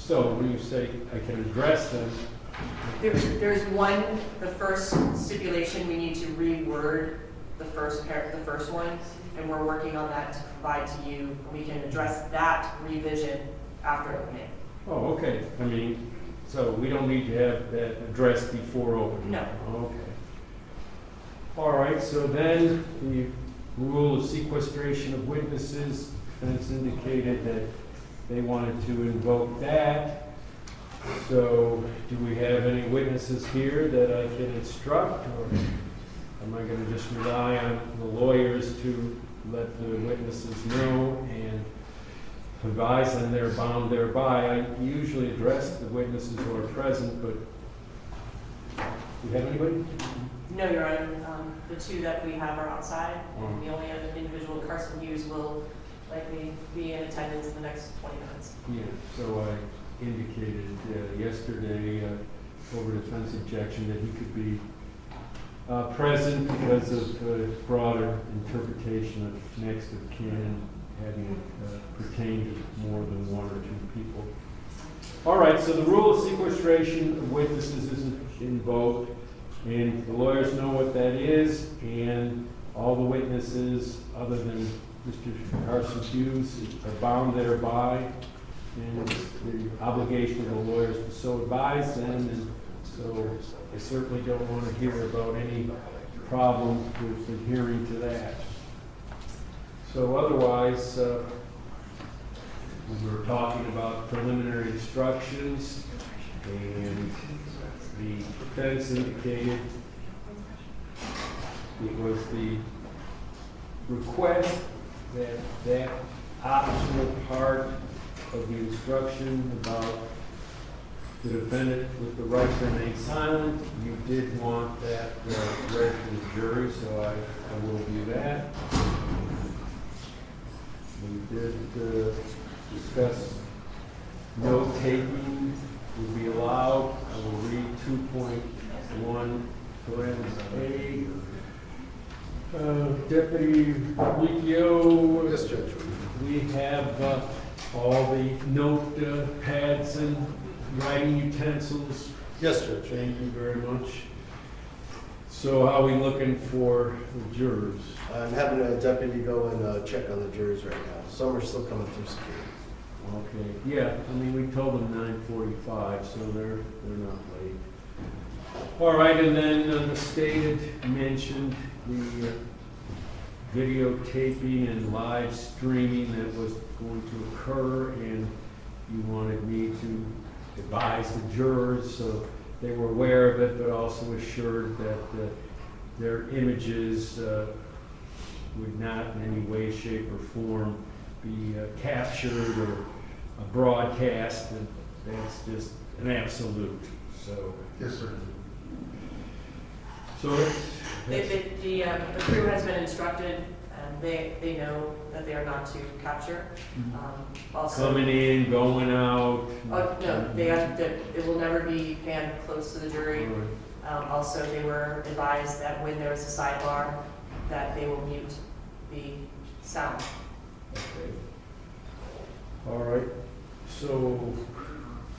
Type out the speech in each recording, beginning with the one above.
So when you say I can address them, There's one, the first stipulation, we need to reword the first one, and we're working on that to provide to you. We can address that revision after opening. oh, okay. I mean, so we don't need to have that addressed before opening? No. Okay. All right, so then the rule of sequestration of witnesses, defense indicated that they wanted to invoke that. So do we have any witnesses here that I can instruct, or am I going to just rely on the lawyers to let the witnesses know and advise them they're bound thereby? I usually address the witnesses who are present, but do you have anybody? No, Your Honor, the two that we have are outside. Mhm. The only other individual, Carson Hughes, will likely be in attendance in the next 20 minutes. Yeah, so I indicated yesterday over defense objection that he could be present because of broader interpretation of next of kin having pertained to more than one or two people. All right, so the rule of sequestration of witnesses isn't invoked, and the lawyers know what that is, and all the witnesses other than Mr. Carson Hughes are bound thereby, and the obligation of the lawyers to so advise them, and so I certainly don't want to hear about any problem with adhering to that. So otherwise, we were talking about preliminary instructions, and the defense indicated it was the request that that optional part of the instruction about the defendant with the right to remain silent, you did want that read to the jury, so I will do that. We did discuss note taking would be allowed. I will read 2.1 A. Deputy Liqour. Yes, Judge. We have all the note pads and writing utensils. Yes, Judge. Thank you very much. So how are we looking for the jurors? I'm having a deputy go and check on the jurors right now. Some are still coming through security. Okay, yeah, I mean, we told them 9:45, so they're not late. All right, and then the state had mentioned the videotaping and live streaming that was going to occur, and you wanted me to advise the jurors so they were aware of it, but also assured that their images would not in any way, shape, or form be captured or broadcast, and that's just an absolute. So Yes, sir. so The crew has been instructed, and they know that they are not to capture. Also, coming in, going out. oh, no, it will never be panned close to the jury. All right. Also, they were advised that when there is a sidebar, that they will mute the sound. Okay. All right, so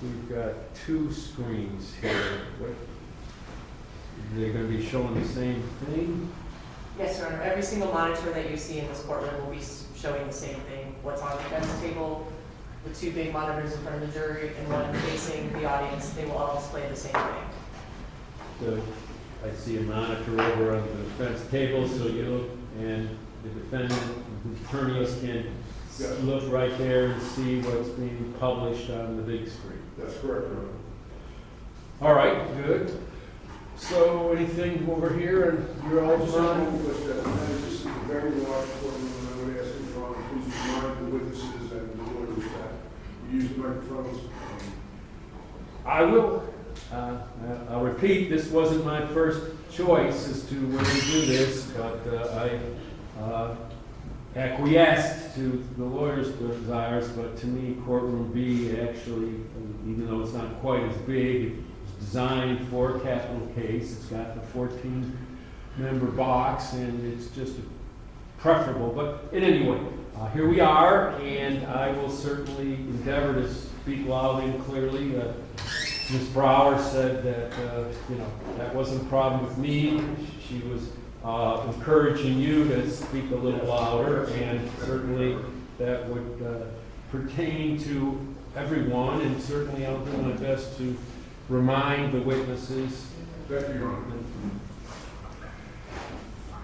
we've got two screens here. They're going to be showing the same thing? Yes, Your Honor. Every single monitor that you see in this courtroom will be showing the same thing. What's on the defense table, the two big monitors in front of the jury, and one facing the audience, they will all display the same thing. So I see a monitor over on the defense table, so you and the defendant, the attorneys can look right there and see what's being published on the big screen. That's correct, Your Honor. All right, good. So anything over here, and you're all I just want done? to request that this is a very large courtroom, and I would ask that Your Honor, please remind the witnesses and the lawyers that you use the microphones. I will. I'll repeat, this wasn't my first choice as to where to do this, but I acquiesced to the lawyer's desires, but to me, courtroom B actually, even though it's not quite as big, it's designed for a capital case. It's got the 14-member box, and it's just preferable. But in any way, here we are, and I will certainly endeavor to speak loudly and clearly. Ms. Brower said that, that wasn't a problem with me. She was encouraging you to speak a little louder, and certainly that would pertain to everyone, and certainly I'll do my best to remind the witnesses. Thank you, Your Honor.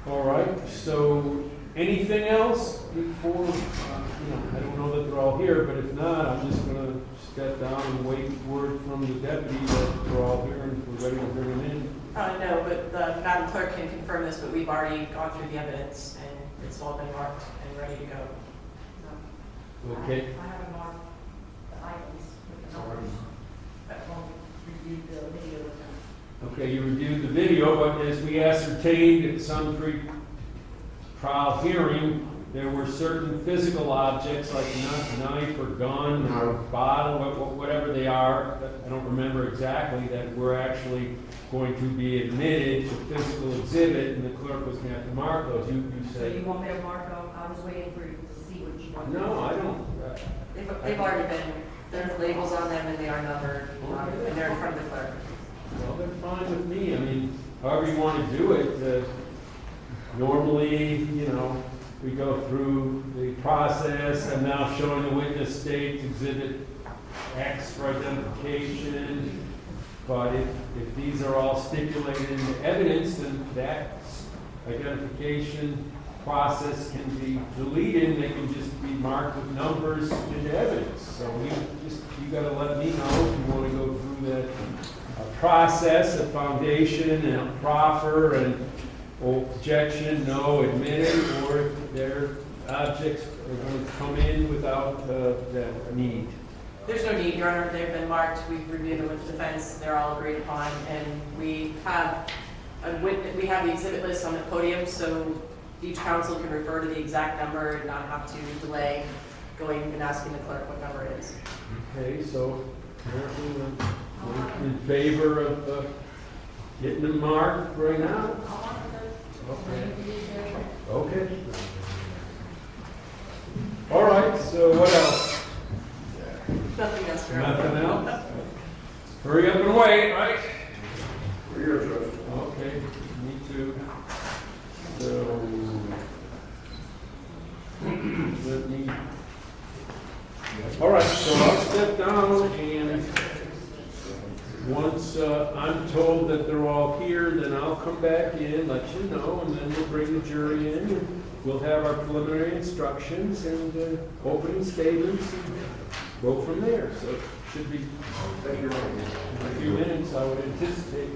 All right, so anything else before, I don't know that they're all here, but if not, I'm just gonna step down and wait word from the deputy that they're all here and we're ready to bring them in. No, but the Madam Clerk can confirm this, but we've already gone through the evidence and it's all been marked and ready to go. Okay. I haven't marked the items with the numbers, but we'll review the video with them. Okay, you reviewed the video, but as we ascertained at some pre-trial hearing, there were certain physical objects like a knife or gun or bottle, whatever they are, I don't remember exactly, that were actually going to be admitted to physical exhibit, and the clerk was going to have to mark those. You So said, you want me to mark them? I was waiting for you to see what you want. no, I don't. They've already been, there's labels on them and they are numbered, and they're in front of the clerk. Well, they're fine with me. I mean, however you want to do it. Normally, we go through the process. I'm now showing the witness states exhibit X for identification. But if these are all stipulated in the evidence, then that identification process can be deleted and they can just be marked with numbers in the evidence. So you got to let me know if you want to go through that process, a foundation and a proffer and objection, no, admitted, or if their objects are going to come in without that need. There's no need, Your Honor, they've been marked, we've reviewed them with the defense, they're all agreed upon, and we have we have the exhibit list on the podium, so each counsel can refer to the exact number and not have to delay going and asking the clerk what number it is. Okay, so apparently we're in favor of getting them marked right now? Okay. Okay. All right, so what else? Nothing else, Your Honor. Nothing else? Hurry up and wait, right? We're here, Judge. Okay, me too. So, let me, all right, so I'll step down and once I'm told that they're all here, then I'll come back in, let you know, and then we'll bring the jury in. And we'll have our preliminary instructions and opening statements and go from there. So it should be Thank you, Your Honor. in a few minutes, I would anticipate.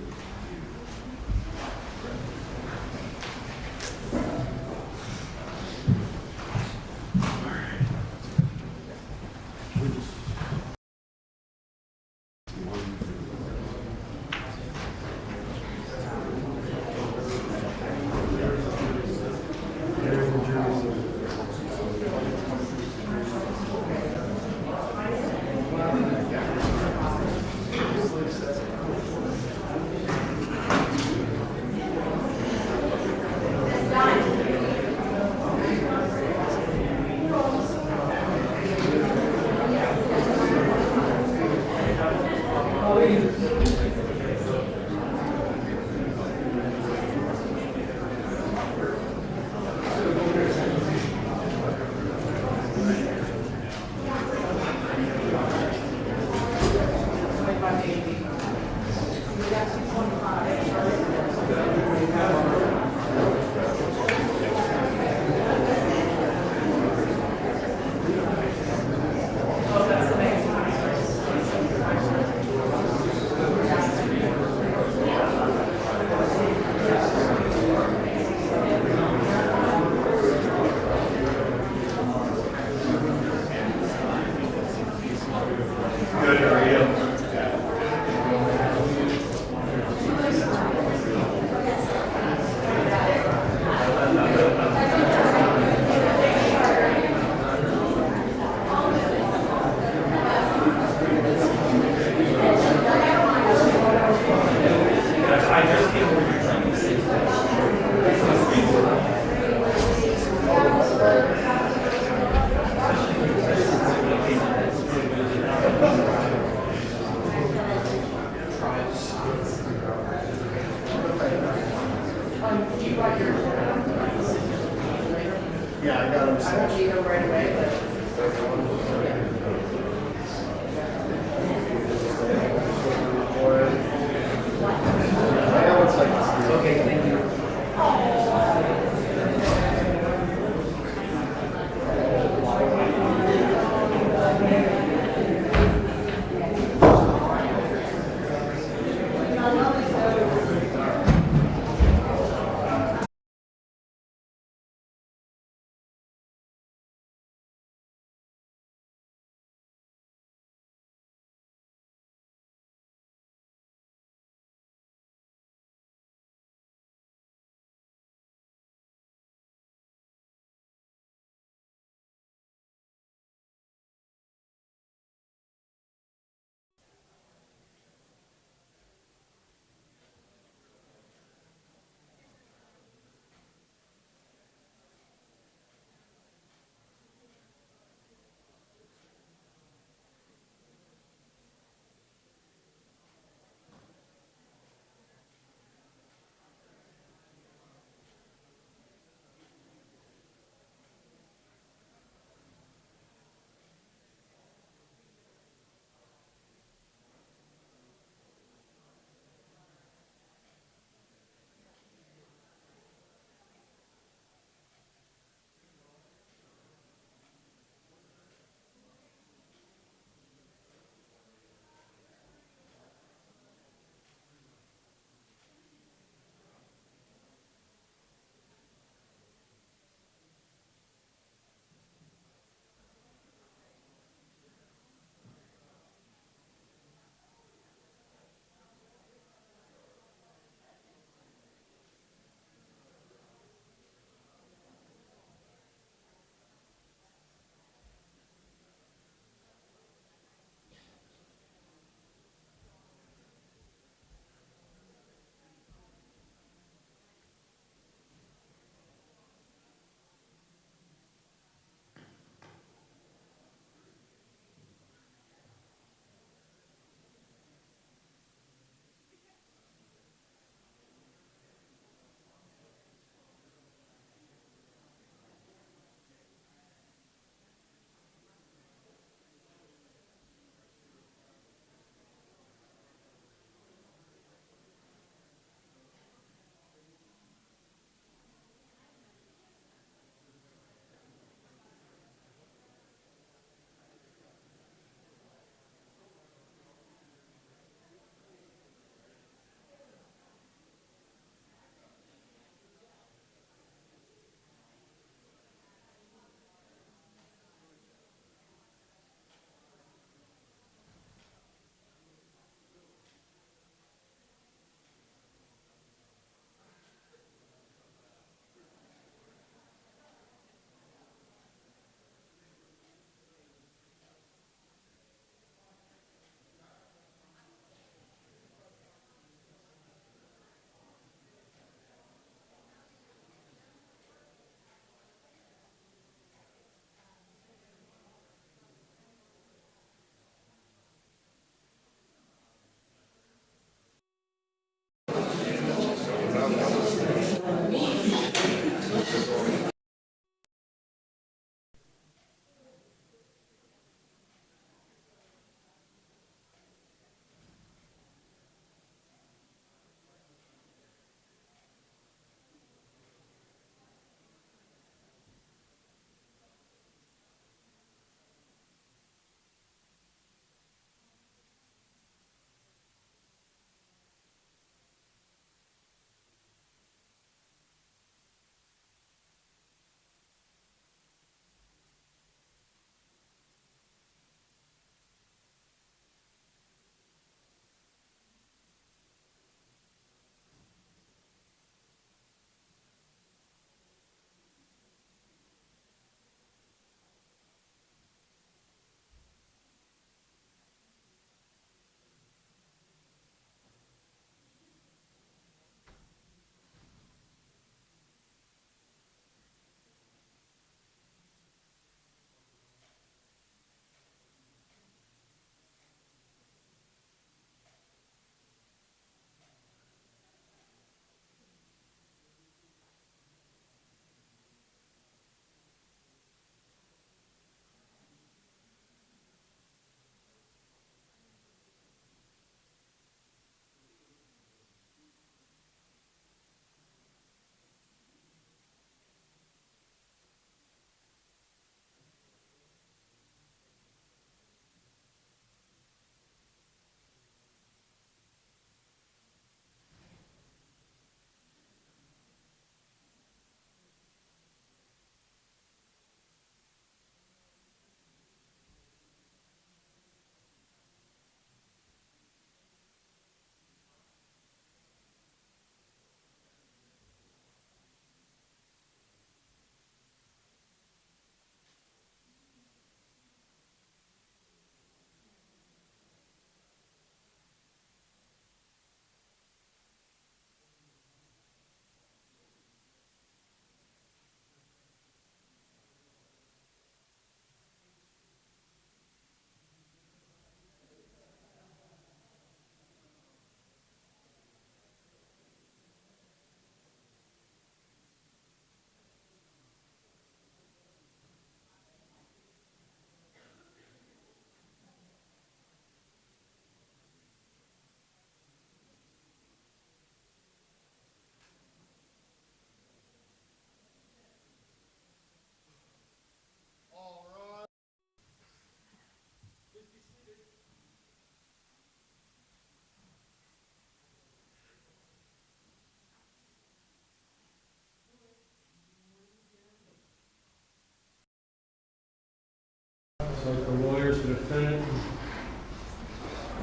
The lawyers for the defendant,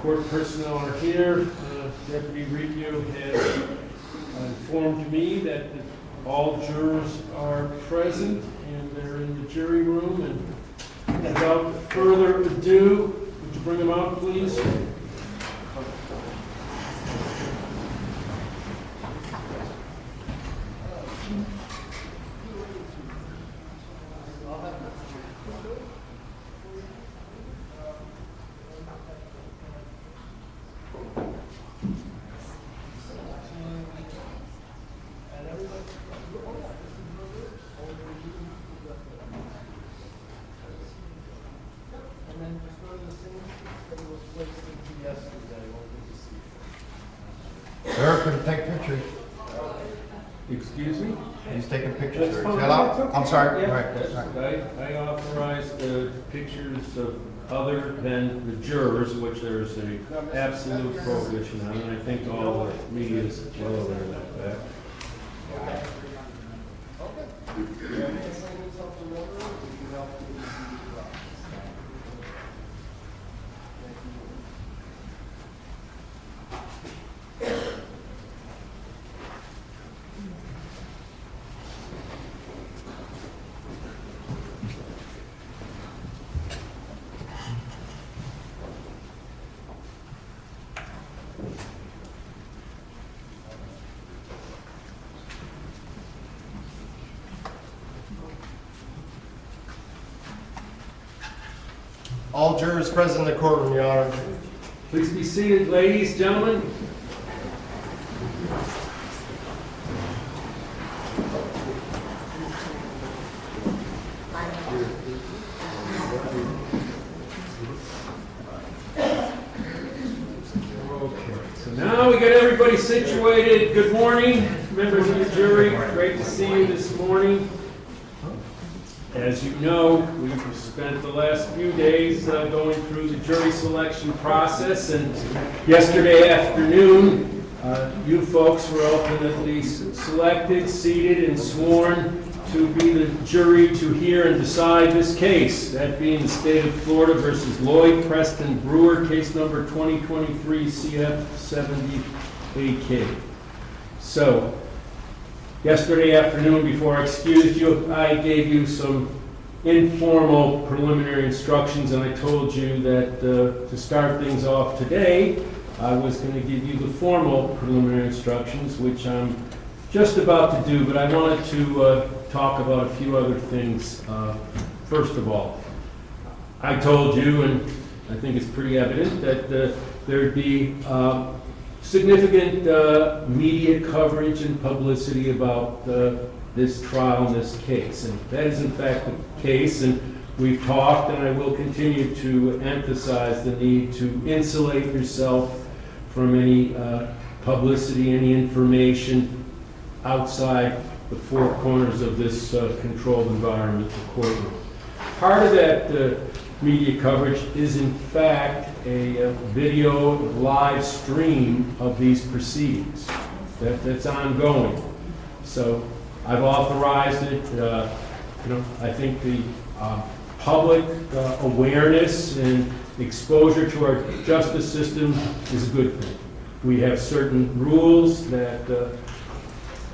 court personnel are here. Deputy Review has informed me that all jurors are present and they're in the jury room. And without further ado, would you bring them out, please? Sir, could you take pictures? Excuse me? He's taking pictures, That's sir. fine. Is that allowed? That's okay. I'm sorry. Yeah, All right, that's that's- right. I authorize the pictures of other than the jurors, which there's a absolute prohibition on, and I think all the media is well aware of that. All jurors present in the courtroom, Your Honor. Please be seated, ladies, gentlemen. Okay, so now we got everybody situated. Good morning, members of the jury. Great to see you this morning. As you know, we've spent the last few days going through the jury selection process, and yesterday afternoon, you folks were ultimately selected, seated, and sworn to be the jury to hear and decide this case, that being the state of Florida versus Lloyd Preston Brewer, case number 2023 CF 70AK. So, yesterday afternoon, before I excused you, I gave you some informal preliminary instructions, and I told you that to start things off today, I was going to give you the formal preliminary instructions, which I'm just about to do, but I wanted to talk about a few other things. First of all, I told you, and I think it's pretty evident, that there'd be significant media coverage and publicity about this trial and this case. And that is in fact the case, and we've talked, and I will continue to emphasize the need to insulate yourself from any publicity, any information outside the four corners of this controlled environment, the courtroom. Part of that media coverage is in fact a video live stream of these proceedings that's ongoing. So I've authorized it. I think the public awareness and exposure to our justice system is a good thing. We have certain rules that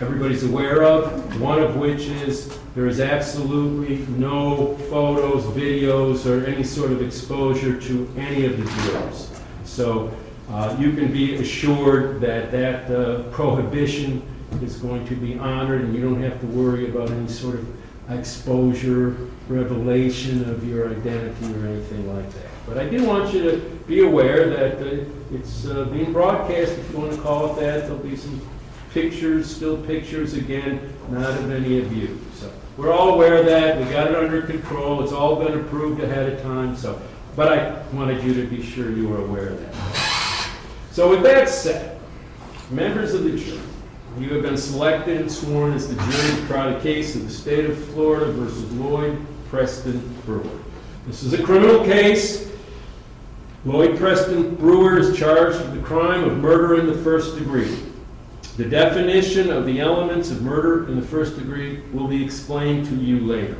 everybody's aware of, one of which is there is absolutely no photos, videos, or any sort of exposure to any of the jurors. So you can be assured that that prohibition is going to be honored, and you don't have to worry about any sort of exposure, revelation of your identity or anything like that. But I do want you to be aware that it's being broadcast, if you want to call it that. There'll be some pictures, still pictures, again, not of any of you. So we're all aware of that. We got it under control. It's all been approved ahead of time. So, but I wanted you to be sure you were aware of that. So with that said, members of the jury, you have been selected and sworn as the jury to try the case of the state of Florida versus Lloyd Preston Brewer. This is a criminal case. Lloyd Preston Brewer is charged with the crime of murder in the first degree. The definition of the elements of murder in the first degree will be explained to you later.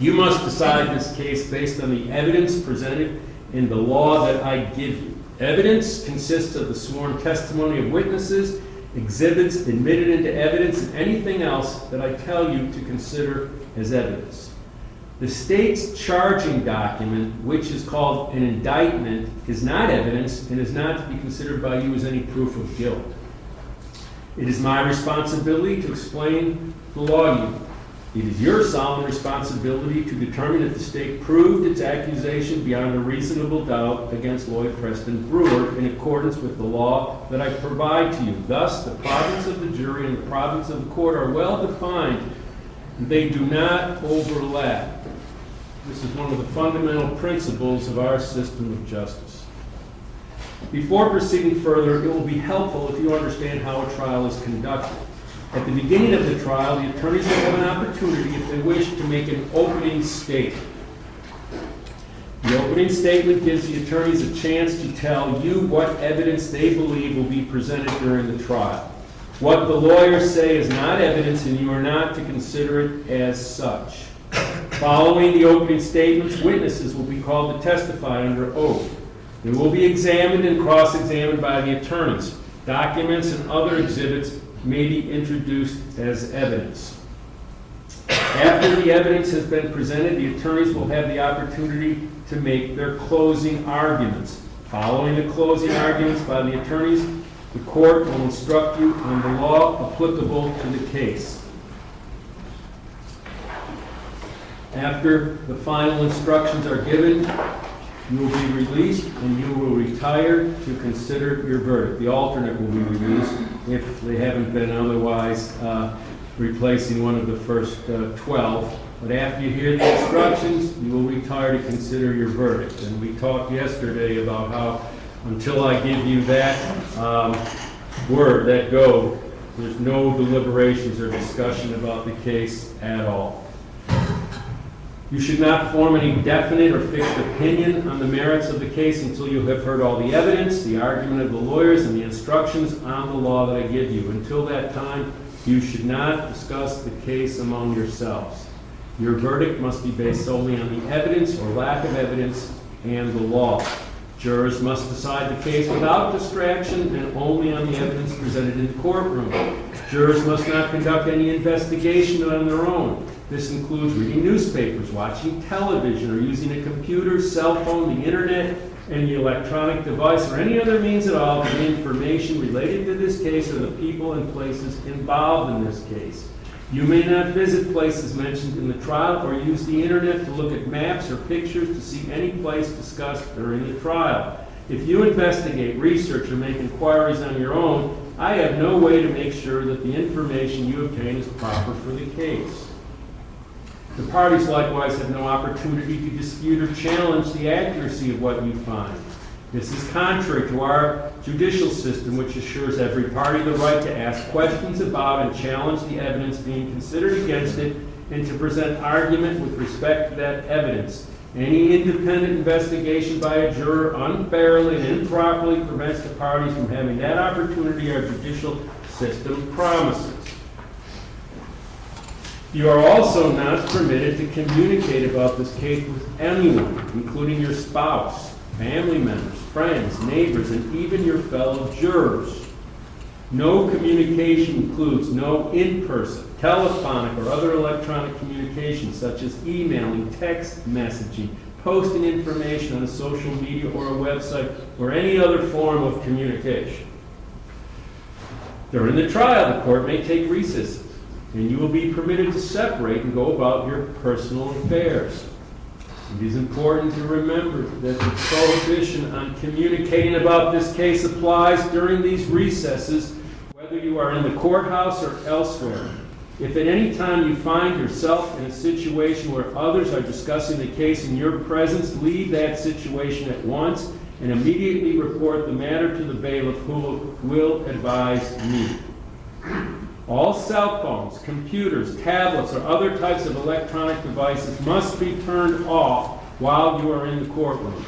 You must decide this case based on the evidence presented in the law that I give you. Evidence consists of the sworn testimony of witnesses, exhibits admitted into evidence, and anything else that I tell you to consider as evidence. The state's charging document, which is called an indictment, is not evidence and is not to be considered by you as any proof of guilt. It is my responsibility to explain the law to you. It is your solemn responsibility to determine if the state proved its accusation beyond a reasonable doubt against Lloyd Preston Brewer in accordance with the law that I provide to you. Thus, the province of the jury and the province of the court are well defined. They do not overlap. This is one of the fundamental principles of our system of justice. Before proceeding further, it will be helpful if you understand how a trial is conducted. At the beginning of the trial, the attorneys will have an opportunity, if they wish, to make an opening statement. The opening statement gives the attorneys a chance to tell you what evidence they believe will be presented during the trial. What the lawyers say is not evidence, and you are not to consider it as such. Following the opening statements, witnesses will be called to testify under oath. They will be examined and cross-examined by the attorneys. Documents and other exhibits may be introduced as evidence. After the evidence has been presented, the attorneys will have the opportunity to make their closing arguments. Following the closing arguments by the attorneys, the court will instruct you on the law applicable to the case. After the final instructions are given, you will be released and you will retire to consider your verdict. The alternate will be released if they haven't been otherwise replacing one of the first 12. But after you hear the instructions, you will retire to consider your verdict. And we talked yesterday about how until I give you that word, that go, there's no deliberations or discussion about the case at all. You should not form any definite or fixed opinion on the merits of the case until you have heard all the evidence, the argument of the lawyers, and the instructions on the law that I give you. Until that time, you should not discuss the case among yourselves. Your verdict must be based solely on the evidence or lack of evidence and the law. Jurors must decide the case without distraction and only on the evidence presented in the courtroom. Jurors must not conduct any investigation on their own. This includes reading newspapers, watching television, or using a computer, cell phone, the internet, any electronic device, or any other means at all to gain information related to this case or the people and places involved in this case. You may not visit places mentioned in the trial or use the internet to look at maps or pictures to see any place discussed during the trial. If you investigate, research, or make inquiries on your own, I have no way to make sure that the information you obtain is proper for the case. The parties likewise have no opportunity to dispute or challenge the accuracy of what you find. This is contrary to our judicial system, which assures every party the right to ask questions about and challenge the evidence being considered against it, and to present argument with respect to that evidence. Any independent investigation by a juror unfairly and improperly prevents the parties from having that opportunity our judicial system promises. You are also not permitted to communicate about this case with anyone, including your spouse, family members, friends, neighbors, and even your fellow jurors. No communication includes no in-person, telephonic, or other electronic communication, such as emailing, text messaging, posting information on a social media or a website, or any other form of communication. During the trial, the court may take recesses, and you will be permitted to separate and go about your personal affairs. It is important to remember that the prohibition on communicating about this case applies during these recesses, whether you are in the courthouse or elsewhere. If at any time you find yourself in a situation where others are discussing the case in your presence, leave that situation at once and immediately report the matter to the bailiff, who will advise me. All cell phones, computers, tablets, or other types of electronic devices must be turned off while you are in the courtroom.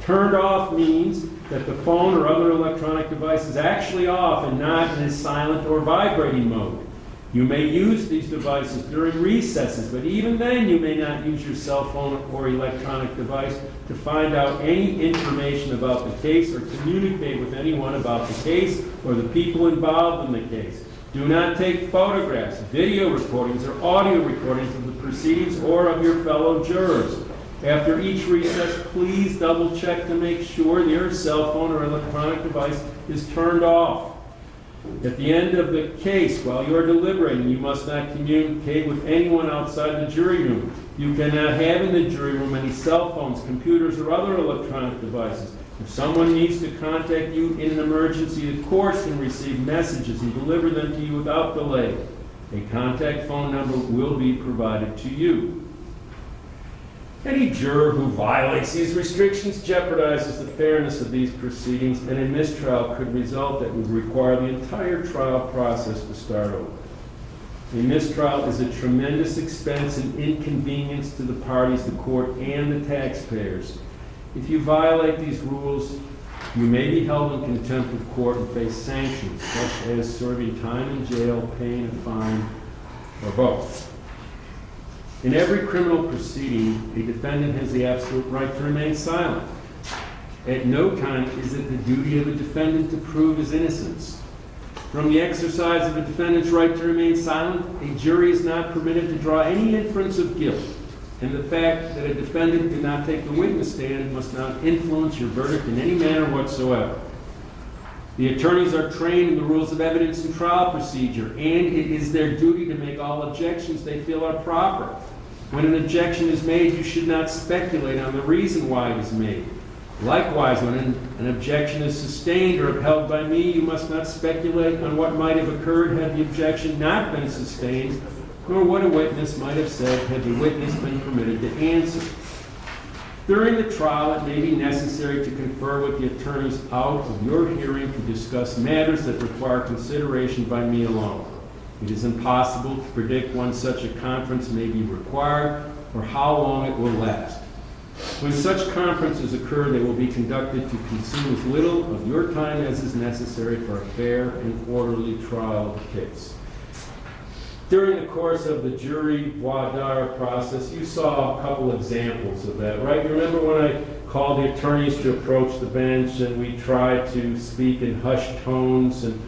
Turned off means that the phone or other electronic device is actually off and not in a silent or vibrating mode. You may use these devices during recesses, but even then you may not use your cell phone or electronic device to find out any information about the case or communicate with anyone about the case or the people involved in the case. Do not take photographs, video recordings, or audio recordings of the proceedings or of your fellow jurors. After each recess, please double check to make sure your cell phone or electronic device is turned off. At the end of the case, while you are deliberating, you must not communicate with anyone outside the jury room. You cannot have in the jury room any cell phones, computers, or other electronic devices. If someone needs to contact you in an emergency, the court can receive messages and deliver them to you without delay. A contact phone number will be provided to you. Any juror who violates these restrictions jeopardizes the fairness of these proceedings, and a mistrial could result that would require the entire trial process to start over. A mistrial is a tremendous expense and inconvenience to the parties, the court, and the taxpayers. If you violate these rules, you may be held in contempt of court and face sanctions, such as serving time in jail, paying a fine, or both. In every criminal proceeding, a defendant has the absolute right to remain silent. At no time is it the duty of a defendant to prove his innocence. From the exercise of a defendant's right to remain silent, a jury is not permitted to draw any inference of guilt, and the fact that a defendant did not take the witness stand must not influence your verdict in any manner whatsoever. The attorneys are trained in the rules of evidence and trial procedure, and it is their duty to make all objections they feel are proper. When an objection is made, you should not speculate on the reason why it is made. Likewise, when an objection is sustained or upheld by me, you must not speculate on what might have occurred had the objection not been sustained, nor what a witness might have said had the witness been permitted to answer. During the trial, it may be necessary to confer with the attorneys out of your hearing to discuss matters that require consideration by me alone. It is impossible to predict when such a conference may be required or how long it will last. When such conferences occur, they will be conducted to consume as little of your time as is necessary for a fair and orderly trial of the case. During the course of the jury voir dire process, you saw a couple examples of that, right? You remember when I called the attorneys to approach the bench and we tried to speak in hushed tones and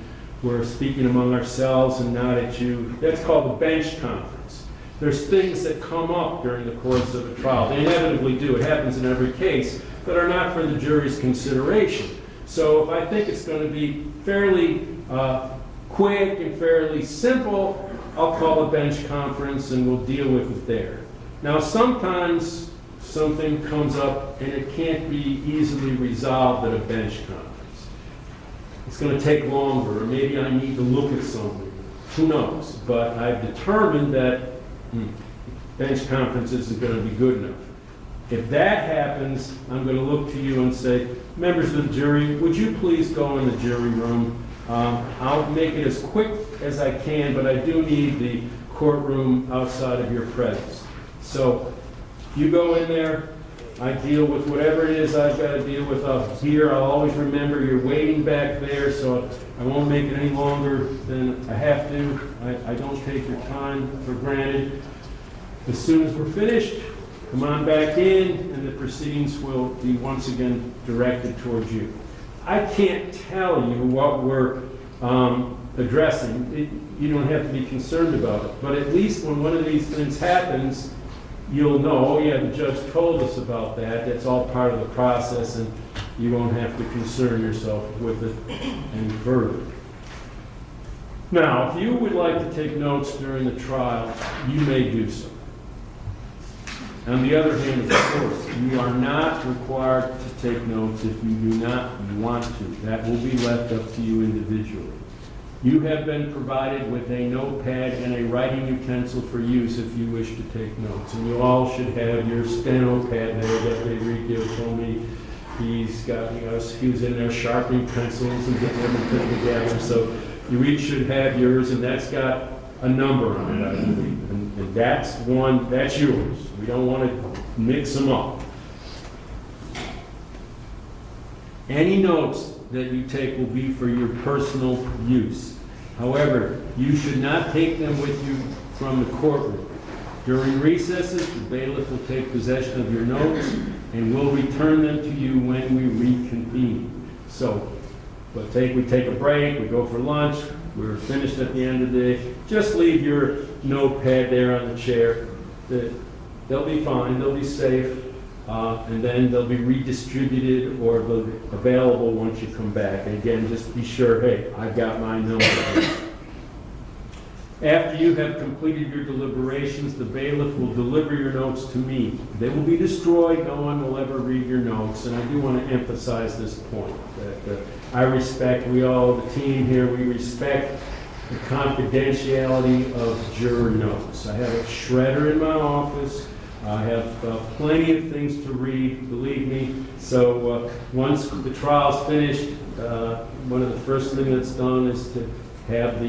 we're speaking among ourselves and not at you? That's called the bench conference. There's things that come up during the course of a trial. They inevitably do. It happens in every case, that are not for the jury's consideration. So if I think it's going to be fairly quick and fairly simple, I'll call a bench conference and we'll deal with it there. Now, sometimes something comes up and it can't be easily resolved at a bench conference. It's going to take longer, or maybe I need to look at something. Who knows? But I've determined that bench conference isn't going to be good enough. If that happens, I'm going to look to you and say, members of the jury, would you please go in the jury room? I'll make it as quick as I can, but I do need the courtroom outside of your presence. So you go in there, I deal with whatever it is I've got to deal with up here. I'll always remember you're waiting back there, so I won't make it any longer than I have to. I don't take your time for granted. As soon as we're finished, come on back in, and the proceedings will be once again directed towards you. I can't tell you what we're addressing. You don't have to be concerned about it. But at least when one of these things happens, you'll know, oh yeah, the judge told us about that. That's all part of the process, and you won't have to concern yourself with it any further. Now, if you would like to take notes during the trial, you may do so. On the other hand, of course, you are not required to take notes if you do not want to. That will be left up to you individually. You have been provided with a notepad and a writing utensil for use if you wish to take notes. And you all should have your steno pad there that Enrique told me he's got. He was in there sharpening pencils and getting everything together. So you each should have yours, and that's got a number on it, I believe. And that's one, that's yours. We don't want to mix them up. Any notes that you take will be for your personal use. However, you should not take them with you from the courtroom. During recesses, the bailiff will take possession of your notes and will return them to you when we reconvene. So, we take a break, we go for lunch, we're finished at the end of the day, just leave your notepad there on the chair. They'll be fine, they'll be safe, and then they'll be redistributed or they'll be available once you come back. And again, just be sure, hey, I've got my notes. After you have completed your deliberations, the bailiff will deliver your notes to me. They will be destroyed, no one will ever read your notes, and I do want to emphasize this point, that I respect, the team here, we respect the confidentiality of juror notes. I have a shredder in my office, I have plenty of things to read, believe me, so once the trial's finished, one of the first things that's done is to have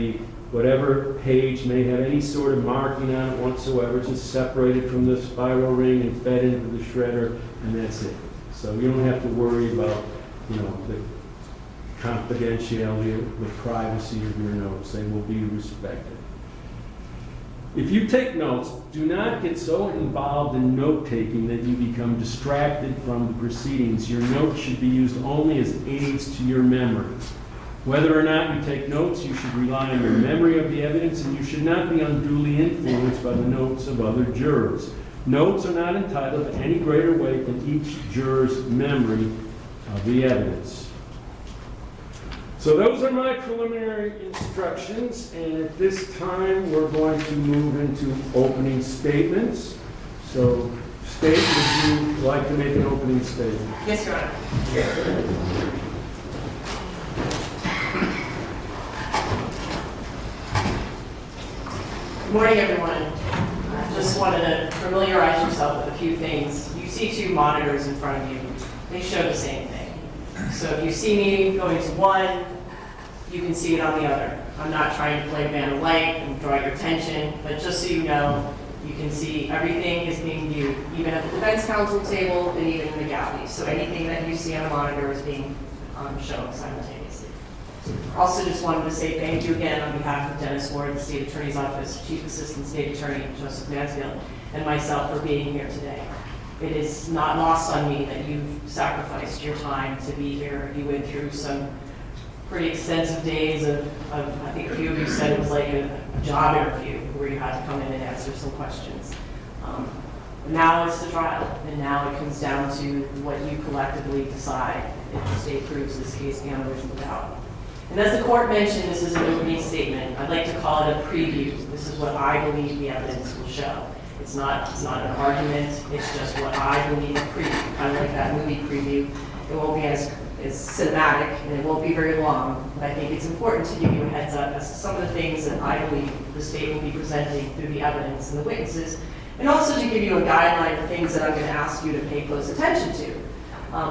whatever page may have any sort of marking on it whatsoever, just separated from the spiral ring and fed into the shredder, and that's it. So you don't have to worry about, the confidentiality, the privacy of your notes. They will be respected. If you take notes, do not get so involved in note-taking that you become distracted from the proceedings. Your notes should be used only as aids to your memory. Whether or not you take notes, you should rely on your memory of the evidence, and you should not be unduly influenced by the notes of other jurors. Notes are not entitled to any greater weight than each juror's memory of the evidence. So those are my preliminary instructions, and at this time, we're going to move into opening statements. So, State, would you like to make an opening statement? Yes, Your Honor. Good morning, everyone. I just wanted to familiarize yourself with a few things. You see two monitors in front of you. They show the same thing. So if you see me going to one, you can see it on the other. I'm not trying to play band of light and draw your attention, but just so you know, you can see everything is being viewed, even at the defense counsel table and even in the gallery. So anything that you see on a monitor is being shown simultaneously. Also just wanted to say thank you again on behalf of Dennis Ward, the State Attorney's Office, Chief Assistant State Attorney Joseph Mansfield, and myself for being here today. It is not lost on me that you've sacrificed your time to be here. You went through some pretty extensive days of I think a few of you said it was like a job interview where you had to come in and answer some questions. Now it's the trial, and now it comes down to what you collectively decide if the state proves this case beyond a reasonable doubt. And as the court mentioned, this is an opening statement. I'd like to call it a preview. This is what I believe the evidence will show. It's not an argument, it's just what I believe a preview. Kind of like that movie preview. It won't be as cinematic, and it won't be very long, but I think it's important to give you a heads up as to some of the things that I believe the state will be presenting through the evidence and the witnesses, and also to give you a guideline of things that I'm going to ask you to pay close attention to.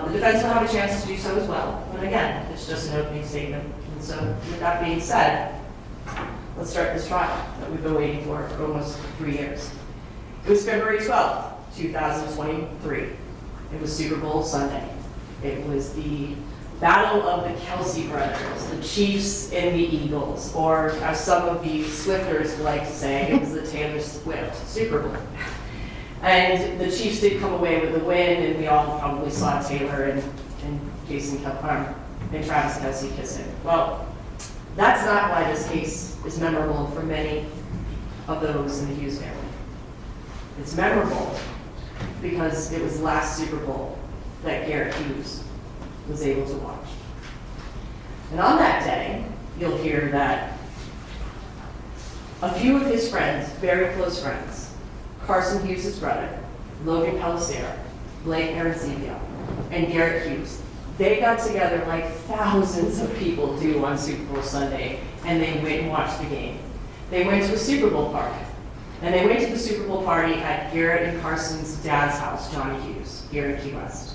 The defense will have a chance to do so as well, but again, it's just an opening statement. And so with that being said, let's start this trial that we've been waiting for almost 3 years. It was February 12th, 2023. It was Super Bowl Sunday. It was the battle of the Kelsey brothers, the Chiefs and the Eagles, or as some of the Swifters like to say, it was the Taylor Swift Super Bowl. And the Chiefs did come away with the win, and we all probably saw Taylor and Jason Kelly and Travis Kelce kissing. Well, that's not why this case is memorable for many of those in the Hughes family. It's memorable because it was the last Super Bowl that Garrett Hughes was able to watch. And on that day, you'll hear that a few of his friends, very close friends, Carson Hughes' brother, Logan Pelissero, Blake Arizibio, and Garrett Hughes, they got together like thousands of people do on Super Bowl Sunday, and they went and watched the game. They went to a Super Bowl party. And they went to the Super Bowl party at Garrett and Carson's dad's house, Johnny Hughes, here in Key West.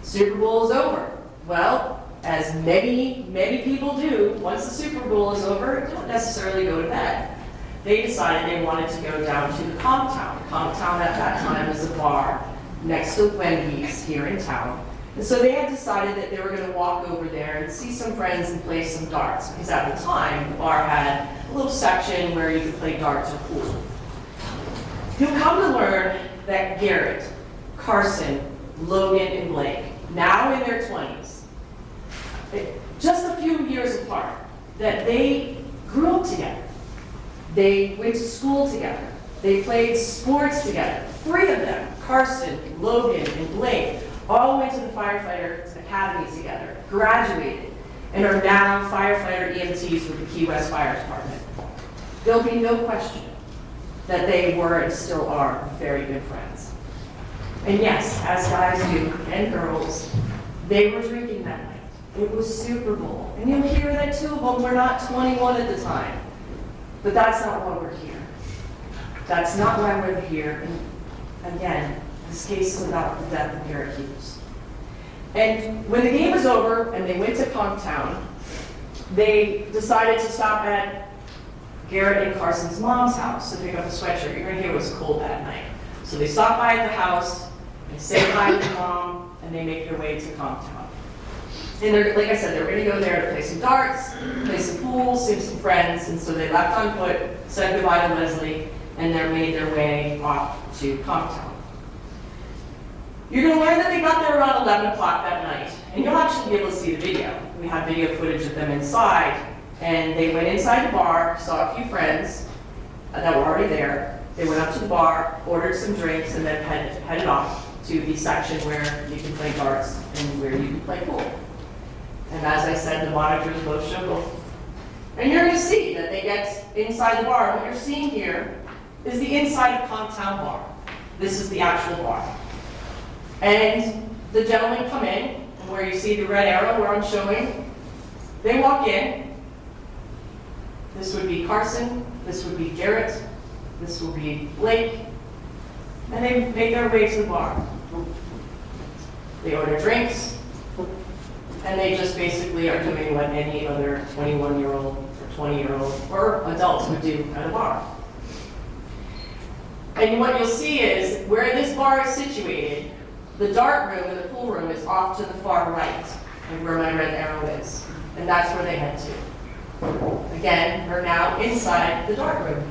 Super Bowl is over. Well, as many people do, once the Super Bowl is over, don't necessarily go to bed. They decided they wanted to go down to the Conchtown. Conchtown at that time was a bar next to Wendy's here in town. And so they had decided that they were gonna walk over there and see some friends and play some darts, because at the time, the bar had a little section where you could play darts or pool. You'll come to learn that Garrett, Carson, Logan, and Blake, now in their 20s, just a few years apart, that they grew up together. They went to school together. They played sports together. 3 of them, Carson, Logan, and Blake, all went to the firefighter academy together, graduated, and are now firefighter EMTs with the Key West Fire Department. There'll be no question that they were and still are very good friends. And yes, as guys do, and girls, they were drinking that night. It was Super Bowl. And you'll hear that 2 of them were not 21 at the time. But that's not why we're here. That's not why we're here. And again, this case is about the death of Garrett Hughes. And when the game was over and they went to Conchtown, they decided to stop at Garrett and Carson's mom's house to pick up a sweatshirt. You're gonna hear it was cold that night. So they stop by at the house and say hi to mom, and they make their way to Conchtown. And they're, like I said, they're gonna go there to play some darts, play some pool, see some friends, and so they left on foot, said goodbye to Leslie, and they made their way off to Conchtown. You're gonna learn that they got there around 11 o'clock that night, and you'll actually be able to see the video. We have video footage of them inside, and they went inside the bar, saw a few friends that were already there. They went up to the bar, ordered some drinks, and then headed off to the section where you can play darts and where you can play pool. And as I said, the monitors both show both. And you're gonna see that they get inside the bar. What you're seeing here is the inside of Conchtown Bar. This is the actual bar. And the gentlemen come in, and where you see the red arrow where I'm showing, they walk in. This would be Carson, this would be Garrett, this will be Blake, and they make their way to the bar. They order drinks, and they just basically are doing what any other 21-year-old or 20-year-old or adults would do at a bar. And what you'll see is where this bar is situated, the dart room and the pool room is off to the far right, like where my red arrow is, and that's where they head to. Again, we're now inside the dart room.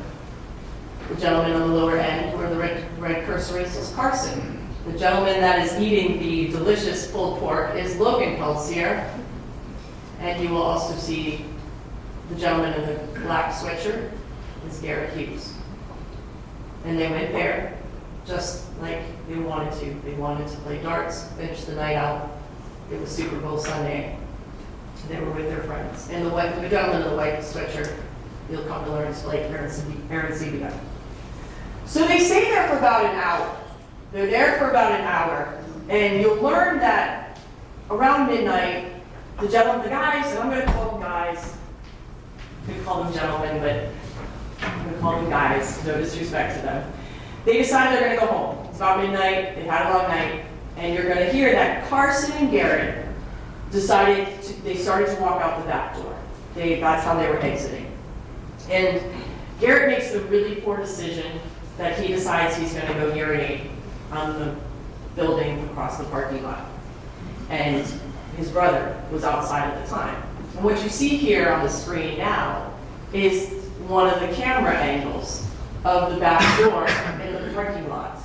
The gentleman on the lower end, where the red cursor is Carson. The gentleman that is eating the delicious pulled pork is Logan Peltier. And you will also see the gentleman in the black sweatshirt is Garrett Hughes. And they went there just like they wanted to. They wanted to play darts, finish the night out. It was Super Bowl Sunday. They were with their friends. And the gentleman in the white sweatshirt, you'll come to learn, is like Aaron Seabiga. So they stay there for about an hour. They're there for about an hour. And you'll learn that around midnight, the guys, and I'm going to call them guys, you could call them gentlemen, but I'm going to call them guys, no disrespect to them. They decided they're going to go home. It's about midnight, they've had a long night, and you're going to hear that Carson and Garrett they started to walk out the back door. That's how they were exiting. And Garrett makes the really poor decision that he decides he's going to go urinate on the building across the parking lot. And his brother was outside at the time. And what you see here on the screen now is one of the camera angles of the back door in the parking lot.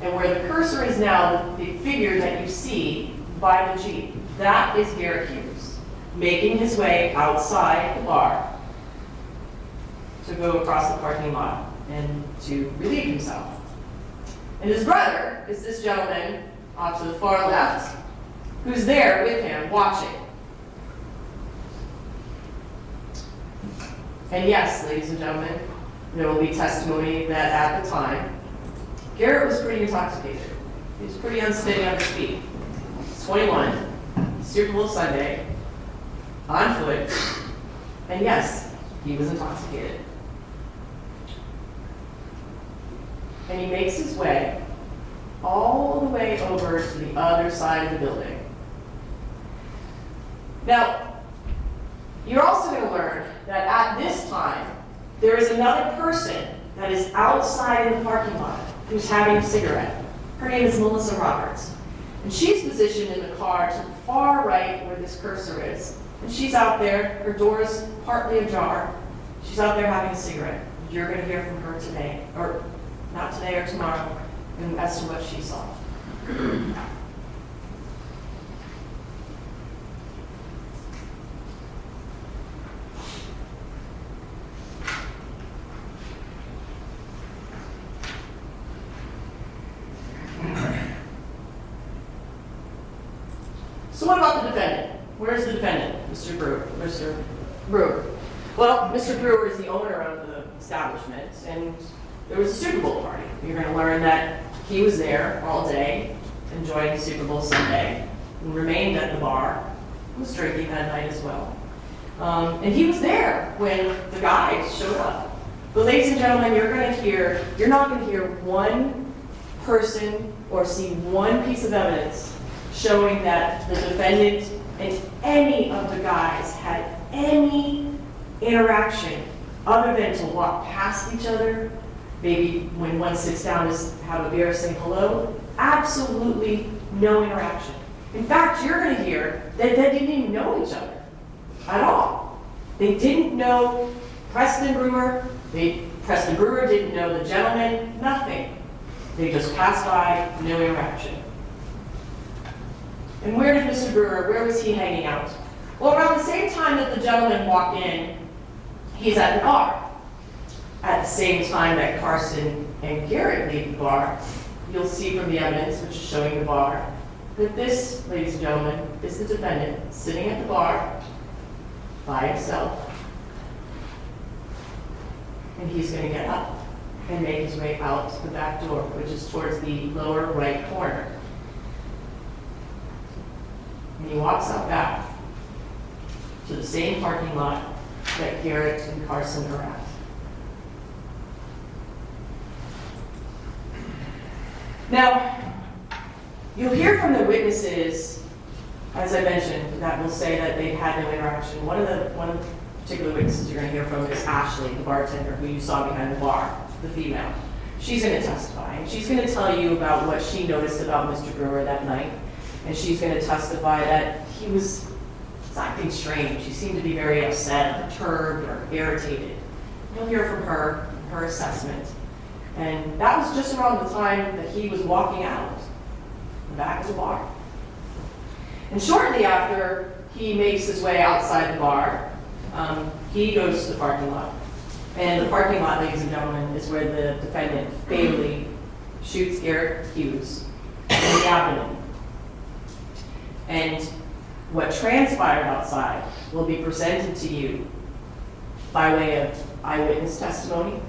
And where the cursor is now, the figure that you see by the Jeep, that is Garrett Hughes, making his way outside the bar to go across the parking lot and to relieve himself. And his brother is this gentleman off to the far left, who's there with him, watching. And yes, ladies and gentlemen, there will be testimony that at the time, Garrett was pretty intoxicated. He was pretty unsteady on his feet. He's 21, Super Bowl Sunday, on foot, and yes, he was intoxicated. And he makes his way all the way over to the other side of the building. Now, you're also going to learn that at this time, there is another person that is outside in the parking lot who's having a cigarette. Her name is Melissa Roberts. And she's positioned in the car to the far right where this cursor is. And she's out there, her door is partly ajar. She's out there having a cigarette. You're going to hear from her today, or not today or tomorrow, and as to what she saw. So what about the defendant? Where's the defendant? Mr. Brewer. Mr. Brewer. Well, Mr. Brewer is the owner of the establishment, and there was a Super Bowl party. You're going to learn that he was there all day, enjoying Super Bowl Sunday, and remained at the bar, was drinking that night as well. And he was there when the guys showed up. But ladies and gentlemen, you're not going to hear one person or see one piece of evidence showing that the defendant and any of the guys had any interaction other than to walk past each other, maybe when one sits down to have a beer, say hello. Absolutely no interaction. In fact, you're going to hear that they didn't even know each other at all. They didn't know Preston Brewer. Preston Brewer didn't know the gentleman. Nothing. They just passed by, no interaction. And where did Mr. Brewer, where was he hanging out? Well, around the same time that the gentleman walked in, he's at the bar. At the same time that Carson and Garrett leave the bar, you'll see from the evidence, which is showing the bar, that this, ladies and gentlemen, is the defendant sitting at the bar by himself. And he's going to get up and make his way out the back door, which is towards the lower right corner. And he walks out back to the same parking lot that Garrett and Carson are at. Now, you'll hear from the witnesses, as I mentioned, that will say that they've had no interaction. One of the particular witnesses you're going to hear from is Ashley, the bartender who you saw behind the bar, the female. She's going to testify, and she's going to tell you about what she noticed about Mr. Brewer that night. And she's going to testify that he was acting strange. He seemed to be very upset, perturbed, or irritated. You'll hear from her assessment. And that was just around the time that he was walking out the back of the bar. And shortly after he makes his way outside the bar, he goes to the parking lot. And the parking lot, ladies and gentlemen, is where the defendant fatally shoots Garrett Hughes in the abdomen. And what transpired outside will be presented to you by way of eyewitness testimony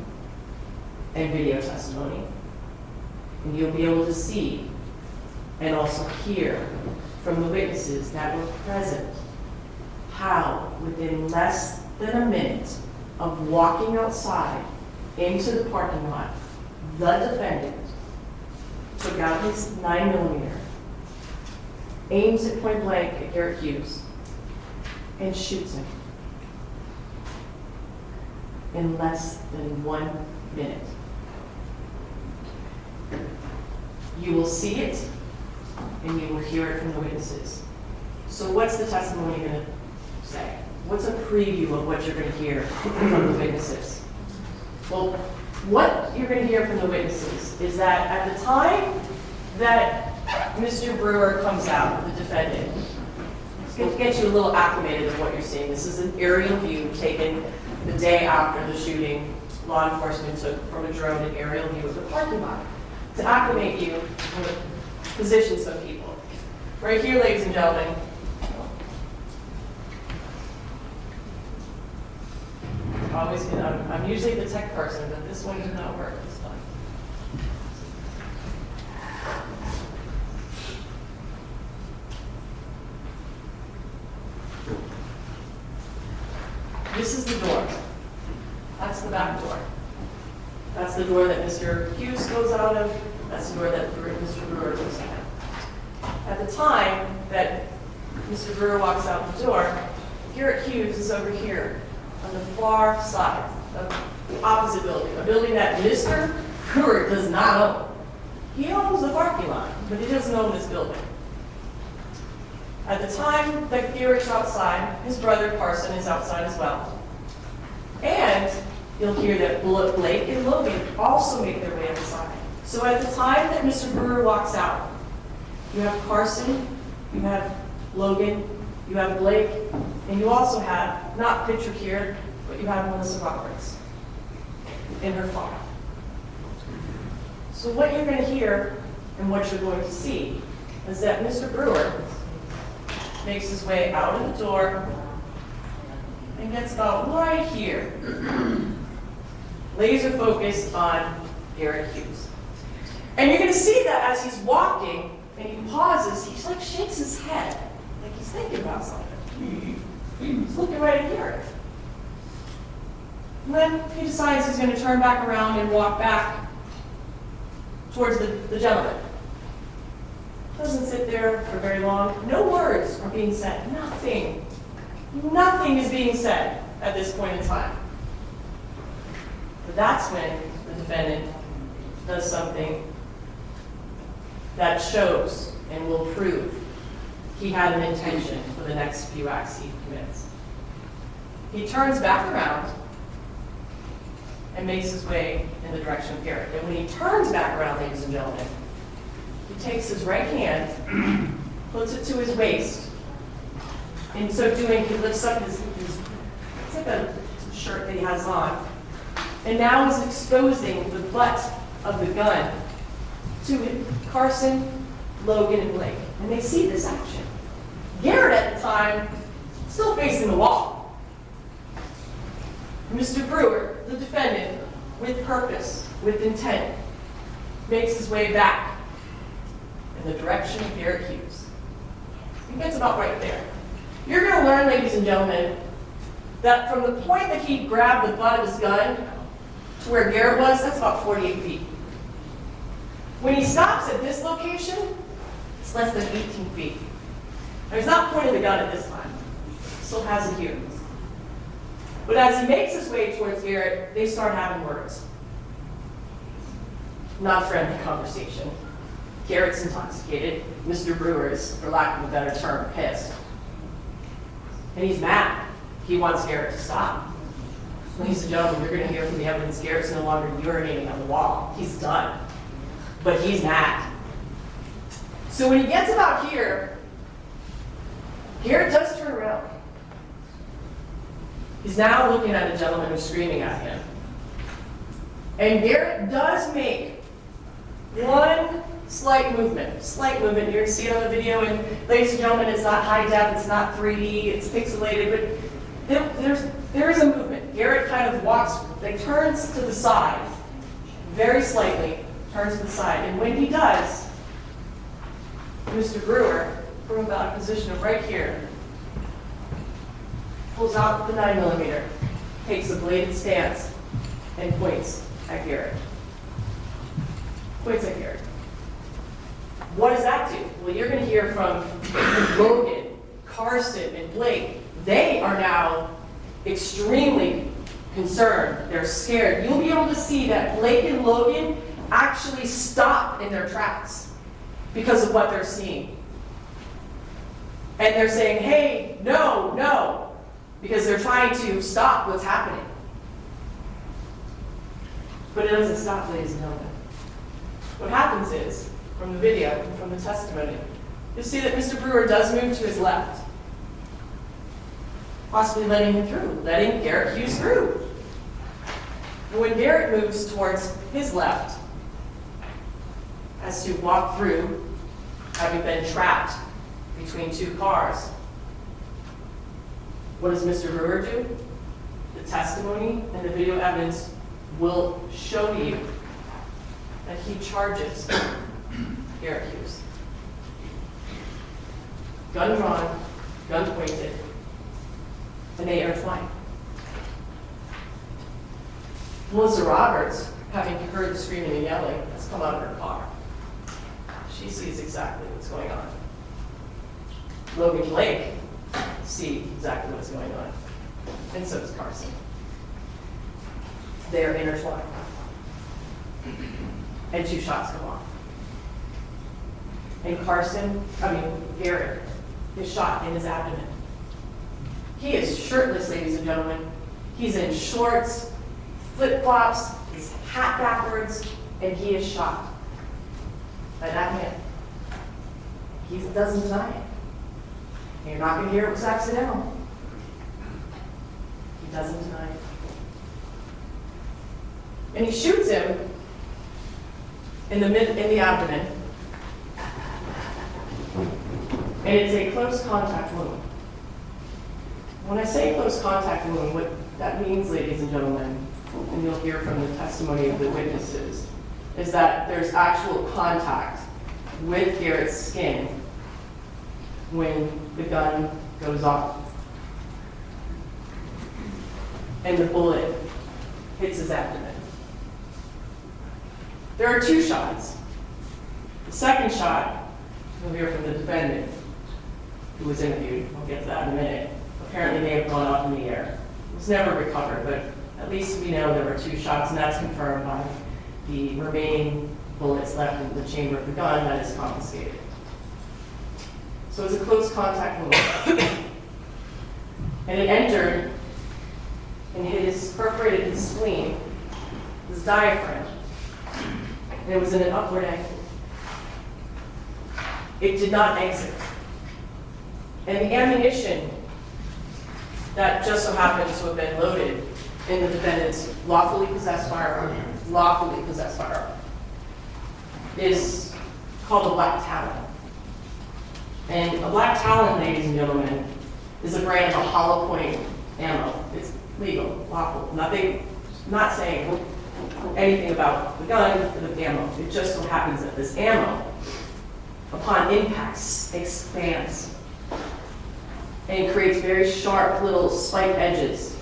and video testimony. And you'll be able to see and also hear from the witnesses that were present how, within less than a minute of walking outside into the parking lot, the defendant took out his 9mm, aims it point blank at Garrett Hughes, and shoots him in less than 1 minute. You will see it, and you will hear it from the witnesses. So what's the testimony going to say? What's a preview of what you're going to hear from the witnesses? Well, what you're going to hear from the witnesses is that at the time that Mr. Brewer comes out, the defendant, it's going to get you a little acclimated of what you're seeing. This is an aerial view taken the day after the shooting. Law enforcement took from a drone an aerial view of the parking lot to acclimate you and position some people. Right here, ladies and gentlemen. I'm usually the tech person, but this one did not work this time. This is the door. That's the back door. That's the door that Mr. Hughes goes out of. That's the door that Mr. Brewer goes out. At the time that Mr. Brewer walks out the door, Garrett Hughes is over here on the far side of the opposite building, a building that Mr. Brewer does not own. He owns the parking lot, but he doesn't own this building. At the time that Garrett's outside, his brother Carson is outside as well. And you'll hear that Blake and Logan also make their way outside. So at the time that Mr. Brewer walks out, you have Carson, you have Logan, you have Blake, and you also have, not pictured here, but you have Melissa Roberts in her car. So what you're going to hear and what you're going to see is that Mr. Brewer makes his way out of the door and gets about right here, laser focused on Garrett Hughes. And you're going to see that as he's walking and he pauses, he like shakes his head, like he's thinking about something. He's looking right at Garrett. And then he decides he's going to turn back around and walk back towards the gentleman. Doesn't sit there for very long. No words are being said. Nothing. Nothing is being said at this point in time. But that's when the defendant does something that shows and will prove he had an intention for the next few acts he commits. He turns back around and makes his way in the direction of Garrett. And when he turns back around, ladies and gentlemen, he takes his right hand, puts it to his waist. In so doing, he lifts up his it's like a shirt that he has on, and now is exposing the butt of the gun to Carson, Logan, and Blake. And they see this action. Garrett at the time, still facing the wall. Mr. Brewer, the defendant, with purpose, with intent, makes his way back in the direction of Garrett Hughes. He gets about right there. You're going to learn, ladies and gentlemen, that from the point that he grabbed the butt of his gun to where Garrett was, that's about 48 feet. When he stops at this location, it's less than 18 feet. Now, he's not pointing the gun at this time. He still has it here. But as he makes his way towards Garrett, they start having words. Not friendly conversation. Garrett's intoxicated. Mr. Brewer is, for lack of a better term, pissed. And he's mad. He wants Garrett to stop. Ladies and gentlemen, you're going to hear from the evidence Garrett's no longer urinating on the wall. He's done. But he's mad. So when he gets about here, Garrett does turn around. He's now looking at a gentleman who's screaming at him. And Garrett does make one slight movement. Slight movement. You're going to see it on the video. And ladies and gentlemen, it's not high def, it's not 3D, it's pixelated, but there is a movement. Garrett kind of walks, like turns to the side, very slightly, turns to the side. And when he does, Mr. Brewer, from about a position of right here, pulls out the 9mm, takes a bladed stance, and points at Garrett. Points at Garrett. What does that do? Well, you're going to hear from Logan, Carson, and Blake. They are now extremely concerned. They're scared. You'll be able to see that Blake and Logan actually stop in their tracks because of what they're seeing. And they're saying, hey, no, no, because they're trying to stop what's happening. But it doesn't stop, ladies and gentlemen. What happens is, from the video and from the testimony, you'll see that Mr. Brewer does move to his left, possibly letting him through, letting Garrett Hughes through. And when Garrett moves towards his left, as to walk through, having been trapped between two cars, what does Mr. Brewer do? The testimony and the video evidence will show you that he charges Garrett Hughes. Gun drawn, gun pointed, and they intertwine. Melissa Roberts, having heard the screaming and yelling, has come out of her car. She sees exactly what's going on. Logan Blake sees exactly what's going on. And so does Carson. They are intertwined. And two shots come off. And Garrett is shot in his abdomen. He is shirtless, ladies and gentlemen. He's in shorts, flip-flops, his hat backwards, and he is shot by that man. He doesn't deny it. And you're not going to hear it was accidental. He doesn't deny it. And he shoots him in the abdomen. And it's a close contact wound. When I say close contact wound, what that means, ladies and gentlemen, and you'll hear from the testimony of the witnesses, is that there's actual contact with Garrett's skin when the gun goes off. And the bullet hits his abdomen. There are two shots. The second shot, you'll hear from the defendant, who was interviewed, I'll get to that in a minute, apparently may have gone up in the air. It was never recovered, but at least we know there were two shots, and that's confirmed by the remaining bullets left in the chamber of the gun that is confiscated. So it's a close contact wound. And it entered and perforated his spleen, his diaphragm, and it was in an upward angle. It did not exit. And the ammunition that just so happens to have been loaded in the defendant's lawfully possessed firearm, is called a black talon. And a black talon, ladies and gentlemen, is a brand of hollow point ammo. It's legal, lawful, nothing, not saying anything about the gun or the ammo. It just so happens that this ammo, upon impacts, expands and creates very sharp little spiked edges.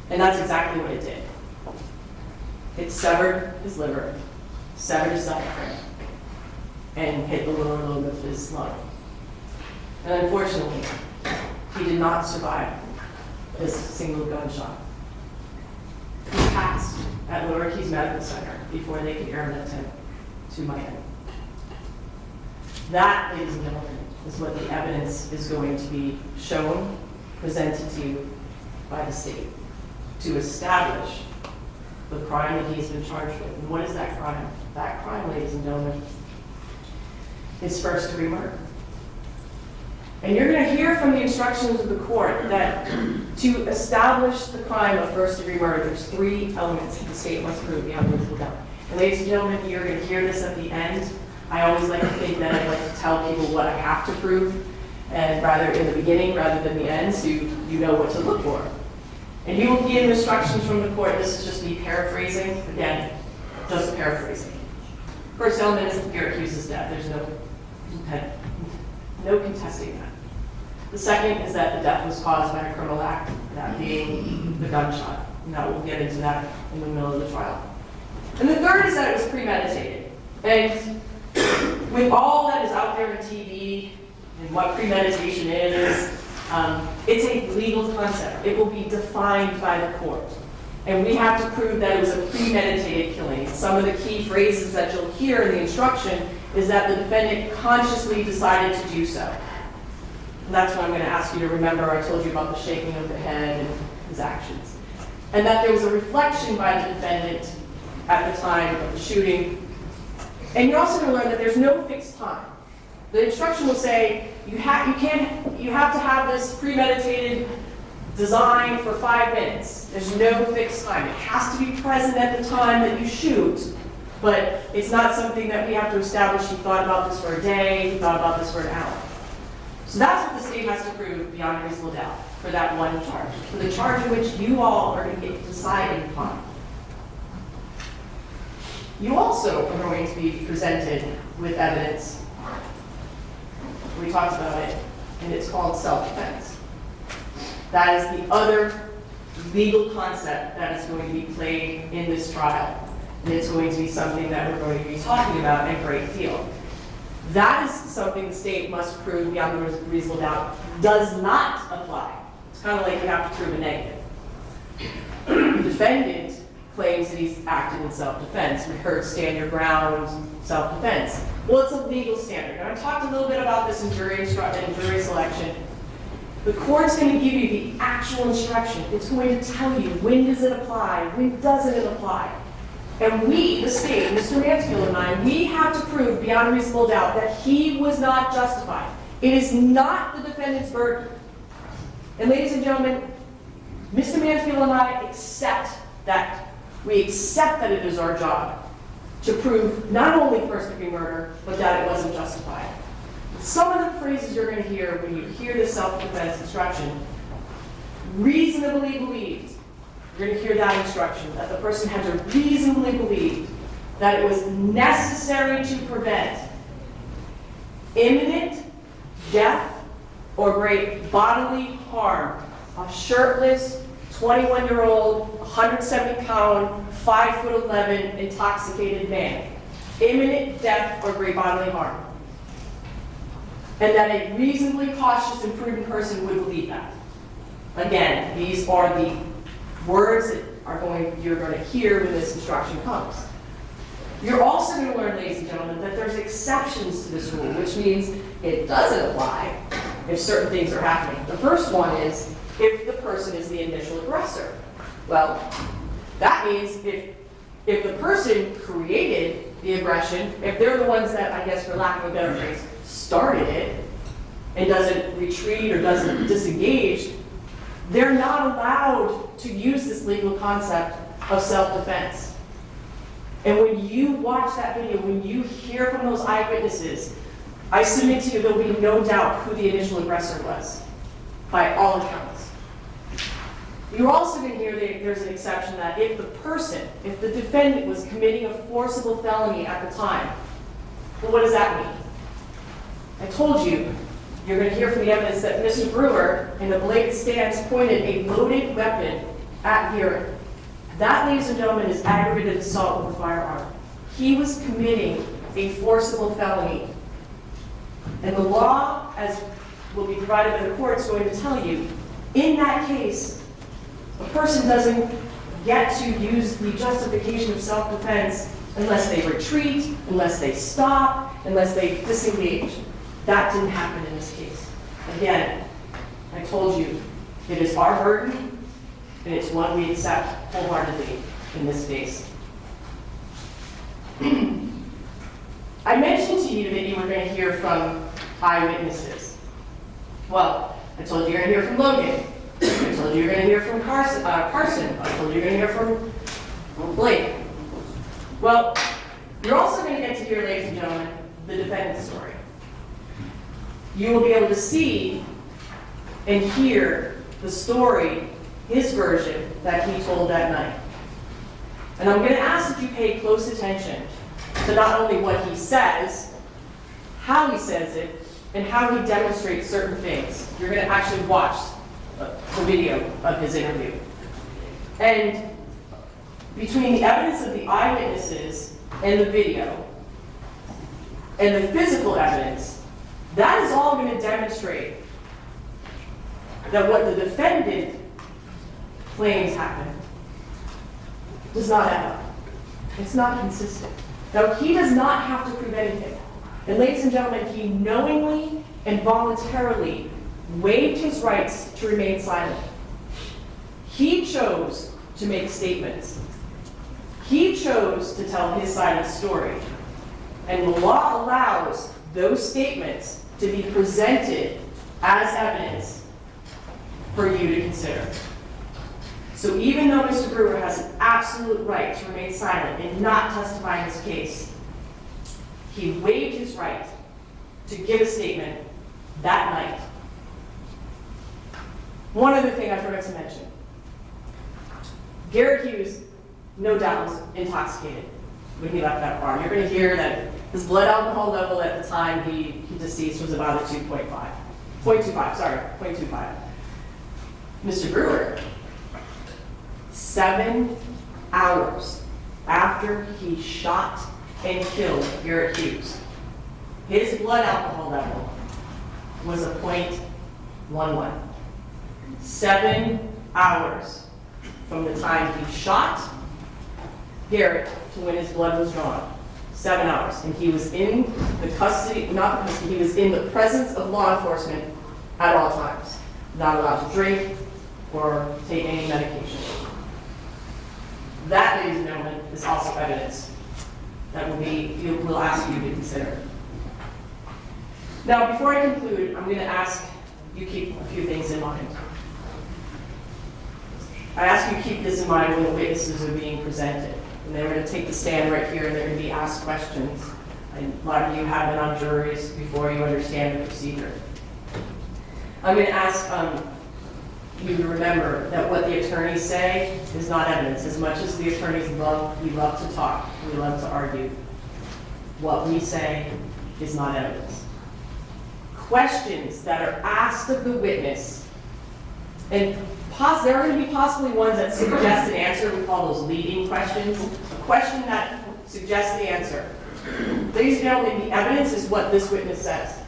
And that's exactly what it did. It severed his liver, severed his diaphragm, and hit the lower lobe of his lung. And unfortunately, he did not survive this single gunshot. He passed at Lower Keys Medical Center before they could airlift him to Miami. That, ladies and gentlemen, is what the evidence is going to be shown, presented to you by the state to establish the crime that he's been charged with. And what is that crime? That crime, ladies and gentlemen, is first-degree murder. And you're going to hear from the instructions of the court that to establish the crime of first-degree murder, there's three elements that the state must prove beyond reasonable doubt. And ladies and gentlemen, you're going to hear this at the end. I always like to think that I like to tell people what I have to prove, and rather in the beginning rather than the end, so you know what to look for. And you will get instructions from the court. This is just me paraphrasing. Again, just paraphrasing. First element is Garrett Hughes' death. There's no contesting that. The second is that the death was caused by a criminal act, that being the gunshot. Now we'll get into that in the middle of the trial. And the third is that it was premeditated. And with all that is out there on TV and what premeditation is, it's a legal concept. It will be defined by the court. And we have to prove that it was a premeditated killing. Some of the key phrases that you'll hear in the instruction is that the defendant consciously decided to do so. And that's what I'm going to ask you to remember. I told you about the shaking of the head and his actions. And that there was a reflection by the defendant at the time of the shooting. And you're also going to learn that there's no fixed time. The instruction will say you have to have this premeditated design for 5 minutes. There's no fixed time. It has to be present at the time that you shoot, but it's not something that we have to establish. You thought about this for a day, you thought about this for an hour. So that's what the state has to prove beyond a reasonable doubt for that one charge, for the charge in which you all are going to get decided upon. You also are going to be presented with evidence. We talked about it, and it's called self-defense. That is the other legal concept that is going to be played in this trial. And it's going to be something that we're going to be talking about a great deal. That is something the state must prove beyond a reasonable doubt does not apply. It's kind of like you have to prove a negative. The defendant claims that he's acted in self-defense. We heard stand your ground, self-defense. Well, it's a legal standard. And I talked a little bit about this in jury selection. The court's going to give you the actual instruction. It's going to tell you when does it apply, when doesn't it apply. And we, the state, Mr. Mansfield and I, we have to prove beyond reasonable doubt that he was not justified. It is not the defendant's burden. And ladies and gentlemen, Mr. Mansfield and I accept that. We accept that it is our job to prove not only first-degree murder, but that it wasn't justified. Some of the phrases you're going to hear when you hear this self-defense instruction, reasonably believed. You're going to hear that instruction, that the person had to reasonably believe that it was necessary to prevent imminent death or great bodily harm. A shirtless, 21-year-old, 170-pound, 5'11", intoxicated man. Imminent death or great bodily harm. And that a reasonably cautious and prudent person would believe that. Again, these are the words that you're going to hear when this instruction comes. You're also going to learn, ladies and gentlemen, that there's exceptions to this rule, which means it doesn't apply if certain things are happening. The first one is if the person is the initial aggressor. Well, that means if the person created the aggression, if they're the ones that, I guess for lack of a better phrase, started it, and doesn't retreat or doesn't disengage, they're not allowed to use this legal concept of self-defense. And when you watch that video, when you hear from those eyewitnesses, I submit to you there'll be no doubt who the initial aggressor was, by all accounts. You're also going to hear that there's an exception that if the defendant was committing a forcible felony at the time, well, what does that mean? I told you, you're going to hear from the evidence that Mr. Brewer, in a blatant stance, pointed a loaded weapon at Garrett. That, ladies and gentlemen, is aggravated assault with a firearm. He was committing a forcible felony. And the law, as will be provided by the court, is going to tell you, in that case, a person doesn't get to use the justification of self-defense unless they retreat, unless they stop, unless they disengage. That didn't happen in this case. Again, I told you, it is our burden, and it's one we accept wholeheartedly in this case. I mentioned to you that you were going to hear from eyewitnesses. Well, I told you you're going to hear from Logan. I told you you're going to hear from Carson. I told you you're going to hear from Blake. Well, you're also going to get to hear, ladies and gentlemen, the defendant's story. You will be able to see and hear the story, his version, that he told that night. And I'm going to ask that you pay close attention to not only what he says, how he says it, and how he demonstrates certain things. You're going to actually watch the video of his interview. And between the evidence of the eyewitnesses and the video, and the physical evidence, that is all going to demonstrate that what the defendant claims happened does not add up. It's not consistent. Now, he does not have to prove anything. And ladies and gentlemen, he knowingly and voluntarily waived his rights to remain silent. He chose to make statements. He chose to tell his side of the story. And the law allows those statements to be presented as evidence for you to consider. So even though Mr. Brewer has an absolute right to remain silent and not testify in this case, he waived his right to give a statement that night. One other thing I forgot to mention. Garrett Hughes, no doubt, was intoxicated when he left that bar. You're going to hear that his blood alcohol level at the time he deceased was about a 0.25. Mr. Brewer, 7 hours after he shot and killed Garrett Hughes, his blood alcohol level was a 0.11. 7 hours from the time he shot Garrett to when his blood was drawn. 7 hours. And he was in the custody, not the custody, he was in the presence of law enforcement at all times. Not allowed to drink or take any medication. That, ladies and gentlemen, is also evidence that we'll ask you to consider. Now, before I conclude, I'm going to ask you keep a few things in mind. I ask you to keep this in mind when the witnesses are being presented. And they're going to take the stand right here and they're going to be asked questions. And a lot of you have been on juries before you understand the procedure. I'm going to ask you to remember that what the attorneys say is not evidence. As much as the attorneys we love to talk, we love to argue. What we say is not evidence. Questions that are asked of the witness, and there are going to be possibly ones that suggest an answer. We call those leading questions. A question that suggests the answer. Ladies and gentlemen, the evidence is what this witness says,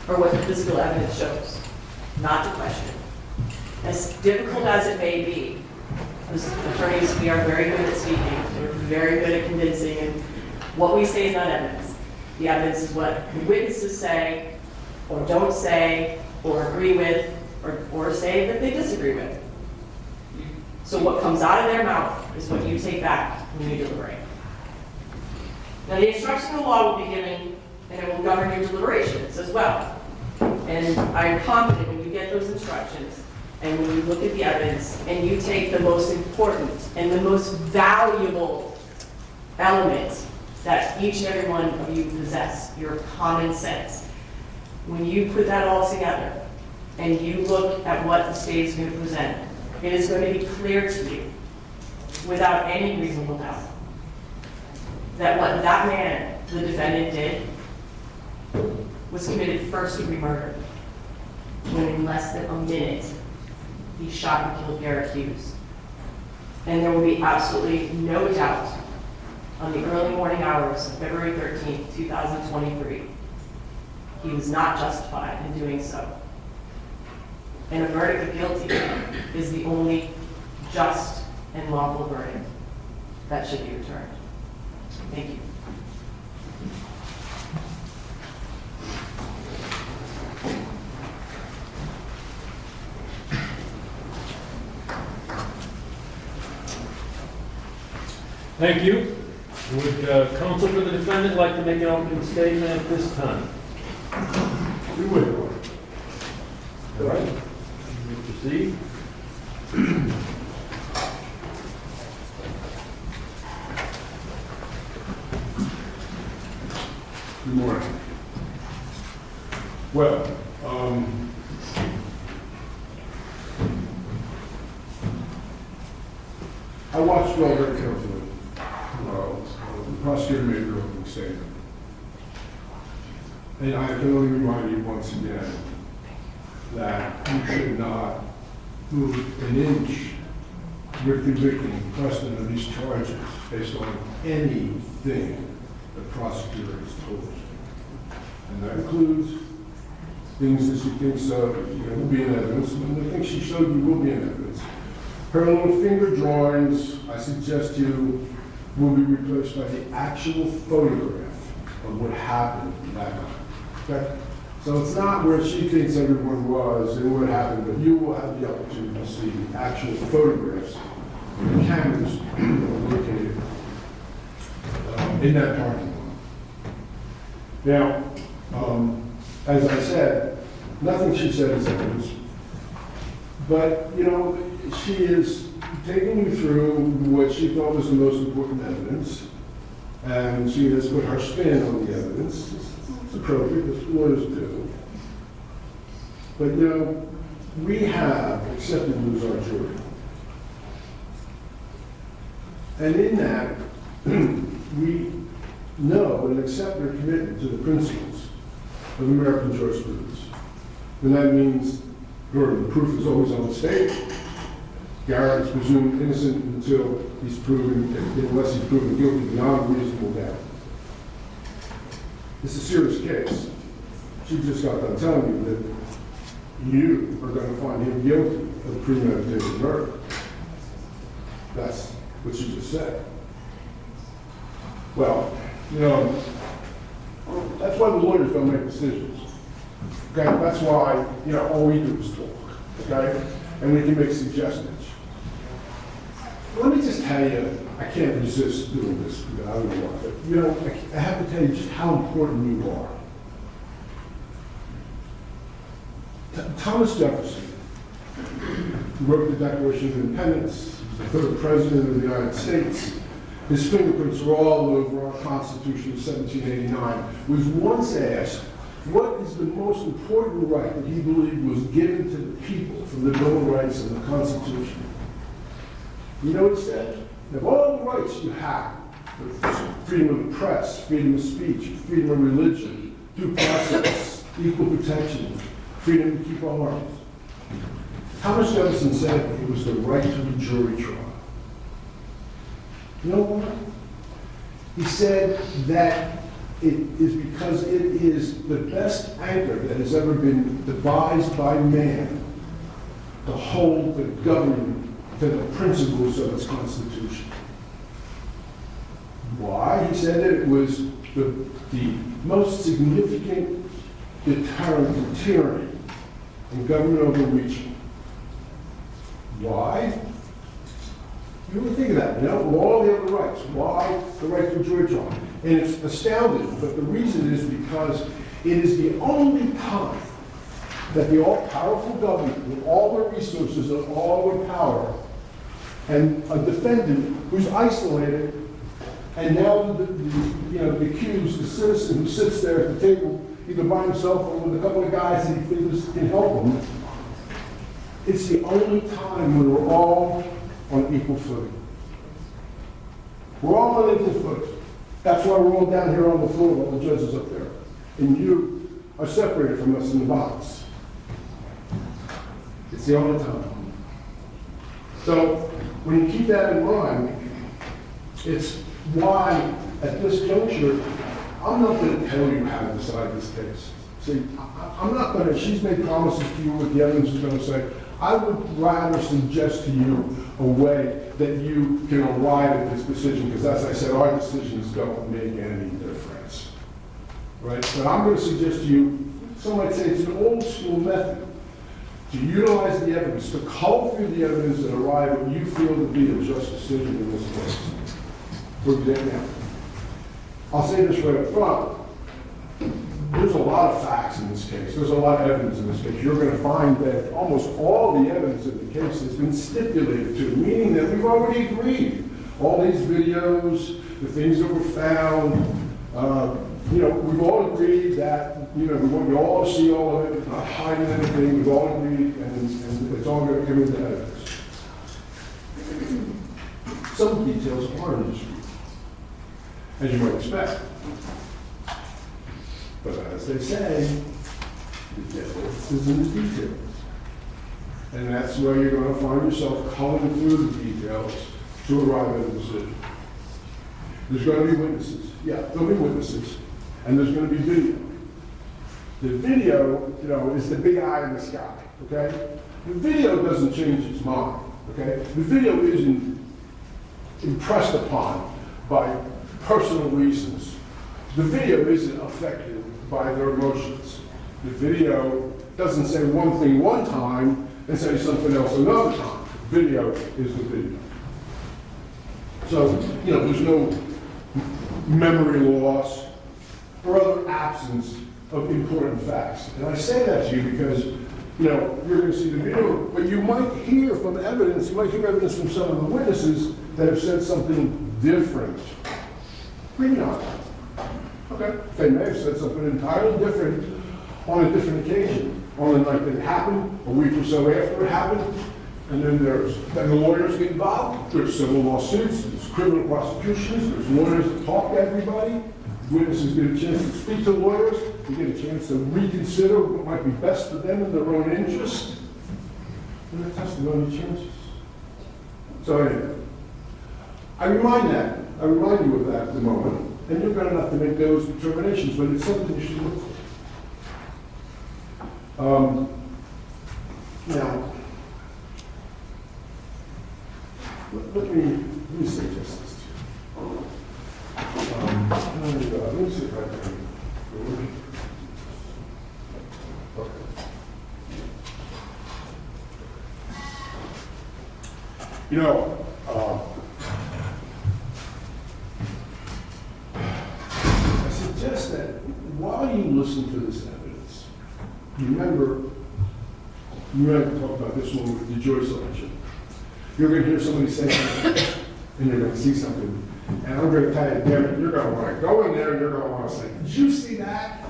or what the physical evidence shows, not the question. As difficult as it may be, as attorneys, we are very good at speaking. We're very good at convincing, and what we say is not evidence. The evidence is what the witnesses say, or don't say, or agree with, or say that they disagree with. So what comes out of their mouth is what you take back when you deliberate. Now the instruction of the law will be given, and it will govern your deliberations as well. And I'm confident when you get those instructions, and when you look at the evidence, and you take the most important and the most valuable element that each and every one of you possess, your common sense. When you put that all together, and you look at what the state is going to present, it is going to be clear to you, without any reasonable doubt, that what that man, the defendant, did was committed first-degree murder. When in less than a minute, he shot and killed Garrett Hughes. And there will be absolutely no doubt on the early morning hours of February 13th, 2023, he was not justified in doing so. And a verdict of guilty is the only just and lawful verdict that should be returned. Thank you. Thank you. Would counsel for the defendant like to make an opening statement at this time? We would. All right. You proceed. Good morning. Well, I watched you all very carefully. The prosecutor made her opening statement. And I can only remind you once again that you should not move an inch with convicting Preston of these charges based on anything the prosecutor has told you. And that includes things that she thinks will be in evidence, and the things she showed you will be in evidence. Her little finger drawings, I suggest to you, will be replaced by the actual photograph of what happened that night. Okay? So it's not where she thinks everyone was and what happened, but you will have the opportunity to see the actual photographs of the cameras located in that parking lot. Now, as I said, nothing she said is evidence, but, she is taking you through what she thought was the most important evidence, and she has put her spin on the evidence. It's appropriate, as lawyers do. But, we have accepted you as our jury. And in that, we know and accept your commitment to the principles of American jurisprudence. And that means, the proof is always on the state. Garrett is presumed innocent until he's proven, unless he's proven guilty beyond reasonable doubt. It's a serious case. She just got done telling you that you are going to find him guilty of premeditated murder. That's what she just said. Well, you know, that's why the lawyers don't make decisions. Okay, that's why, you know, all we do is talk, okay? And we can make suggestions. Let me just tell you, I can't resist doing this, because I don't know why, but, you know, I have to tell you just how important you are. Thomas Jefferson, who wrote the Declaration of Independence, the third president of the United States. His fingerprints are all over our Constitution of 1789, was once asked, what is the most important right that he believed was given to the people from the Bill of Rights and the Constitution? You know what he said? Of all the rights you have, freedom of the press, freedom of speech, freedom of religion, due process, equal protection, freedom to keep arms. Thomas Jefferson said it was the right to a jury trial. You know what? He said that it is because it is the best anchor that has ever been devised by man to hold the government to the principles of its Constitution. Why? He said that it was the most significant deterrent to tyranny and government overreaching. Why? You would think of that, you know, all the other rights. Why the right to a jury trial? And it's astounding, but the reason is because it is the only time that the all-powerful government, with all their resources and all their power, and a defendant who's isolated, and now the accused, the citizen who sits there at the table, either by himself or with a couple of guys that he figures can help him, it's the only time when we're all on equal footing. We're all on equal footing. That's why we're all down here on the floor while the judge is up there. And you are separated from us in the box. It's the only time. So when you keep that in mind, it's why at this juncture, I'm not going to tell you how to decide this case. See, I'm not going to, she's made promises to you what the evidence is going to say. I would rather suggest to you a way that you can arrive at this decision, because as I said, our decisions don't make any difference. Right? But I'm going to suggest to you, some might say it's an old school method, to utilize the evidence, to cull through the evidence and arrive at what you feel to be a just decision in this case. For example, I'll say this right up front. There's a lot of facts in this case. There's a lot of evidence in this case. You're going to find that almost all the evidence in the case has been stipulated to, meaning that we've already agreed. All these videos, the things that were found, we've all agreed that, we want you all to see all of it, not hiding anything. We've all agreed, and it's all going to come into evidence. Some details are in dispute, as you might expect. But as they say, the devil is in the details. And that's where you're going to find yourself culling through the details to arrive at a decision. There's going to be witnesses. Yeah, there'll be witnesses. And there's going to be video. The video, is the big eye in the sky, okay? The video doesn't change its mind, okay? The video isn't impressed upon by personal reasons. The video isn't affected by their emotions. The video doesn't say one thing one time and say something else another time. The video is the video. So, there's no memory loss or other absence of important facts. And I say that to you because, you're going to see the video, but you might hear from evidence, you might hear evidence from some of the witnesses that have said something different. Maybe not. Okay. They may have said something entirely different on a different occasion, on the night that it happened, a week or so after it happened, and then the lawyers get involved. There's civil lawsuits, there's criminal prosecutions, there's lawyers that talk to everybody. Witnesses get a chance to speak to lawyers, they get a chance to reconsider what might be best for them in their own interest, and their testimony changes. So anyway, I remind you of that at the moment. And you're going to have to make those determinations, but it's something you should look for. Now, let me suggest this to you. You know, I suggest that while you listen to this evidence, remember to talk about this one with the jury selection. You're going to hear somebody say something, and you're going to see something. And I'm going to tell you, damn it, you're going to want to go in there and you're going to want to say, did you see that?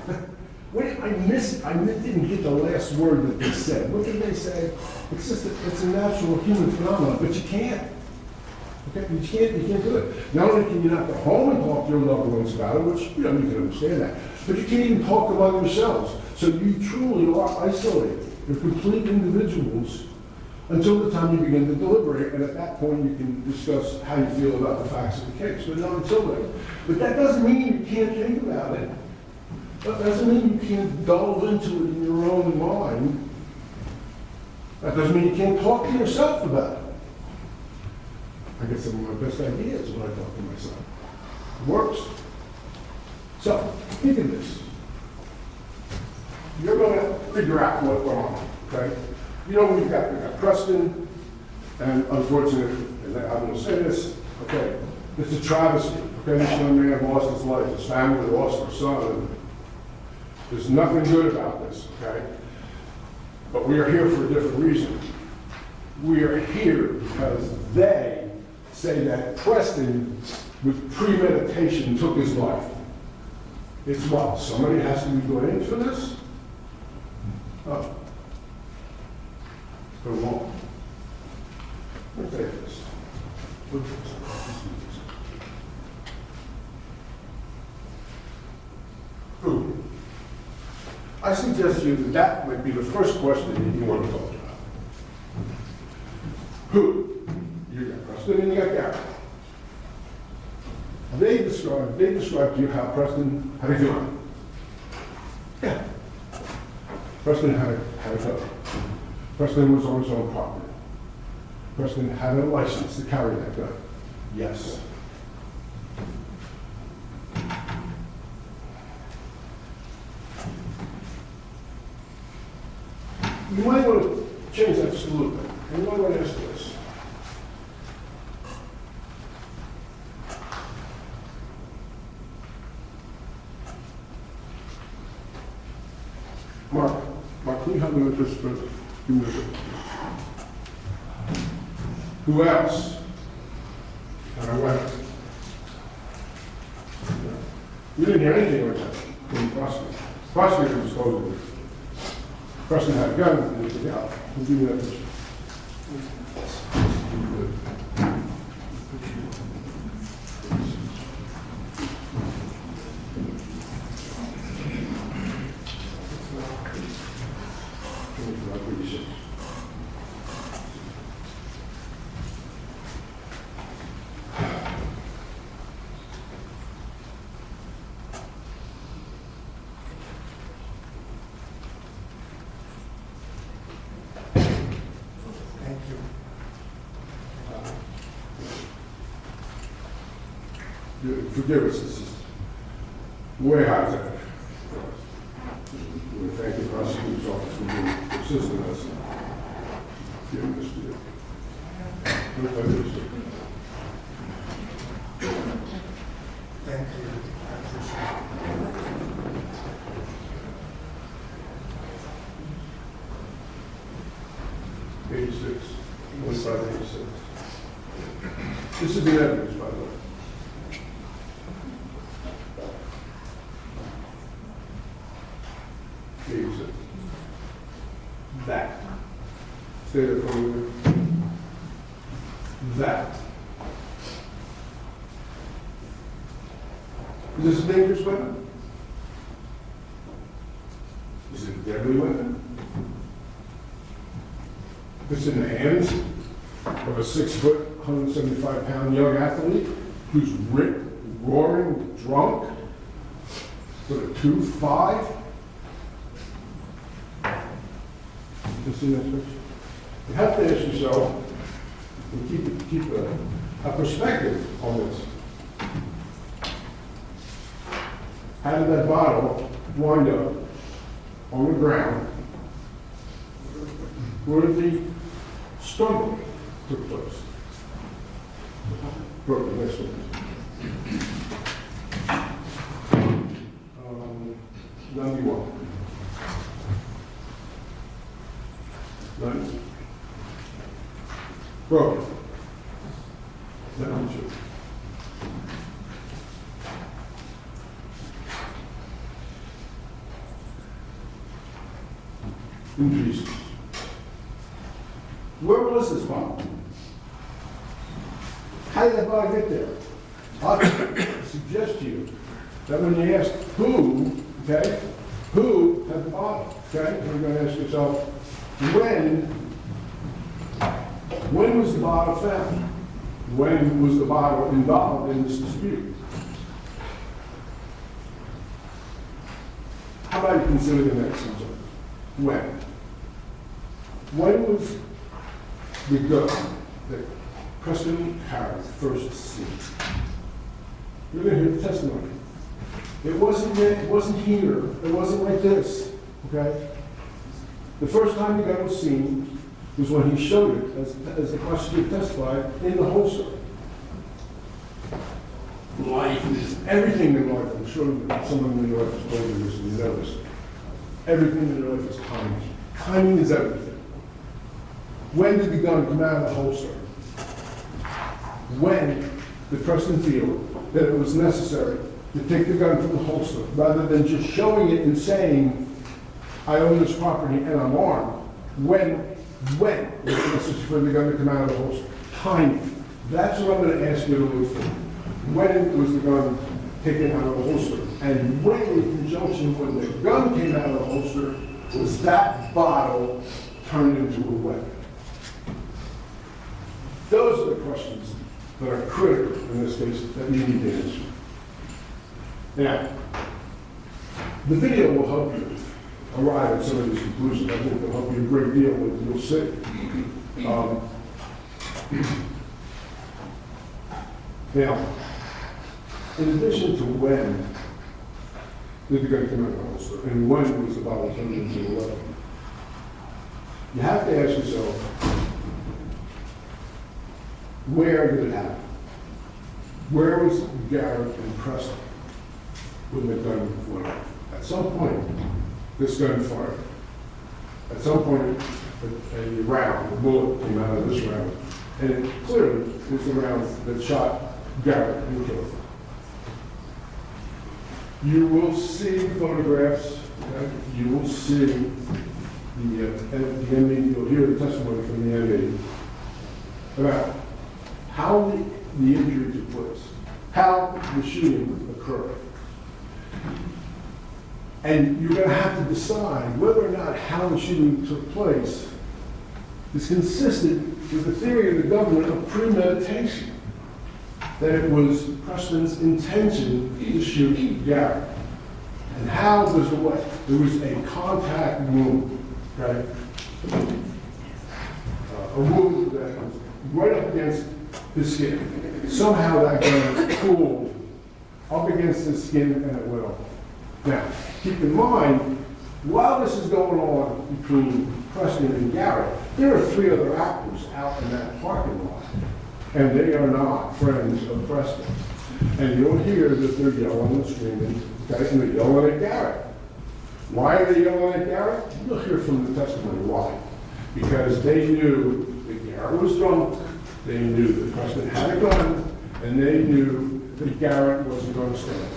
Wait, I didn't get the last word that they said. What did they say? It's just, it's a natural human phenomenon, but you can't. Okay, you can't do it. Not only can you not go home and talk to your loved ones about it, which, you know, you can understand that, but you can't even talk among yourselves. So you truly are isolated. You're complete individuals until the time you begin to deliberate, and at that point you can discuss how you feel about the facts of the case, but not until then. But that doesn't mean you can't think about it. That doesn't mean you can't delve into it in your own mind. That doesn't mean you can't talk to yourself about it. I get some of my best ideas when I talk to myself. It works. So, think of this. You're going to figure out what went on, okay? You know, we've got Preston, and unfortunately, and I'm going to say this, okay, it's a travesty, okay? This young man lost his life, his family lost their son, and there's nothing good about this, okay? But we are here for a different reason. We are here because they say that Preston, with premeditation, took his life. It's what? Somebody has to be blamed for this? Oh. Go on. Let's take this. Look at this. Who? I suggest to you that that might be the first question that you want to talk about. Who? You got Preston and you got Garrett. They described to you how Preston had a gun. Yeah. Preston had a gun. Preston was on his own property. Preston had a license to carry that gun. Yes. You might want to change that just a little bit. And you might want to ask this. Mark, can you help me with this for a few minutes? Who else? And I went. You didn't hear anything like that from the prosecutor. Prosecutor was told me. Preston had a gun, and he said, yeah, we'll give you that picture. Forgive us, this is way high tech. We thank the prosecutor's office for being assisting us in giving this to you. Thank you. I appreciate it. 86, 1586. This is the evidence, by the way. That. Stay there for a minute. That. Is this a dangerous weapon? Is it a deadly weapon? If it's in the hands of a 6 foot, 175-pound young athlete who's ripped, roaring, drunk, with a 2.5. You see that picture? You have to ask yourself, and keep a perspective on this. How did that bottle wind up on the ground where the struggle took place? Broken, next one. None you want. None. Broken. None you. Injuries. Where was this bottle? How did that bottle get there? I suggest to you that when you ask who, okay, who had the bottle, okay, you're going to ask yourself, when was the bottle found? When was the bottle involved in this dispute? How about you consider the next subject? When? When was the gun that Preston Harris first seen? You're going to hear the testimony. It wasn't here. It wasn't like this. Okay? The first time the gun was seen was when he showed it, as the prosecutor testified, in the holster. Life is everything in life. I'm sure that someone in your life has told you this and you know this. Everything in your life is timing. Timing is everything. When did the gun come out of the holster? When did Preston feel that it was necessary to take the gun from the holster rather than just showing it and saying, I own this property and I'm armed? When was it necessary for the gun to come out of the holster? Timing. That's what I'm going to ask you to look for. When was the gun taken out of the holster? And when, in conjunction when the gun came out of the holster, was that bottle turned into a weapon? Those are the questions that are critical in this case that you need to answer. Now, the video will help you arrive at some of these conclusions. I think it'll help you a great deal with what you'll see. Now, in addition to when did the gun come out of the holster and when was the bottle turned into a weapon, you have to ask yourself, where did it happen? Where was Garrett and Preston when the gun went off? At some point, this gun fired. At some point, a round, a bullet came out of this round, and it clearly was the round that shot Garrett and killed him. You will see photographs, okay? You will see the MD, you'll hear the testimony from the MD about how the injury took place, how the shooting occurred. And you're going to have to decide whether or not how the shooting took place is consistent with the theory of the government of premeditation, that it was Preston's intention to shoot Garrett. And how was the way? There was a contact wound, okay? A wound that was right up against his skin. Somehow that gun was cooled up against his skin and it went off. Now, keep in mind, while this is going on between Preston and Garrett, there are 3 other actors out in that parking lot, and they are not friends of Preston. And you'll hear that they're yelling and screaming, okay, and they're yelling at Garrett. Why are they yelling at Garrett? You'll hear from the testimony why. Because they knew that Garrett was drunk, they knew that Preston had a gun, and they knew that Garrett wasn't going to stand.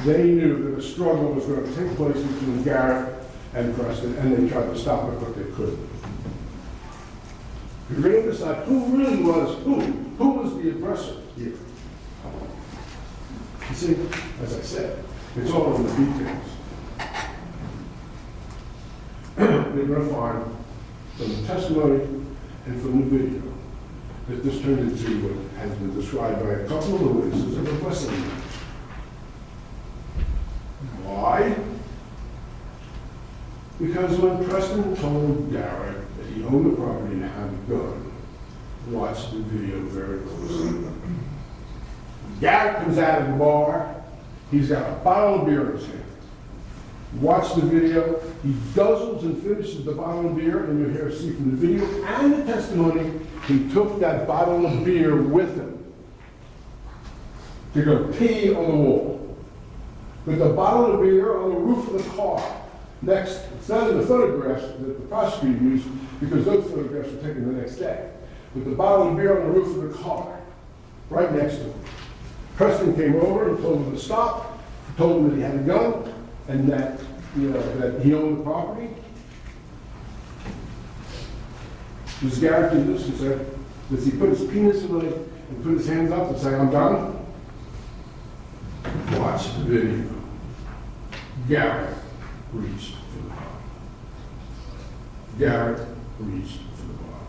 They knew that a struggle was going to take place between Garrett and Preston, and they tried to stop it, but they couldn't. You're going to decide who really was who was the aggressor here. You see, as I said, it's all in the details. They're going to find from the testimony and from the video that this turned into what has been described by a couple of the witnesses of a wrestling match. Why? Because when Preston told Garrett that he owned the property and had a gun, watch the video very closely. Garrett comes out of the bar, he's got a bottle of beer in his hand. Watch the video, he guzzles and finishes the bottle of beer, and you'll hear see from the video and the testimony, he took that bottle of beer with him. They're gonna pee on the wall. With a bottle of beer on the roof of the car. Next, it's not in the photographs that the prosecutor used, because those photographs were taken the next day. With the bottle of beer on the roof of the car, right next to him. Preston came over and told him to stop, told him that he had a gun, and that, that he owned the property. Does Garrett do this? He said, does he put his penis away and put his hands up and say, I'm done? Watch the video. Garrett reached for the bottle. Garrett reached for the bottle.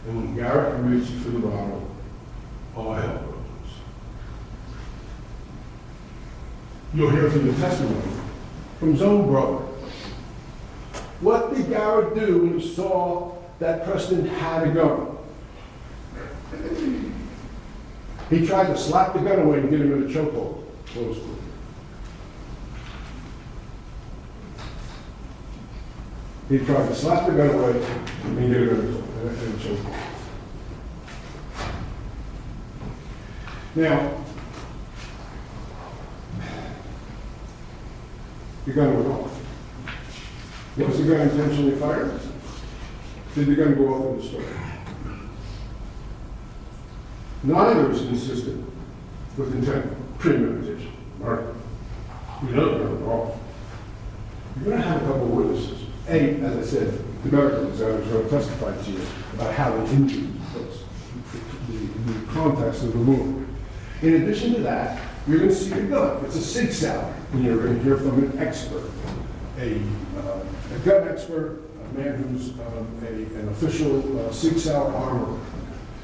And when Garrett reached for the bottle, all hell broke loose. You'll hear from the testimony from his own brother. What did Garrett do when he saw that Preston had a gun? He tried to slap the gun away and get him in a chokehold. Close quote. He tried to slap the gun away and get him in a chokehold. Now, the gun went off. Was the gun intentionally fired? Did the gun go off in the store? Neither is consistent with intent, premeditation, murder. You know the gun went off. You're going to have a couple of witnesses. A, as I said, the medical examiner is going to testify to you about how the injury was, the context of the wound. In addition to that, you're going to see the gun. It's a Sig Sauer, and you're going to hear from an expert, a gun expert, a man who's an official Sig Sauer armorer,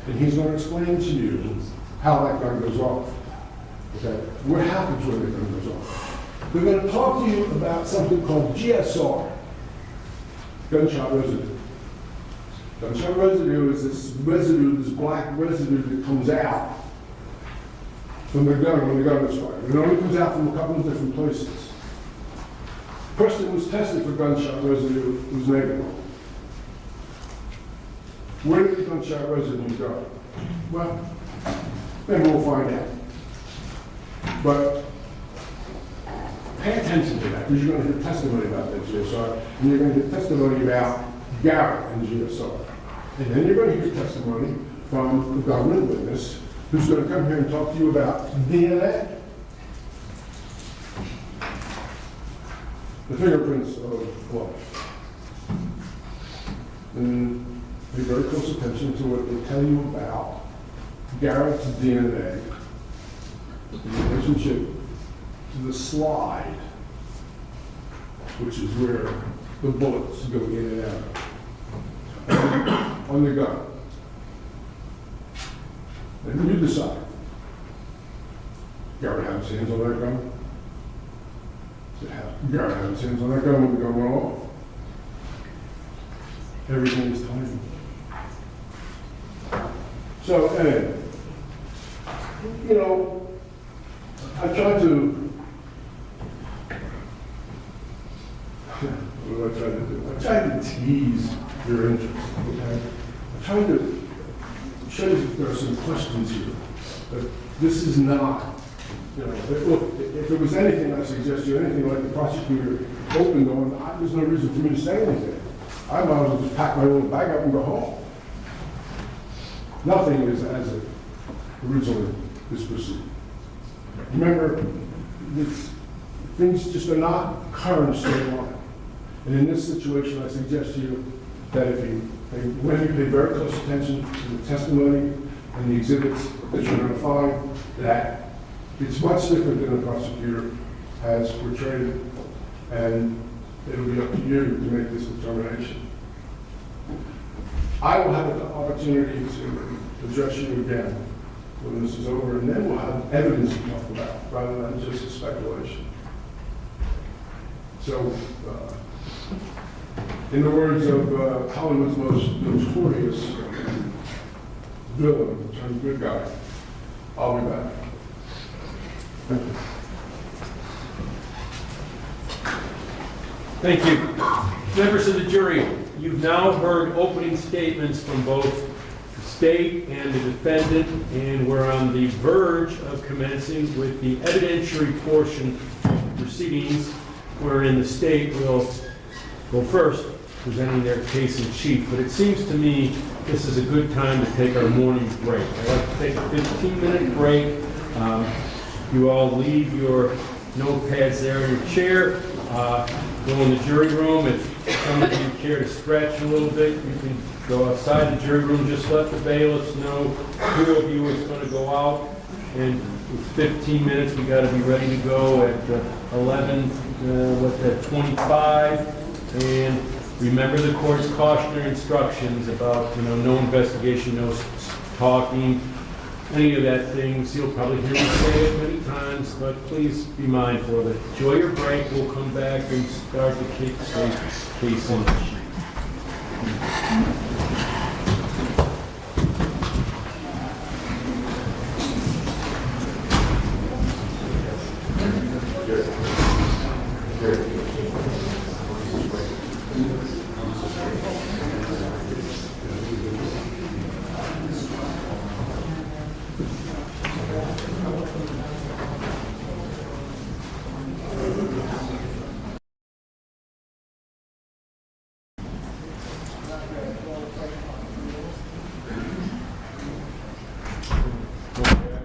and he's going to explain to you how that gun goes off. Okay, what happens when the gun goes off? We're going to talk to you about something called GSR, gunshot residue. Gunshot residue is this residue, this black residue that comes out from the gun when the gun is fired. It only comes out from a couple of different places. Preston was tested for gunshot residue, it was negative. Where did the gunshot residue go? Well, maybe we'll find out. But pay attention to that, because you're going to hear testimony about that GSR, and you're going to hear testimony about Garrett and GSR. And then you're going to hear testimony from a government witness who's going to come here and talk to you about DNA. The fingerprints of life. And pay very close attention to what they tell you about Garrett's DNA, in relationship to the slide, which is where the bullets go in and out on the gun. And you decide. Garrett had his hands on that gun. Garrett had his hands on that gun when the gun went off. Everything is tiny. So, anyway, I tried to, what did I try to do? I tried to tease your interest, okay? I tried to show you that there are some questions here, but this is not, look, if there was anything I suggest you, anything like the prosecutor opened on, there's no reason for me to say anything. I might as well just pack my little bag up and go home. Nothing is as it originally is perceived. Remember, things just are not current straight line. And in this situation, I suggest to you that when you pay very close attention to the testimony and the exhibits, that you're going to find that it's much different than the prosecutor has portrayed it, and it'll be up to you to make this determination. I will have the opportunity to address you again when this is over, and then we'll have evidence to talk about, rather than just a speculation. So, in the words of Hollywood's most notorious villain, turned good guy, I'll be back. Thank you. Thank you. Members of the jury, you've now heard opening statements from both the state and the defendant, and we're on the verge of commencing with the evidentiary portion of proceedings, wherein the state will go first, presenting their case in chief. But it seems to me this is a good time to take our morning break. I'd like to take a 15-minute break. You all leave your notepads there in your chair. Go in the jury room. If some of you care to stretch a little bit, you can go outside the jury room. Just let the bailiffs know who of you is going to go out. And it's 15 minutes. We got to be ready to go at 11:25. And remember the court's cautionary instructions about, no investigation, no talking, any of that things. You'll probably hear me say it many times, but please be mindful of it. Enjoy your break. We'll come back and start the case in.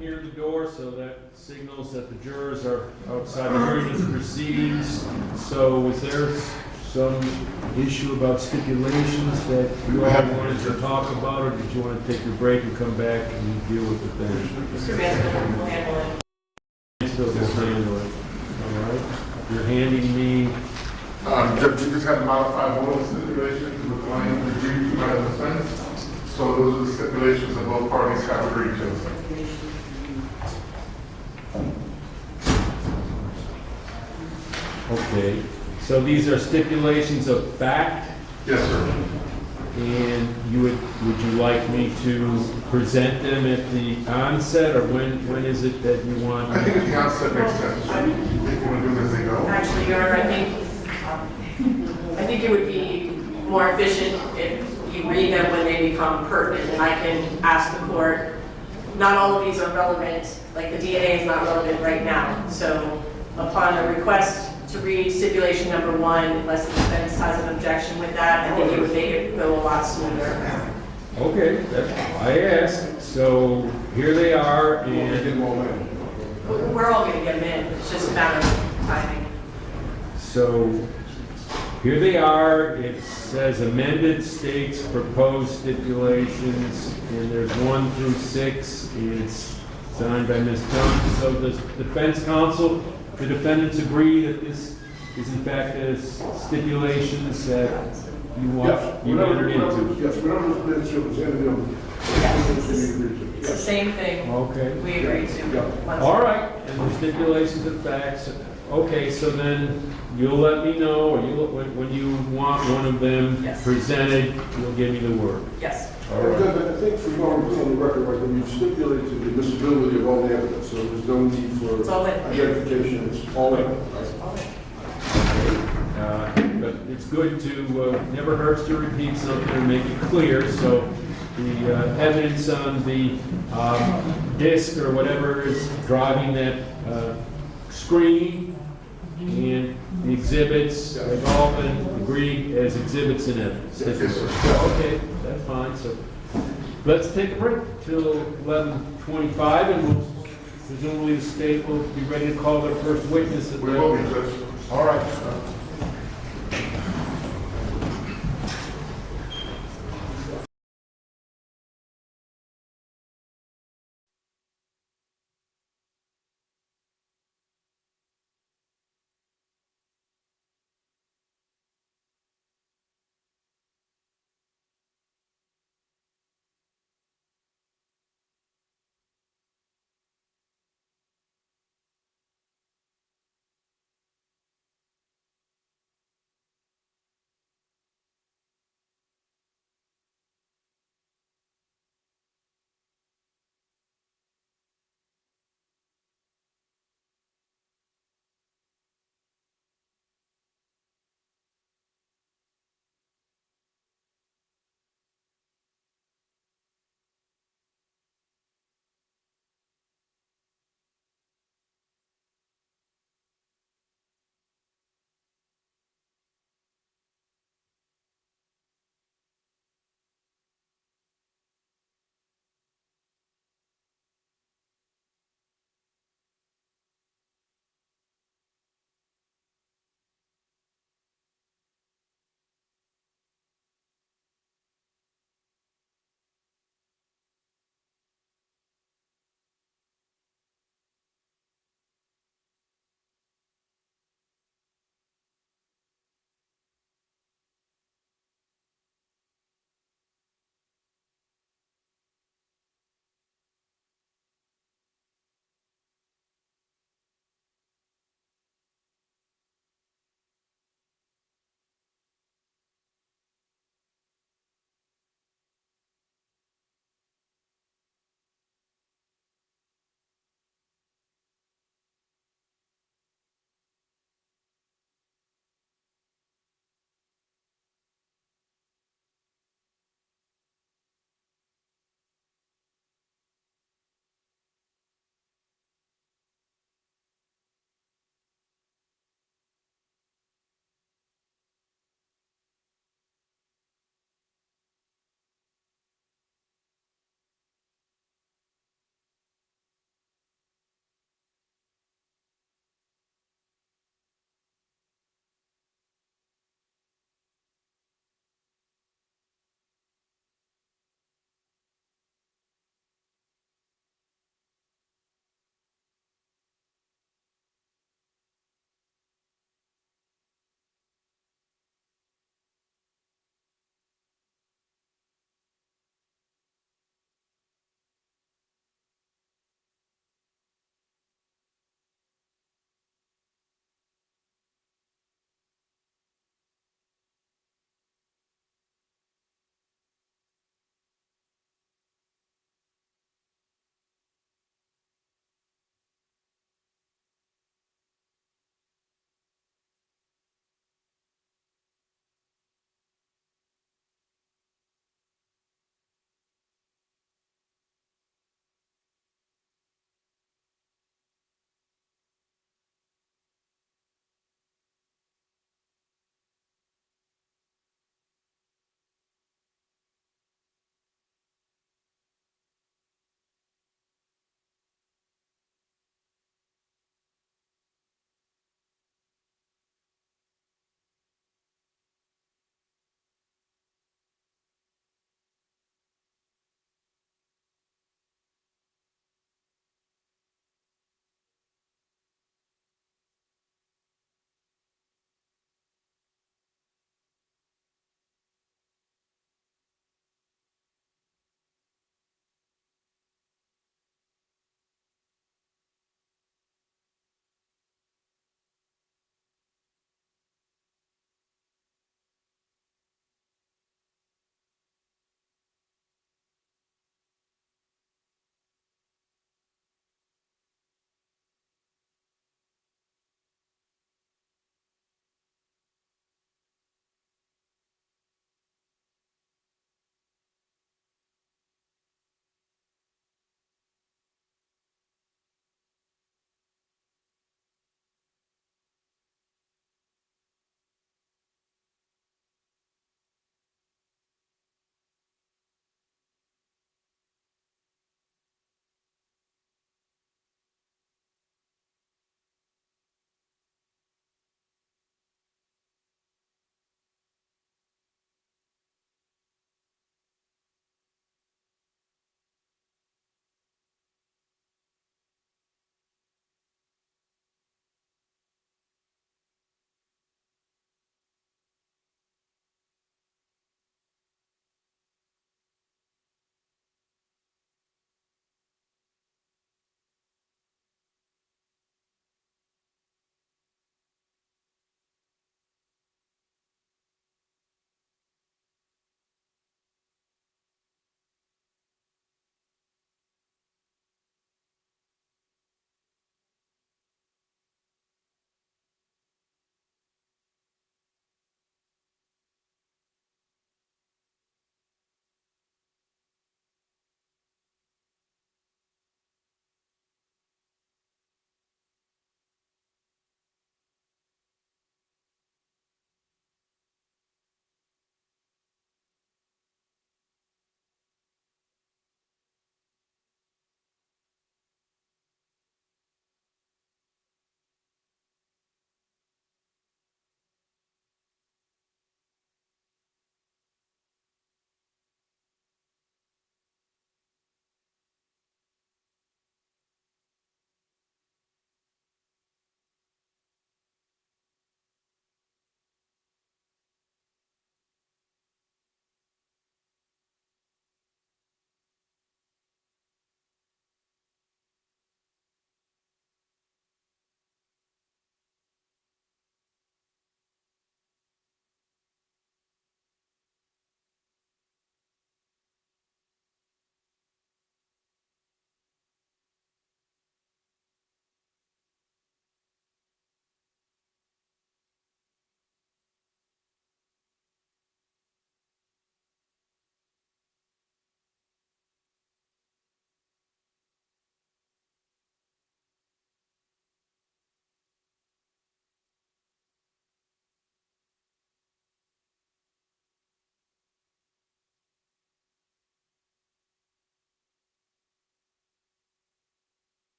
Near the door, so that signals that the jurors are outside the hearing of the proceedings. So was there some issue about stipulations that you all wanted to talk about, or did you want to take your break and come back and deal with it then? Mr. Mansfield will handle it. Still will handle it. All right. You're handing me. We just had a modified oral stipulation to the client agreed to by the defense. So those are the stipulations that both parties have agreed to. Okay. So these are stipulations of fact, Yes, sir. and would you like me to present them at the onset, or when is it that you want? I think at the outset makes sense. If you want to do it as they go. Actually, Your Honor, I think it would be more efficient if you read them when they become pertinent, and I can ask the court. Not all of these are relevant, like the DNA is not relevant right now. So upon a request to read stipulation number 1, unless the defense has an objection with that, I think it would make it go a lot smoother. Okay, I asked, so here they are, and We're all going to get them in, it's just a matter of timing. so here they are. It says amended states proposed stipulations, and there's 1 through 6, and it's signed by Ms. Johnson. So does defense counsel, the defendants agree that this is in fact the stipulations that you entered into? Yes, whatever the minutes you presented them. It's the same thing Okay. we agreed to. All right, and the stipulations of facts. Okay, so then you'll let me know, or when you want one of them Yes. presented, you'll give me the word. Yes. All right. I think for you on the record, right, we've stipulated the admissibility of all the evidence, so there's no need for It's all in. identification, it's all in. But it's good to, never hurts to repeat something and make it clear. So the evidence on the disc or whatever is driving that screen, and the exhibits have all been agreed as exhibits and evidence. Yes, sir. Okay, that's fine. So let's take a break till 11:25, and we'll, presumably the state will be ready to call their first witness. We will be, Judge. All right.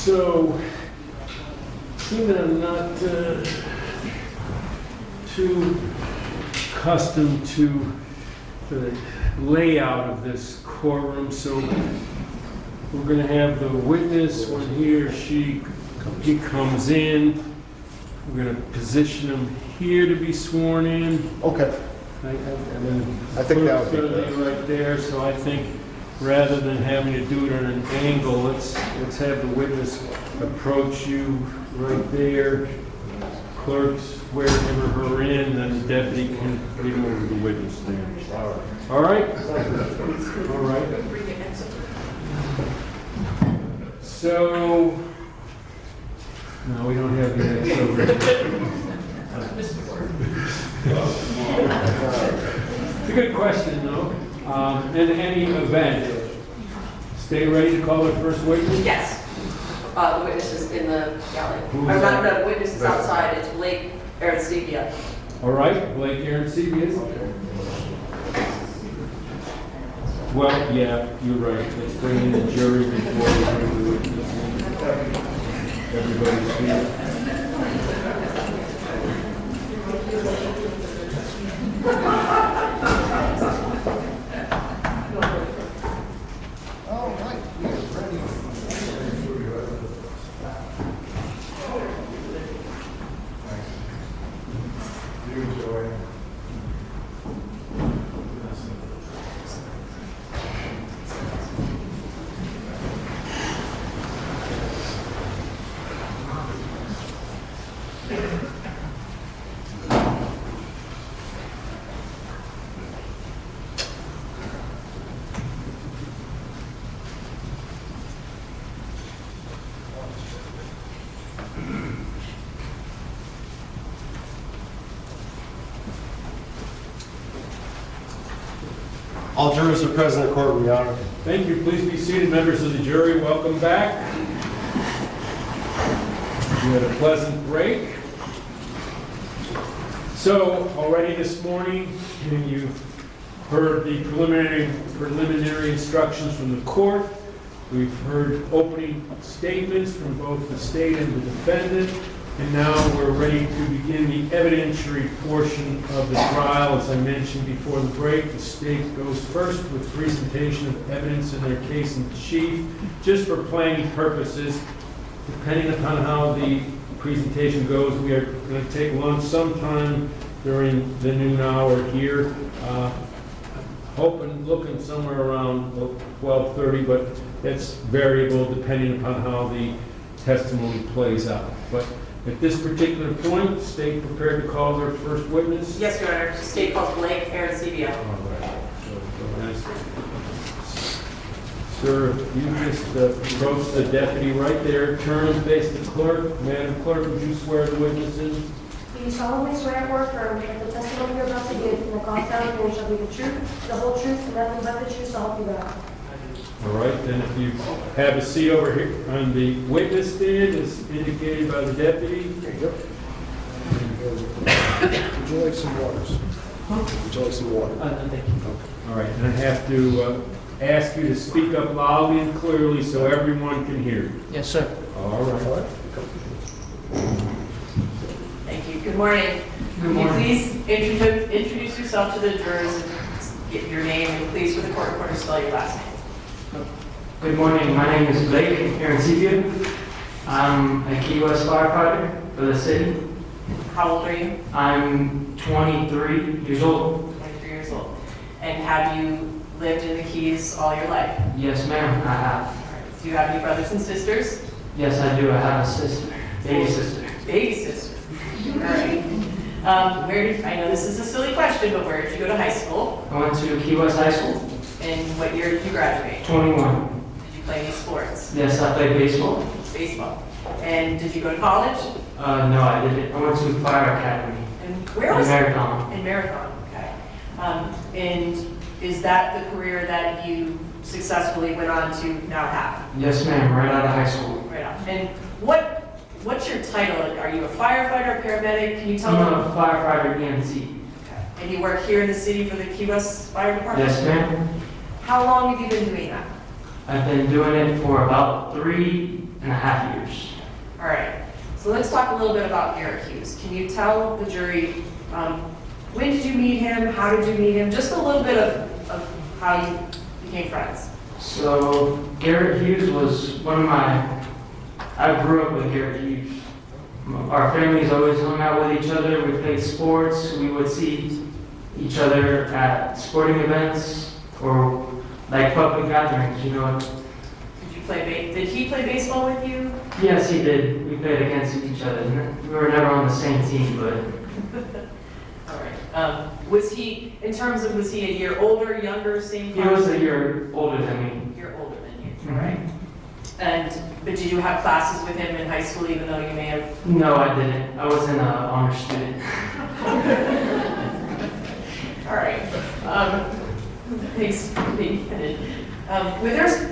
So, seeing that I'm not too accustomed to the layout of this courtroom, so we're going to have the witness when he or he comes in. We're going to position him here to be sworn in. Okay. I think that would be good. Right there, so I think rather than having to do it on an angle, let's have the witness approach you right there. Clerk swear him or her in, then the deputy can lead him over to the witness stand. All right? All right. So, no, we don't have the next over here. It's a good question, though. In any event, stay ready to call the first witness? Yes. The witness is in the gallery. Who's Or not, that? the witness is outside, it's Blake Aristevia. All right, Blake Aristevia. Well, yeah, you're right. Let's bring in the jury before we bring the witness in. Everybody's here. All right, we are ready. You enjoy. All jurors are present in court, Your Honor. Thank you. Please be seated, members of the jury. Welcome back. You had a pleasant break. So, already this morning, you heard the preliminary instructions from the court. We've heard opening statements from both the state and the defendant. And now we're ready to begin the evidentiary portion of the trial. As I mentioned before the break, the state goes first with presentation of evidence in their case in chief, just for planning purposes. Depending upon how the presentation goes, we are going to take lunch sometime during the noon hour here. Looking somewhere around 12:30, but it's variable depending upon how the testimony plays out. But at this particular point, the state prepared to call their first witness? Yes, Your Honor. State calls Blake Aristevia. All right. So, nice. Sir, you just approach the deputy right there, turn and face the clerk. Madam Clerk, would you swear the witness in? Do you solemnly swear or affirm that the testimony you're about to give in the Conchtown hearing shall be the truth, the whole truth, and nothing but the truth, so help you God? All right, then if you have a seat over here on the witness stand, as indicated by the deputy. There you go. Would you like some waters? Would you like some water? Thank you. All right, and I have to ask you to speak up loudly and clearly so everyone can hear you. Yes, sir. All right. Thank you. Good morning. Good morning. Can you please introduce yourself to the jurors and get your name, and please for the court reporter spell your last name. Good morning. My name is Blake Aristevia. I'm a Key West firefighter for the city. How old are you? I'm 23 years old. 23 years old. And have you lived in the Keys all your life? Yes, ma'am, I have. All right. Do you have any brothers and sisters? Yes, I do. I have a sister, baby sister. Baby sister. All right. I know this is a silly question, but where did you go to high school? I went to Key West High School. And what year did you graduate? 21. Did you play any sports? Yes, I played baseball. Baseball. And did you go to college? No, I didn't. I went to Fire Academy And where in was it? Marathon. In Marathon, okay. And is that the career that you successfully went on to now have? Yes, ma'am, right out of high school. Right on. And what's your title? Are you a firefighter, paramedic? Can you tell I'm me? a firefighter EMT. Okay. And you work here in the city for the Key West Fire Department? Yes, ma'am. How long have you been doing that? I've been doing it for about 3.5 years. All right, so let's talk a little bit about Garrett Hughes. Can you tell the jury, when did you meet him? How did you meet him? Just a little bit of how you became friends. So Garrett Hughes was I grew up with Garrett Hughes. Our families always hung out with each other. We played sports. We would see each other at sporting events or like public gatherings, you know. Did he play baseball with you? Yes, he did. We played against each other. We were never on the same team, but All right. Was he a year older, younger, same he class? was a year older than me. Year older than you, all right. But did you have classes with him in high school, even though you may have? No, I didn't. I was an honor student. All right. Thanks for being candid.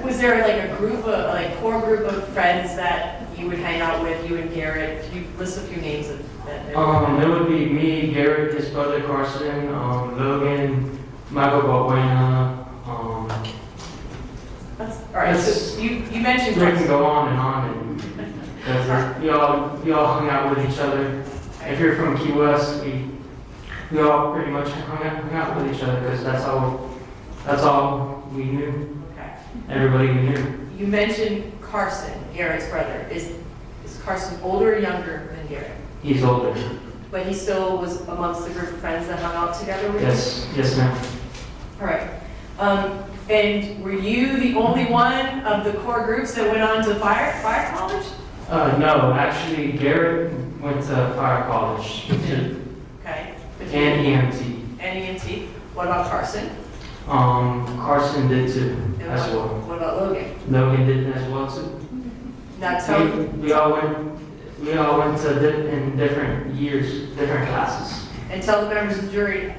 Was there like a group of, like core group of friends that you would hang out with, you and Garrett? Can you list a few names of that? It would be me, Garrett, his brother Carson, Logan, Michael Balbuena. All right, so you mentioned We can Carson. go on, and because we all hung out with each other. If you're from Key West, we all pretty much hung out with each other because that's all we knew. Okay. Everybody we knew. You mentioned Carson, Garrett's brother. Is Carson older or younger than Garrett? He's older. But he still was amongst the group of friends that hung out together with you? Yes, ma'am. All right. And were you the only one of the core groups that went on to fire college? No, actually, Garrett went to fire college Okay. and EMT. And EMT. What about Carson? Carson did too, And as well. What about Logan? Logan did as well too. Now tell We all went to in different years, different classes. and tell the members of the jury,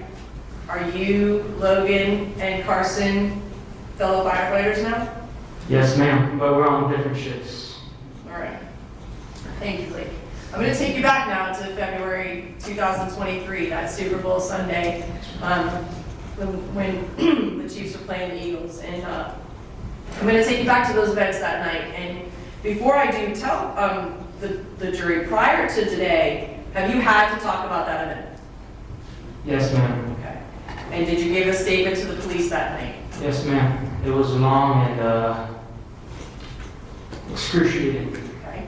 are you, Logan, and Carson fellow firefighters now? Yes, ma'am, but we're on different shifts. All right. Thank you, Blake. I'm going to take you back now to February 2023, that Super Bowl Sunday, when the Chiefs were playing the Eagles. And I'm going to take you back to those events that night. And before I do, tell the jury, prior to today, have you had to talk about that event? Yes, ma'am. Okay. And did you give a statement to the police that night? Yes, ma'am. It was long and excruciating. Okay.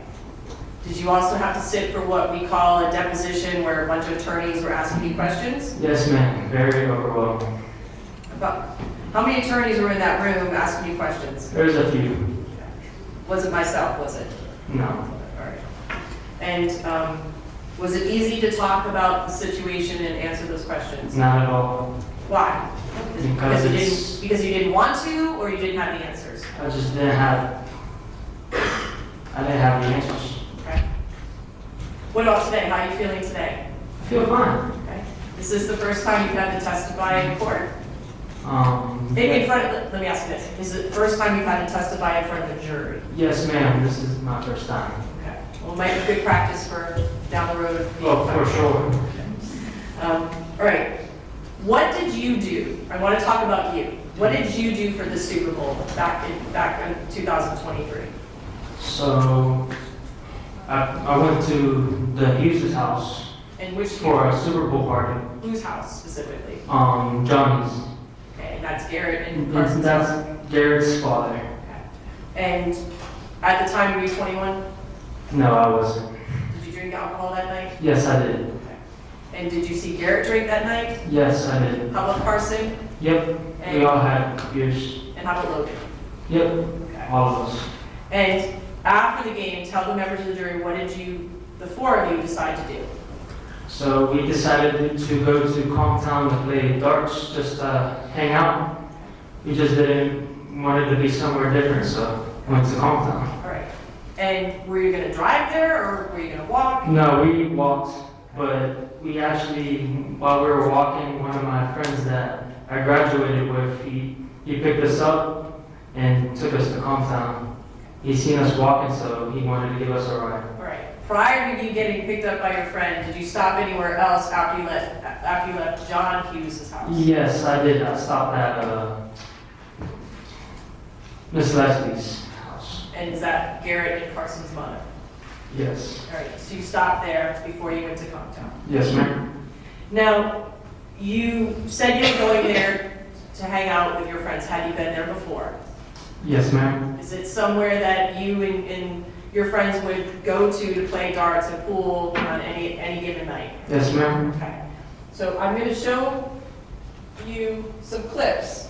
Did you also have to sit for what we call a deposition where a bunch of attorneys were asking you questions? Yes, ma'am. Very overwhelming. About how many attorneys were in that room asking you questions? There's a few. Was it myself, was it? No. All right. And was it easy to talk about the situation and answer those questions? Not at all. Why? Because Because you didn't want to, or you didn't have the answers? I just didn't have the answers. Okay. What about today? How are you feeling today? I feel fine. Okay. Is this the first time you've had to testify in court? Let me ask you this. Is it the first time you've had to testify in front of the jury? Yes, ma'am. This is my first time. Okay. Well, it might be good practice for down the road. Oh, for sure. All right. What did you do? I want to talk about you. What did you do for the Super Bowl back in 2023? So I went to the Hughes' house And which for a Super Bowl party. whose house specifically? Johnny's. Okay, and that's Garrett and Carson's That's house. Garrett's father. Okay. And at the time, were you 21? No, I wasn't. Did you drink alcohol that night? Yes, I did. Okay. And did you see Garrett drink that night? Yes, I did. How about Carson? Yep. We all had beers. And how about Logan? Yep. Okay. All of us. And after the game, tell the members of the jury, what did the four of you decide to do? So we decided to go to Conchtown to play darts, just hang out. We just wanted to be somewhere different, so went to Conchtown. All right. And were you going to drive there, or were you going to walk? No, we walked, but we actually, while we were walking, one of my friends that I graduated with, he picked us up and took us to Conchtown. He seen us walking, so he wanted to give us a ride. All right. Prior to you getting picked up by your friend, did you stop anywhere else after you left John Hughes' house? Yes, I did. I stopped at Miss Leslie's house. And is that Garrett and Carson's mother? Yes. All right, so you stopped there before you went to Conchtown. Yes, ma'am. Now, you said you were going there to hang out with your friends. Had you been there before? Yes, ma'am. Is it somewhere that you and your friends would go to play darts and pool on any given night? Yes, ma'am. Okay. So I'm going to show you some clips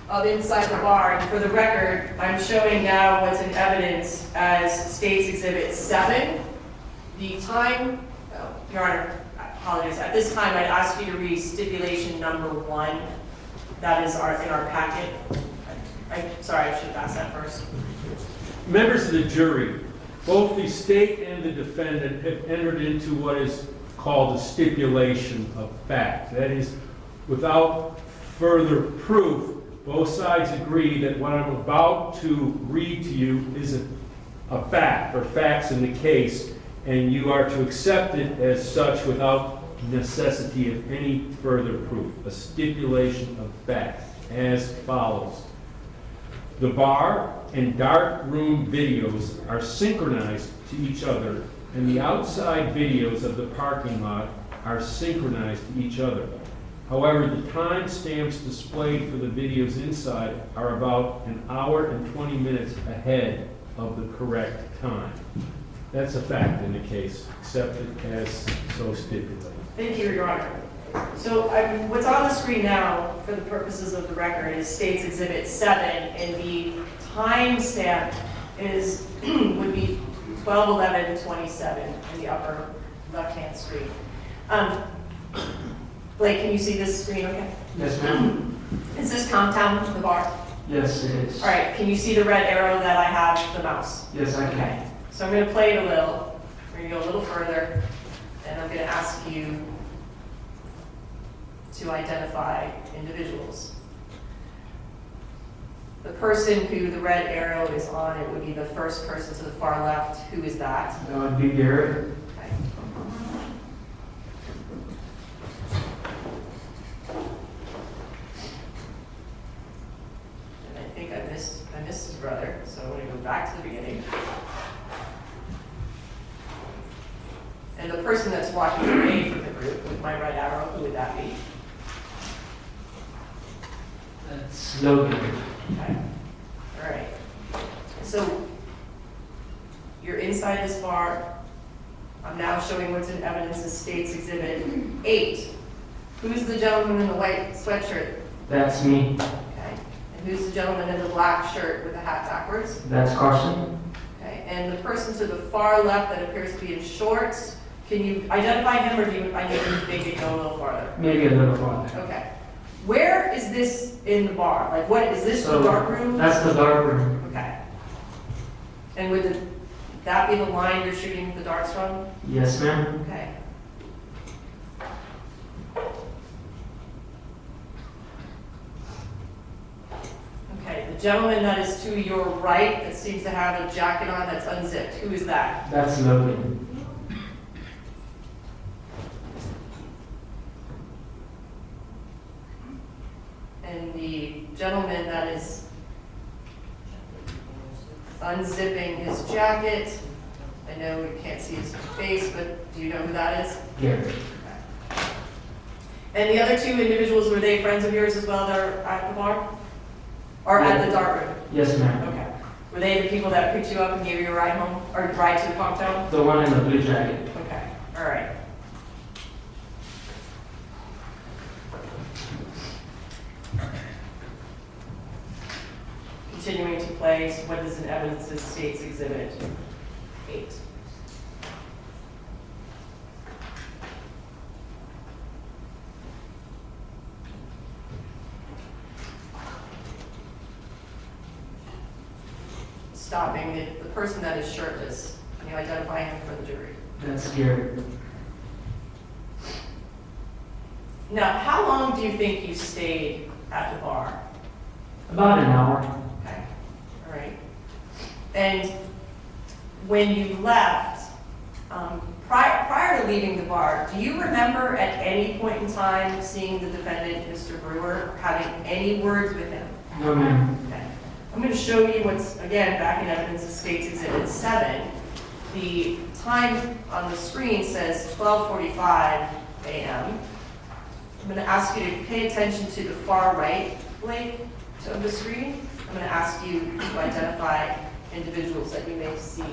of inside the bar. And for the record, I'm showing now what's in evidence as State's Exhibit 7. The time, Your Honor, I apologize. At this time, I'd ask you to read stipulation number 1. That is in our packet. Sorry, I should have asked that first. Members of the jury, both the state and the defendant have entered into what is called a stipulation of fact. That is, without further proof, both sides agree that what I'm about to read to you is a fact, or facts in the case, and you are to accept it as such without necessity of any further proof. A stipulation of fact as follows. The bar and dark room videos are synchronized to each other, and the outside videos of the parking lot are synchronized to each other. However, the timestamps displayed for the videos inside are about an hour and 20 minutes ahead of the correct time. That's a fact in the case, accepted as so stipulated. Thank you, Your Honor. So what's on the screen now, for the purposes of the record, is State's Exhibit 7, and the timestamp would be 12/11/27 in the upper left-hand screen. Blake, can you see this screen okay? Yes, ma'am. Is this Conchtown, the bar? Yes, it is. All right, can you see the red arrow that I have the mouse? Yes, I can. Okay, so I'm going to play it a little. We're going to go a little further, and I'm going to ask you to identify individuals. The person who the red arrow is on, it would be the first person to the far left. Who is that? That would be Garrett. Okay. And I think I missed his brother, so I'm going to go back to the beginning. And the person that's walking away from the group with my red arrow, who would that be? That's Logan. Okay, all right. So you're inside this bar. I'm now showing what's in evidence as State's Exhibit 8. Who's the gentleman in the white sweatshirt? That's me. Okay. And who's the gentleman in the black shirt with the hat backwards? That's Carson. Okay. And the person to the far left that appears to be in shorts, can you identify him, or I need to make it go a little farther? Maybe a little farther. Okay. Where is this in the bar? Like, what is this, the So, dark room? That's the dark room. Okay. And would that be the line you're shooting the darts from? Yes, ma'am. Okay. Okay, the gentleman that is to your right that seems to have a jacket on that's unzipped, who is that? That's Logan. And the gentleman that is unzipping his jacket, I know you can't see his face, but do you know who that is? Garrett. And the other two individuals, were they friends of yours as well that are at the bar? Or at the dark room? Yes, ma'am. Okay. Were they the people that picked you up and gave you a ride home, or ride to Conchtown? The one in the blue jacket. Okay, all right. Continuing to play, what is in evidence as State's Exhibit 8. Stopping the person that is shirtless. Can you identify him for the jury? That's Garrett. Now, how long do you think you stayed at the bar? About an hour. Okay, all right. And when you left, prior to leaving the bar, do you remember at any point in time seeing the defendant, Mr. Brewer, having any words with him? No, ma'am. Okay. I'm going to show you what's, again, back in Evidence of States Exhibit 7. The time on the screen says 12:45 a.m. I'm going to ask you to pay attention to the far right link of the screen. I'm going to ask you to identify individuals that you may see.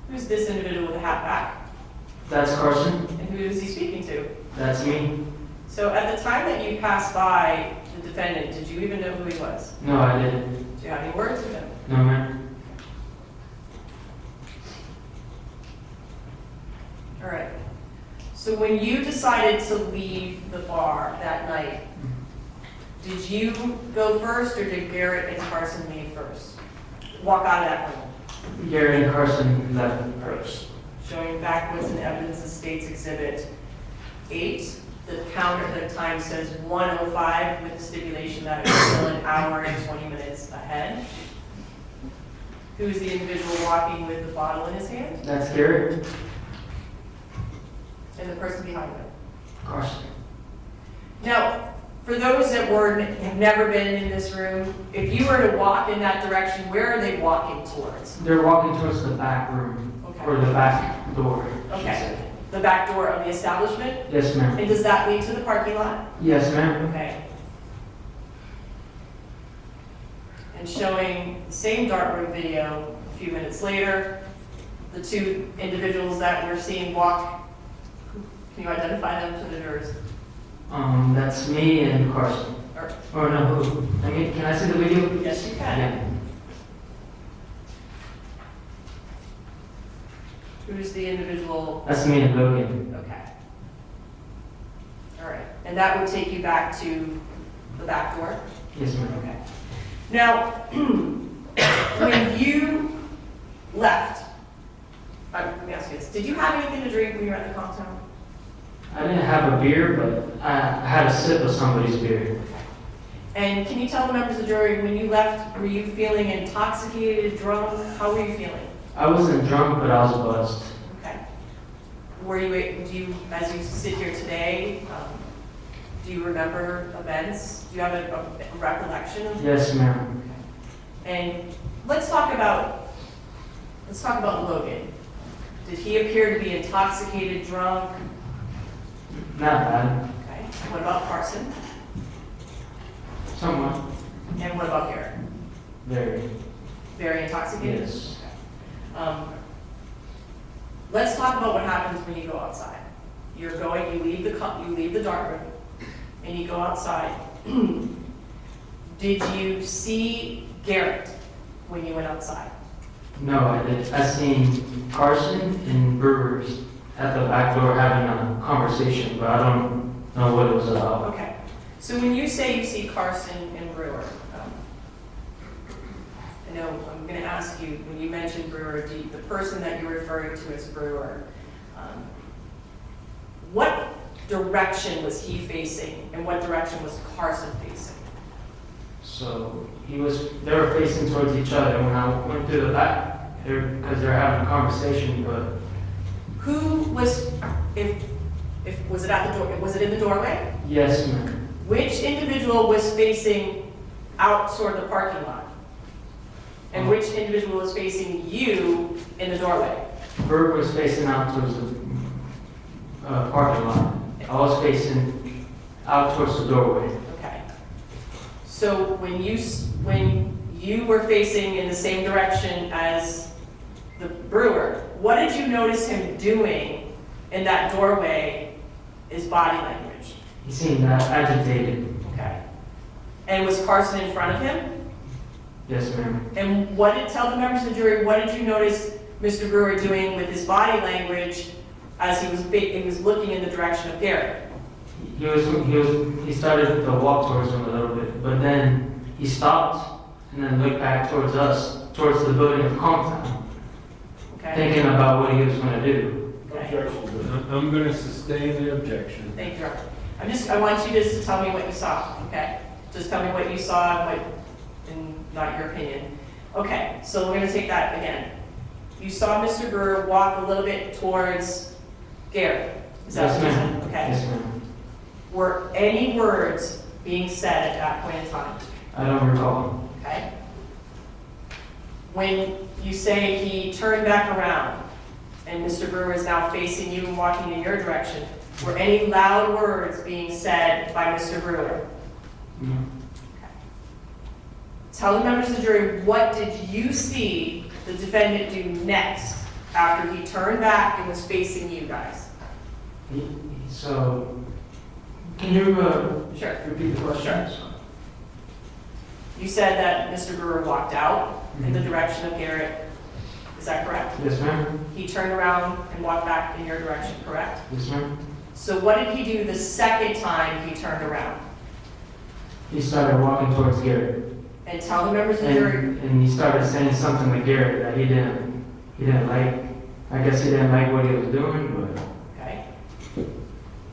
Who's this individual with a hat back? That's Carson. And who is he speaking to? That's me. So at the time that you passed by the defendant, did you even know who he was? No, I didn't. Do you have any words with him? No, ma'am. All right. So when you decided to leave the bar that night, did you go first or did Garrett and Carson leave first? Walk out of that room. Garrett and Carson left first. Showing backwards in Evidence of States Exhibit 8. The counter, the time says 1:05 with the stipulation that it's still an hour and 20 minutes ahead. Who is the individual walking with the bottle in his hand? That's Garrett. And the person behind him. Carson. Now, for those that have never been in this room, if you were to walk in that direction, where are they walking towards? They're walking towards the back room, Okay. or the back door. she Okay. said. The back door of the establishment? Yes, ma'am. And does that lead to the parking lot? Yes, ma'am. Okay. And showing the same darkroom video a few minutes later, the two individuals that we're seeing walk, can you identify them to the jurors? That's me and Carson. Or no, who? I mean, can I see the video? Yes, you can. Yeah. Who's the individual? That's me and Logan. Okay. All right. And that would take you back to the back door? Yes, ma'am. Okay. Now, when you left, let me ask you this. Did you have anything to drink when you were at the Conchtown? I didn't have a beer, but I had a sip of somebody's beer. And can you tell the members of the jury, when you left, were you feeling intoxicated, drunk? How were you feeling? I wasn't drunk, but I was buzzed. Okay. Were you, as you sit here today, do you remember events? Do you have a recollection of? Yes, ma'am. And let's talk about Logan. Did he appear to be intoxicated, drunk? Not bad. Okay. What about Carson? Somewhat. And what about Garrett? Very. Very intoxicated? Yes. Let's talk about what happens when you go outside. You leave the dark room, and you go outside. Did you see Garrett when you went outside? No, I did. I seen Carson and Brewer at the back door having a conversation, but I don't know what it was about. Okay. So when you say you see Carson and Brewer, I know I'm going to ask you, when you mentioned Brewer, the person that you're referring to as Brewer, what direction was he facing and what direction was Carson facing? So they were facing towards each other when I went through the back, because they're having a conversation, but Who was, was it at the door, was it in the doorway? yes, ma'am. Which individual was facing out toward the parking lot? And which individual was facing you in the doorway? Brewer was facing out towards the parking lot. I was facing out towards the doorway. Okay. So when you were facing in the same direction as the Brewer, what did you notice him doing in that doorway, his body language? He seemed agitated. Okay. And was Carson in front of him? Yes, ma'am. And tell the members of the jury, what did you notice Mr. Brewer doing with his body language as he was looking in the direction of Garrett? He started to walk towards him a little bit, but then he stopped and then looked back towards us, towards the building of Conchtown, Okay? thinking about what he was going to do. Okay. I'm going to sustain the objection. Thank you, Robert. I want you just to tell me what you saw, okay? Just tell me what you saw and not your opinion. Okay, so we're going to take that again. You saw Mr. Brewer walk a little bit towards Garrett. Is that Yes, what you ma'am. said? Okay. Yes, ma'am. Were any words being said at that point in time? I don't recall. Okay? When you say he turned back around and Mr. Brewer is now facing you and walking in your direction, were any loud words being said by Mr. Brewer? No. Tell the members of the jury, what did you see the defendant do next after he turned back and was facing you guys? So, can you Sure. repeat the question? You said that Mr. Brewer walked out in the direction of Garrett. Is that correct? Yes, ma'am. He turned around and walked back in your direction, correct? Yes, ma'am. So what did he do the second time he turned around? He started walking towards Garrett. And tell the members of the jury, And he started saying something to Garrett that he didn't like. I guess he didn't like what he was doing, but okay?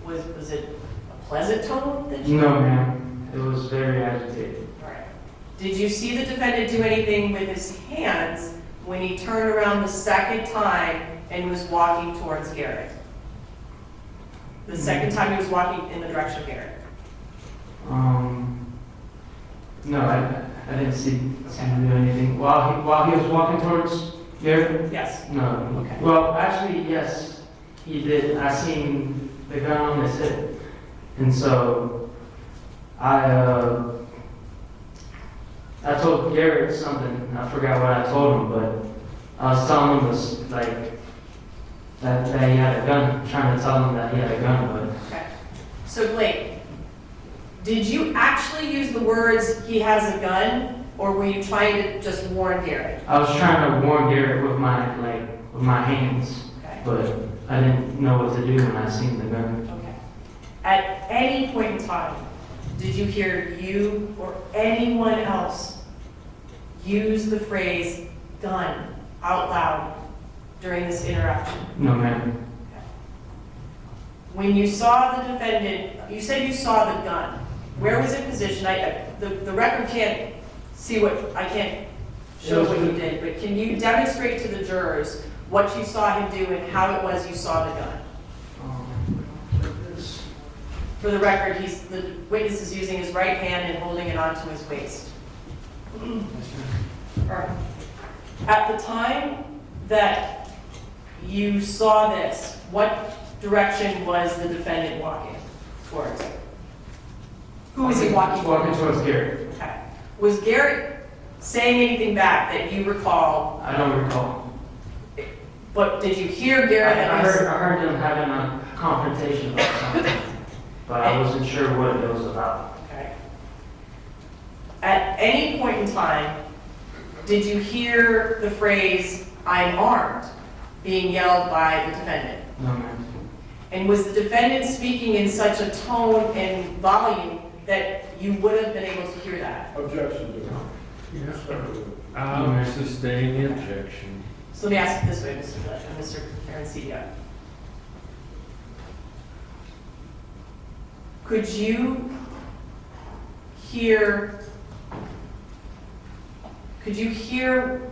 Was it a pleasant tone that you? no, ma'am. It was very agitated. All right. Did you see the defendant do anything with his hands when he turned around the second time and was walking towards Garrett? The second time he was walking in the direction of Garrett? No, I didn't see him do anything. While he was walking towards Garrett? Yes. No. Okay. Well, actually, yes, he did. I seen the gun on his hip. And so I told Garrett something. I forgot what I told him, but I was telling him this, like, that he had a gun, trying to tell him that he had a gun, but Okay. So Blake, did you actually use the words, "he has a gun," or were you trying to just warn Garrett? I was trying to warn Garrett with my hands, Okay. but I didn't know what to do when I seen the gun. Okay. At any point in time, did you hear you or anyone else use the phrase "gun" out loud during this interaction? No, ma'am. When you saw the defendant, you said you saw the gun. Where was it positioned? The record can't see what, I can't show what you did, but can you demonstrate to the jurors what you saw him do and how it was you saw the gun? Like this. For the record, the witness is using his right hand and holding it onto his waist. All right. At the time that you saw this, what direction was the defendant walking towards? Who was he walking Walking towards? towards Garrett. Okay. Was Garrett saying anything back that you recall? I don't recall. But did you hear Garrett? I heard them having a confrontation about something, but I wasn't sure what it was about. Okay. At any point in time, did you hear the phrase, "I'm armed," being yelled by the defendant? No, ma'am. And was the defendant speaking in such a tone and volume that you would have been able to hear that? Objection to I'll sustain the objection. So let me ask it this way, Mr. Arancibia. Could you hear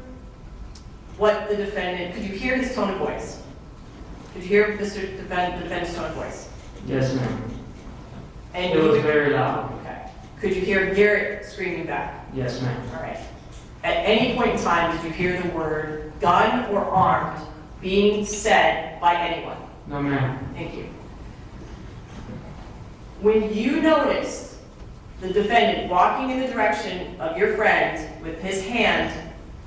what the defendant, could you hear his tone of voice? Could you hear the defendant's tone of voice? Yes, ma'am. And It you was would- very loud. Okay. Could you hear Garrett screaming back? Yes, ma'am. All right. At any point in time, did you hear the word "gun" or "armed" being said by anyone? No, ma'am. Thank you. When you noticed the defendant walking in the direction of your friend with his hand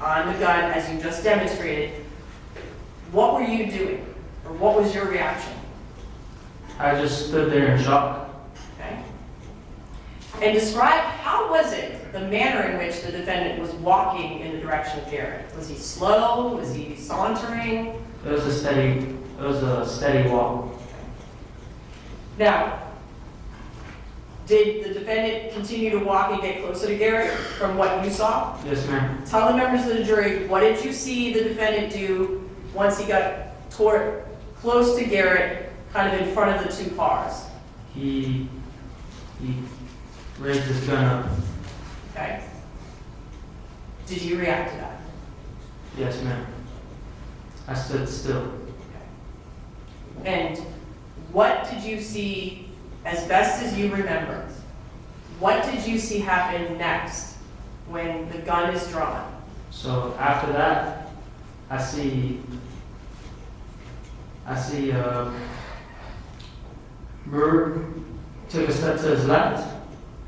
on the gun as you just demonstrated, what were you doing? Or what was your reaction? I just stood there in shock. Okay? And describe, how was it, the manner in which the defendant was walking in the direction of Garrett? Was he slow? Was he sauntering? It was a steady walk. Now, did the defendant continue to walk and get closer to Garrett from what you saw? Yes, ma'am. Tell the members of the jury, what did you see the defendant do once he got close to Garrett, kind of in front of the two cars? He raised his gun up. Okay? Did you react to that? Yes, ma'am. I stood still. And what did you see as best as you remember, what did you see happen next when the gun is drawn? So after that, I see Brewer took a step to his left,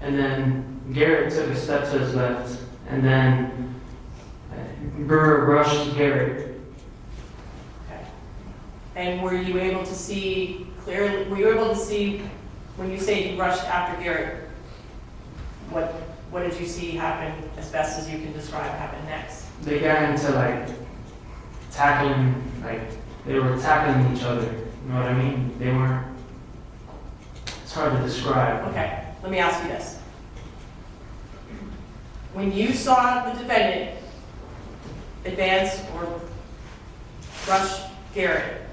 and then Garrett took a step to his left, and then Brewer rushed Garrett. Okay. And were you able to see clearly, were you able to see, when you say you rushed after Garrett, what did you see happen as best as you can describe happen next? They got into like tackling, like they were tackling each other. You know what I mean? They weren't. It's hard to describe. Okay, let me ask you this. When you saw the defendant advance or rush Garrett,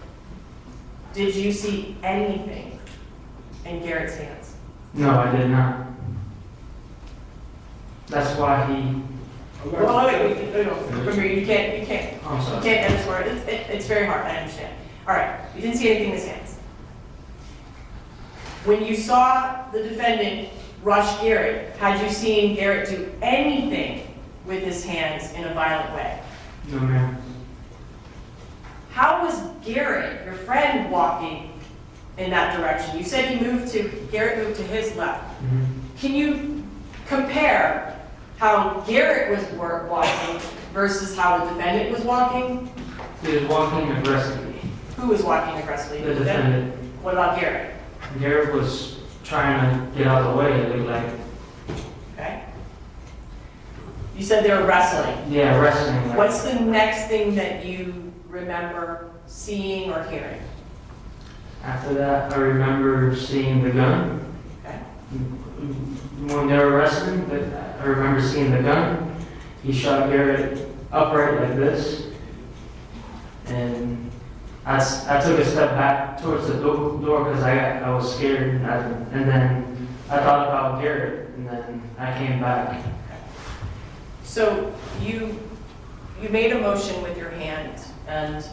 did you see anything in Garrett's hands? No, I did not. That's why he. Well, wait, remember, you can't I'm sorry. end this word. It's very hard, I understand. All right, you didn't see anything in his hands. When you saw the defendant rush Garrett, had you seen Garrett do anything with his hands in a violent way? No, ma'am. How was Garrett, your friend, walking in that direction? You said Garrett moved to his left. Mm-hmm. Can you compare how Garrett was walking versus how the defendant was walking? He was walking aggressively. Who was walking aggressively? The defendant. What about Garrett? Garrett was trying to get out of the way, it looked like. Okay. You said they were wrestling. Yeah, wrestling. Like, What's the next thing that you remember seeing or hearing? after that, I remember seeing the gun. Okay. When they were wrestling, I remember seeing the gun. He shot Garrett upright like this. And I took a step back towards the door because I was scared. And then I thought about Garrett, and then I came back. So you made a motion with your hand, and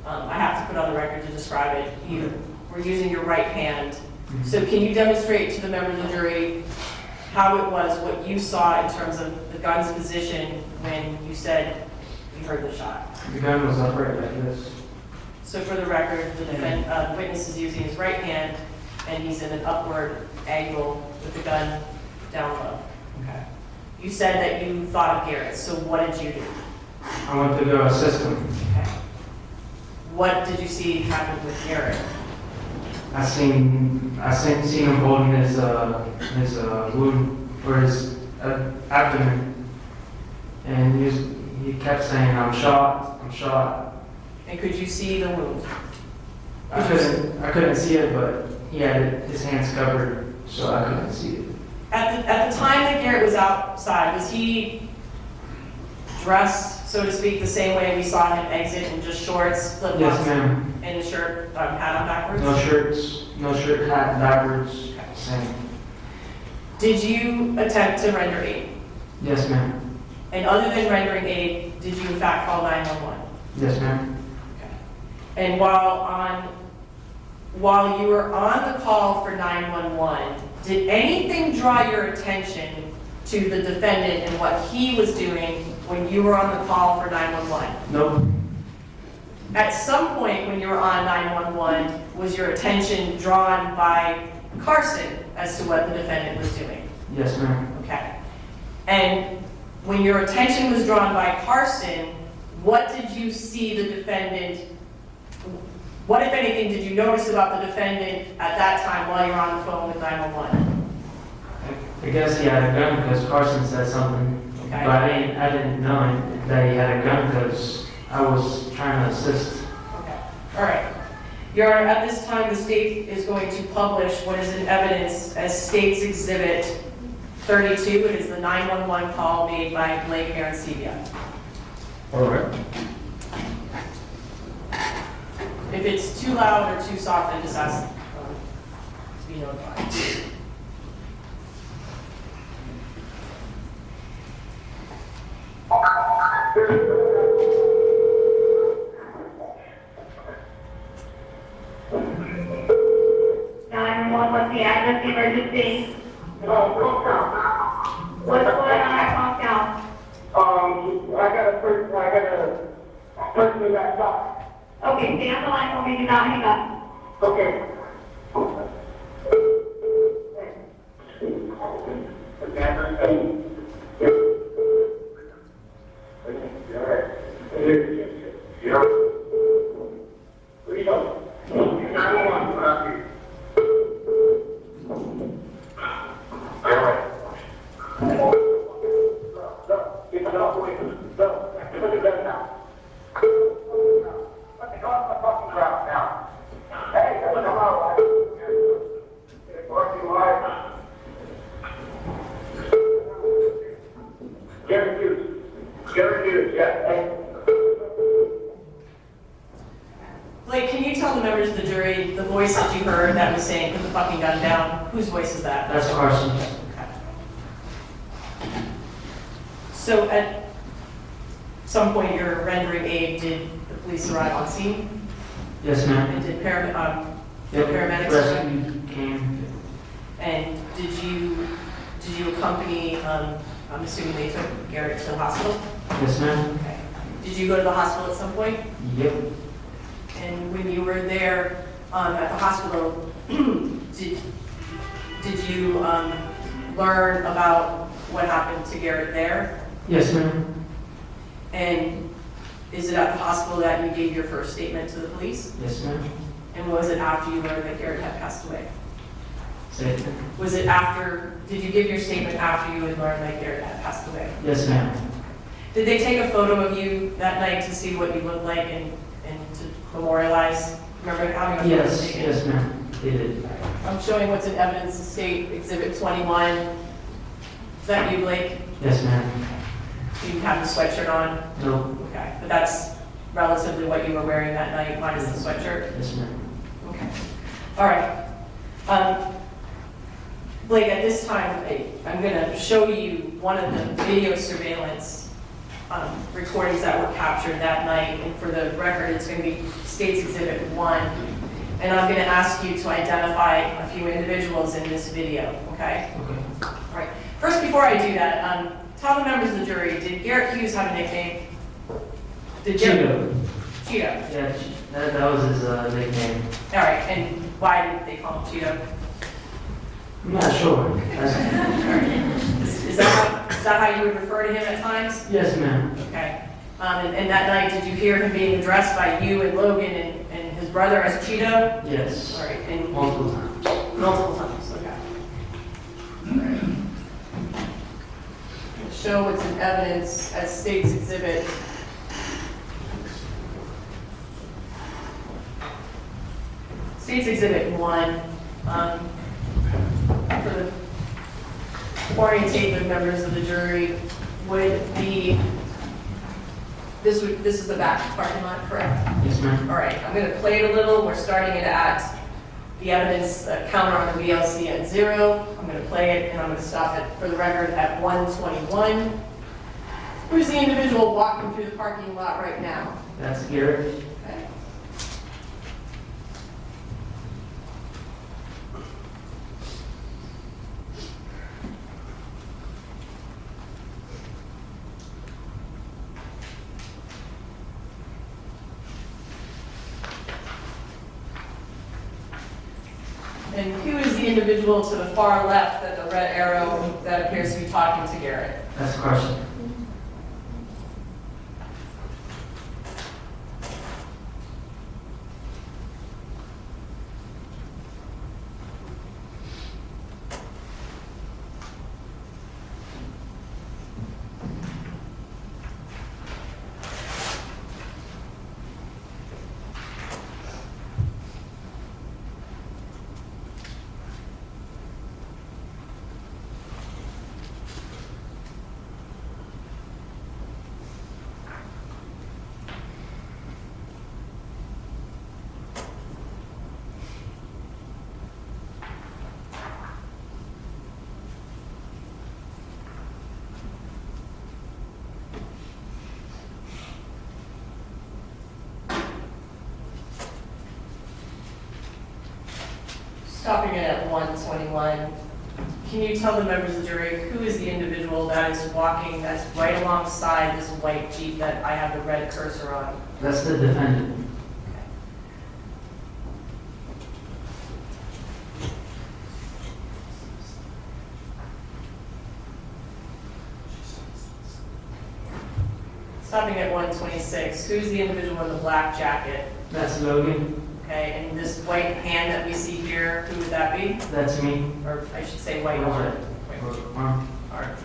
I have to put on the record to describe it. You were using your right hand. Mm-hmm. So can you demonstrate to the members of the jury how it was, what you saw in terms of the gun's position when you said you heard the shot? The gun was upright like this. So for the record, the witness is using his right hand, and he's in an upward angle with the gun down low. Okay. You said that you thought of Garrett, so what did you do? I went to go assist him. Okay. What did you see happen with Garrett? I seen him holding his wound or his abdomen, and he kept saying, "I'm shot, I'm shot." And could you see the wound? I couldn't see it, but he had his hands covered, so I couldn't see it. At the time that Garrett was outside, was he dressed, so to speak, the same way we saw him exit in just shorts, flip-flops, Yes, ma'am. and a shirt, hat on backwards? No shirt, hat, backwards, same. Did you attempt to render aid? Yes, ma'am. And other than rendering aid, did you in fact call 911? Yes, ma'am. And while you were on the call for 911, did anything draw your attention to the defendant and what he was doing when you were on the call for 911? Nope. At some point when you were on 911, was your attention drawn by Carson as to what the defendant was doing? Yes, ma'am. Okay. And when your attention was drawn by Carson, what did you see the defendant, what, if anything, did you notice about the defendant at that time while you were on the phone with 911? I guess he had a gun because Carson said something, Okay. but I didn't know that he had a gun because I was trying to assist. Okay. All right. Your Honor, at this time, the state is going to publish what is in evidence as State's Exhibit 32. It is the 911 call made by Blake Arancibia. All right. If it's too loud or too soft, then just ask to be notified. What's the address emergency? What's going on at Conchtown? I got a person in that shop. Okay, stay on the line for me, do not hang up. Okay. Blake, can you tell the members of the jury the voice that you heard that was saying, put the fucking gun down? Whose voice is that? That's Carson's. So at some point, you're rendering aid. Did the police arrive on scene? Yes, ma'am. And did paramedics arrive? Rescue came. And did you accompany, I'm assuming they took Garrett to the hospital? Yes, ma'am. Okay. Did you go to the hospital at some point? Yep. And when you were there at the hospital, did you learn about what happened to Garrett there? Yes, ma'am. And is it at the hospital that you gave your first statement to the police? Yes, ma'am. And was it after you learned that Garrett had passed away? Say it. Was it after, did you give your statement after you had learned that Garrett had passed away? Yes, ma'am. Did they take a photo of you that night to see what you looked like and to memorialize? Remember having a photo Yes, taken? yes, ma'am. They did. I'm showing what's in evidence, State Exhibit 21. Is that you, Blake? Yes, ma'am. You have the sweatshirt on? No. Okay, but that's relatively what you were wearing that night, minus the sweatshirt? Yes, ma'am. Okay. All right. Blake, at this time, I'm going to show you one of the video surveillance recordings that were captured that night. And for the record, it's going to be State's Exhibit 1. And I'm going to ask you to identify a few individuals in this video, okay? Okay. All right. First, before I do that, tell the members of the jury, did Garrett Hughes have a nickname? Cheeto. Cheeto. Yeah, that was his nickname. All right, and why did they call him Cheeto? I'm not sure. Is that how you would refer to him at times? Yes, ma'am. Okay. And that night, did you hear him being addressed by you and Logan and his brother as Cheeto? Yes. All right, and Multiple times. multiple times, okay. All right. Show what's in evidence as State's Exhibit. State's Exhibit 1. For the orientative members of the jury, would be, this is the back parking lot, correct? Yes, ma'am. All right, I'm going to play it a little. We're starting it at the evidence counter on the VLC at 0. I'm going to play it, and I'm going to stop it for the record at 1:21. Who's the individual walking through the parking lot right now? That's Garrett. Okay. And who is the individual to the far left, that the red arrow that appears to be talking to Garrett? That's Carson. Stopping it at 121, can you tell the members of the jury who is the individual that is walking, that's right alongside this white Jeep that I have the red cursor on? That's the defendant. Stopping at 126, who's the individual in the black jacket? That's Logan. Okay, and this white hand that we see here, who would that be? That's me. Or I should say white arm. Arm. Arm.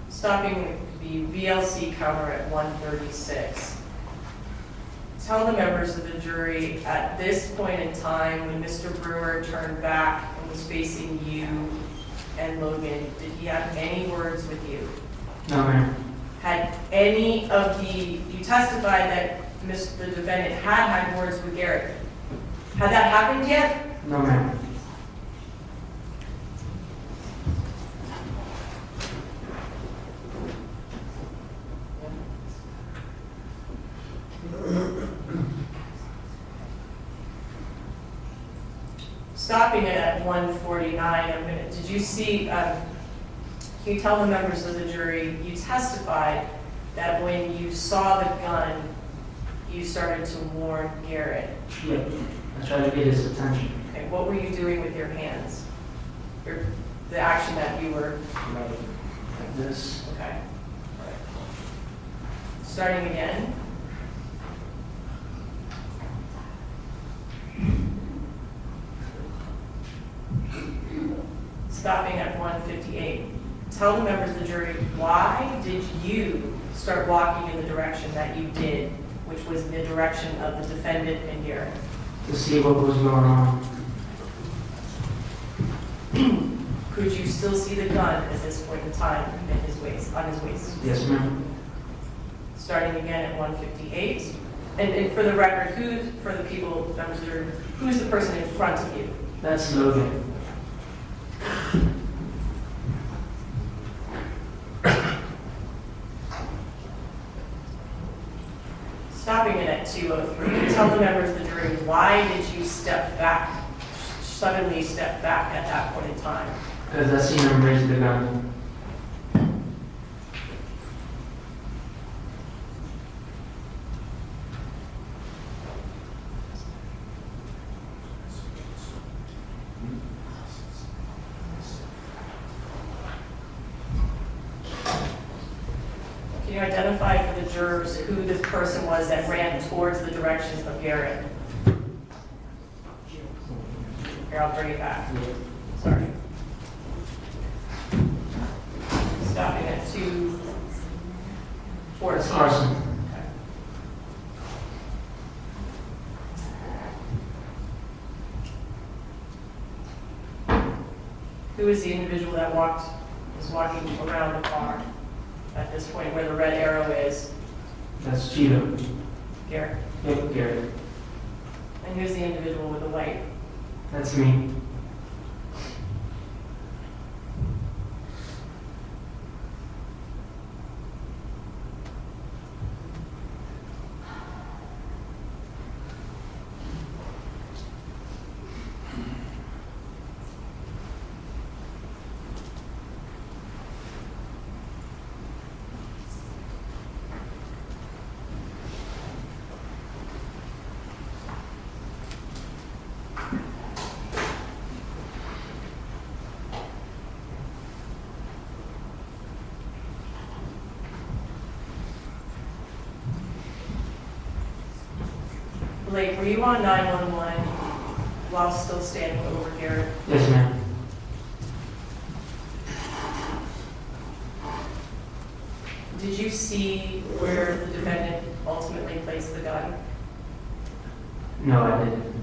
Stopping the VLC counter at 136. Tell the members of the jury, at this point in time, when Mr. Brewer turned back and was facing you and Logan, did he have any words with you? No, ma'am. Had any of you testified that the defendant had words with Garrett? Had that happened yet? No, ma'am. Stopping it at 149, did you see, can you tell the members of the jury, you testified that when you saw the gun, you started to warn Garrett? Yeah. I tried to get his attention. Okay, what were you doing with your hands? The action that you were, Like this. okay. Starting again. Stopping at 158. Tell the members of the jury, why did you start walking in the direction that you did, which was in the direction of the defendant and Garrett? To see what was going on. Could you still see the gun at this point in time in his waist, on his waist? Yes, ma'am. Starting again at 158. And for the record, for the people, members of the jury, who's the person in front of you? That's Logan. Stopping it at 203. Tell the members of the jury, why did you suddenly step back at that point in time? Because I seen him raise the gun. Can you identify for the jurors who the person was that ran towards the direction of Garrett? Here, I'll bring it back. Sorry. Stopping at 214. That's Carson. Who is the individual that was walking around the car at this point where the red arrow is? That's Cheeto. Garrett. Yep, Garrett. And who's the individual with the white? That's me. Blake, were you on 911 while still standing over Garrett? Yes, ma'am. Did you see where the defendant ultimately placed the gun? No, I didn't.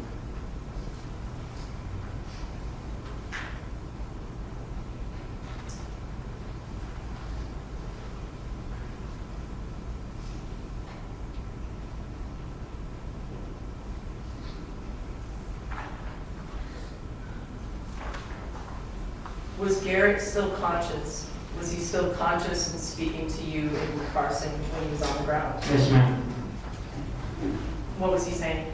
Was Garrett still conscious? Was he still conscious and speaking to you in Carson when he was on the ground? Yes, ma'am. What was he saying?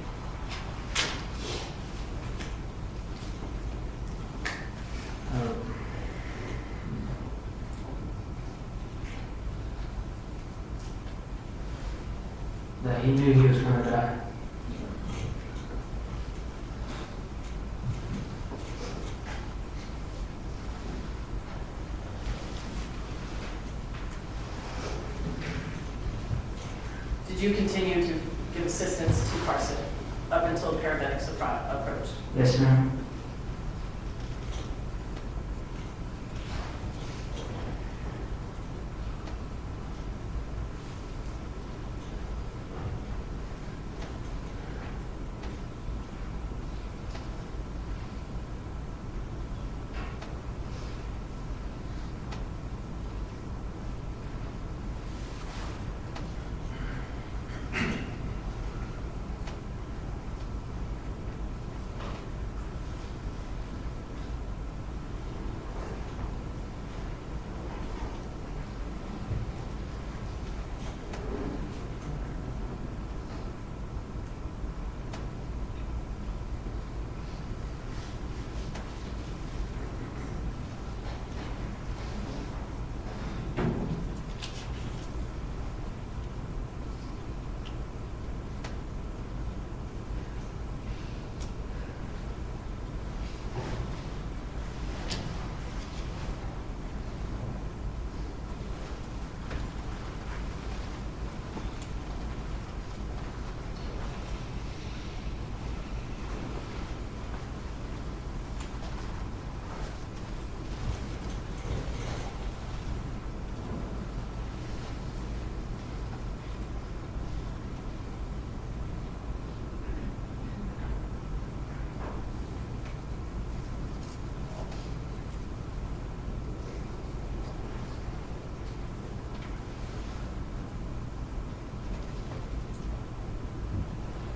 That he knew he was gonna die. Did you continue to give assistance to Carson up until paramedics approached? Yes, ma'am.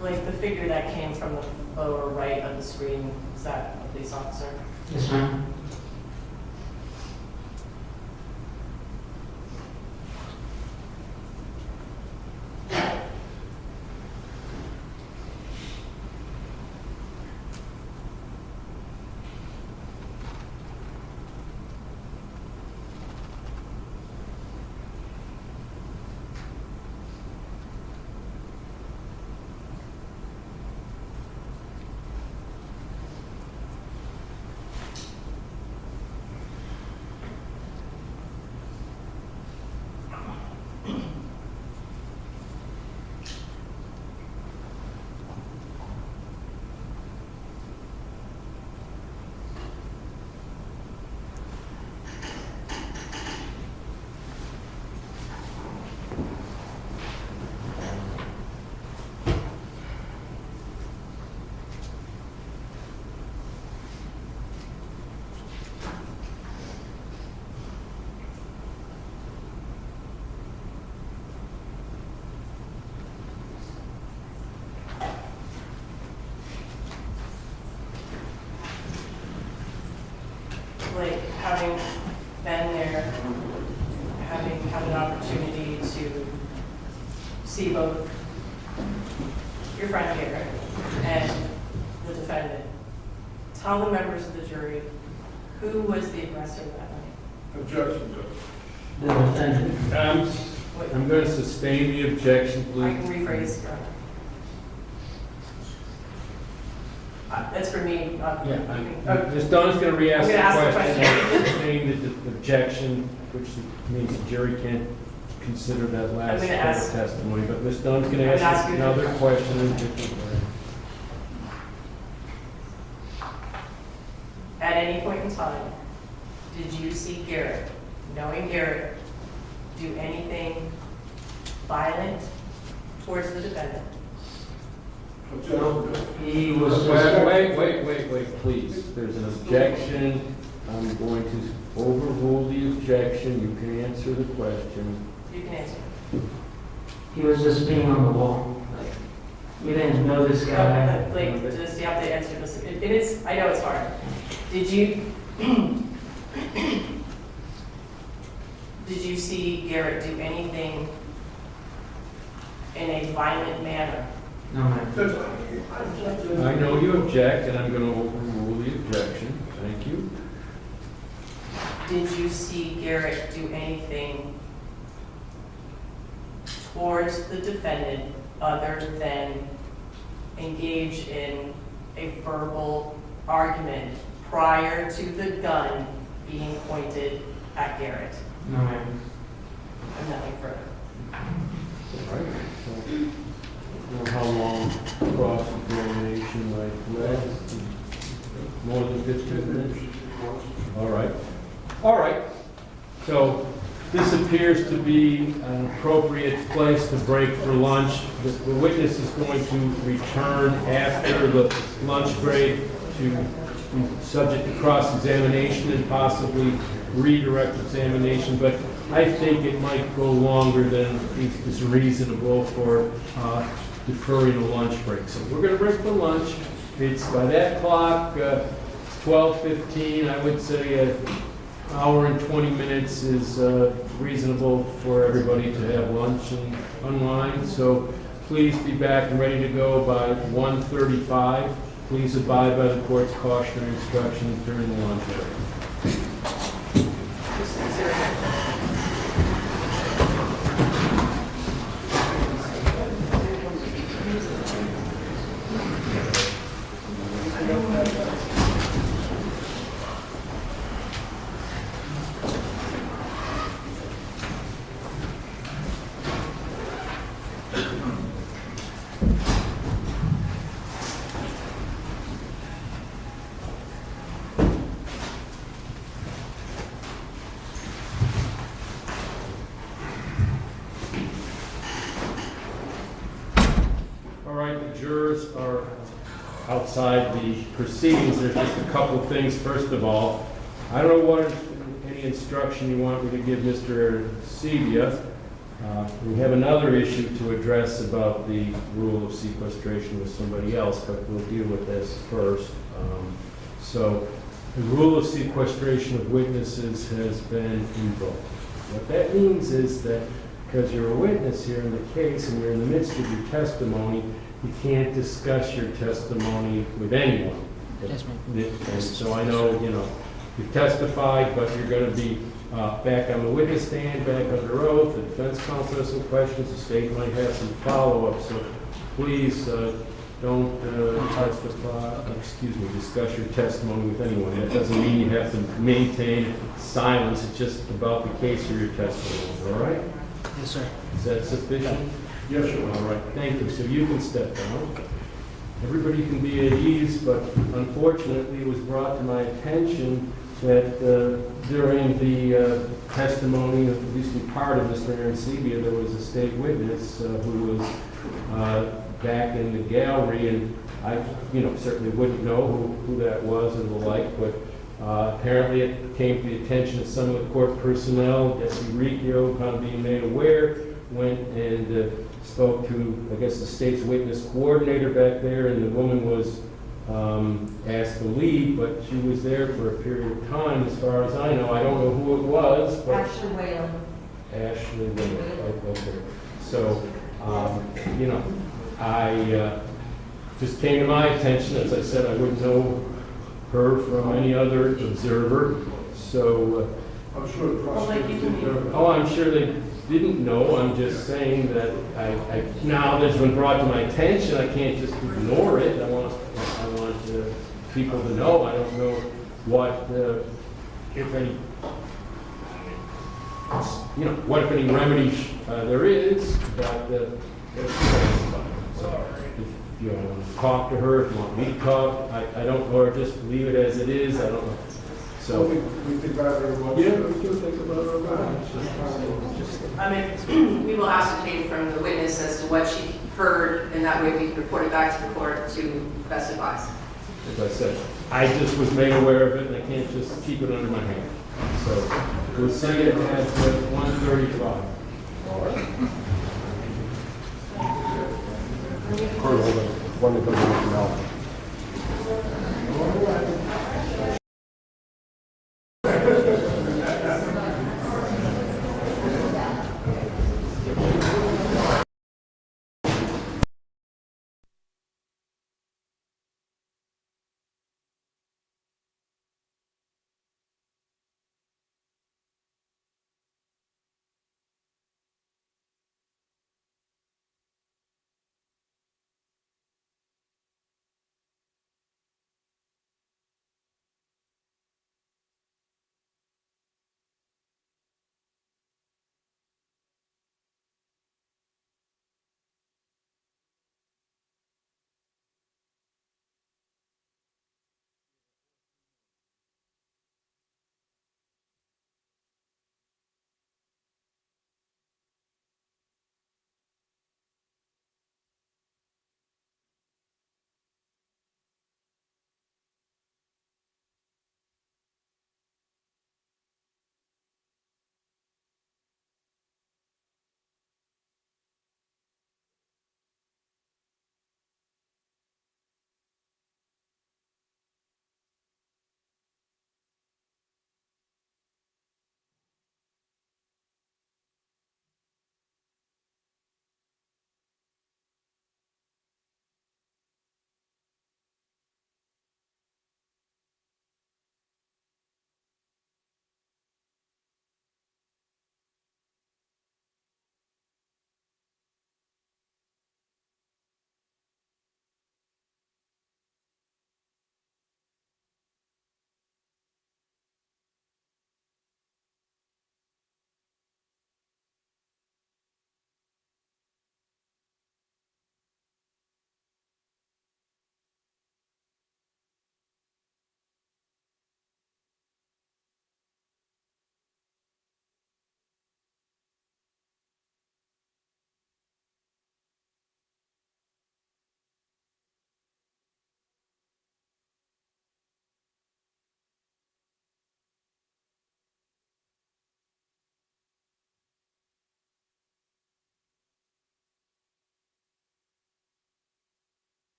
Like the figure that came from the lower right of the screen, is that a police officer? Yes, ma'am. Like having been there, having had an opportunity to see both your friend Garrett and the defendant, tell the members of the jury who was the aggressor that night. Objection, Judge. The defendant. I'm going to sustain the objection, I can please. rephrase, Your Honor. That's for me. Ms. Dunn's going to re-ask I'm the gonna ask the question. question. Sustain the objection, which means the jury can't consider that last gonna part of ask- testimony. But Ms. Dunn's going to I'm gonna ask ask you a another different question in a different way. At any point in time, did you see Garrett, knowing Garrett, do anything violent towards the defendant? Objection, Judge. He was Wait, please. There's an objection. I'm going to overrule the objection. You can answer the question. You can answer. He was just being on the wall. Like, we didn't know this guy. Like, just you have to answer this. It is, I know it's hard. Did you, Did you see Garrett do anything in a violent manner? No, ma'am. I know you object, and I'm going to overrule the objection. Thank you. Did you see Garrett do anything towards the defendant other than engage in a verbal argument prior to the gun being pointed at Garrett? No, ma'am. And nothing further. All right. So, you know how long cross-examination might last? More than 15 minutes? All right. All right. So this appears to be an appropriate place to break for lunch. The witness is going to return after the lunch break to be subject to cross-examination and possibly redirect examination, but I think it might go longer than is reasonable for deferring a lunch break. So we're going to break for lunch. It's by that clock, 12:15. I would say an hour and 20 minutes is reasonable for everybody to have lunch and unwind. So please be back and ready to go by 1:35. Please abide by the court's cautionary instructions during the lunch break. Jurors are outside the proceedings. There's just a couple of things. First of all, I don't know what any instruction you want me to give Mr. Sebia. We have another issue to address about the rule of sequestration with somebody else, but we'll deal with this first. So the rule of sequestration of witnesses has been invoked. What that means is that because you're a witness here in the case and you're in the midst of your testimony, you can't discuss your testimony with anyone. Yes, ma'am. And so I know, you've testified, but you're going to be back on the witness stand, back under oath. The defense counsel has some questions. The state might have some follow-up. So please don't discuss your testimony with anyone. That doesn't mean you have to maintain silence. It's just about the case of your testimony. All right? Yes, sir. Is that sufficient? Yes, sir. All right, thank you. So you can step down. Everybody can be at ease, but unfortunately it was brought to my attention that during the testimony, at least in part of Mr. Arancibia, there was a state witness who was back in the gallery, and I certainly wouldn't know who that was and the like, but apparently it came to the attention of some of the court personnel. Jesse Riccio, upon being made aware, went and spoke to, I guess, the state's witness coordinator back there, and the woman was asked to leave, but she was there for a period of time, as far as I know. I don't know who it was, but Ashley Whalen. Ashley Whalen. Okay. So, I just came to my attention. As I said, I wouldn't know her from any other observer. So, I'm sure the prosecutor. oh, I'm sure they didn't know. I'm just saying that now that it's been brought to my attention, I can't just ignore it. I want people to know. I don't know what, if any, what if any remedy there is, but so if you want to talk to her, if you want me to talk, I don't know, or just leave it as it is. I don't know. So we think about it much. yeah, we can think about it. We will ascertain from the witness as to what she heard, and that way we can report it back to the court to best advise. As I said, I just was made aware of it, and I can't just keep it under my hand. So we'll see it at 1:35. All right. Court order, one to go to now.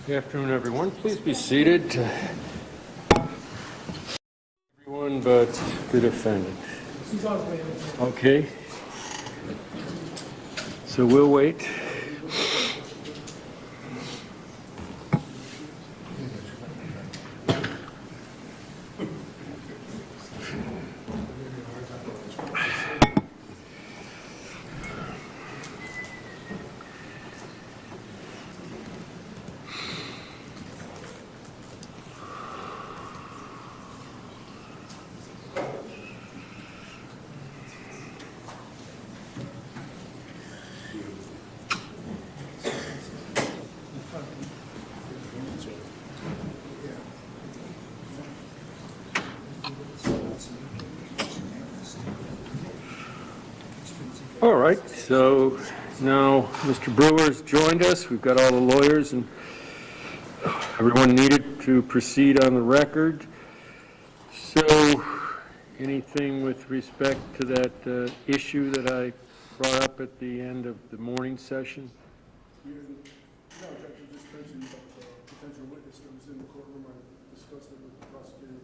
Good afternoon, everyone. Please be seated. Everyone but the defendant. Okay. So we'll wait. All right, so now Mr. Brewer's joined us. We've got all the lawyers and everyone needed to proceed on the record. So anything with respect to that issue that I brought up at the end of the morning session? No, Objection, just mentioned about potential witness that was in the courtroom. I discussed it with the prosecutor.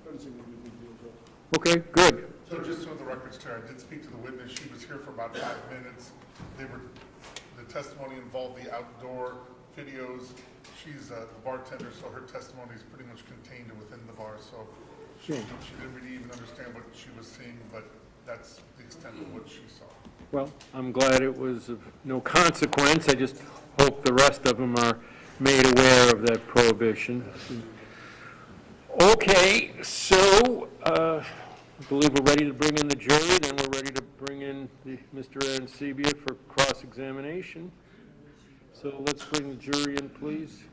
Doesn't seem to be a big deal, Judge. Okay, good. So just so the record's clear, I did speak to the witness. She was here for about 5 minutes. The testimony involved the outdoor videos. She's the bartender, so her testimony is pretty much contained within the bar. So she didn't really even understand what she was seeing, but that's the extent of what she saw. Well, I'm glad it was of no consequence. I just hope the rest of them are made aware of that prohibition. Okay, so I believe we're ready to bring in the jury, then we're ready to bring in Mr. Arancibia for cross-examination. So let's bring the jury in, please.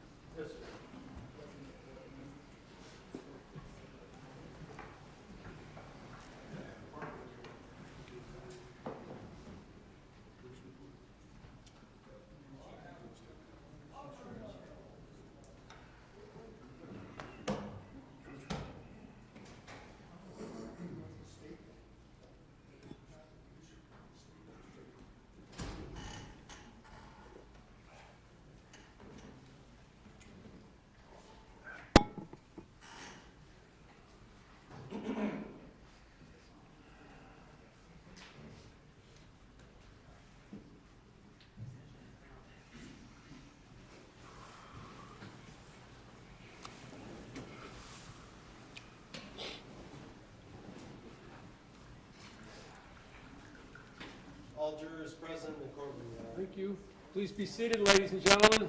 All jurors present in the courtroom. Thank you. Please be seated, ladies and gentlemen.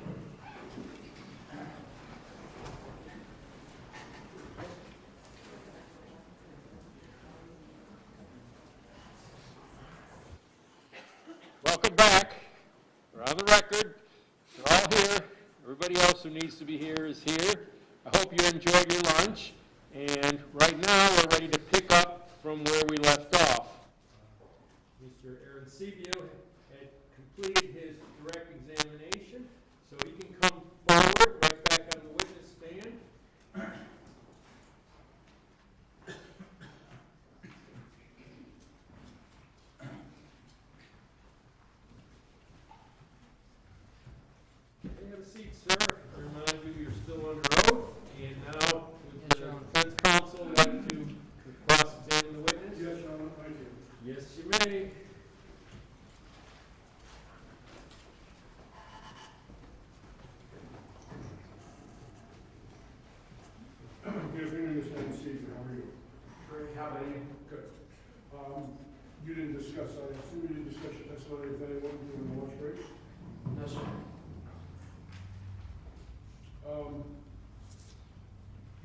Welcome back. We're on the record. You're all here. Everybody else who needs to be here is here. I hope you enjoyed your lunch. And right now, we're ready to pick up from where we left off. Mr. Arancibia had completed his direct examination, so he can come forward right back on the witness stand. Have a seat, sir. I remind you, you're still under oath. And now, would the defense counsel like to cross-examine the witness? Yes, Your Honor, thank you. Yes, you may. Good afternoon, Mr. Arancibia. How are you? Great, how about you? Good. You didn't discuss, I assume you didn't discuss your testimony with anyone during the lunch break? No, sir.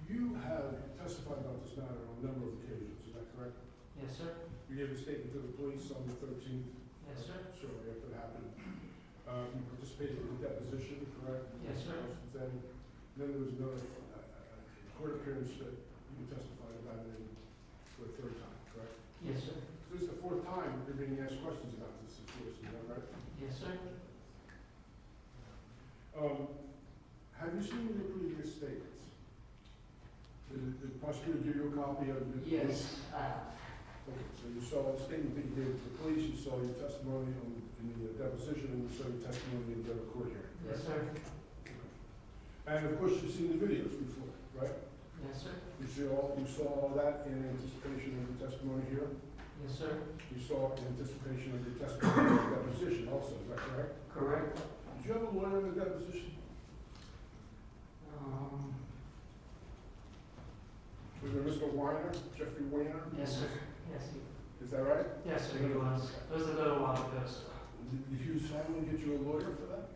You have testified about this matter on a number of occasions, is that correct? Yes, sir. You gave a statement to the police on the 13th? Yes, sir. Shortly after it happened. You participated in the deposition, correct? Yes, sir. Then there was another court appearance that you testified about it for a third time, correct? Yes, sir. So this is the fourth time you're being asked questions about this situation, is that right? Yes, sir. Have you seen the previous statements? Did the prosecutor give you a copy of the? Yes. Okay, so you saw the statement that you gave to the police, you saw your testimony in the deposition, and you saw your testimony in the other court hearing. Yes, sir. And of course, you've seen the videos before, right? Yes, sir. You saw all that in anticipation of the testimony here? Yes, sir. You saw in anticipation of the testimony of the deposition also, is that correct? Correct. Did you have a lawyer in the deposition? Was there Mr. Weiner, Jeffrey Weiner? Yes, sir. Yes, Is that right? yes, sir, he was. It was a little while ago, so. Did Hughes family get you a lawyer for that?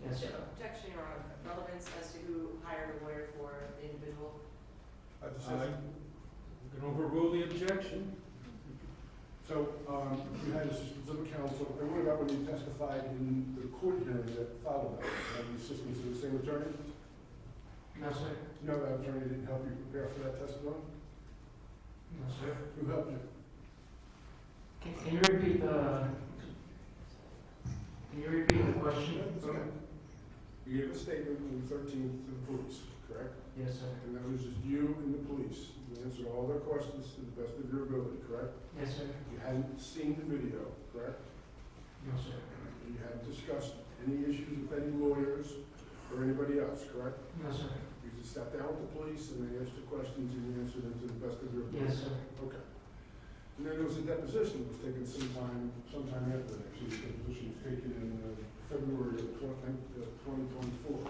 Yes, sir. Objection, Your Honor. Relevance as to who hired a lawyer for the individual. At the I session? can overrule the objection. So, you had assistance of the counsel, and what about when you testified in the court hearing that followed that? Had the assistance of the same attorney? No, sir. No, that attorney didn't help you prepare for that testimony? No, sir. Who helped you? Can you repeat the, question? It's okay. You gave a statement on the 13th to the police, correct? Yes, sir. And that was just you and the police. You answered all their questions to the best of your ability, correct? Yes, sir. You hadn't seen the video, correct? No, sir. You hadn't discussed any issues with any lawyers or anybody else, correct? No, sir. You just sat down with the police and they asked you questions and you answered them to the best of your ability? Yes, sir. Okay. And then there was a deposition that was taken sometime after that. So the deposition was taken in February of 2024.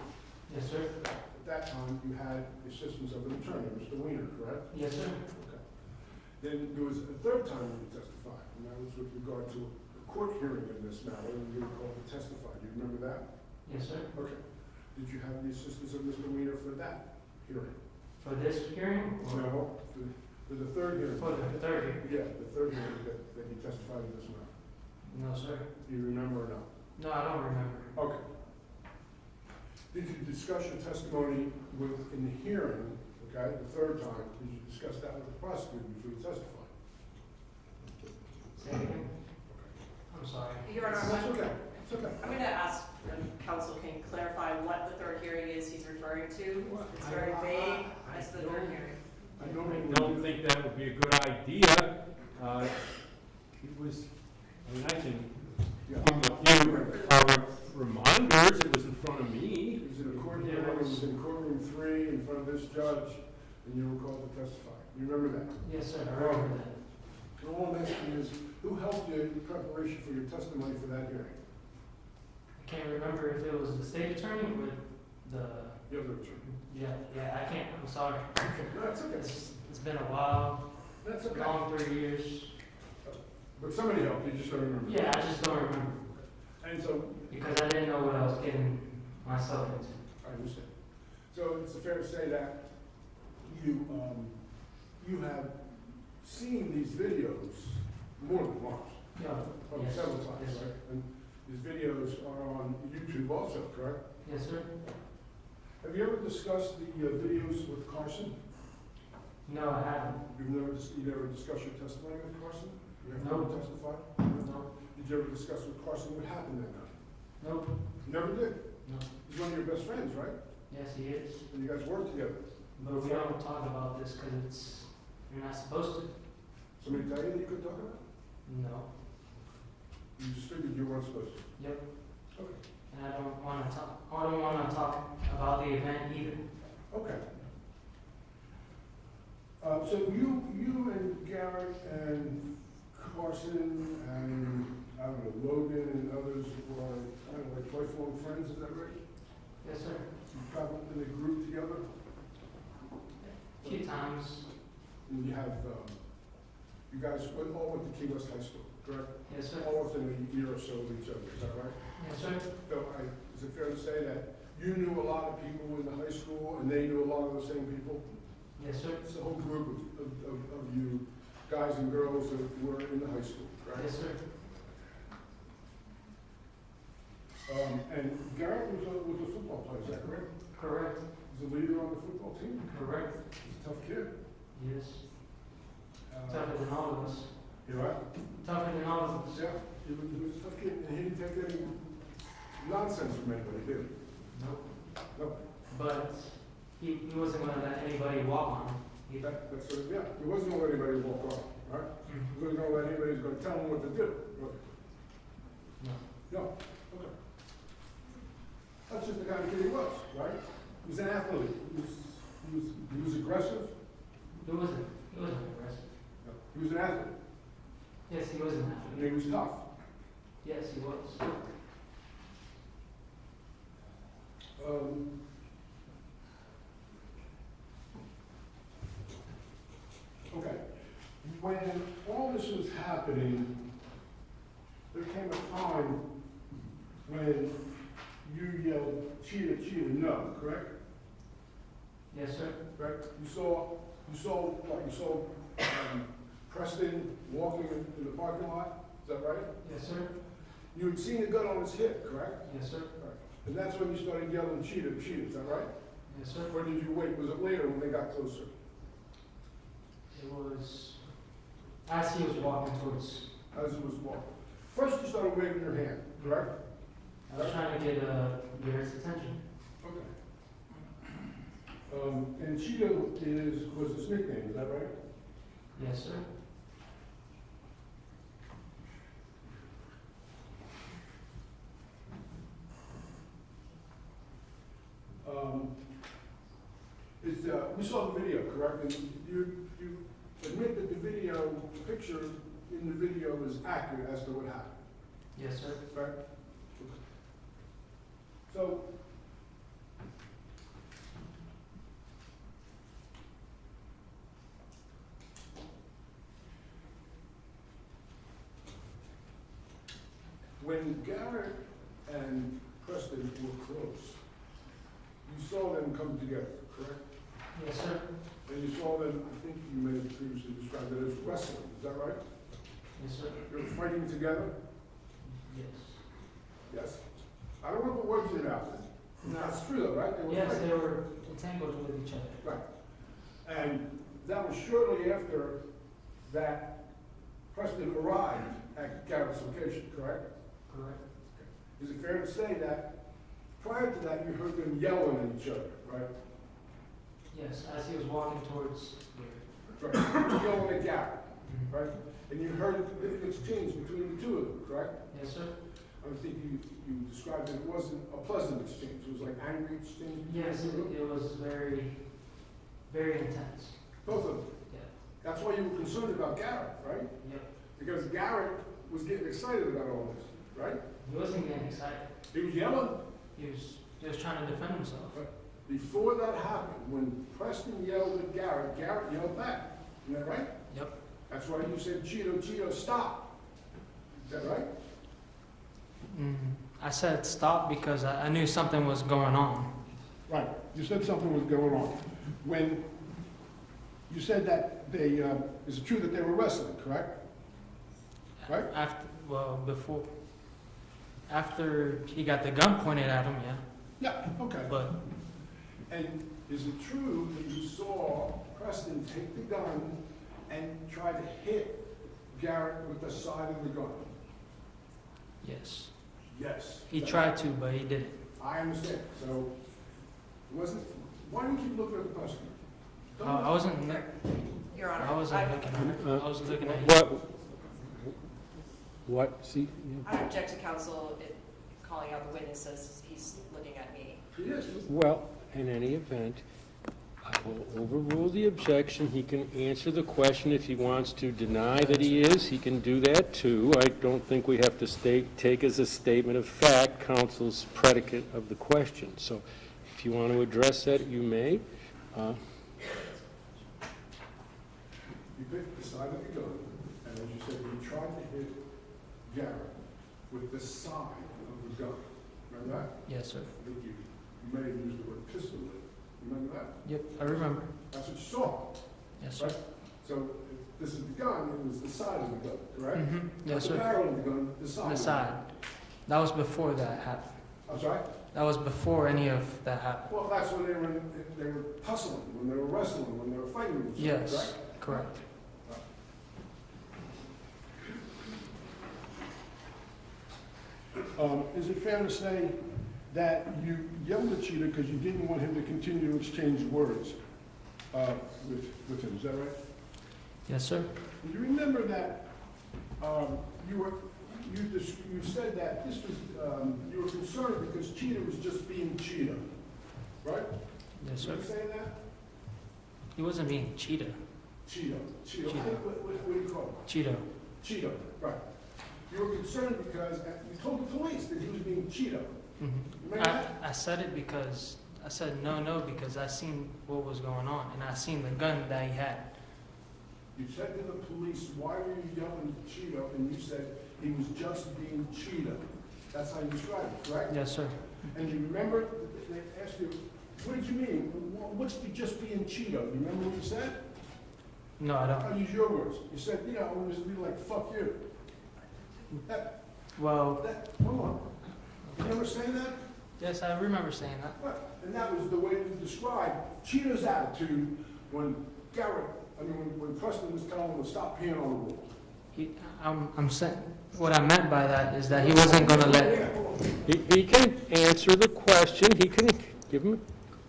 Yes, sir. At that time, you had the assistance of an attorney, Mr. Weiner, correct? Yes, sir. Okay. Then there was a third time you testified, and that was with regard to a court hearing in this matter, and you were called to testify. Do you remember that? Yes, sir. Okay. Did you have the assistance of Mr. Weiner for that hearing? For this hearing? or No, for the third hearing. For the third hearing? Yeah, the third hearing that you testified in this matter. No, sir. Do you remember or not? No, I don't remember. Okay. Did you discuss your testimony in the hearing, okay, the third time, did you discuss that with the prosecutor before you testified? Say it again. I'm sorry. Your Honor, That's okay, it's okay. I'm going to ask counsel can clarify what the third hearing is he's referring to. It's very vague as to the third hearing. I I don't don't think that would be a good idea. It was, I mean, I can Yeah. give a few reminders. It was in front of me. It was in a court hearing, it was in courtroom 3 in front of this judge, and you were called to testify. You remember that? Yes, sir. I remember that. And all I'm asking is, who helped you in preparation for your testimony for that hearing? I can't remember if it was the state attorney or the, The other attorney. I can't, I'm sorry. No, that's okay. It's been a while, That's okay. long 3 years. But somebody helped you, just don't remember. Yeah, I just don't remember, And so, because I didn't know what I was getting myself into. I understand. So it's fair to say that you have seen these videos more than once, Yeah. probably Yes. several times, Yes, sir. right? And these videos are on YouTube also, correct? Yes, sir. Have you ever discussed the videos with Carson? No, I haven't. You never discussed your testimony with Carson? You have No. never testified? No. Did you ever discuss with Carson what happened that night? Nope. You never did? No. He's one of your best friends, right? Yes, he is. And you guys work together. But we don't talk about this because you're not supposed to. Somebody tell you that you could talk about it? No. You just figured you weren't supposed to? Yep. Okay. And I don't want to talk. I don't want to talk about the event either. Okay. So you and Garrett and Carson and, I don't know, Logan and others were, I don't know, like lifelong friends, is that right? Yes, sir. You traveled in a group together? A few times. And you have, you guys all went to Key West High School, correct? Yes, sir. All within a year or so of each other, is that right? Yes, sir. So is it fair to say that you knew a lot of people in the high school and they knew a lot of the same people? Yes, sir. It's a whole group of you guys and girls that were in the high school, right? Yes, sir. And Garrett was a football player, is that correct? Correct. He's a leader on the football team? Correct. He's a tough kid. Yes. Tougher than all of us. You right? Tougher than all of us. Yeah, he was a tough kid, and he didn't take any nonsense from anybody, did he? Nope. No. But he wasn't going to let anybody walk on him. That's sort of, yeah, he wasn't going to let anybody walk on, right? He wasn't going to let anybody who's going to tell him what to do. Right? No. No, okay. That's just the kind of kid he was, right? He was an athlete. He was aggressive. He wasn't aggressive. He was an athlete. Yes, he was an And athlete. he was tough. Yes, he was. Okay. When all this was happening, there came a time when you yelled, cheetah, cheetah, no, correct? Yes, sir. Right? You saw Preston walking in the parking lot, is that right? Yes, sir. You had seen the gun on his hip, correct? Yes, sir. Right. And that's when you started yelling, cheetah, cheetah, is that right? Yes, sir. Or did you wait? Was it later when they got closer? It was as he was walking towards. As it was walking? First you started waving your hand, correct? I was trying to get Garrett's attention. Okay. And Cheetah was his nickname, is that right? Yes, sir. We saw the video, correct? And you admit that the picture in the video is accurate as to what happened, Yes, sir. right? So, when Garrett and Preston were close, you saw them come together, correct? Yes, sir. And you saw them, I think you may have previously described it as wrestling, is that right? Yes, sir. They were fighting together? Yes. Yes. I don't want to put words in your mouth. No. That's true though, right? They were Yes, fighting. they were entangled with each other. Right. And that was shortly after that Preston arrived at Garrett's location, correct? Correct. Is it fair to say that prior to that you heard them yelling at each other, right? Yes, as he was walking towards Garrett. Right. Yelling at Garrett, right? And you heard an exchange between the two of them, correct? Yes, sir. I think you described it wasn't a pleasant exchange. It was like angry exchange. Yes, it was very, very intense. Both of them. Yeah. That's why you were concerned about Garrett, right? Yep. Because Garrett was getting excited about all this, right? He wasn't getting excited. He was yelling. He was trying to defend himself. But before that happened, when Preston yelled at Garrett, Garrett yelled back. Isn't that right? Yep. That's why you said, Cheeto, Cheeto, stop. Is that right? I said stop because I knew something was going on. Right. You said something was going on. When you said that they, is it true that they were wrestling, correct? Right? After he got the gun pointed at him, yeah. Yeah, okay. But And is it true that you saw Preston take the gun and try to hit Garrett with the side of the gun? yes, Yes. he tried to, but he didn't. I understand. So, it wasn't, why do you keep looking at the prosecutor? I wasn't. Your Honor. I wasn't looking at it. I was looking at you. What? See? I object to counsel calling out the witnesses. He's looking at me. Yes. Well, in any event, I will overrule the objection. He can answer the question if he wants to deny that he is. He can do that too. I don't think we have to take as a statement of fact counsel's predicate of the question. So if you want to address that, you may. You picked the side of the gun, and as you said, you tried to hit Garrett with the side of the gun. Remember that? Yes, sir. I think you may have used the word pistol. Remember that? Yep, I remember. That's what you saw, Yes, sir. right? So if this is the gun, it was the side of the gun, correct? Mhm. Yes, Not the sir. barrel of the gun, the side. The of side. That was before that happened. I'm sorry? That was before any of that happened. Well, that's when they were tussling, when they were wrestling, when they were fighting with each other, Yes, correct? correct. Is it fair to say that you yelled at Cheetah because you didn't want him to continue to exchange words with him? Is that right? Yes, sir. Do you remember that you said that this was you were concerned because Cheetah was just being Cheetah, right? Yes, Did you sir. say that? He wasn't being Cheetah. Cheeto. Cheeto. What do you call it? Cheeto. Cheeto, right. You were concerned because you told the police that he was being Cheeto. Remember that? I said it because, I said no, because I seen what was going on, and I seen the gun that he had. You said to the police, why were you yelling Cheeto? And you said he was just being Cheeto. That's how you described it, correct? Yes, sir. And you remember, they asked you, what did you mean? What's the just being Cheeto? You remember what you said? No, I don't. I'll use your words. You said, you know, it was be like, fuck you. Well, Hold on. You remember saying that? yes, I remember saying that. Right. And that was the way you described Cheeto's attitude when when Preston was telling him to stop peeing on the wall. I'm saying, what I meant by that is that he wasn't gonna let, Yeah, hold on. He can answer the question, he can give him,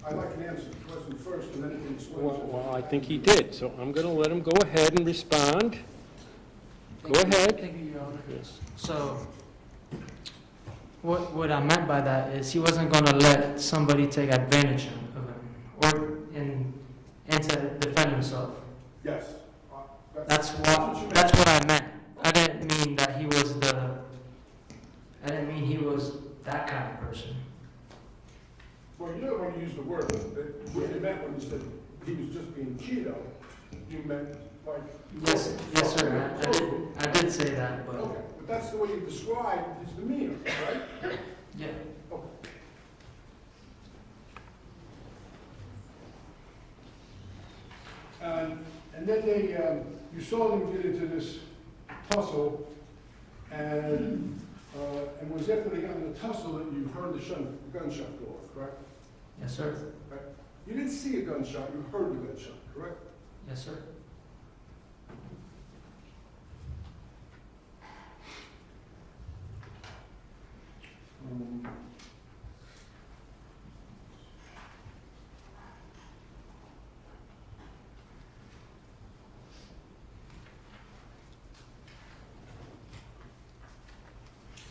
I'd like an answer to the question first, and then you can explain. well, I think he did, so I'm gonna let him go ahead and respond. Go ahead. Thank you, Your Honor. So, what I meant by that is he wasn't gonna let somebody take advantage of him, or and to defend himself. Yes. That's what you meant. what I meant. I didn't mean that he was that kind of person. Well, you don't want to use the word, but what you meant when you said he was just being Cheeto, you meant like. Yes, sir, I did say that, but, Okay, but that's the way you described his demeanor, right? yeah. Okay. And then you saw them get into this tussle, and it was after they got in the tussle that you heard the gunshot go off, correct? Yes, sir. Right. You didn't see a gunshot, you heard the gunshot, correct? Yes, sir.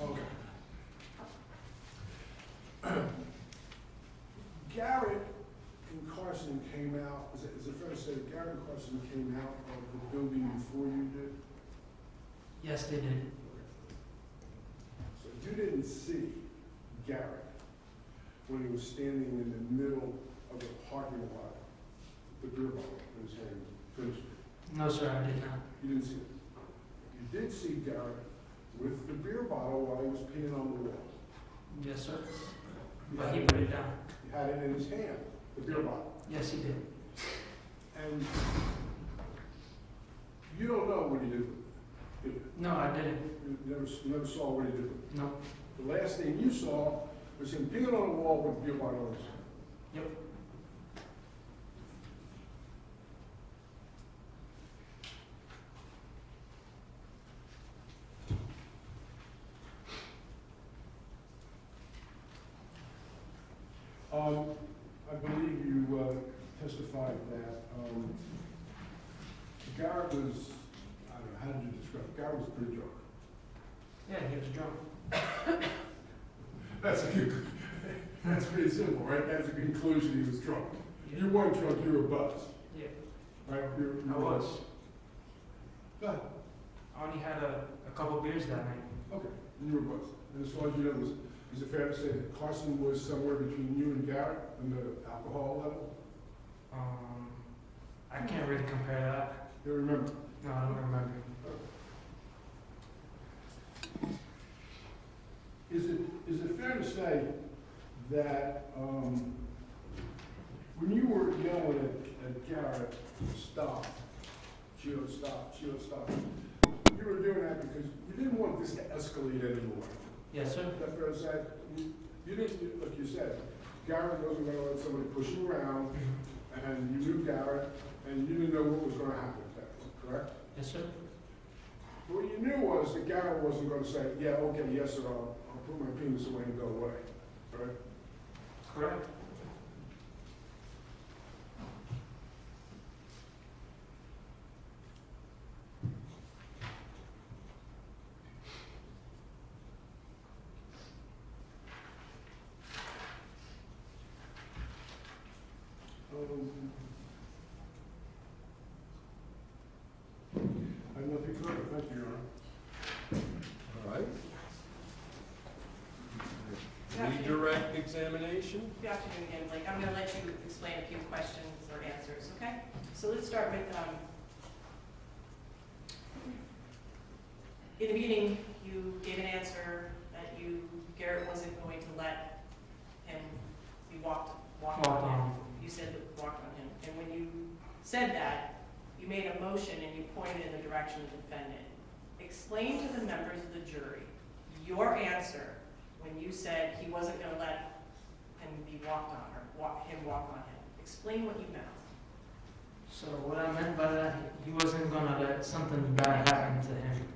Okay. Garrett and Carson came out, is it fair to say that Garrett and Carson came out of the building before you did? Yes, they did. So you didn't see Garrett when he was standing in the middle of the parking lot, with the beer bottle in his hand, finished it? No, sir, I did not. You didn't see it? You did see Garrett with the beer bottle while he was peeing on the wall. Yes, sir. But he put it down. He had it in his hand, the beer bottle. Yes, he did. And you don't know what he did with it, do you? No, I didn't. You never saw what he did with it. No. The last thing you saw was him peeing on the wall with the beer bottle in his hand. Yep. I believe you testified that Garrett was, I don't know, how did you describe it? Garrett was pretty drunk. Yeah, he was drunk. That's pretty simple, right? That's a conclusion, he was drunk. You weren't drunk, you were buzzed, Yeah, right? I was. Go ahead. I only had a couple beers that night. Okay, you were buzzed. And as far as you know, is it fair to say that Carson was somewhere between you and Garrett in the alcohol level? I can't really compare that. You remember? No, I don't remember. Is it fair to say that when you were yelling at Garrett, stop, Gio, stop, you were doing that because you didn't want this to escalate anymore? Yes, sir. Is that fair to say? You didn't, like you said, Garrett wasn't going to let somebody push him around, and you knew Garrett, and you didn't know what was going to happen at that point, correct? Yes, sir. What you knew was that Garrett wasn't going to say, yeah, okay, yes, sir, I'll put my penis away and go away, right? Correct. Your Honor. All right. Redirect examination? Good afternoon again, Blake. I'm going to let you explain a few questions or answers, okay? So let's start with, in the beginning, you gave an answer that Garrett wasn't going to let him be walked on him. You said that walked on him. And when you said that, you made a motion and you pointed in the direction of the defendant. Explain to the members of the jury your answer when you said he wasn't going to let him be walked on or him walk on him. Explain what you meant. So what I meant by that, he wasn't gonna let something bad happen to him.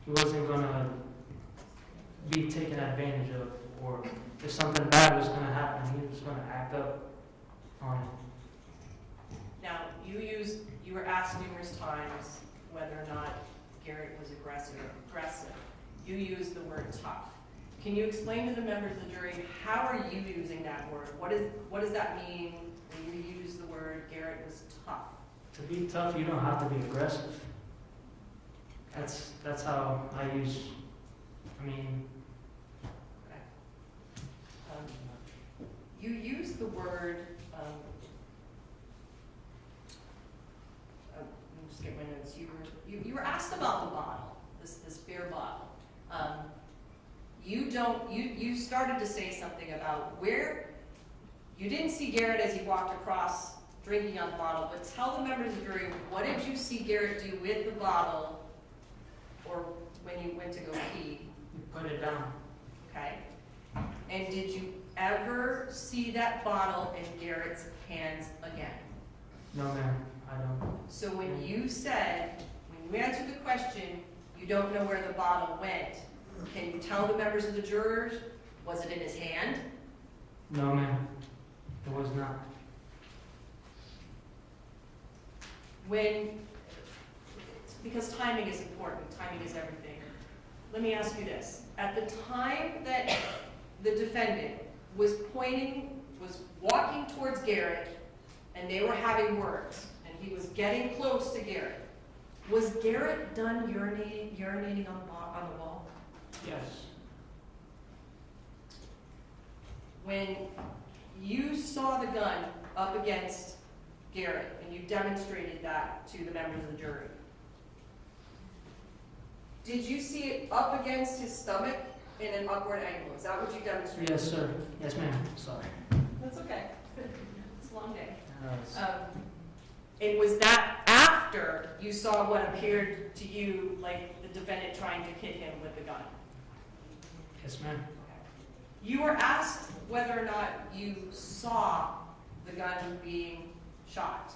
He wasn't gonna be taken advantage of, or if something bad was gonna happen, he was gonna act up on it. Now, you were asked numerous times whether or not Garrett was aggressive. You used the word tough. Can you explain to the members of the jury, how are you using that word? What does that mean when you use the word Garrett was tough? To be tough, you don't have to be aggressive. That's how I use, Okay. You use the word, let me just get my notes. You were asked about the bottle, this beer bottle. You started to say something about where you didn't see Garrett as he walked across drinking out the bottle, but tell the members of the jury, what did you see Garrett do with the bottle or when you went to go pee? you put it down. Okay? And did you ever see that bottle in Garrett's hands again? No, ma'am, I don't. So when you answered the question, you don't know where the bottle went, can you tell the members of the jurors, was it in his hand? No, ma'am, it was not. Because timing is important, timing is everything. Let me ask you this. At the time that the defendant was walking towards Garrett, and they were having words, and he was getting close to Garrett, was Garrett done urinating on the wall? Yes. When you saw the gun up against Garrett, and you demonstrated that to the members of the jury, did you see it up against his stomach in an upward angle? Is that what you demonstrated? Yes, sir. Yes, ma'am. Sorry. That's okay. It's a long day. Yes. And was that after you saw what appeared to you like the defendant trying to hit him with the gun? Yes, ma'am. You were asked whether or not you saw the gun being shot.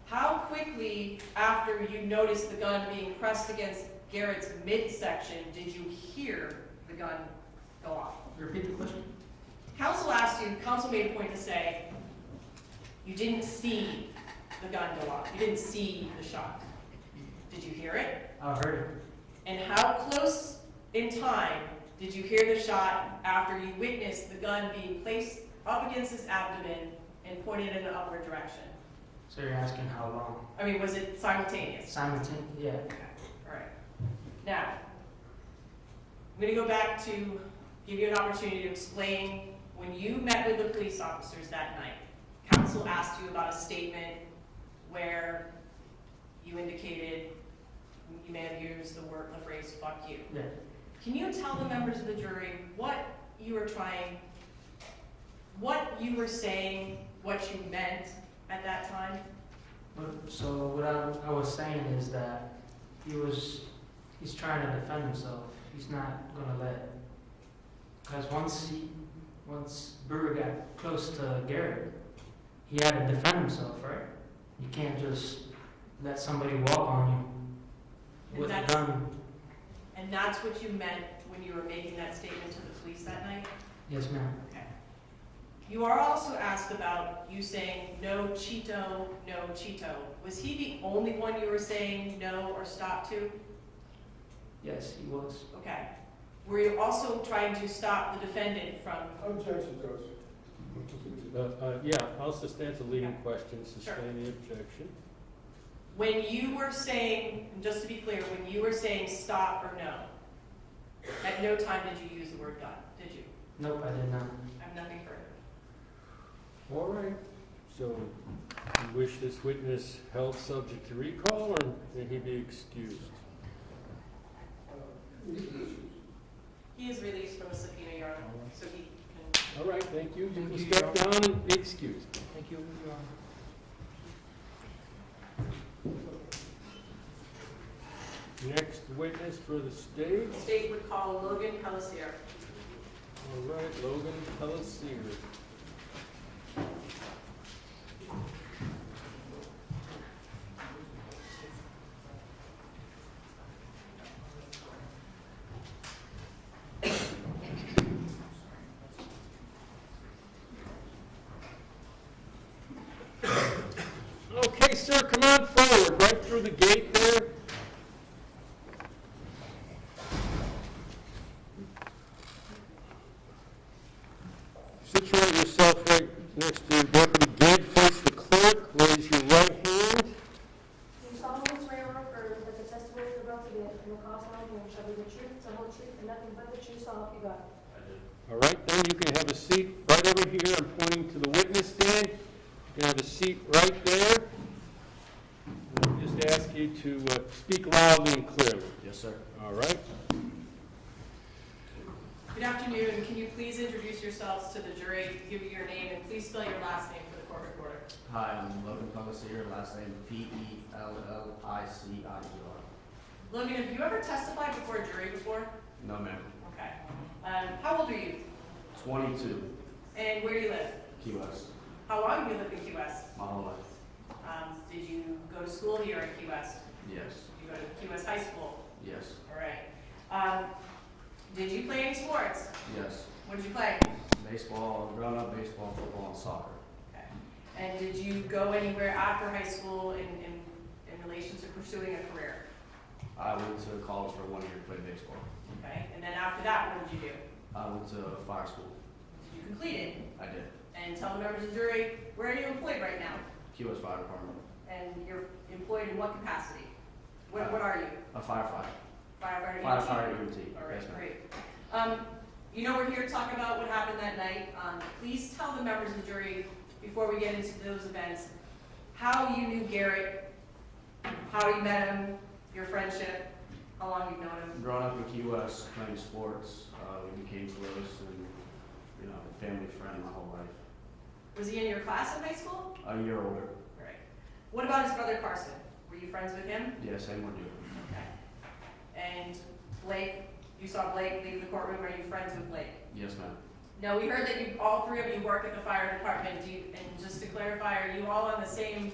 How quickly after you noticed the gun being pressed against Garrett's midsection did you hear the gun go off? Repeat the question. Counsel made a point to say you didn't see the gun go off. You didn't see the shot. Did you hear it? I heard it. And how close in time did you hear the shot after you witnessed the gun being placed up against his abdomen and pointed in an upward direction? So you're asking how long? I mean, was it simultaneous? Simultaneous? Yeah. All right. Now, I'm going to go back to give you an opportunity to explain when you met with the police officers that night. Counsel asked you about a statement where you indicated you may have used the phrase "fuck you." Yeah. Can you tell the members of the jury what you were saying, what you meant at that time? So what I was saying is that he's trying to defend himself. He's not gonna let, because once Brewer got close to Garrett, he had to defend himself, right? You can't just let somebody walk on you with a gun. And that's what you meant when you were making that statement to the police that night? Yes, ma'am. Okay. You are also asked about you saying, no Cheeto, no Cheeto. Was he the only one you were saying no or stop to? Yes, he was. Okay. Were you also trying to stop the defendant from? Objection, Judge. Yeah, I'll sustain the leading question, Sure. sustain the objection. When you were saying, and just to be clear, when you were saying stop or no, at no time did you use the word gun, did you? Nope, I did not. I have nothing further. All right, so you wish this witness held subject to recall, or may he be excused? He is released from a subpoena, Your Honor, so he can. All right, thank you. You Thank can you, step Your down and be excused. Thank you, Your Honor. Next witness for the state. The state would call Logan Pelletier. All right, Logan Pelletier. Okay, sir, come on forward, right through the gate there. Situate yourself right next to Deputy Gage, face the clerk, raise your right hand. Do you solemnly swear or affirm that the testimony you're about to give in the Conchtown hearing shall be the truth, the whole truth, and nothing but the truth, so help you God? All right, then you can have a seat right over here. I'm pointing to the witness stand. You can have a seat right there. And I'll just ask you to speak loudly and clearly. Yes, sir. All right? Good afternoon. Can you please introduce yourselves to the jury, give me your name, and please spell your last name for the court reporter? Hi, I'm Logan Pelletier, last name Pellicir. Logan, have you ever testified before a jury before? No, ma'am. Okay. How old are you? 22, And where do you live? Key West, How long have you lived in Key West? my whole life. Did you go to school here in Key West? Yes, Did you go to Key West High School? yes, All right. Did you play any sports? yes. What did you play? Baseball, growing up, baseball, football, and soccer. Okay. And did you go anywhere after high school in relation to pursuing a career? I went to college for 1 year to play baseball. Okay. And then after that, what did you do? I went to fire school. Did you complete it? I did. And tell the members of the jury, where are you employed right now? Key West Fire Department. And you're employed in what capacity? What are you? A firefighter. Firefighter? Firefighter EMT. All right, Yes, ma'am. great. You know we're here to talk about what happened that night. Please tell the members of the jury, before we get into those events, how you knew Garrett, how you met him, your friendship, how long you've known him. Growing up in Key West, playing sports, we became close and, family friend my whole life. Was he in your class in high school? A year older. All right. What about his brother Carson? Were you friends with him? Yes, same with you. Okay. And Blake, you saw Blake leave the courtroom. Are you friends with Blake? Yes, ma'am. No, we heard that all three of you work at the fire department. And just to clarify, are you all in the same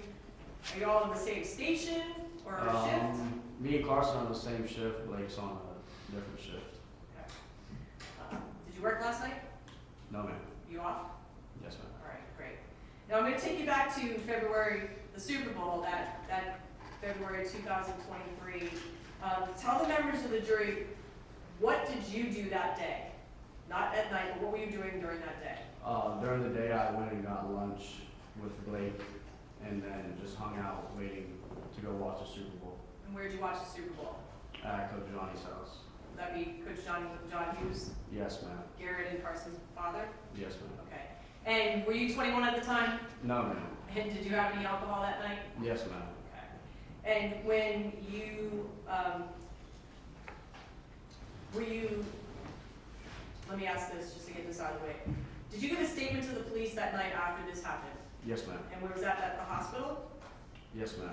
station or a shift? Me and Carson are on the same shift. Blake's on a different shift. Okay. Did you work last night? No, ma'am. You off? Yes, ma'am. All right, great. Now I'm going to take you back to February, the Super Bowl, that February 2023. Tell the members of the jury, what did you do that day? Not at night, but what were you doing during that day? During the day, I went and got lunch with Blake and then just hung out waiting to go watch the Super Bowl And where did you watch the Super Bowl? at Coach Johnny's house. Would that be Coach John Hughes, Yes, ma'am. Garrett and Carson's father? Yes, ma'am. Okay. And were you 21 at the time? No, ma'am. And did you have any alcohol that night? Yes, ma'am. Okay. And when you, let me ask this just to get this out of the way. Did you give a statement to the police that night after this happened? Yes, ma'am. And where was that, at the hospital? Yes, ma'am.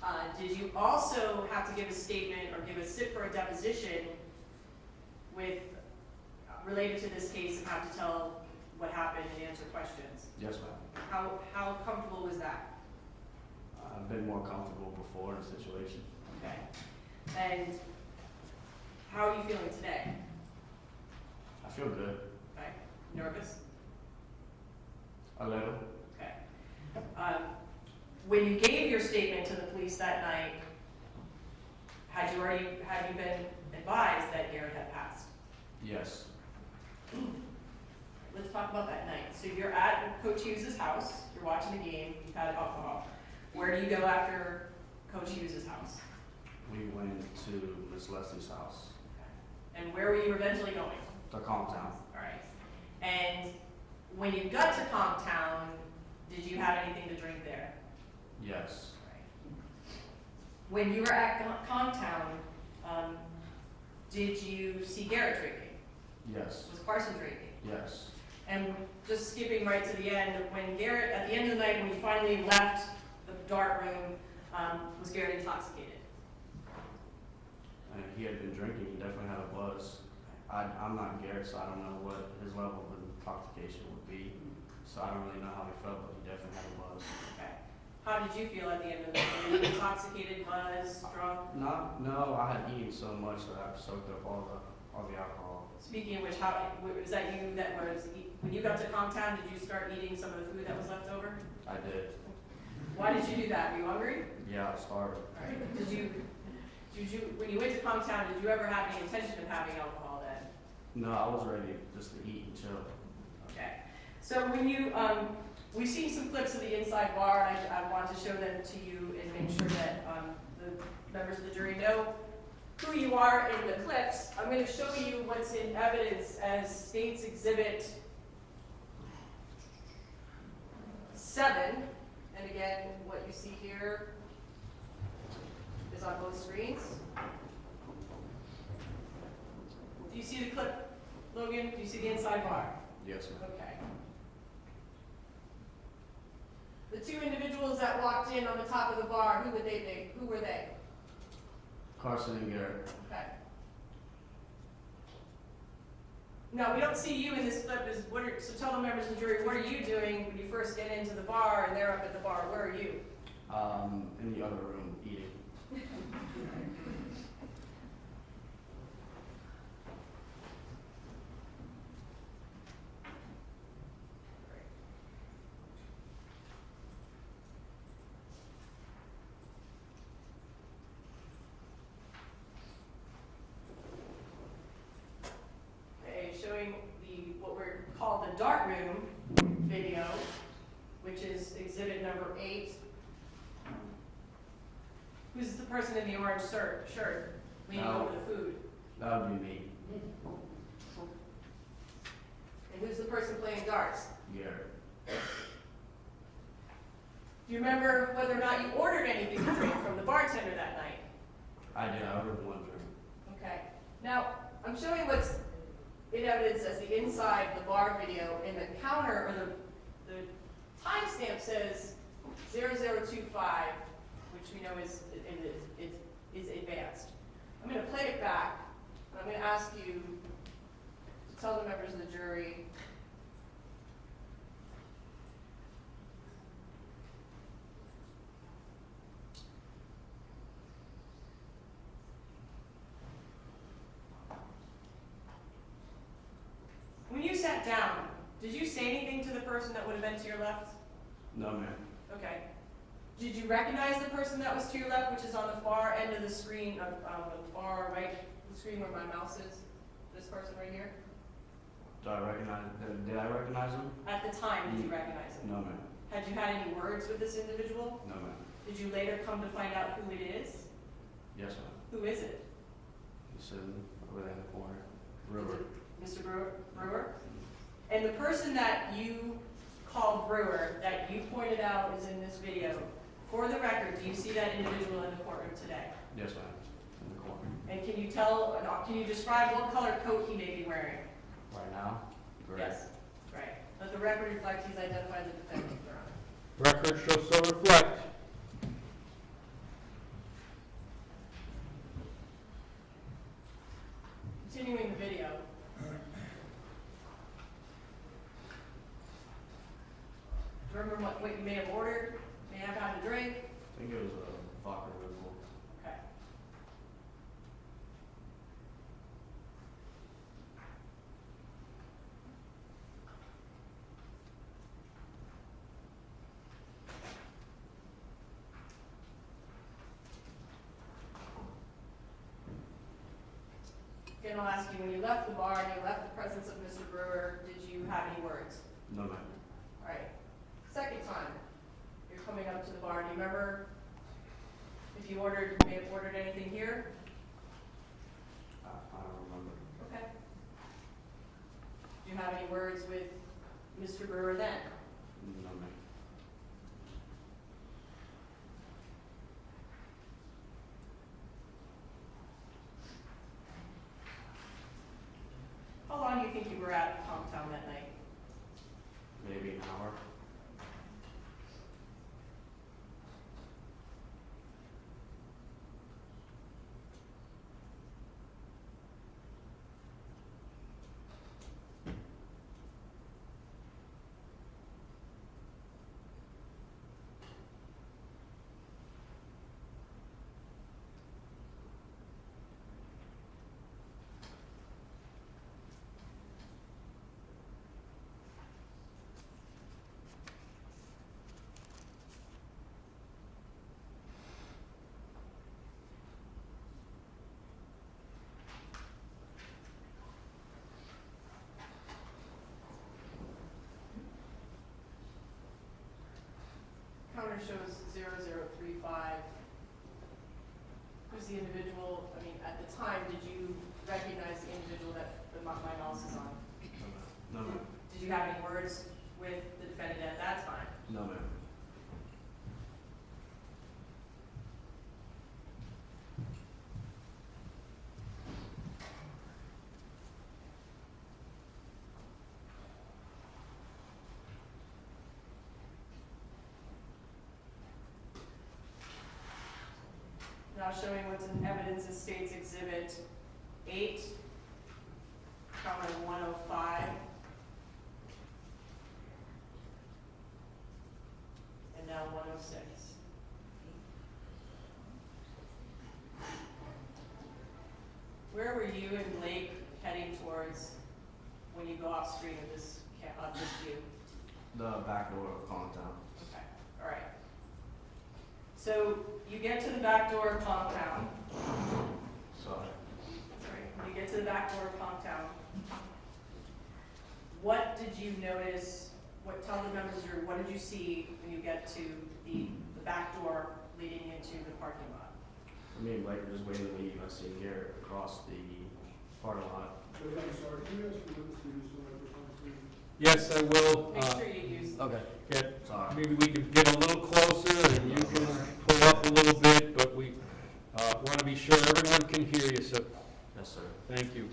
All right. Did you also have to give a statement or sit for a deposition with, related to this case and have to tell what happened and answer questions? Yes, ma'am. How comfortable was that? I've been more comfortable before in a situation. Okay. And how are you feeling today? I feel good. Okay. Nervous? A little. Okay. When you gave your statement to the police that night, had you been advised that Garrett had passed? Yes. Let's talk about that night. So you're at Coach Hughes' house, you're watching the game, you've had alcohol. Where do you go after Coach Hughes' house? We went to Miss Leslie's house, And where were you eventually going? to Conchtown. All right. And when you got to Conchtown, did you have anything to drink there? Yes, When you were at Conchtown, did you see Garrett drinking? yes, Was Carson drinking? yes. And just skipping right to the end, when Garrett, at the end of the night, when you finally left the dart room, was Garrett intoxicated? And he had been drinking, he definitely had a buzz. I'm not Garrett, so I don't know what his level of intoxication would be. So I don't really know how he felt, but he definitely had a buzz. Okay. How did you feel at the end of the night? Were you intoxicated, buzzed, drunk? No, I had eaten so much that I soaked up all the alcohol. Speaking of which, how, was that you that was, when you got to Conchtown, did you start eating some of the food that was left over? I did. Why did you do that? Were you hungry? Yeah, I was starving. All right. Did you, when you went to Conchtown, did you ever have any intention of having alcohol then? No, I was ready just to eat and chill. Okay. So when you, we've seen some clips of the inside bar, and I want to show them to you and make sure that the members of the jury know who you are in the clips. I'm going to show you what's in evidence as State's Exhibit 7. And again, what you see here is on both screens. Do you see the clip, Logan? Do you see the inside bar? Yes, ma'am. Okay. The two individuals that walked in on the top of the bar, who would they be? Who were they? Carson and Garrett. Okay. Now, we don't see you in this clip. So tell the members of the jury, what are you doing when you first get into the bar and they're up at the bar? Where are you? In the other room, eating. Showing what we're called the dart room video, which is exhibit number 8. Who's the person in the orange shirt leaning over the food? That would be me, And who's the person playing darts? Garrett. Do you remember whether or not you ordered anything to drink from the bartender that night? I did. I ordered one drink. Okay. Now, I'm showing what's in evidence as the inside the bar video, and the counter, or the timestamp says 0025, which we know is advanced. I'm going to play it back, and I'm going to ask you to tell the members of the jury when you sat down, did you say anything to the person that would have been to your left? No, ma'am. Okay. Did you recognize the person that was to your left, which is on the far end of the screen, the far right, the screen where my mouse is? This person right here? Did I recognize him? At the time, did you recognize him? No, ma'am. Had you had any words with this individual? No, ma'am. Did you later come to find out who it is? Yes, ma'am. Who is it? He's sitting over there in the corner. Brewer. Mr. Brewer? And the person that you called Brewer, that you pointed out is in this video, for the record, do you see that individual in the courtroom today? Yes, ma'am. In the corner. And can you describe what color coat he may be wearing? Right now? Gray. Yes, right. Let the record reflect he's identified the defendant, Your Honor. Record shall so reflect. Continuing the video. Do you remember what you may have ordered, may have had to drink? I think it was a vodka Red Bull. Okay. Again, I'll ask you, when you left the bar and you left the presence of Mr. Brewer, did you have any words? No, ma'am. All right. Second time, you're coming up to the bar. Do you remember if If you may have ordered anything here? I don't remember. Okay. Do you have any words with Mr. Brewer then? No, ma'am. How long do you think you were at Conchtown that night? Maybe an hour. Counter shows 0035. Who's the individual, I mean, at the time, did you recognize the individual that my mouse is on? No, ma'am. Did you have any words with the defendant at that time? No, ma'am. Now showing what's in evidence as State's Exhibit 8, counter 105. And now 106. Where were you and Blake heading towards when you go off street of this view? The back door of Conchtown. Okay, all right. So you get to the back door of Conchtown. Sorry. Sorry. When you get to the back door of Conchtown, what did you notice? Tell the members of the jury, what did you see when you get to the back door leading into the parking lot? Me and Blake were just waiting to leave. I see Garrett across the parking lot. I'm sorry, can you ask the witness to use the microphone, please? Yes, I will. Make sure you use. Okay. Sorry. Maybe we can get a little closer and you can pull up a little bit, but we want to be sure everyone can hear you, so Yes, sir. thank you.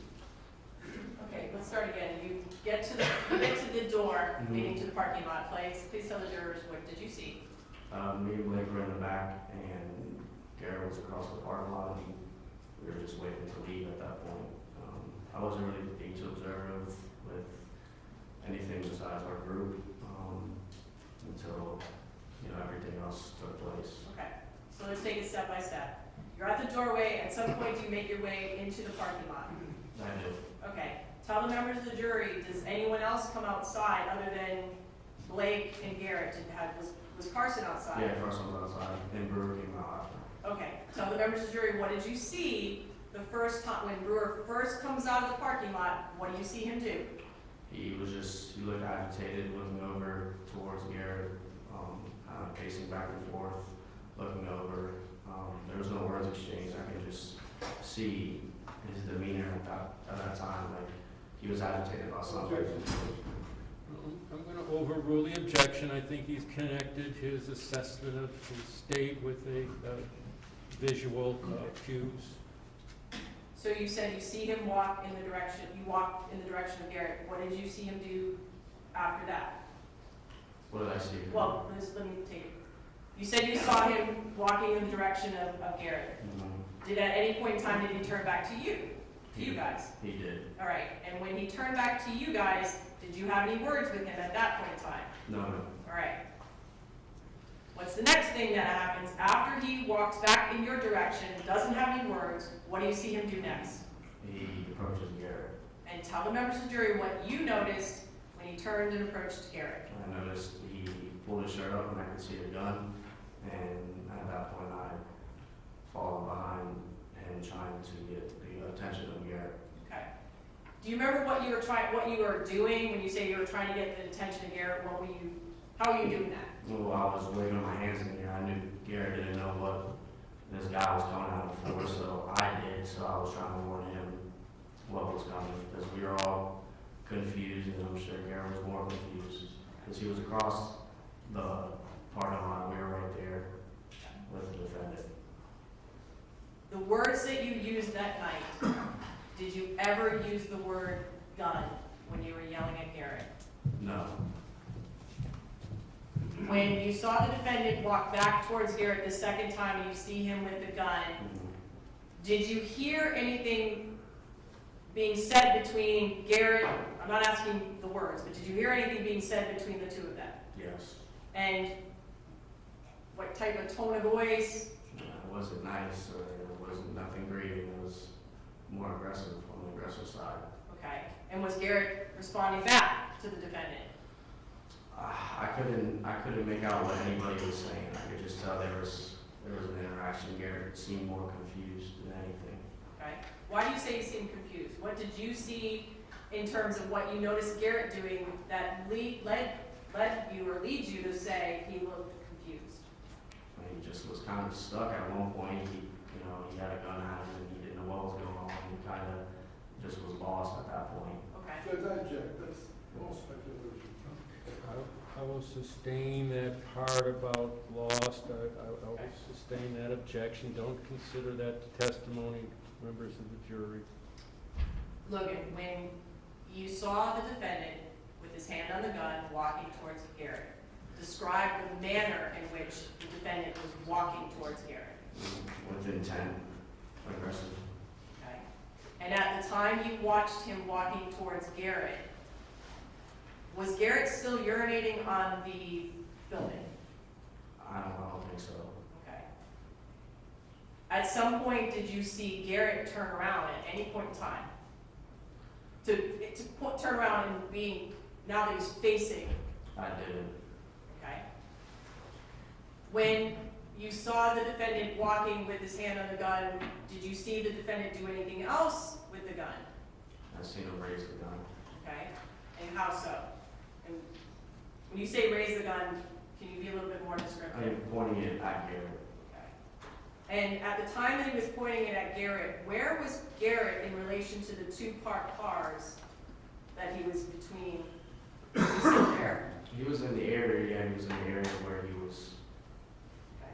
Okay, let's start again. You get to the door leading to the parking lot. Please tell the jurors, what did you see? Me and Blake were in the back, and Garrett was across the parking lot, and we were just waiting to leave at that point. I wasn't really being too observative with anything besides our group until everything else took place. Okay, so let's take it step by step. You're at the doorway. At some point, you make your way into the parking lot. I did. Okay, tell the members of the jury, does anyone else come outside other than Blake and Garrett? Was Carson outside? Yeah, Carson was outside, and Brewer came out after. Okay, tell the members of the jury, what did you see the first time, when Brewer first comes out of the parking lot, what do you see him do? He looked agitated, looking over towards Garrett, kind of pacing back and forth, looking over. There was no words exchanged. I could just see his demeanor at that time, like he was agitated about something. I'm going to overrule the objection. I think he's connected his assessment of his state with a visual cues. So you said you see him walk in the direction, you walked in the direction of Garrett. What did you see him do after that? What did I see? Well, let me take it. You said you saw him walking in the direction of Garrett. Mhm. Did at any point in time, did he turn back to you? To you guys? He did. All right, and when he turned back to you guys, did you have any words with him at that point in time? No. All right. What's the next thing that happens after he walks back in your direction, doesn't have any words, what do you see him do next? He approaches Garrett. And tell the members of the jury what you noticed when he turned and approached Garrett. I noticed he pulled his shirt up and I could see a gun, and at that point I followed behind him trying to get the attention of Garrett. Okay. Do you remember what you were doing when you say you were trying to get the attention of Garrett? How were you doing that? Well, I was waving my hands in the air. I knew Garrett didn't know what this guy was coming out of the floor, so I did, so I was trying to warn him what was coming, because we were all confused, and I'm sure Garrett was more confused, because he was across the parking lot, we were right there with the defendant. The words that you used that night, did you ever use the word gun when you were yelling at Garrett? No, When you saw the defendant walk back towards Garrett the second time and you see him with the gun, did you hear anything being said between Garrett, I'm not asking the words, but did you hear anything being said between the two of them? yes. And what type of tone of voice? It wasn't nice, or it wasn't nothing greeting, it was more aggressive on the aggressive side. Okay. And was Garrett responding back to the defendant? I couldn't make out what anybody was saying. I could just tell there was an interaction. Garrett seemed more confused than anything. Okay. Why do you say you seemed confused? What did you see in terms of what you noticed Garrett doing that led you or leads you to say he looked confused? He just was kind of stuck at one point. He had a gun out and he didn't know what was going on. He kind of just was lost at that point. Okay. Judge, I object, that's all speculation. I will sustain that part about lost. I will sustain that objection. Don't consider that testimony, members of the jury. Logan, when you saw the defendant with his hand on the gun walking towards Garrett, describe the manner in which the defendant was walking towards Garrett. With intent, aggressive. Okay. And at the time you watched him walking towards Garrett, was Garrett still urinating on the building? I don't think so. Okay. At some point, did you see Garrett turn around at any point in time? Turn around and being, now that he's facing, I didn't. okay? When you saw the defendant walking with his hand on the gun, did you see the defendant do anything else with the gun? I seen him raise the gun. Okay? And how so? And when you say raise the gun, can you be a little bit more descriptive? I am pointing it at Garrett. Okay. And at the time that he was pointing it at Garrett, where was Garrett in relation to the two parked cars that he was between? Was he still there? He was in the area, yeah, he was in the area where he was. Okay.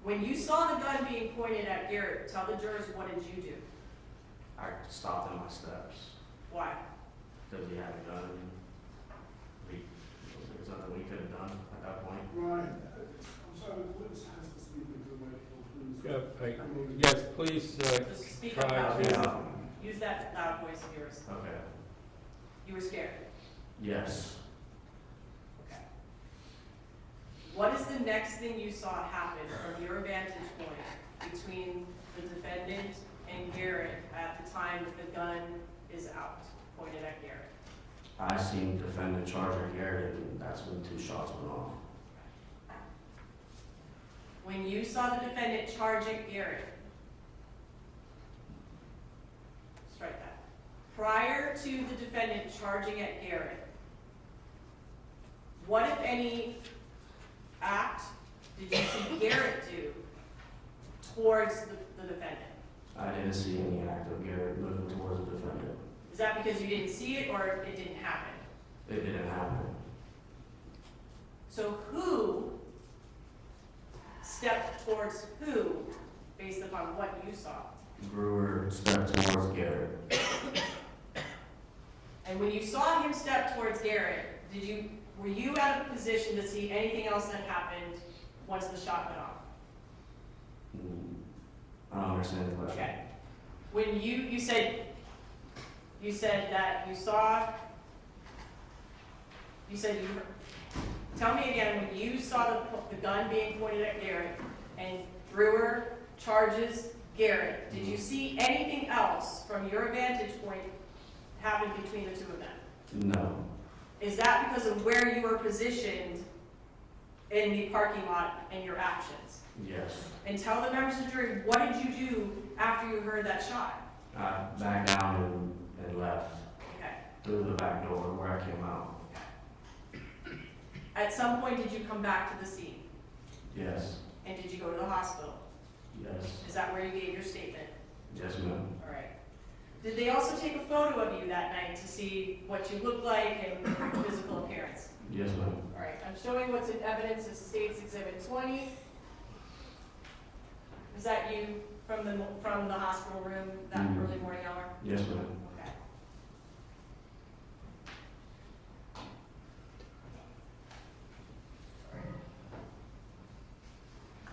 When you saw the gun being pointed at Garrett, tell the jurors, what did you do? I stopped in my steps Why? because he had a gun. There's nothing we could have done at that point. Ryan, I'm sorry, the witness has to speak into the microphone, please. Yes, please Just speak up try loud. to. Use that loud voice of yours. Okay. You were scared. Yes. Okay. What is the next thing you saw happen from your vantage point between the defendant and Garrett at the time that the gun is out, pointed at Garrett? I seen the defendant charge at Garrett, and that's when 2 shots went off. When you saw the defendant charge at Garrett, strike that. Prior to the defendant charging at Garrett, what, if any, act did you see Garrett do towards the defendant? I didn't see any act of Garrett moving towards the defendant. Is that because you didn't see it or it didn't happen? It didn't happen. So who stepped towards who based upon what you saw? Brewer stepped towards Garrett. And when you saw him step towards Garrett, were you out of position to see anything else that happened once the shot went off? I don't understand the question. Okay. When you said that you saw, tell me again, when you saw the gun being pointed at Garrett and Brewer charges Garrett, did you see anything else from your vantage point happen between the two of them? No. Is that because of where you were positioned in the parking lot and your actions? Yes. And tell the members of the jury, what did you do after you heard that shot? I backed down and left Okay. through the back door where I came out. At some point, did you come back to the scene? Yes. And did you go to the hospital? Yes. Is that where you gave your statement? Yes, ma'am. All right. Did they also take a photo of you that night to see what you look like and your physical appearance? Yes, ma'am. All right, I'm showing what's in evidence as State's Exhibit 20. Is that you from the hospital room that Mhm. early morning hour? Yes, ma'am. Okay.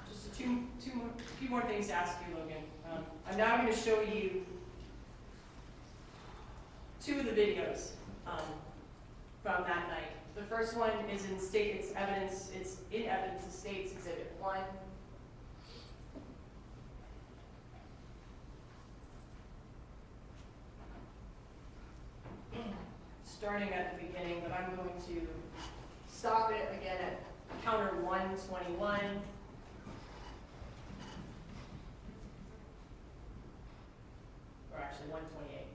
Just a few more things to ask you, Logan. I'm now going to show you two of the videos from that night. The first one is in it's in evidence in State's Exhibit 1. Starting at the beginning, but I'm going to stop it again at counter 121. Or actually 128.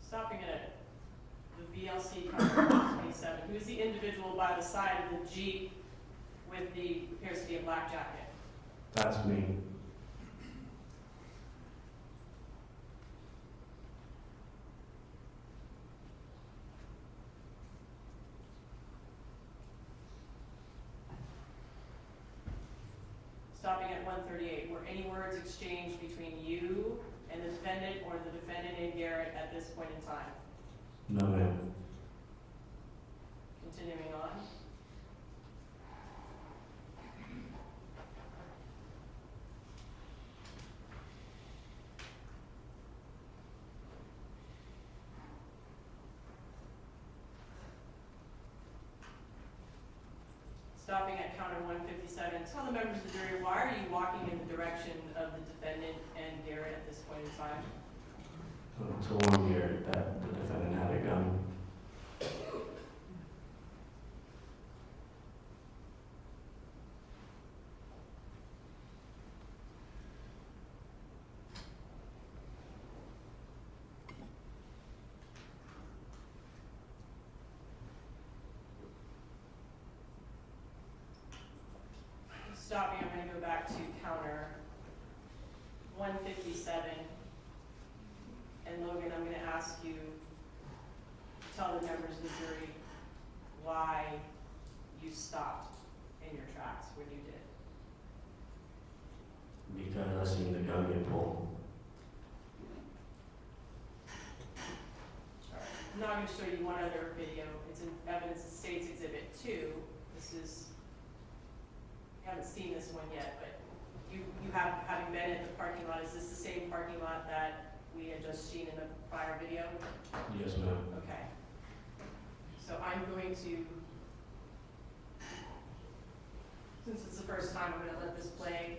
Stopping at the VLC cover 27. Who's the individual by the side of the Jeep with the appears to be a black jacket? That's me. Stopping at 138. Were any words exchanged between you and the defendant or the defendant and Garrett at this point in time? No, ma'am. Continuing on. Stopping at counter 157, tell the members of the jury, why are you walking in the direction of the defendant and Garrett at this point in time? To warn Garrett that the defendant had a gun. Stopping, I'm going to go back to counter 157. And Logan, I'm going to ask you to tell the members of the jury why you stopped in your tracks when you did. Because I seen the gun get pulled. All right. I'm now going to show you one other video. It's in evidence of State's Exhibit 2. This is, you haven't seen this one yet, but you have, having been at the parking lot, is this the same parking lot that we had just seen in the prior video? Yes, ma'am. Okay. So I'm going to, since it's the first time, I'm going to let this play.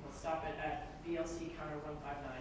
We'll stop it at VLC counter 159.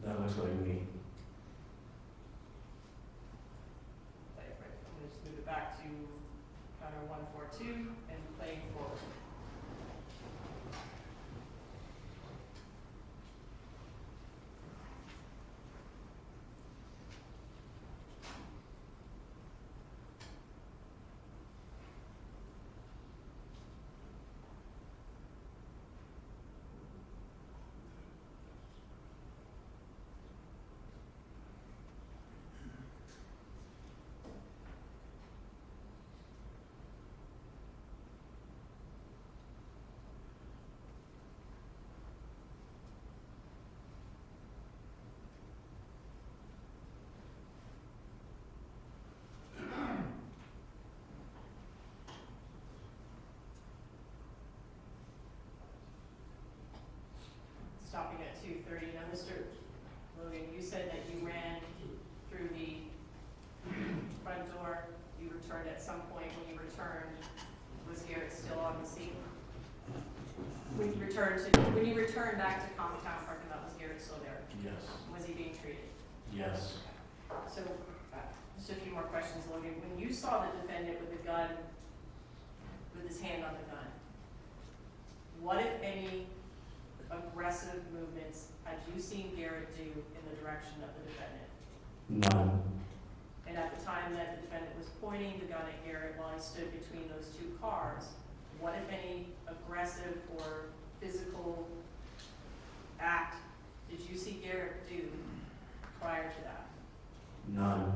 That looks like me. I'm gonna just move it back to counter 142 and playing forward. Stopping at 2:30. Now, Mr. Logan, you said that you ran through the front door. You returned at some point. When you returned, was Garrett still on the scene? When you returned back to Conchtown parking lot, was Garrett still there? Yes. Was he being treated? Yes. So, just a few more questions, Logan. When you saw the defendant with the gun, with his hand on the gun, what, if any, aggressive movements had you seen Garrett do in the direction of the defendant? None. And at the time that the defendant was pointing the gun at Garrett while he stood between those two cars, what, if any, aggressive or physical act did you see Garrett do prior to that? None.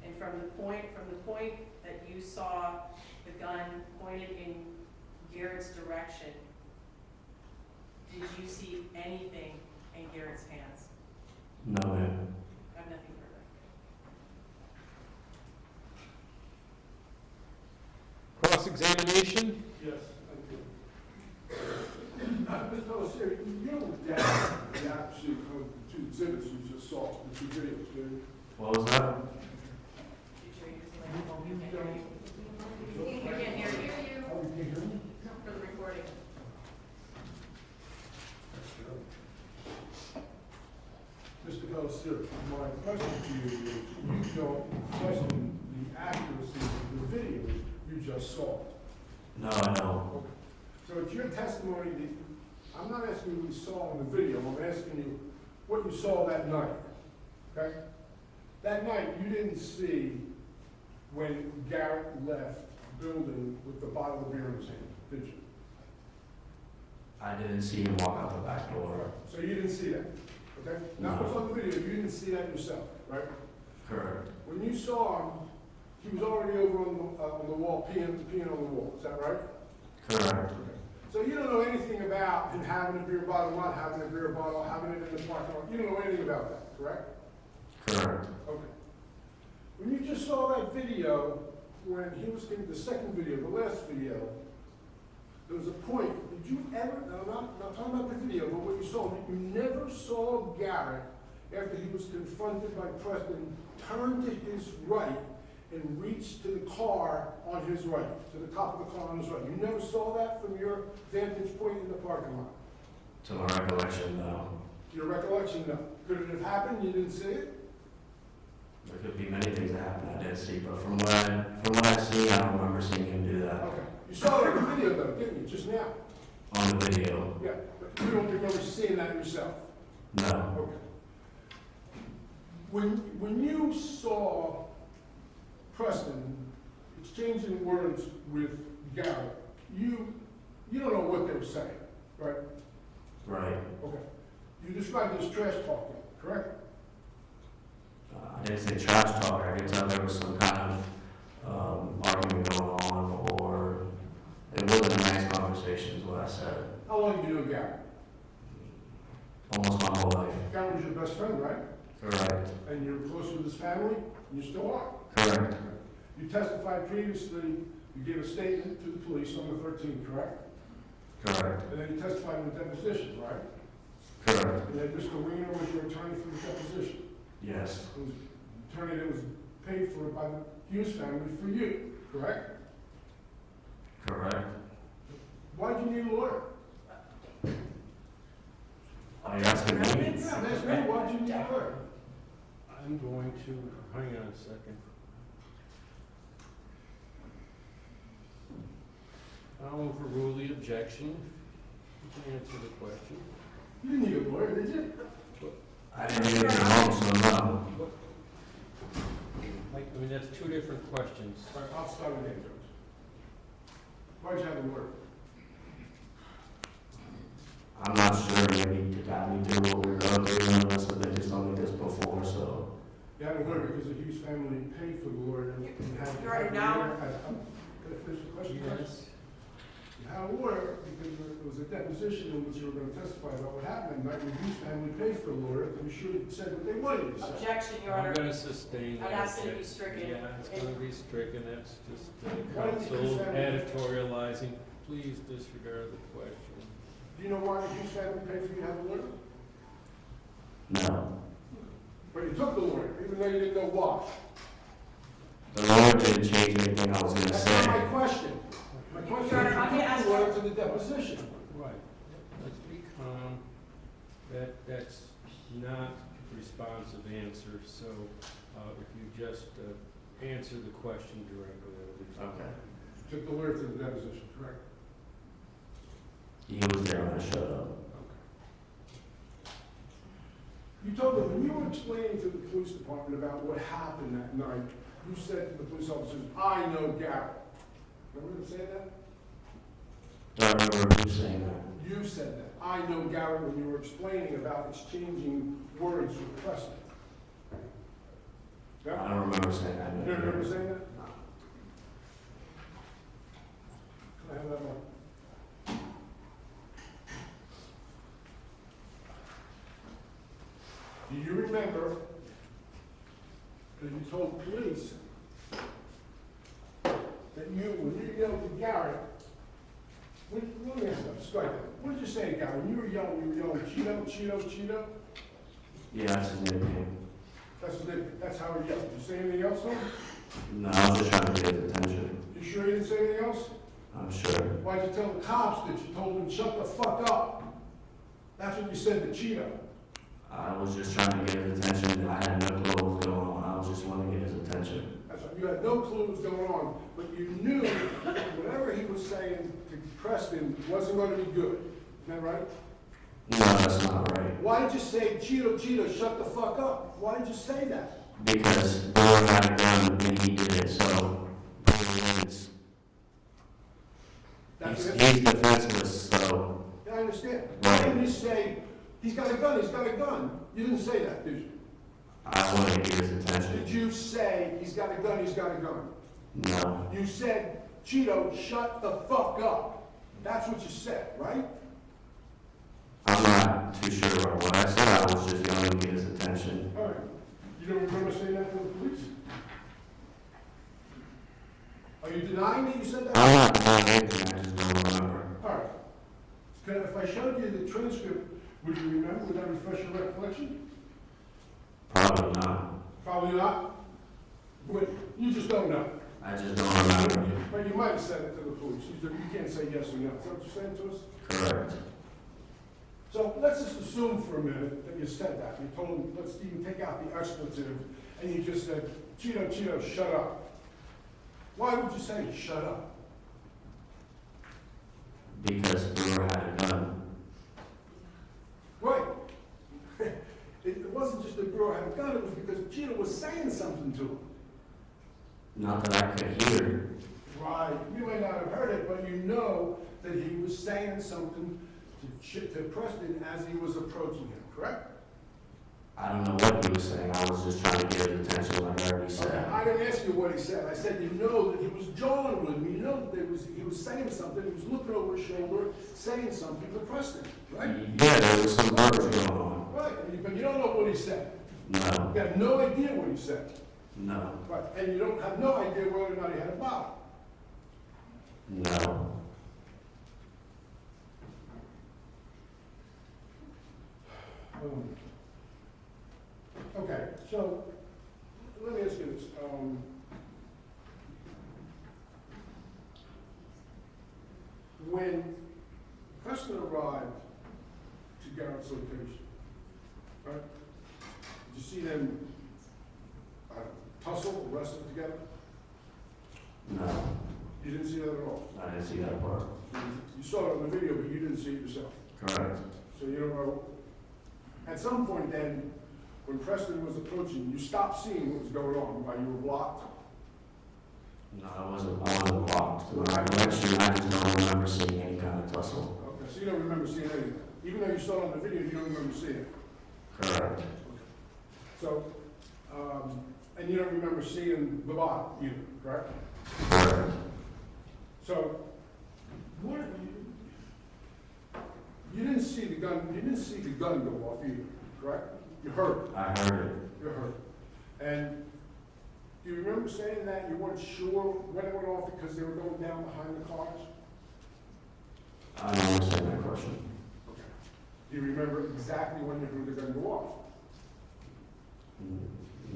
And from the point that you saw the gun pointed in Garrett's direction, did you see anything in Garrett's hands? No, ma'am. I have nothing further. Cross-examination? Yes, I do. Mr. O'Shea, you don't doubt the accuracy of the two exhibits you just saw, the two videos, do you? What was that? Did you use the microphone? We can't hear you. We can't hear you. Oh, you can't hear me? For the recording. Mr. Pellissier, my question to you is, you don't question the accuracy of the videos you just saw. No, I don't. Okay. So it's your testimony that, I'm not asking you what you saw in the video, I'm asking you what you saw that night, okay? That night, you didn't see when Garrett left the building with the bottle of beer in his hand, did you? I didn't see him walk out the back door. So you didn't see that, okay? Not what's on the video, you didn't see that yourself, right? Correct. When you saw him, he was already over on the wall, peeing on the wall, is that right? Correct. So you don't know anything about him having a beer bottle, not having a beer bottle, having it in the parking lot, you don't know anything about that, correct? Correct. Okay. When you just saw that video, when he was giving the second video, the last video, there was a point, did you ever, now I'm not talking about the video, but what you saw, you never saw Garrett, after he was confronted by Preston, turn to his right and reach to the car on his right, to the top of the car on his right. You never saw that from your vantage point in the parking lot? To my recollection, no. Your recollection, no. Could it have happened, you didn't see it? There could be many things that happened I didn't see, but from what I see, I don't remember seeing him do that. Okay. You saw it in the video though, didn't you, just now? On the video, Yeah, but you don't remember seeing that yourself? no. Okay. When you saw Preston exchanging words with Garrett, you don't know what they were saying, right? Right. Okay. You described it as trash talking, correct? I didn't say trash talk. I could tell there was some kind of argument going on, or it wasn't a nice conversation is what I said. How long have you known Garrett? Almost my whole life. Garrett was your best friend, right? Correct. And you're close with his family, and you still are. Correct. You testified previously, you gave a statement to the police on the 13th, correct? Correct. And then you testified in the deposition, right? Correct. And then Mr. Weiner was your attorney for the deposition. Yes. It was attorney that was paid for by the Hughes family for you, correct? Correct. Why'd you need a lawyer? I you're asking me? Yeah, that's me, why don't you need her? I'm going to, hang on a second. I'll overrule the objection. You can answer the question. You didn't need a lawyer, did you? I didn't do anything wrong, so no. I mean, that's two different questions. All right, I'll start with you, Judge. Why'd you have a lawyer? I'm not sure, maybe to guide me through what we're going through, none of us have been just on this before, so. You had a lawyer because the Hughes family paid for the lawyer and had. Your Honor, now- Can I finish the question first? You had a lawyer because there was a deposition in which you were going to testify about what happened that night when the Hughes family paid for the lawyer, and you should have said what they wanted you to say. Objection, Your I'm Honor. going to sustain that. I'd ask that it be stricken. Yeah, it's going to be stricken, that's just Why did you counsel say that? editorializing. Please disregard the question. Do you know why the Hughes family paid for you to have a lawyer? No. But you took the lawyer, even though you didn't know why. The lawyer didn't change anything I was gonna That's not my say. question. My question Your Honor, is, I'm you gonna took ask- the lawyer to the deposition. Right. Let's be calm. That's not a responsive answer, so if you just answer the question directly, that'll be fine. Okay. Took the lawyer to the deposition, correct? He was there when I showed up. You told them, when you were explaining to the police department about what happened that night, you said to the police officers, I know Garrett. Remember them saying that? Don't remember who saying that. You said that. I know Garrett when you were explaining about exchanging words with Preston. I Yeah? don't remember saying that. You don't remember saying that? Can I have that one? Do you remember that you told police that when you yelled to Garrett, let me ask you, strike that. What did you say to Garrett? When you were yelling, Cheeto, Cheeto, Cheeto? Yeah, that's his nickname. That's how he yelled. Did you say anything else to him? No, I was just trying to get his attention. You sure you didn't say anything else? I'm sure. Why'd you tell the cops that you told them, shut the fuck up? That's what you said to Cheeto. I was just trying to get his attention. I had no clue what was going on. I was just wanting to get his attention. That's right. You had no clue what was going on, but you knew whatever he was saying to Preston wasn't going to be good. Isn't that right? No, that's not right. Why did you say, Cheeto, Cheeto, shut the fuck up? Why did you say that? Because Brewer had a gun and he did it, so he's defenseless, so. Yeah, I understand. Why Right. didn't you say, he's got a gun, he's got a gun? You didn't say that, did you? I wanted to get his attention. Did you say, he's got a gun, he's got a gun? No. You said, Cheeto, shut the fuck up. That's what you said, right? I'm not too sure about what I said. I was just going to get his attention. All right. You don't remember saying that to the police? Are you denying that you said that? I'm not denying anything. I just don't remember. All right. If I showed you the transcript, would you remember? Would that refresh your recollection? Probably not. Probably not. You just don't know. I just don't remember. But you might have said it to the police. You can't say yes or no. Is that what you're saying to us? Correct. So let's just assume for a minute that you said that. You told him, let's even take out the expletive, and you just said, Cheeto, Cheeto, shut up. Why would you say shut up? Because Brewer had a gun. Right. It wasn't just that Brewer had a gun, it was because Cheeto was saying something to him. Not that I could hear. Right. You may not have heard it, but you know that he was saying something to Preston as he was approaching him, correct? I don't know what he was saying. I was just trying to get his attention like I already said. I didn't ask you what he said. I said you know that he was jawing with me. You know that he was saying something. He was looking over his shoulder, saying something to Preston, right? Yeah, there was some words going on. Right. But you don't know what he said. No. You have no idea what he said. No. Right. And you don't have no idea whether or not he had a bottle. No. Okay, so let me ask you this. When Preston arrived to Garrett's location. Right? Did you see them tussle or wrestle together? No, You didn't see that at all? I didn't see that part. You saw it on the video, but you didn't see it yourself. Correct. So you don't know. At some point then, when Preston was approaching, you stopped seeing what was going on while you were blocked. No, I wasn't blocked. To my recollection, I just don't remember seeing any kind of tussle. Okay, so you don't remember seeing anything. Even though you saw it on the video, you don't remember seeing it. Correct. So, and you don't remember seeing the body either, correct? Correct. So, what, you didn't see the gun, you didn't see the gun go off either, correct? You heard it. I heard it. You heard it. And do you remember saying that you weren't sure when it went off because they were going down behind the cars? I don't understand that question. Okay. Do you remember exactly when you heard the gun go off?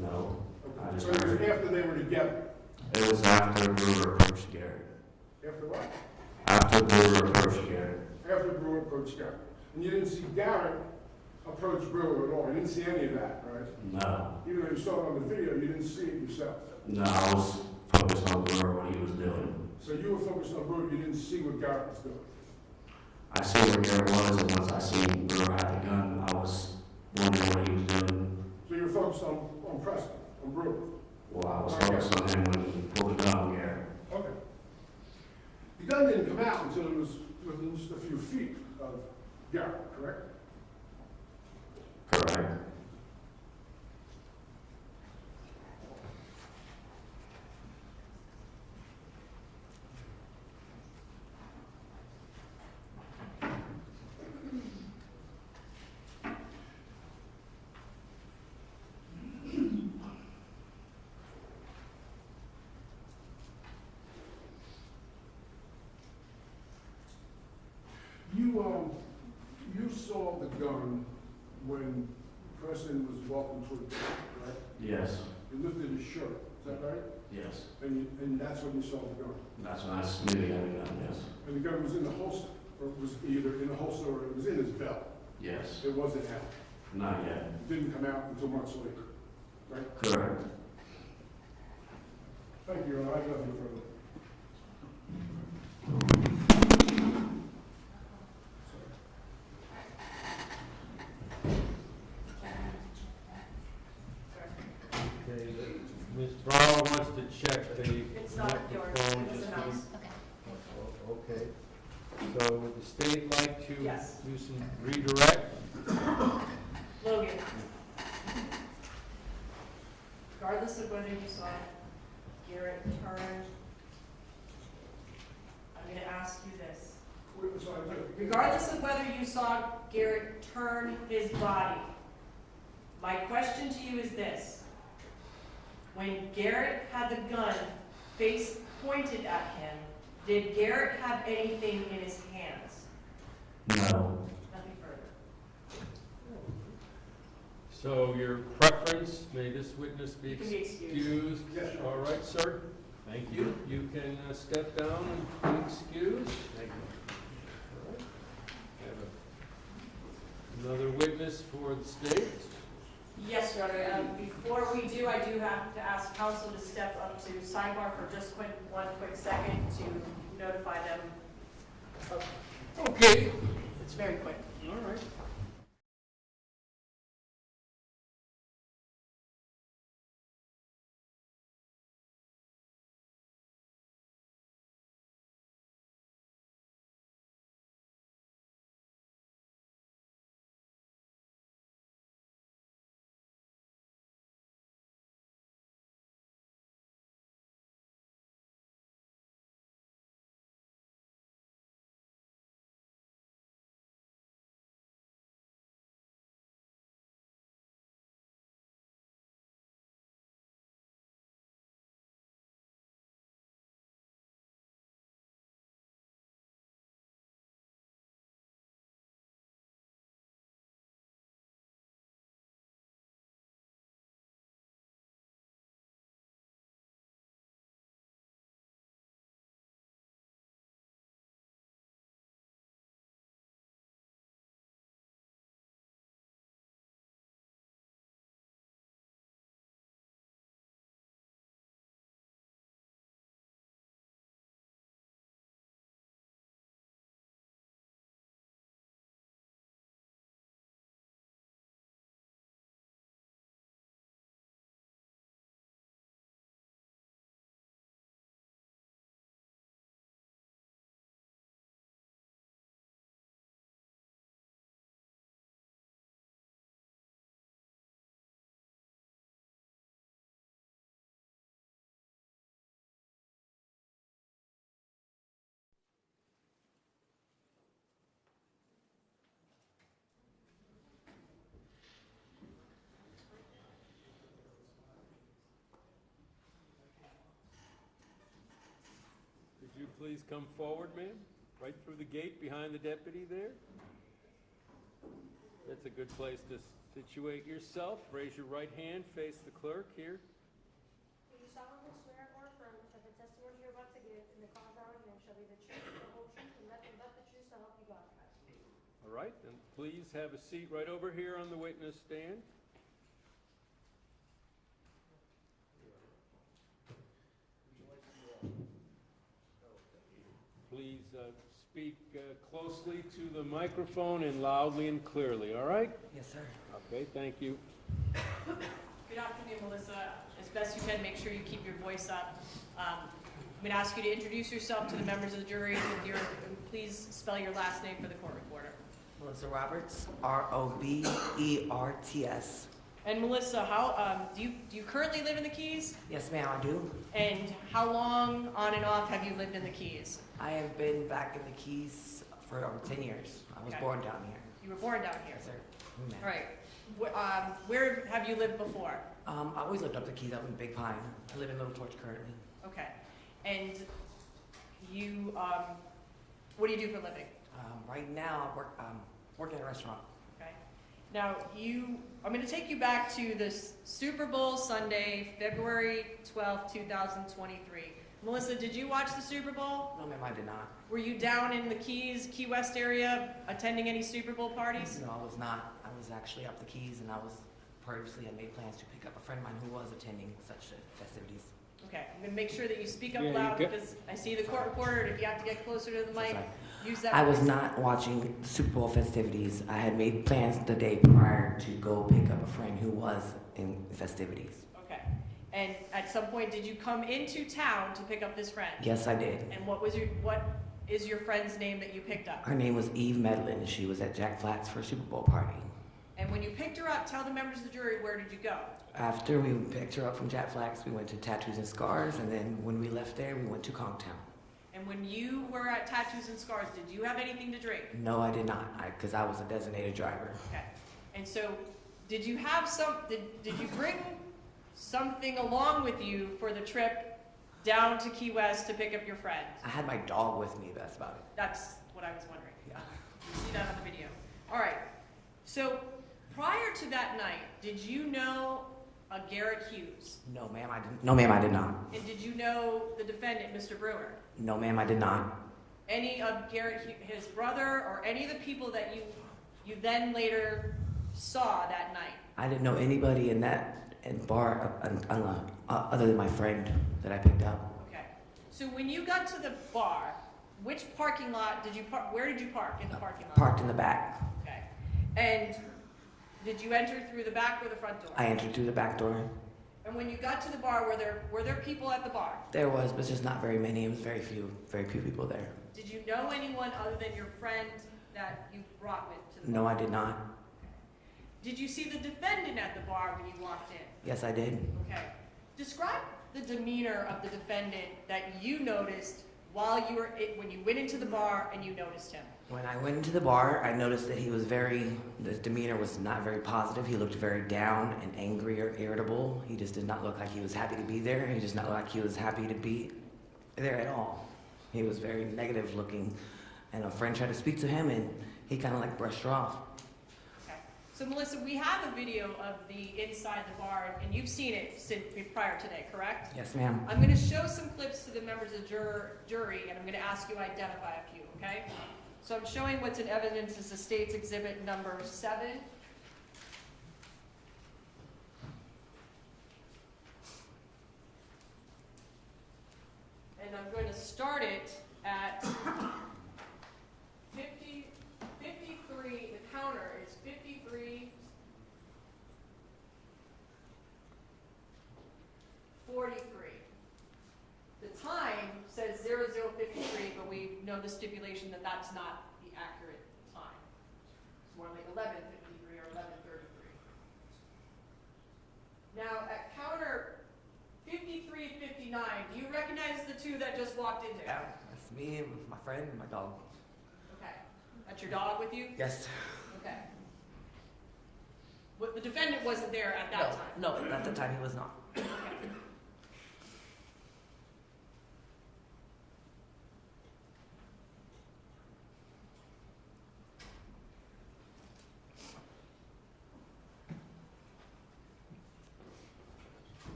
No. I Okay. just So it was heard it. after they were together? It was after Brewer approached Garrett. After what? After Brewer approached Garrett. After Brewer approached Garrett. And you didn't see Garrett approach Brewer at all? You didn't see any of that, right? No. Even though you saw it on the video, you didn't see it yourself. No, I was focused on Brewer, what he was doing. So you were focused on Brewer, you didn't see what Garrett was doing. I see where Garrett was, and once I seen Brewer had the gun, I was wondering what he was doing. So you were focused on Preston, on Brewer. Well, I was focused on him when he pulled the gun on Garrett. Okay. The gun didn't come out until it was within just a few feet of Garrett, correct? Correct. You saw the gun when Preston was walking toward Garrett, right? Yes. You lifted his shirt, is that right? Yes. And that's when you saw the gun. That's when I knew he had the gun, yes. And the gun was in the holster, or it was either in the holster or it was in his belt. Yes. It wasn't out. Not yet. It didn't come out until much later, right? Correct. Thank you, Your Honor. I have nothing further. Okay, Ms. Brower wants to check the It's not yours, microphone. it was just announced. Okay. So would the state like to Yes. do some redirect? Logan. Regardless of whether you saw Garrett turn, I'm gonna ask you this. Wait, sorry, Regardless of whether you saw Garrett turn his body, my question to you is this. When Garrett had the gun face pointed at him, did Garrett have anything in his hands? No. Nothing further. So your preference, may this witness be You can be excused. excused? Yes, Your Honor. All right, sir. Thank you. You can step down and be excused. Thank you. All right. Have another witness for the state. Yes, Your Honor. Before we do, I do have to ask counsel to step up to sidebar for just one quick second to notify them. Okay. It's very quick. All right. please come forward, ma'am? Right through the gate behind the deputy there. That's a good place to situate yourself. Raise your right hand, face the clerk here. Do you solemnly swear or affirm that the testimony you're about to give in the cause now and then shall be the truth, the whole truth, and nothing but the truth, so help you God? All right, then please have a seat right over here on the witness stand. Please speak closely to the microphone and loudly and clearly, all right? Yes, sir. Okay, thank you. Good afternoon, Melissa. As best you can, make sure you keep your voice up. I'm going to ask you to introduce yourself to the members of the jury and please spell your last name for the court reporter. Melissa Roberts, Roberts. And Melissa, how do you currently live in the Keys? Yes, ma'am, I do. And how long on and off have you lived in the Keys? I have been back in the Keys for over 10 years. I was Okay. born down here. You were born down here. Yes, sir. All right. Where have you lived before? I always lived up the Keys. I was in Big Pine. I live in Little Torch currently. Okay. And you, what do you do for a living? Right now, I work in a restaurant. Okay. Now, I'm going to take you back to this Super Bowl Sunday, February 12th, 2023. Melissa, did you watch the Super Bowl? No, ma'am, I did not. Were you down in the Keys, Key West area, attending any Super Bowl parties? No, I was not. I was actually up the Keys, and I made plans to pick up a friend of mine who was attending such festivities. Okay, I'm going to make sure that you speak up Yeah, you loud get- because I see the court reporter, and if you have to get closer to the mic, Sorry. use that. I was voice. not watching the Super Bowl festivities. I had made plans the day prior to go pick up a friend who was in festivities. Okay. And at some point, did you come into town to pick up this friend? Yes, I did. And what is your friend's name that you picked up? Her name was Eve Medlin. She was at Jack Flat's for a Super Bowl party. And when you picked her up, tell the members of the jury, where did you go? After we picked her up from Jack Flat's, we went to Tattoos and Scars, and then when we left there, we went to Conchtown. And when you were at Tattoos and Scars, did you have anything to drink? No, I did not, because I was a designated driver. Okay. And so, did you bring something along with you for the trip down to Key West to pick up your friend? I had my dog with me, that's about it. That's what I was wondering. Yeah. You see that on the video. All right. So, prior to that night, did you know a Garrett Hughes? No, ma'am, I didn't. No, ma'am, I did not. And did you know the defendant, Mr. Brewer? No, ma'am, I did not. Any of his brother, or any of the people that you then later saw that night? I didn't know anybody in bar other than my friend that I picked up. Okay. So when you got to the bar, which parking lot did you park? Where did you park in the parking lot? Parked in the back. Okay. And did you enter through the back or the front door? I entered through the back door. And when you got to the bar, were there people at the bar? There was, but just not very many. It was very few people there. Did you know anyone other than your friend that you brought with to the No, bar? I did not. Did you see the defendant at the bar when you walked in? Yes, I did. Okay. Describe the demeanor of the defendant that you noticed when you went into the bar and you noticed him. When I went into the bar, I noticed that his demeanor was not very positive. He looked very down and angry or irritable. He just did not look like he was happy to be there. He did not look like he was happy to be there at all. He was very negative looking. And a friend tried to speak to him and he kind of like brushed her off. Okay. So Melissa, we have a video of the inside the bar and you've seen it prior today, correct? Yes, ma'am. I'm going to show some clips to the members of the jury, and I'm going to ask you to identify a few, okay? So I'm showing what's in evidence as the state's exhibit number 7. And I'm going to start it at 53. The counter is 53. 43. The time says 00:53, but we know the stipulation that that's not the accurate time. It's more like 11:53 or 11:33. Now, at counter 53:59, do you recognize the two that just walked in there? Yeah, that's me and my friend and my dog. Okay. That's your dog with you? Yes. Okay. But the defendant wasn't there at that time? No, at the time he was not. Okay.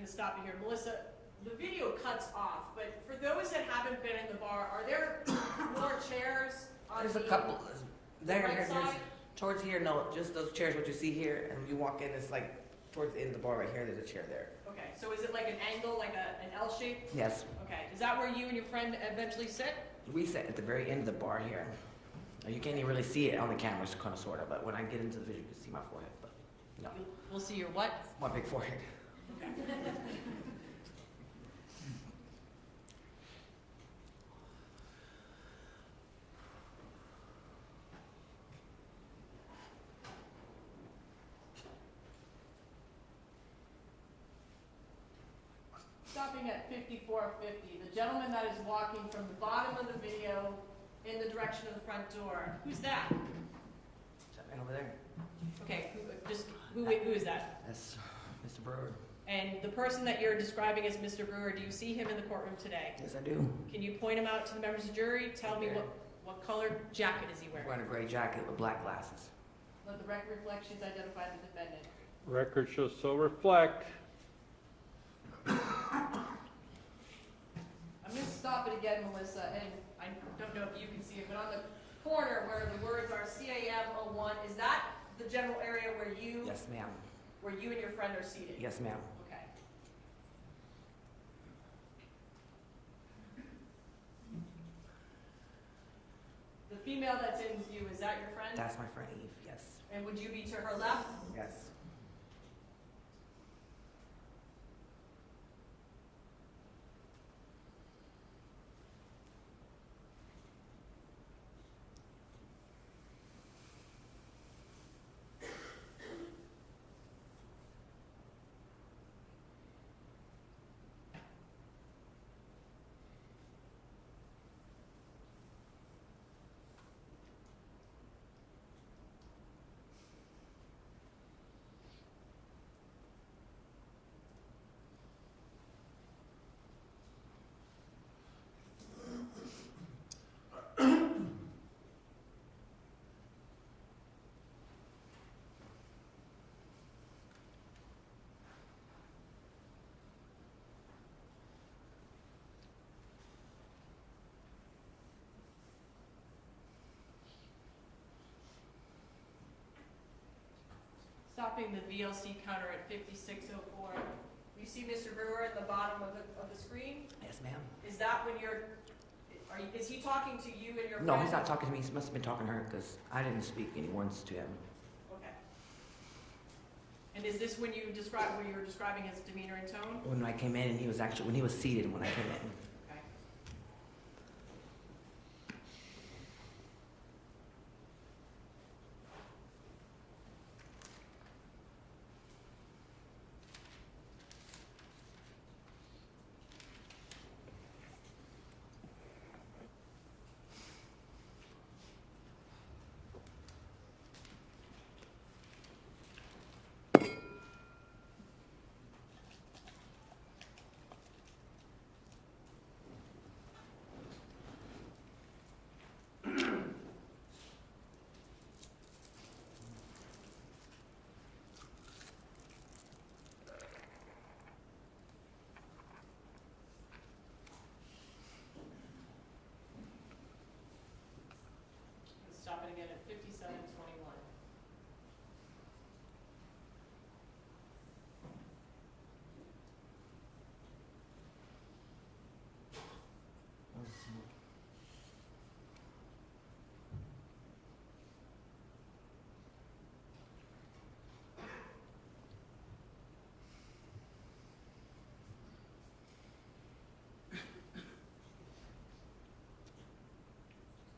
going to stop you here. Melissa, the video cuts off, but for those that haven't been in the bar, are there more chairs on There's the a couple, there, right there's, side? towards here, no, just those chairs, what you see here, and you walk in, it's like, towards the end of the bar right here, there's a chair there. Okay, so is it like an angle, like an L shape? Yes, Okay, is that where you and your friend eventually sit? we sit at the very end of the bar here. Now, you can't even really see it on the cameras, kind of, sort of, but when I get into the video, you can see my forehead, but, no, We'll see your what? my big forehead. Stopping at 5450, the gentleman that is walking from the bottom of the video in the direction of the front door, who's that? That man over there, Okay, who is that? that's Mr. Brewer. And the person that you're describing as Mr. Brewer, do you see him in the courtroom today? Yes, I do. Can you point him out to the members of the jury? Tell me Okay. what color jacket is he He's wearing? wearing a gray jacket with black glasses. Let the record reflect she's identified the defendant. Record shows so reflect. I'm going to stop it again, Melissa, and I don't know if you can see it, but on the corner where the words are CAM 01, is that the general area where you Yes, ma'am. where you and your friend are seated? Yes, ma'am. Okay. The female that's in view, is that your friend? That's my friend Eve, yes. And would you be to her left? Yes. Stopping the VLC counter at 5604. You see Mr. Brewer at the bottom of the screen? Yes, ma'am. Is that when is he talking to you and your friend? No, he's not talking to me. He must have been talking to her because I didn't speak any words to him. Okay. And is this when you were describing his demeanor and tone? When I came in, and when he was seated when I came in. Okay. Stop it again at 5721.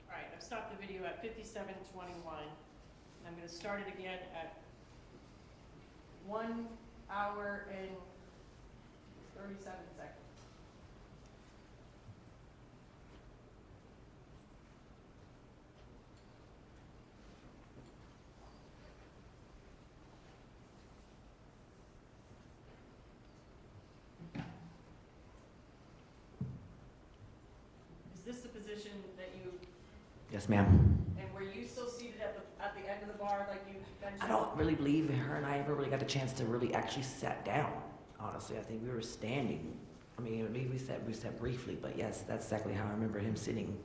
All right, I've stopped the video at 5721. I'm going to start it again at 1 hour and 37 seconds. Is this the position that you, Yes, ma'am. and were you still seated at the end of the bar like you mentioned? I don't really believe her and I ever really got the chance to really actually sit down. honestly. I think we were standing. I mean, maybe we sat briefly, but yes, that's exactly how I remember him sitting.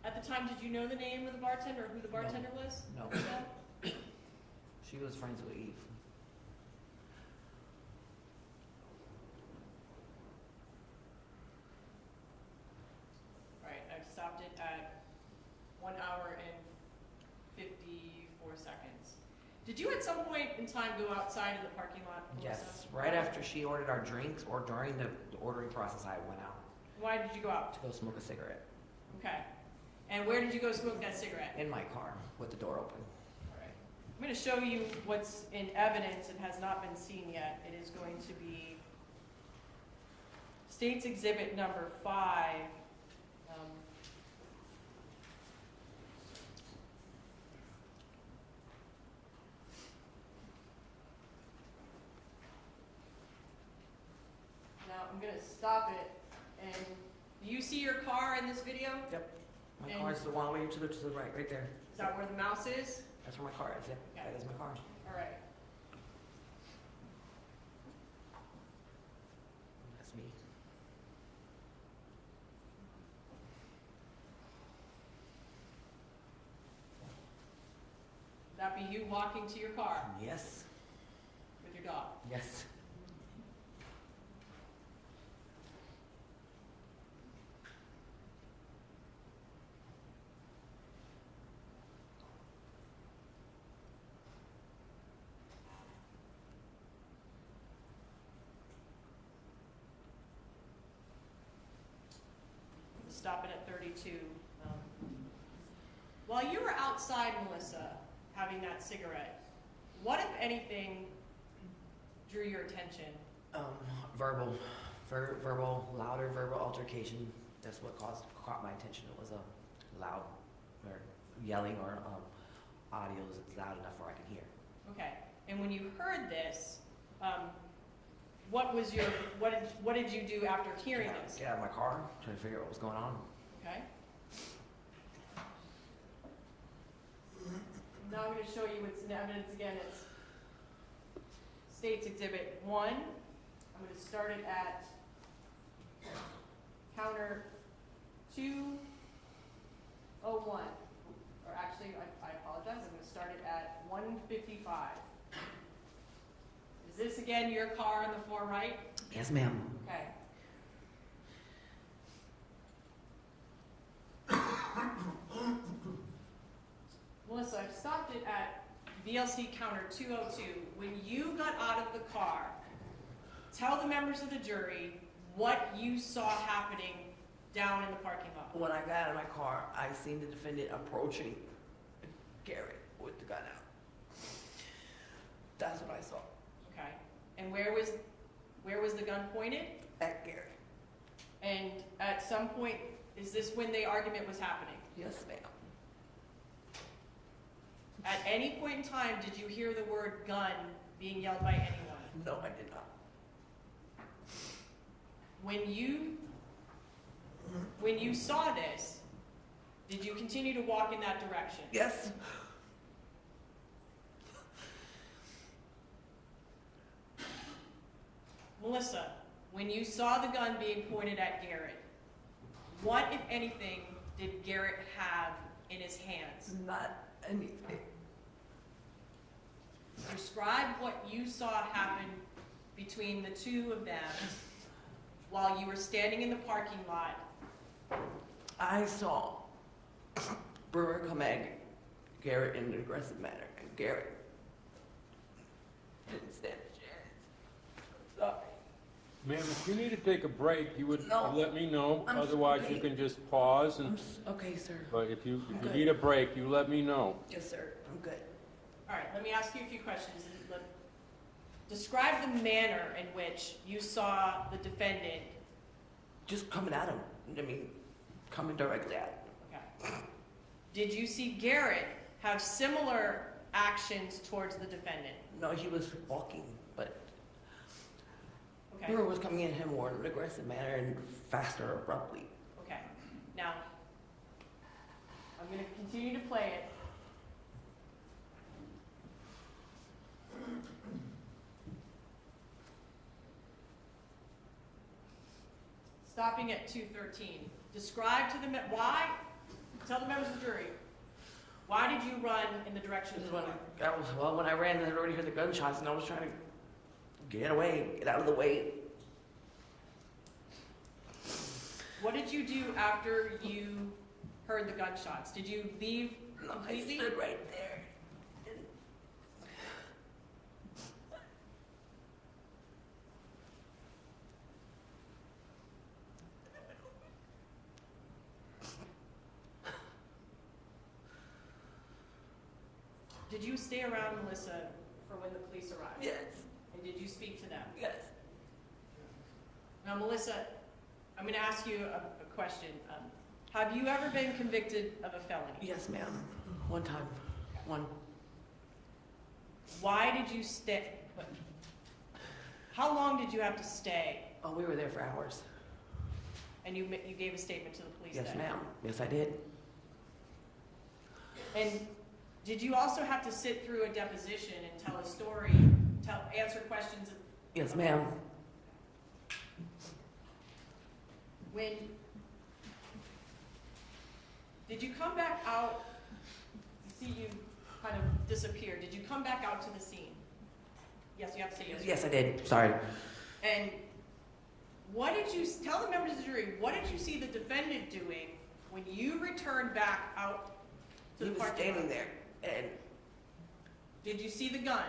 At the time, did you know the name of the bartender or who the bartender was? No. No? She was friends with Eve. Right, I've stopped it at 1 hour and 54 seconds. Did you at some point in time go outside in the parking lot, Melissa? Yes, right after she ordered our drinks or during the ordering process, I went out Why did you go out? to go smoke a cigarette Okay. And where did you go smoke that cigarette? in my car with the door open. All right. I'm going to show you what's in evidence and has not been seen yet. It is going to be State's Exhibit number 5. Now, I'm going to stop it. And do you see your car in this video? Yep. My And- car is the one way to the right there. Is that where the mouse is? That's where my car is. Yep, Okay. that is my car. All right. That's me. That be you walking to your car Yes. with your dog. Yes. Stop it at 32. While you were outside, Melissa, having that cigarette, what, if anything, drew your attention? Louder verbal altercation. That's what caught my attention. It was a loud, or yelling, or audio that's loud enough where I can hear. Okay. And when you heard this, what did you do after hearing this? Get out of my car, trying to figure out what was going on. Okay. Now I'm going to show you what's in evidence again. It's State's Exhibit 1. I'm going to start it at counter 201. Or actually, I apologize. I'm going to start it at 155. Is this again your car on the far right? Yes, ma'am. Okay. Melissa, I've stopped it at VLC counter 202. When you got out of the car, tell the members of the jury what you saw happening down in the parking lot. When I got out of my car, I seen the defendant approaching Garrett with the gun out. That's what I saw. Okay. And where was the gun pointed? At Garrett. And at some point, is this when the argument was happening? Yes, ma'am. At any point in time, did you hear the word gun being yelled by anyone? No, I did not. When you saw this, did you continue to walk in that direction? Yes. Melissa, when you saw the gun being pointed at Garrett, what, if anything, did Garrett have in his hands? Not anything. Describe what you saw happen between the two of them while you were standing in the parking lot. I saw Brewer come at Garrett in an aggressive manner, and Garrett didn't stand a chance. Sorry. Ma'am, if you need to take a break, you would No. let me know. I'm Otherwise, okay. you can just pause and, Okay, sir. but if you good. need a break, you let me know. Yes, sir. I'm good. All right, let me ask you a few questions. Describe the manner in which you saw the defendant. Just coming at him. I mean, coming directly at him. Okay. Did you see Garrett have similar actions towards the defendant? No, he was walking, but Okay, Brewer was coming at him more in an aggressive manner and faster abruptly. okay. Now, I'm gonna continue to play it. Stopping at 2:13. Describe to the, why, tell the members of the jury, why did you run in the direction of This the is when door? when I ran, I had already heard the gunshots, and I was trying to get away, get out of the way. What did you do after you heard the gunshots? Did you leave No, I completely? stood right there. Did you stay around Melissa for when the police arrived? Yes, And did you speak to them? yes. Now, Melissa, I'm going to ask you a question. Have you ever been convicted of a felony? Yes, ma'am. One time. One. Why did you stay? How long did you have to stay? Oh, we were there for hours. And you gave a statement to the police Yes, then? ma'am. Yes, I did. And did you also have to sit through a deposition and tell a story, answer questions? Yes, ma'am. Did you come back out? See, you kind of disappeared. Did you come back out to the scene? Yes, you have to say yes. Yes, I did. Sorry. And what did you, tell the members of the jury, what did you see the defendant doing when you returned back out to He the was parking lot? standing there, and Did you see the gun?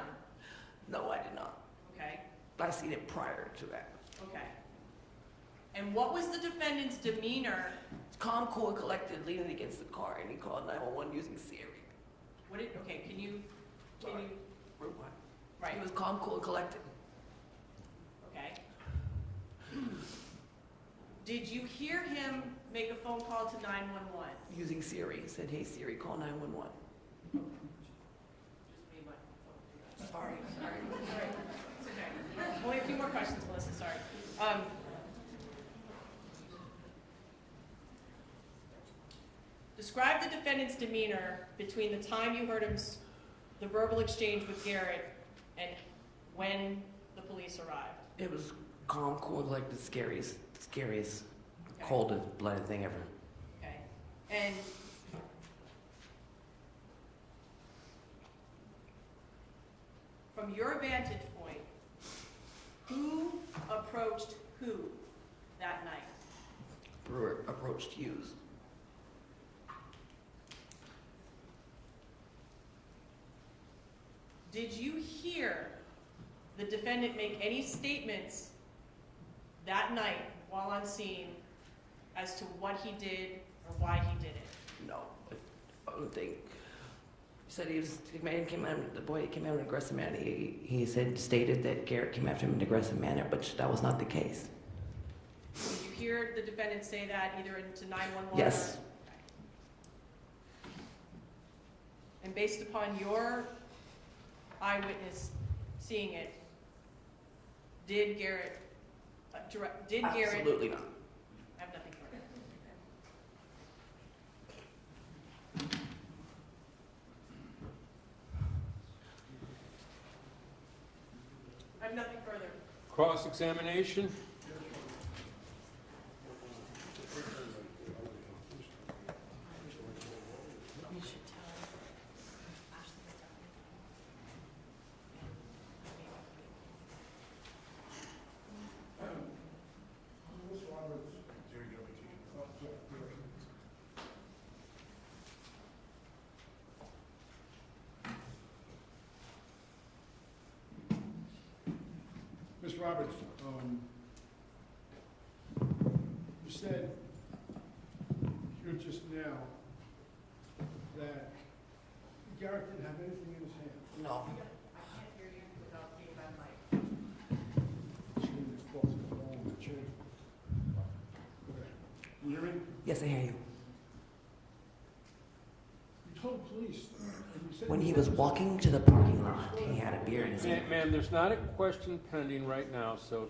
no, I did not. Okay, I seen it prior to that. okay. And what was the defendant's demeanor? Calm, cool, and collected, leaning against the car, and he called 911 using Siri. Okay, can you, Sorry. Rewind. right, He was calm, cool, and collected. okay. Did you hear him make a phone call to 911? Using Siri. He said, hey Siri, call 911. Just made my phone. Sorry. Sorry, it's okay. Only a few more questions, Melissa, sorry. Describe the defendant's demeanor between the time you heard him, the verbal exchange with Garrett, and when the police arrived. It was calm, cool, and collected, scariest, Okay. coldest blooded thing ever. Okay, and from your vantage point, who approached who that night? Brewer approached Hughes. Did you hear the defendant make any statements that night while on scene as to what he did or why he did it? No, I don't think. He said the boy came out in an aggressive manner. He stated that Garrett came after him in an aggressive manner, but that was not the case. Did you hear the defendant say that either into 911? Yes. Or? And based upon your eyewitness seeing it, did Garrett, Absolutely not. I have nothing further. I have nothing further. Cross-examination? Ms. Roberts. Jerry, you want me to- Oh, sorry. Ms. Roberts, you said here just now that Garrett didn't have anything in his hand. No. I can't hear you without being on mic. She didn't close the phone and change. Okay. Can you hear me? Yes, I hear you. You told police, and you said... When he was walking to the parking lot, he had a beer in his hand. Ma'am, there's not a question pending right now, so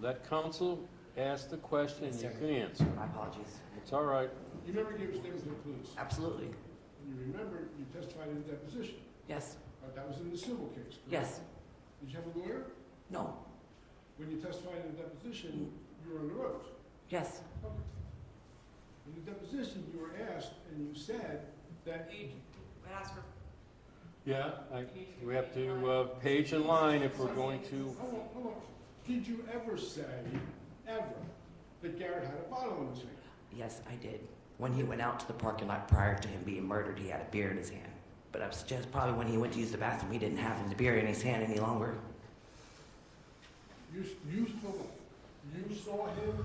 let counsel ask the question and Yes, you sir. can answer. My apologies. It's all right. You remember you gave a statement to the police? Absolutely. And you remember you testified in a deposition. Yes. That was in the civil case, correct? Yes. Did you have a lawyer? No. When you testified in a deposition, you were under oath. Yes. Okay. In the deposition, you were asked, and you said that... I asked for, Yeah, we have to page and line if we're going to... Hold on. Did you ever say, ever, that Garrett had a bottle in his hand? Yes, I did. When he went out to the parking lot prior to him being murdered, he had a beer in his hand. But I suggest probably when he went to use the bathroom, he didn't have his beer in his hand any longer. You saw him,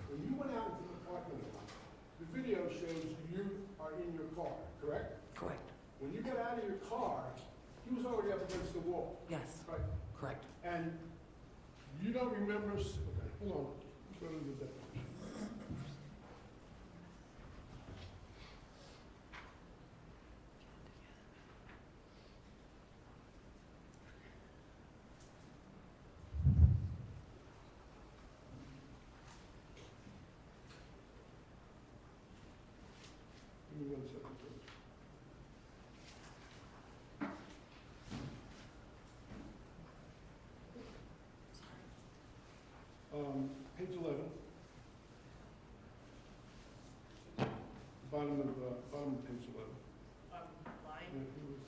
when you went out into the parking lot, the video shows you are in your car, correct? Correct. When you got out of your car, he was already up against the wall. Yes. Right? Correct. And you don't remember, okay, hold on, let's go to the definition. Give me 1 second, please. Page 11. Bottom of page 11. line. And it was,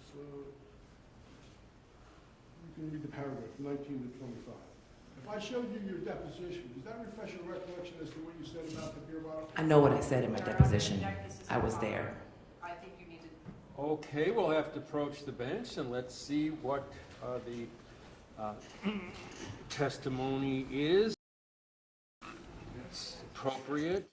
you can read the paragraph, 19 to 25. If I showed you your deposition, does that refresh your recollection as to what you said about the beer bottle? I know what I said in my deposition. I was there. I think you need to, Okay, we'll have to approach the bench and let's see what the testimony is. It's appropriate.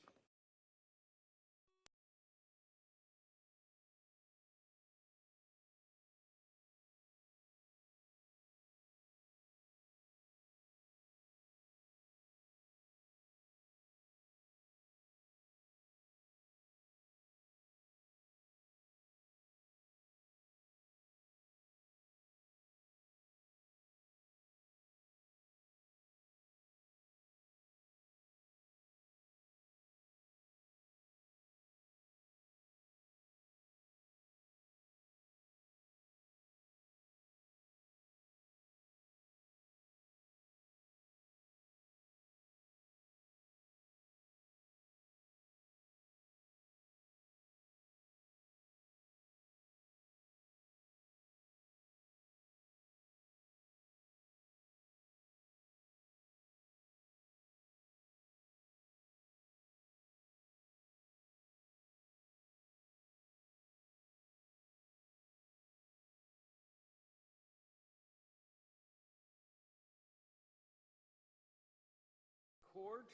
Court.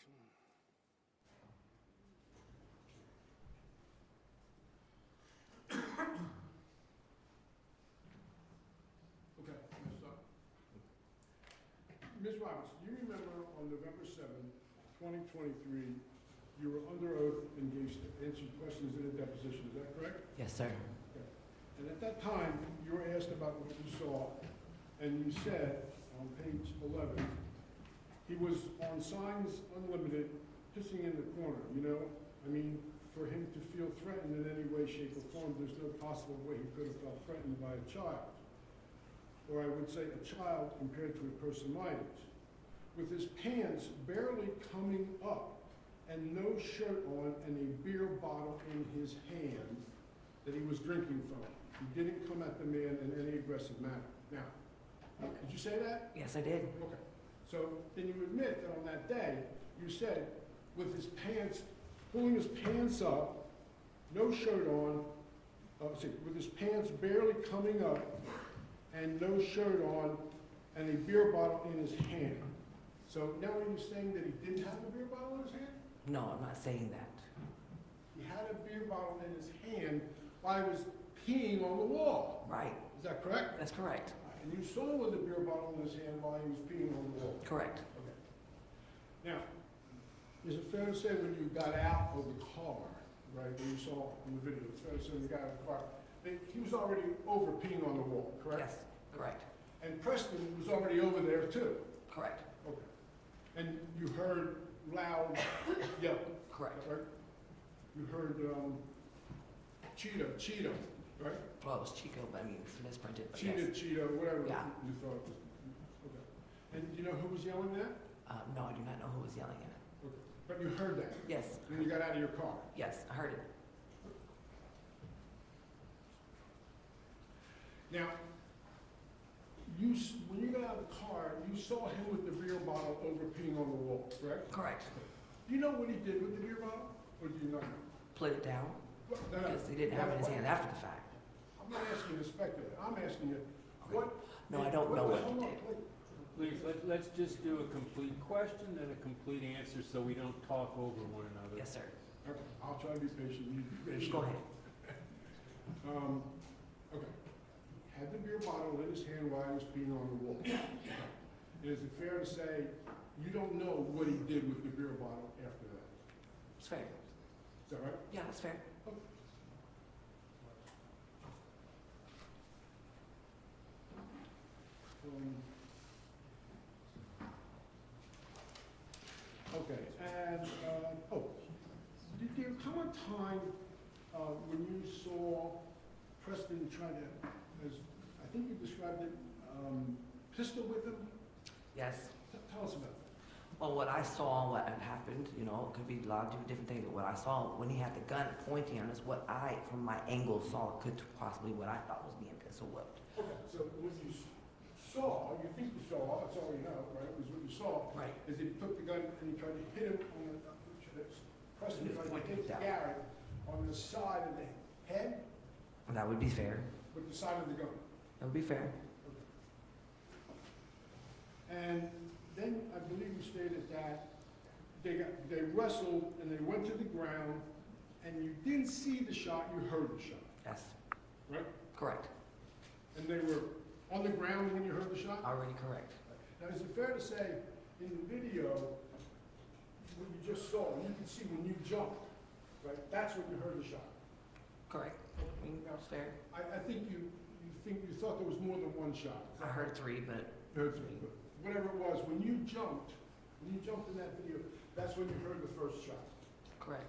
Okay, let's start. Ms. Roberts, do you remember on November 7th, 2023, you were under oath and answered questions in a deposition, is that correct? Yes, sir. Okay. And at that time, you were asked about what you saw, and you said on page 11, he was on Signs Unlimited, pissing in the corner, you know? I mean, for him to feel threatened in any way, shape, or form, there's no possible way he could have felt threatened by a child. Or I would say a child compared to a person my age. With his pants barely coming up and no shirt on and a beer bottle in his hand that he was drinking from. He didn't come at the man in any aggressive manner. Now, did you say that? Yes, I did. Okay. So then you admit that on that day, you said with his pants, pulling his pants up, no shirt on, with his pants barely coming up and no shirt on and a beer bottle in his hand. So now are you saying that he didn't have a beer bottle in his hand? No, I'm not saying that. He had a beer bottle in his hand while he was peeing on the wall. Right. Is that correct? That's correct. And you saw him with the beer bottle in his hand while he was peeing on the wall. Correct. Okay. Now, is it fair to say when you got out of the car, right, when you saw in the video, it's fair to say when you got out of the car, he was already over peeing on the wall, correct? Yes, correct, And Preston was already over there too? correct, Okay. And you heard loud yelling? correct. Right? You heard, Cheetah, right? Well, it was Chico, but I mean, it's misprinted, but Cheetah, yes. Cheetah, whatever Yeah. you thought it was. Okay. And do you know who was yelling that? No, I do not know who was yelling at it. Okay. But you heard that Yes, when you got out of your car? yes, I heard it. Now, when you got out of the car, you saw him with the beer bottle over peeing on the wall, correct? Correct. Do you know what he did with the beer bottle, or do you not know? Put it down, Well, no, no. because he didn't have it in his hand after the fact. I'm not asking you to speculate. I'm asking you, Okay. what? No, I don't know what he hold on, did. wait. Please, let's just do a complete question and a complete answer so we don't talk over one another. Yes, sir. Okay, I'll try to be patient. You be patient. Go ahead. Okay. Had the beer bottle in his hand while he was peeing on the wall. Is it fair to say you don't know what he did with the beer bottle after that? It's fair. Is that right? Yeah, that's fair. Okay. Okay, and, did there come a time when you saw Preston try to, as I think you described it, pistol whip him? Yes. Tell us about that. Well, what I saw, what had happened, you know, it could be a lot of different things. What I saw when he had the gun pointing on us, what I, from my angle, saw could possibly what I thought was being pistol whipped. Okay, so what you saw, you think you saw, that's all you know, right? It was what you saw. Right. Is he took the gun and he tried to hit him on the, Preston He was tried to pointing hit down. Garrett on the side of the head And that would be fair. with the side of the gun. That would be fair. And then I believe you stated that they wrestled and they went to the ground and you didn't see the shot, you heard the shot, Yes. right? Correct. And they were on the ground when you heard the shot? Already correct. Now, is it fair to say, in the video, what you just saw, you can see when you jumped, right? That's when you heard the shot. Correct. I mean, that's fair. I think you thought there was more than one shot. I heard three, but Heard three, but whatever it was, when you jumped in that video, that's when you heard the first shot. correct.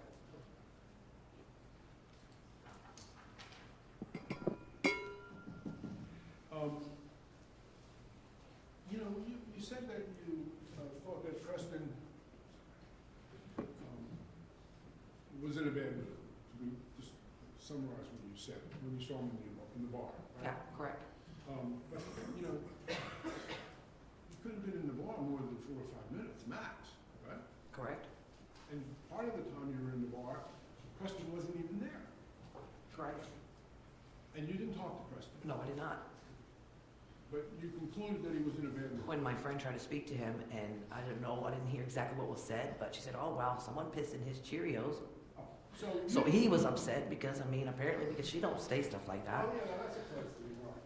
You know, you said that you thought that Preston was in a bad mood. We just summarize what you said when you saw him in the bar, right? Yeah, correct. But, you know, you could have been in the bar more than 4 or 5 minutes, max, right? Correct. And part of the time you were in the bar, Preston wasn't even there. Correct. And you didn't talk to Preston, No, I did not. but you concluded that he was in a bad mood. When my friend tried to speak to him, and I didn't know, I didn't hear exactly what was said, but she said, "Oh wow, someone pissed in his Cheerios." Oh, So, So he was upset because, I mean, apparently because she don't say stuff like Oh, that. yeah, no, that's a close to the mark.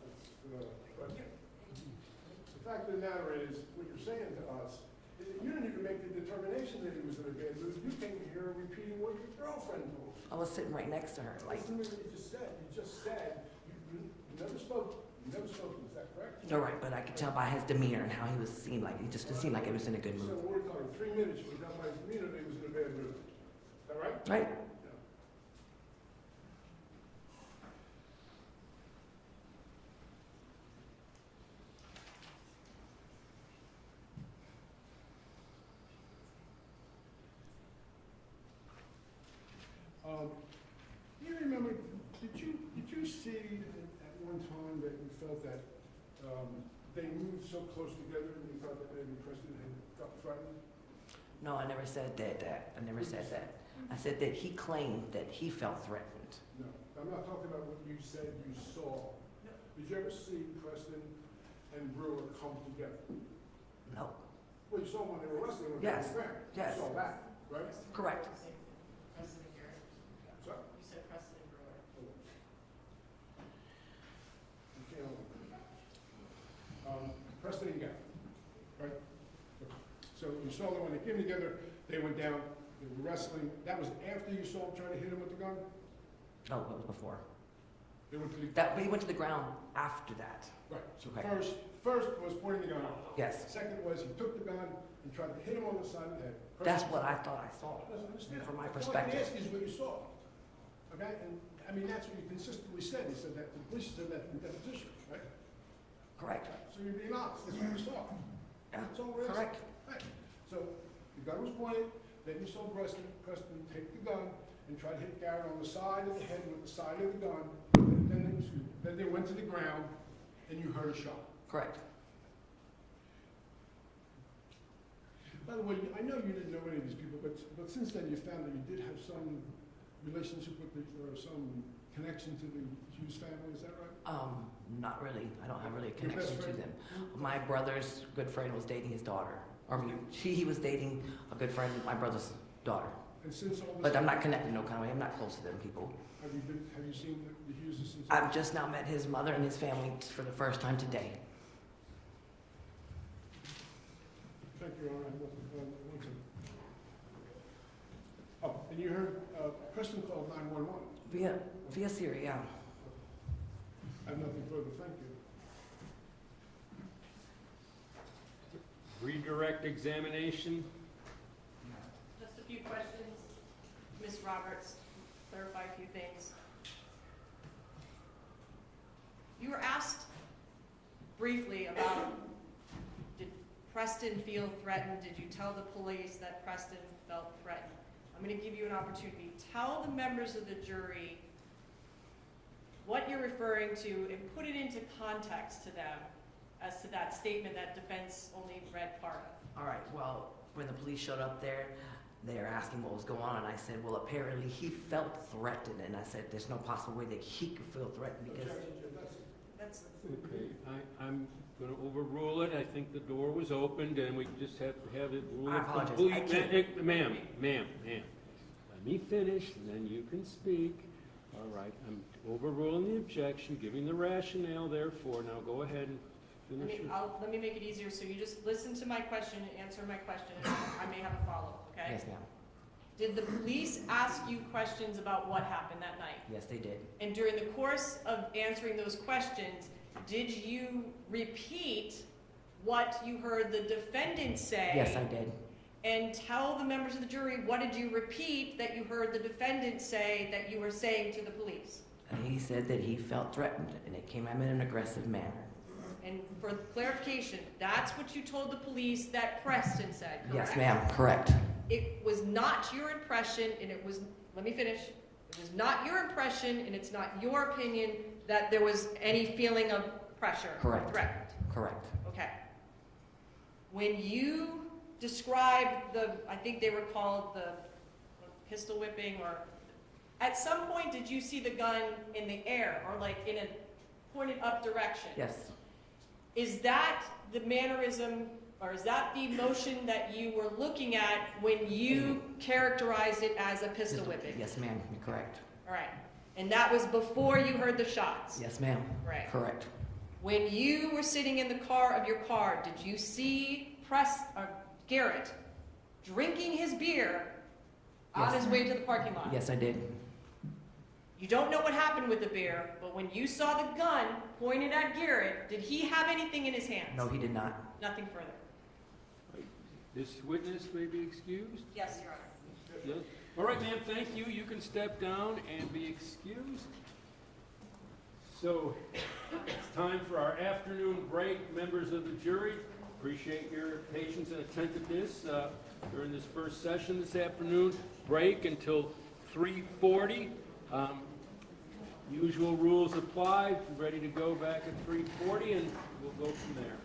But the fact of the matter is, what you're saying to us, is that you didn't even make the determination that he was in a bad mood. You came here repeating what your girlfriend told you. I was sitting right next to her, like, Listen to what you just said. You just said, you never spoke. You never spoke, is that correct? you're right, but I could tell by his demeanor and how he was seemed like, he just didn't seem like he was in a good So mood. we're talking 3 minutes, you got by his demeanor that he was in a bad mood. Is that right? Right? Yeah. You remember, did you see at one time that you felt that they moved so close together and you thought that maybe Preston had got frightened? No, I never said that. I never said that. I said that he claimed that he felt threatened. No, I'm not talking about what you said you saw. Did you ever see Preston and Brewer come together? No. Well, you saw when they were wrestling with Yes, their friend. yes. You saw that, right? Correct. Preston and Garrett. So, You said Preston and Brewer. Preston and Garrett, right? Okay. So you saw them when they came together, they went down, they were wrestling. That was after you saw him trying to hit him with the gun? No, it was before. They went to the. That, he went to the ground after that. Right, so Okay. first was pointing the gun. Yes. Second was he took the gun and tried to hit him on the side of the head. That's what I thought I saw. Doesn't understand. From my All I perspective. can ask is what you saw. Okay, and, I mean, that's what you consistently said. You said that, the police said that in deposition, right? Correct. So you're being honest, that's what you saw. Yeah, That's all we're asking. correct. Right. So the gun was pointed, then you saw Preston take the gun and try to hit Garrett on the side of the head with the side of the gun. Then they went to the ground and you heard a shot. Correct. By the way, I know you didn't know any of these people, but since then you found that you did have some relationship with or some connection to the Hughes family, is that right? Not really. I don't have really a Your best connection to friend? them. My brother's good friend was dating his daughter. I mean, he was dating a good friend of my brother's daughter. And since all this. But I'm not connected no kind of way. I'm not close to them people. Have you seen the Hughes since? I've just now met his mother and his family for the first time today. Thank you, Your Honor. One second. Oh, and you heard Preston called 911. Via Siri, yeah. I have nothing further, thank you. Redirect examination. Just a few questions. Ms. Roberts, clarify a few things. You were asked briefly about, did Preston feel threatened? Did you tell the police that Preston felt threatened? I'm going to give you an opportunity. Tell the members of the jury what you're referring to and put it into context to them as to that statement that defense only read part of. All right, well, when the police showed up there, they were asking what was going on, and I said, well, apparently he felt threatened, and I said, there's no possible way that he could feel threatened because... That's Okay, I'm going to overrule it. I think the door was opened, and we just have to have it ruled. I apologize. complete. I can't- Ma'am. Let me finish, and then you can speak. All right, I'm overruling the objection, giving the rationale therefore. Now go ahead and finish your... Let me make it easier, so you just listen to my question and answer my question, and I may have a follow-up, okay? Yes, ma'am. Did the police ask you questions about what happened that night? Yes, they did. And during the course of answering those questions, did you repeat what you heard the defendant say? Yes, I did. And tell the members of the jury, what did you repeat that you heard the defendant say that you were saying to the police? And he said that he felt threatened, and it came at him in an aggressive manner. And for clarification, that's what you told the police that Preston said, correct? Yes, ma'am, correct. It was not your impression, and it was, let me finish. It was not your impression, and it's not your opinion that there was any feeling of pressure. Correct. Threat. Correct. Okay. When you described I think they were called the pistol whipping, or at some point did you see the gun in the air or like in a pointed up direction? Yes. Is that the mannerism, or is that the motion that you were looking at when you characterized it as a pistol whipping? Yes, ma'am, you're correct. All right. And that was before you heard the shots? Yes, ma'am. Right. Correct. When you were sitting in the car of your car, did you see Garrett drinking his beer on Yes. his way to the parking lot? Yes, I did. You don't know what happened with the beer, but when you saw the gun pointed at Garrett, did he have anything in his hands? No, he did not. Nothing further. This witness may be excused? Yes, Your Honor. Yes. All right, ma'am, thank you. You can step down and be excused. So it's time for our afternoon break. Members of the jury, appreciate your patience and attentiveness during this first session this afternoon. Break until 3:40. Usual rules apply. Ready to go back at 3:40, and we'll go from there.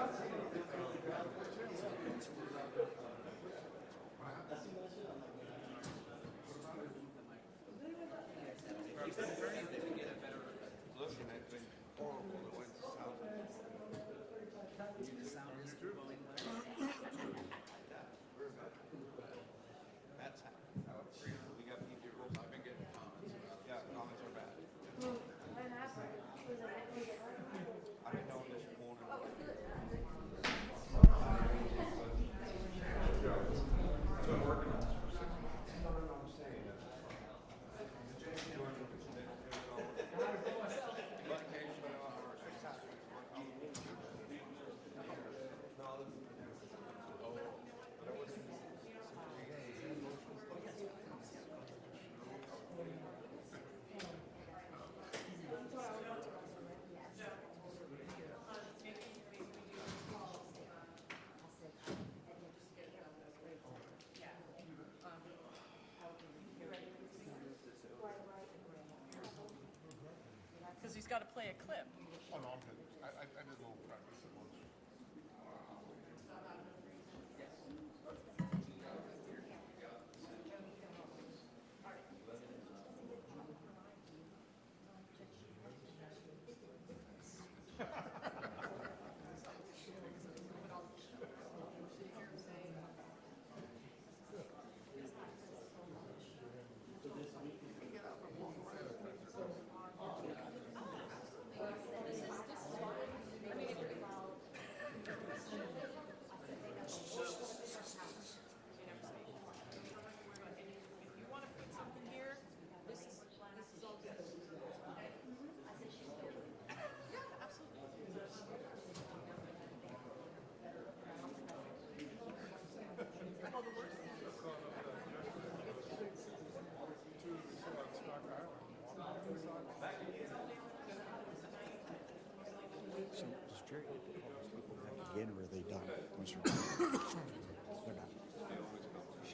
Listen, it's been horrible the way the sound. The sound is blowing. That's how we got people. I've been getting comments. Yeah, comments are bad. I've been knowing this morning. I've been working on this for 6 months. No, I'm saying that. Because he's got to play a clip. Oh, no, I'm good. I did a little practice at lunch. If you want to put something here, this is all good. Okay? Yeah, absolutely. Well, the worst thing So, does Jerry have to call these people back again, or are they done? They're not. Sure.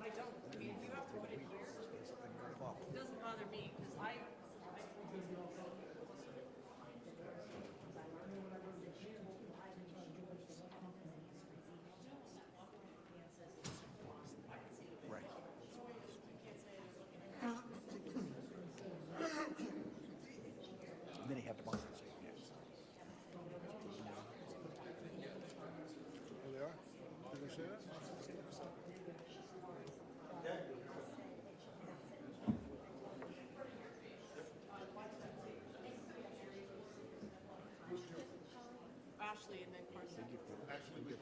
I don't. I mean, if you have to put it here, it doesn't bother me because I Right. And then he had to mark it. There they are. Did they say that? Ashley and then Carson. Actually, we can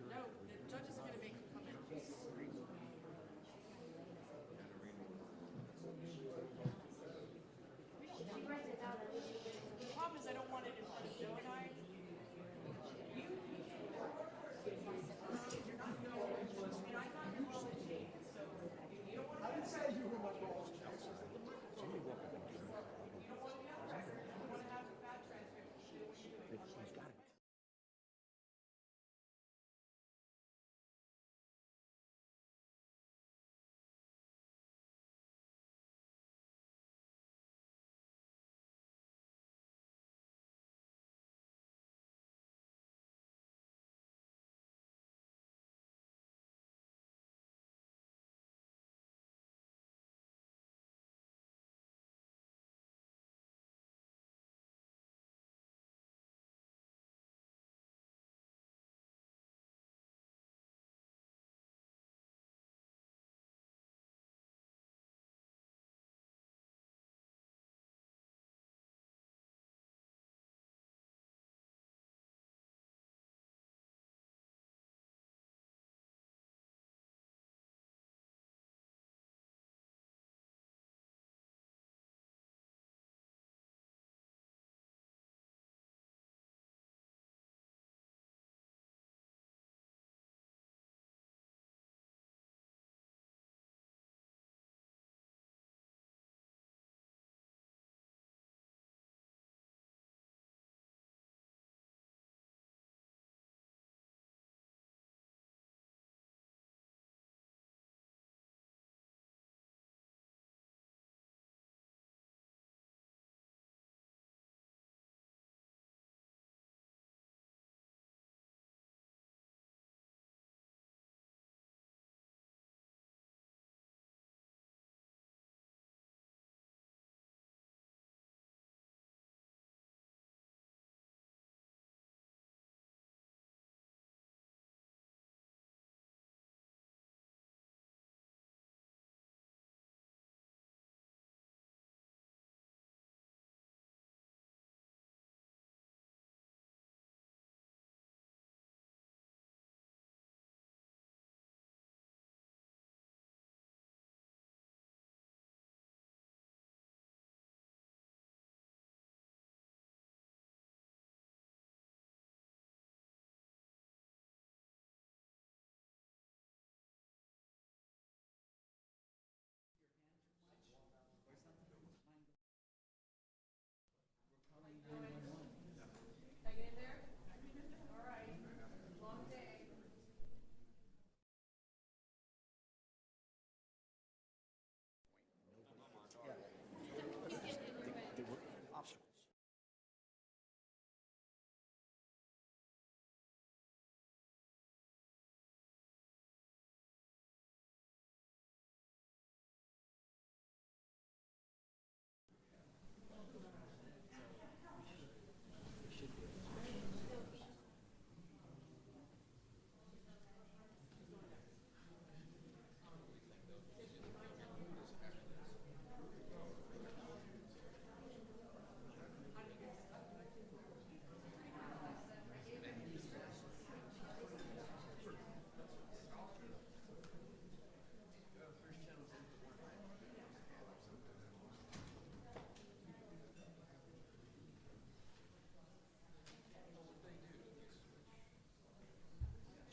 No, the judge is going to make you come in. The problem is I don't want it in front of Joe and I. You're not going, I mean, I got your college date, so you don't want to. I didn't say you were my boss, counsel. You don't want to have a bad transcript.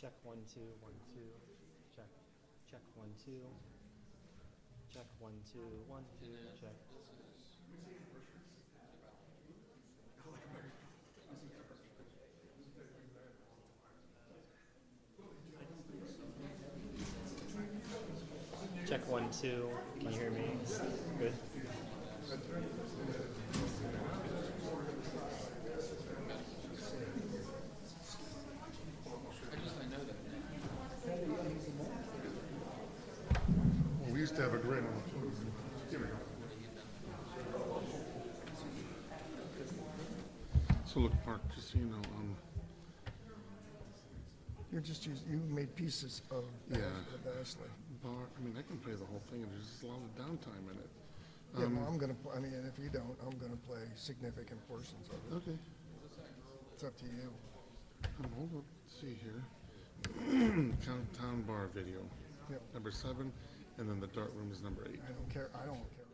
Check 1 2 1 2. Check. Check 1 2. Check 1 2 1 2. Check. Check 1 2. Can you hear me? Good. Well, we used to have a great one. Here we go. So look, Mark, just so you know, You made pieces of Yeah. the Ashley. bar, I mean, I can play the whole thing, and there's just a lot of downtime in it. Yeah, well, I'm gonna, if you don't, I'm gonna play significant portions of it. Okay. It's up to you. Hold on, let's see here. Conchtown Bar video. Yep. Number 7, and then the dart room is number 8. I don't care, I don't care.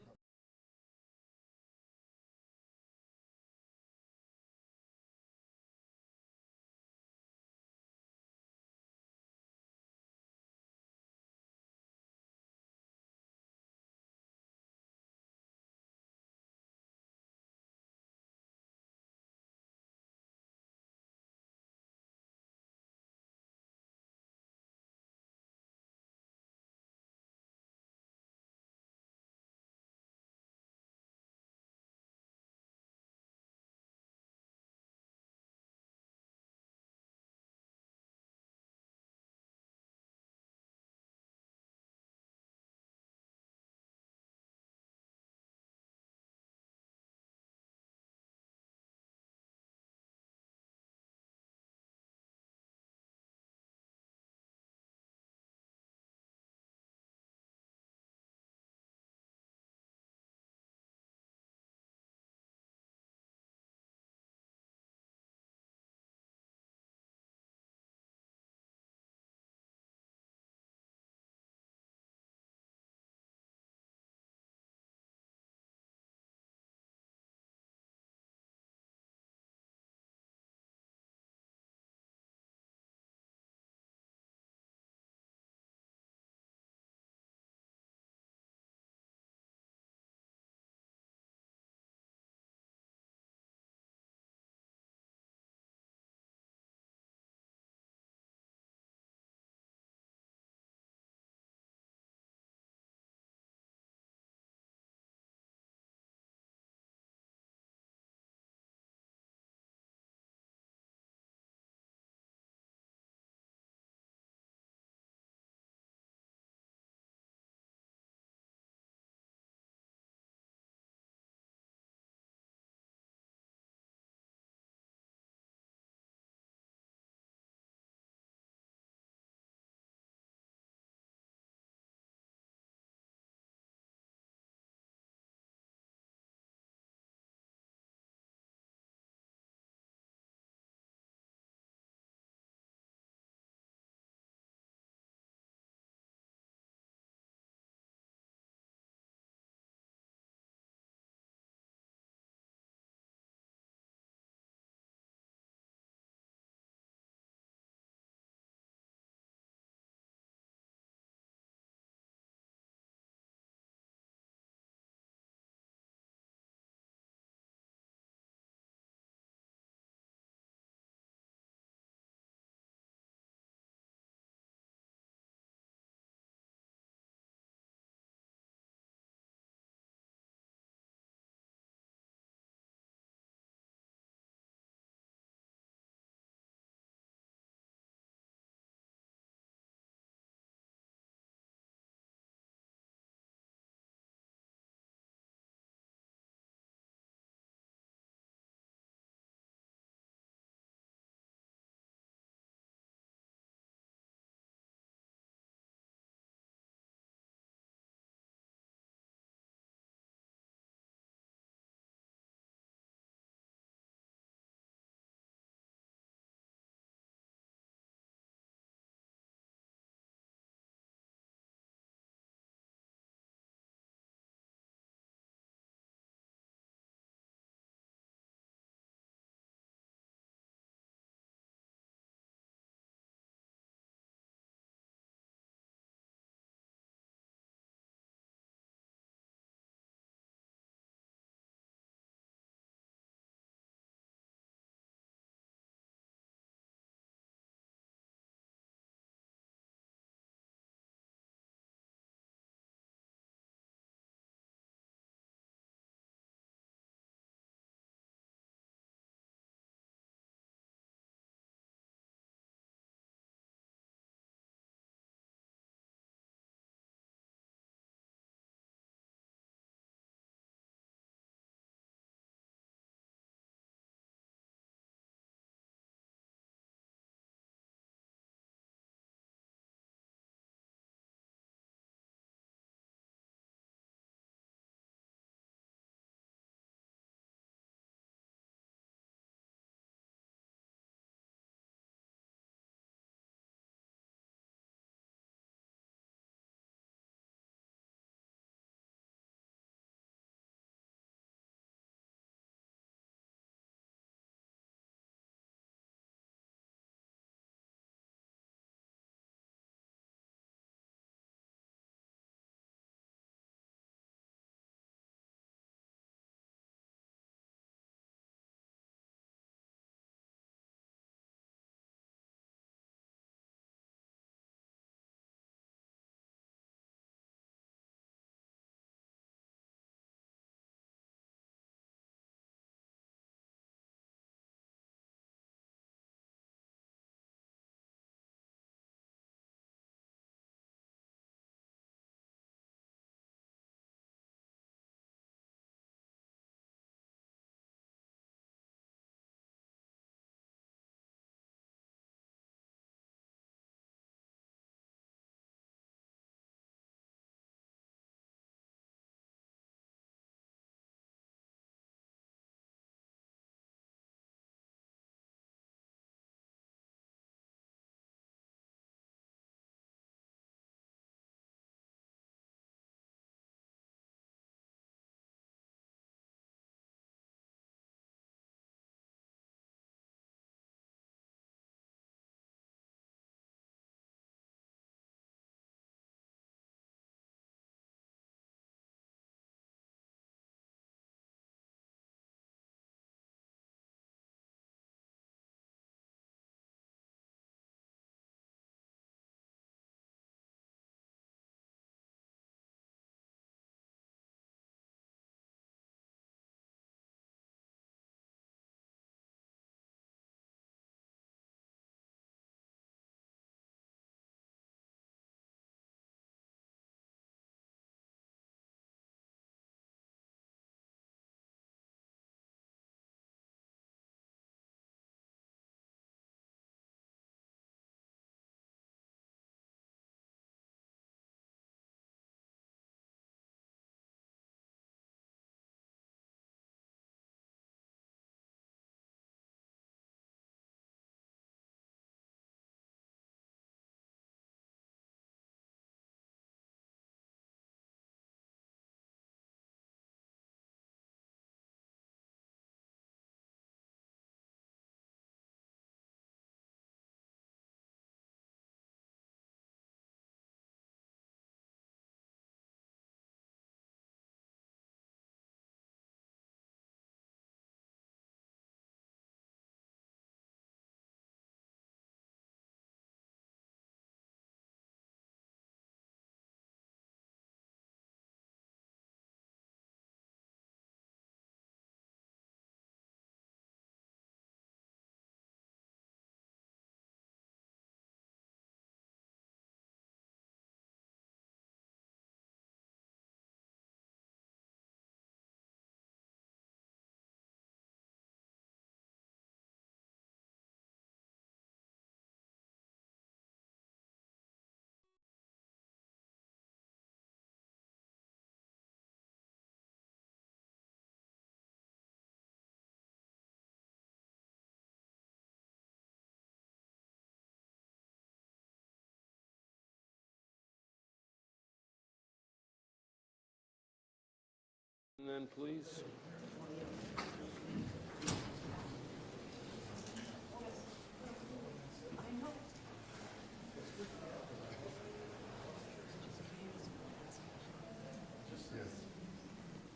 And then, please.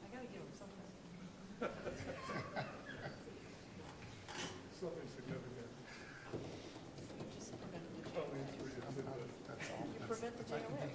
I gotta give him something. Something significant. You just prevented the Oh, jail. that's all. You prevent the jail away.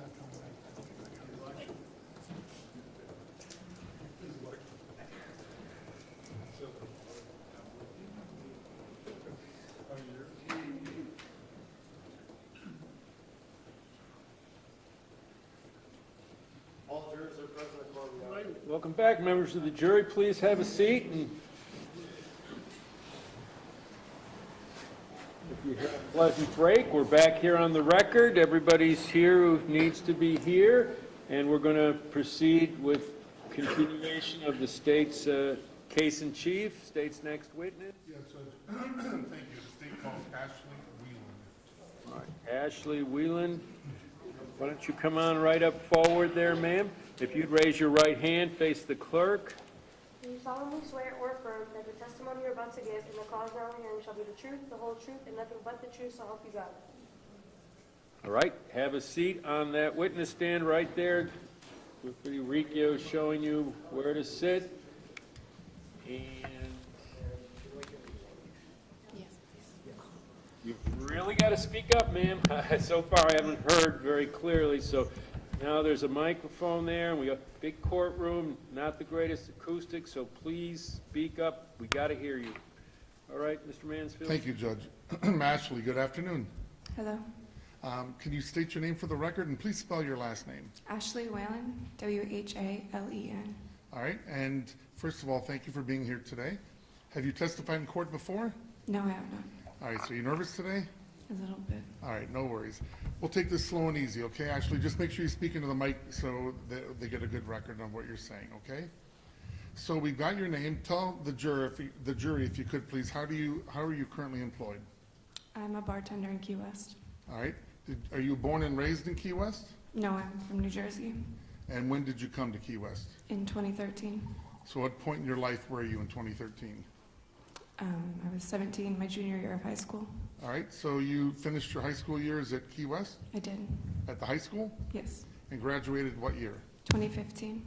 All jurors are present according to the Welcome back, members of the jury. Please have a seat. And if you have a pleasant break, we're back here on the record. Everybody's here who needs to be here, and we're going to proceed with continuation of the state's case in chief. State's next witness. Yes, Judge. Thank you. The state calls Ashley Wheelan. All right, Ashley Wheelan, why don't you come on right up forward there, ma'am? If you'd raise your right hand, face the clerk. Do you solemnly swear or affirm that the testimony you're about to give in the cause now hearing shall be the truth, the whole truth, and nothing but the truth, so help you God? All right, have a seat on that witness stand right there. With Riccio showing you where to sit. And Yes, please. you've really got to speak up, ma'am. So far, I haven't heard very clearly, so now there's a microphone there, and we got a big courtroom, not the greatest acoustics, so please speak up. We got to hear you. All right, Mr. Mansfield? Thank you, Judge. Ashley, good afternoon. Hello. Can you state your name for the record, and please spell your last name? Ashley Whalen, Whalen. All right, and first of all, thank you for being here today. Have you testified in court before? No, I have not. All right, so you're nervous today? A little bit. All right, no worries. We'll take this slow and easy, okay? Ashley, just make sure you speak into the mic so that they get a good record on what you're saying, okay? So we've got your name. Tell the jury, if you could, please, how are you currently employed? I'm a bartender in Key West. All right. Are you born and raised in Key West? No, I'm from New Jersey. And when did you come to Key West? In 2013. So what point in your life were you in 2013? I was 17, my junior year of high school. All right, so you finished your high school years at Key West? I did. At the high school? Yes. And graduated what year? 2015.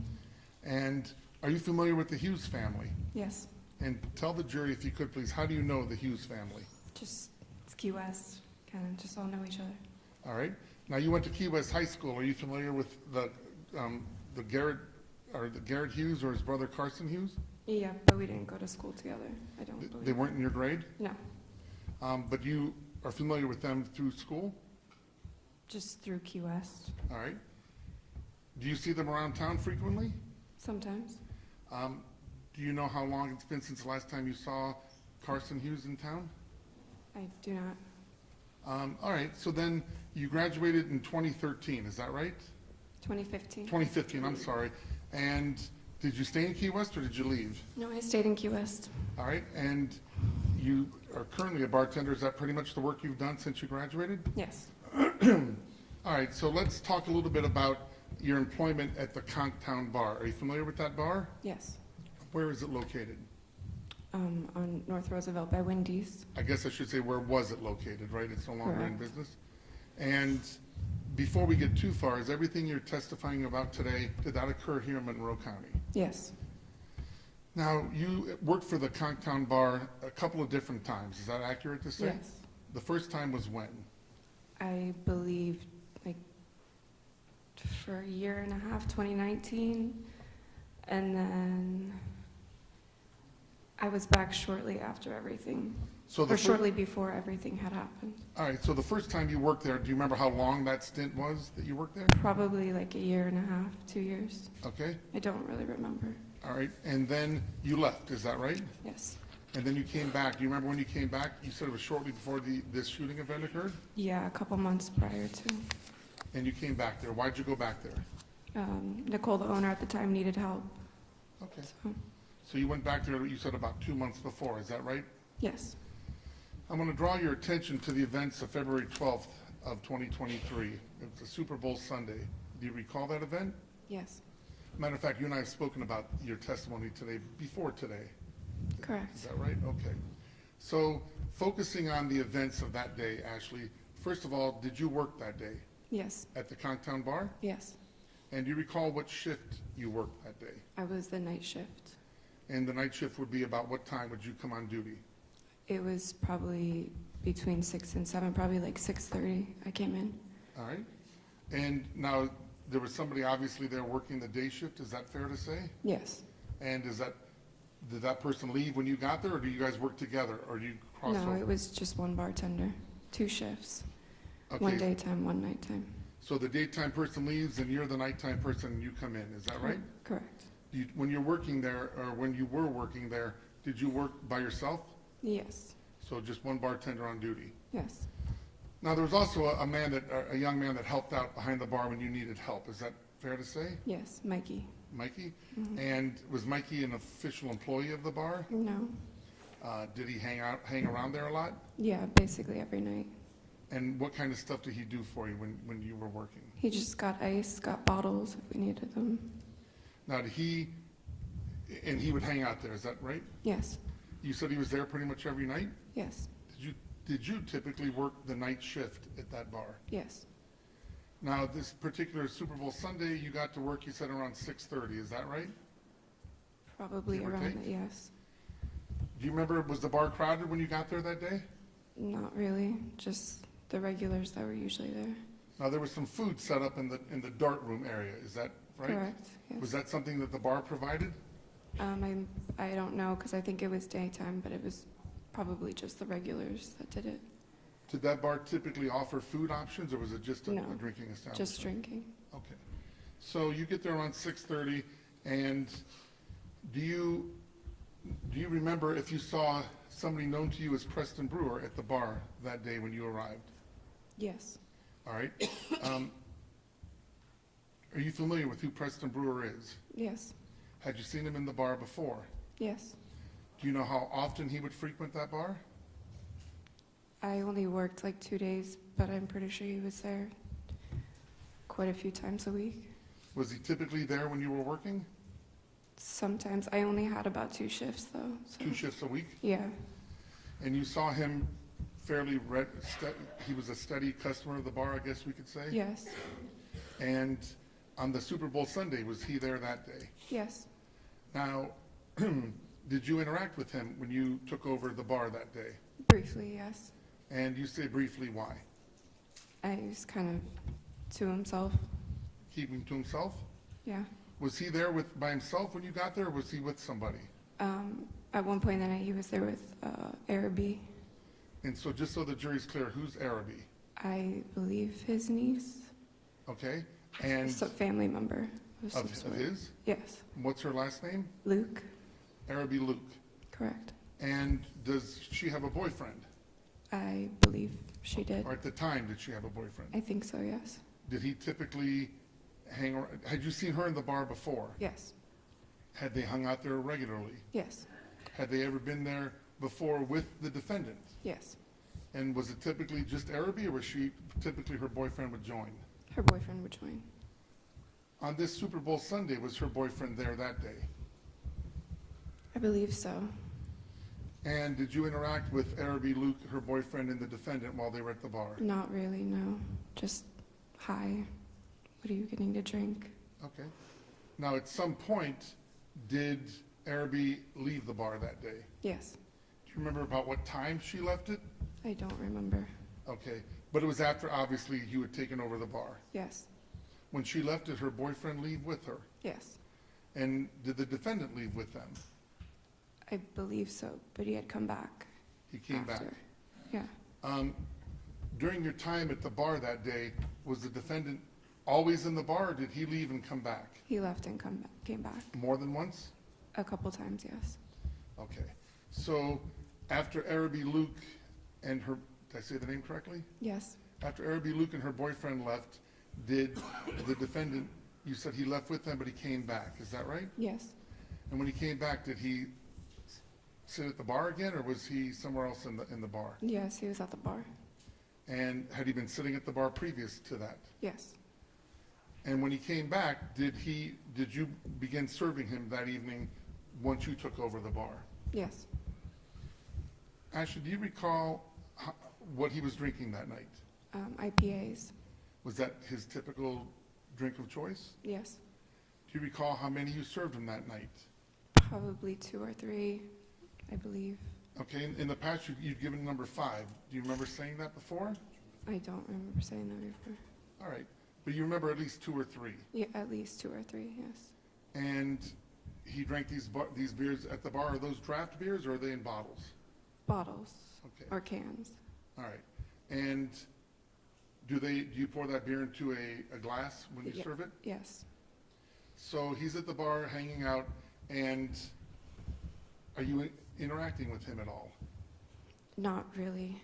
And are you familiar with the Hughes family? Yes. And tell the jury, if you could, please, how do you know the Hughes family? Just, it's Key West. Kind of just all know each other. All right. Now, you went to Key West High School. Are you familiar with the Garrett Hughes or his brother Carson Hughes? Yeah, but we didn't go to school together. I don't believe. They weren't in your grade? No. But you are familiar with them through school? Just through Key West. All right. Do you see them around town frequently? Sometimes. Do you know how long it's been since the last time you saw Carson Hughes in town? I do not. All right, so then you graduated in 2013, is that right? 2015. 2015, I'm sorry. And did you stay in Key West or did you leave? No, I stayed in Key West. All right, and you are currently a bartender. Is that pretty much the work you've done since you graduated? Yes. All right, so let's talk a little bit about your employment at the Conchtown Bar. Are you familiar with that bar? Yes. Where is it located? On North Roosevelt by Wendy's. I guess I should say, where was it located, right? It's no longer in Correct. business. And before we get too far, is everything you're testifying about today, did that occur here in Monroe County? Yes. Now, you worked for the Conchtown Bar a couple of different times. Is that accurate to say? Yes. The first time was when? I believe, like, for a year and a half, 2019. And then I was back shortly after everything, or shortly before everything had happened. All right, so the first time you worked there, do you remember how long that stint was that you worked there? Probably like a year and a half, 2 years. Okay, I don't really remember. all right, and then you left, is that right? Yes. And then you came back. Do you remember when you came back? You said it was shortly before this shooting event occurred? Yeah, a couple months prior to. And you came back there. Why'd you go back there? Nicole, the owner at the time, needed help. Okay. So, So you went back there, you said about 2 months before, is that right? yes. I'm going to draw your attention to the events of February 12th of 2023. It was a Super Bowl Sunday. Do you recall that event? Yes. Matter of fact, you and I have spoken about your testimony today, before today. Correct. Is that right? Okay. So focusing on the events of that day, Ashley, first of all, did you work that day Yes. at the Conchtown bar? Yes. And do you recall what shift you worked that day? I was the night shift. And the night shift would be about what time would you come on duty? It was probably between 6 and 7, probably like 6:30 I came in. All right. And now, there was somebody obviously there working the day shift, is that fair to say? Yes. And did that person leave when you got there, or do you guys work together, or do you cross over? No, it was just one bartender, 2 shifts. Okay. One daytime, one nighttime. So the daytime person leaves and you're the nighttime person and you come in, is that right? Correct. When you're working there, or when you were working there, did you work by yourself? Yes. So just one bartender on duty? Yes. Now, there was also a young man that helped out behind the bar when you needed help, is that fair to say? Yes, Mikey. Mikey? Mhm. And was Mikey an official employee of the bar? No. Did he hang around there a lot? Yeah, basically every night. And what kind of stuff did he do for you when you were working? He just got ice, got bottles if we needed them. Now, he would hang out there, is that right? Yes. You said he was there pretty much every night? Yes. Did you typically work the night shift at that bar? Yes. Now, this particular Super Bowl Sunday, you got to work, you said around 6:30, is that right? Probably Give or around take? that, yes. Do you remember, was the bar crowded when you got there that day? Not really, just the regulars that were usually there. Now, there was some food set up in the dart room area, is that right? Correct, yes. Was that something that the bar provided? I don't know, because I think it was daytime, but it was probably just the regulars that did it. Did that bar typically offer food options, or was it just a No, drinking establishment? Just drinking. Okay. So you get there around 6:30, and do you remember if you saw somebody known to you as Preston Brewer at the bar that day when you arrived? Yes. All right. Are you familiar with who Preston Brewer is? Yes. Had you seen him in the bar before? Yes. Do you know how often he would frequent that bar? I only worked like 2 days, but I'm pretty sure he was there quite a few times a week. Was he typically there when you were working? Sometimes. I only had about 2 shifts though. So. 2 shifts a week? Yeah. And you saw him fairly, he was a steady customer of the bar, I guess we could say? Yes. And on the Super Bowl Sunday, was he there that day? Yes. Now, did you interact with him when you took over the bar that day? Briefly, yes. And you say briefly why? He was kind of to himself. Keeping to himself? Yeah. Was he there by himself when you got there, or was he with somebody? At one point in the night, he was there with Araby. And so just so the jury's clear, who's Araby? I believe his niece. Okay, and It's a family member of some of sort. his? Yes. What's her last name? Luke. Araby Luke. Correct. And does she have a boyfriend? I believe she did. Or at the time, did she have a boyfriend? I think so, yes. Did he typically hang around? Had you seen her in the bar before? Yes. Had they hung out there regularly? Yes. Had they ever been there before with the defendant? Yes. And was it typically just Araby, or was she typically her boyfriend would join? Her boyfriend would join. On this Super Bowl Sunday, was her boyfriend there that day? I believe so. And did you interact with Araby Luke, her boyfriend, and the defendant while they were at the bar? Not really, no. Just, hi, what are you getting to drink? Okay. Now, at some point, did Araby leave the bar that day? Yes. Do you remember about what time she left it? I don't remember. Okay. But it was after, obviously, you had taken over the bar. Yes. When she left, did her boyfriend leave with her? Yes. And did the defendant leave with them? I believe so, but he had come back. He came back. after. Yeah. During your time at the bar that day, was the defendant always in the bar, or did he leave and come back? He left and came back. More than once? A couple times, yes. Okay. So after Araby Luke and her, did I say the name correctly? Yes. After Araby Luke and her boyfriend left, did the defendant, you said he left with them, but he came back, is that right? Yes. And when he came back, did he sit at the bar again, or was he somewhere else in the bar? Yes, he was at the bar. And had he been sitting at the bar previous to that? Yes. And when he came back, did you begin serving him that evening once you took over the bar? Yes. Ashley, do you recall what he was drinking that night? IPAs. Was that his typical drink of choice? Yes. Do you recall how many you served him that night? Probably 2 or 3, I believe. Okay, in the past, you've given number 5. Do you remember saying that before? I don't remember saying that before. All right, but you remember at least 2 or 3. Yeah, at least 2 or 3, yes. And he drank these beers at the bar. Are those draft beers or are they in bottles? Bottles. Okay. Or cans. All right. And do you pour that beer into a glass when you serve it? Yes. So he's at the bar hanging out, and are you interacting with him at all? Not really.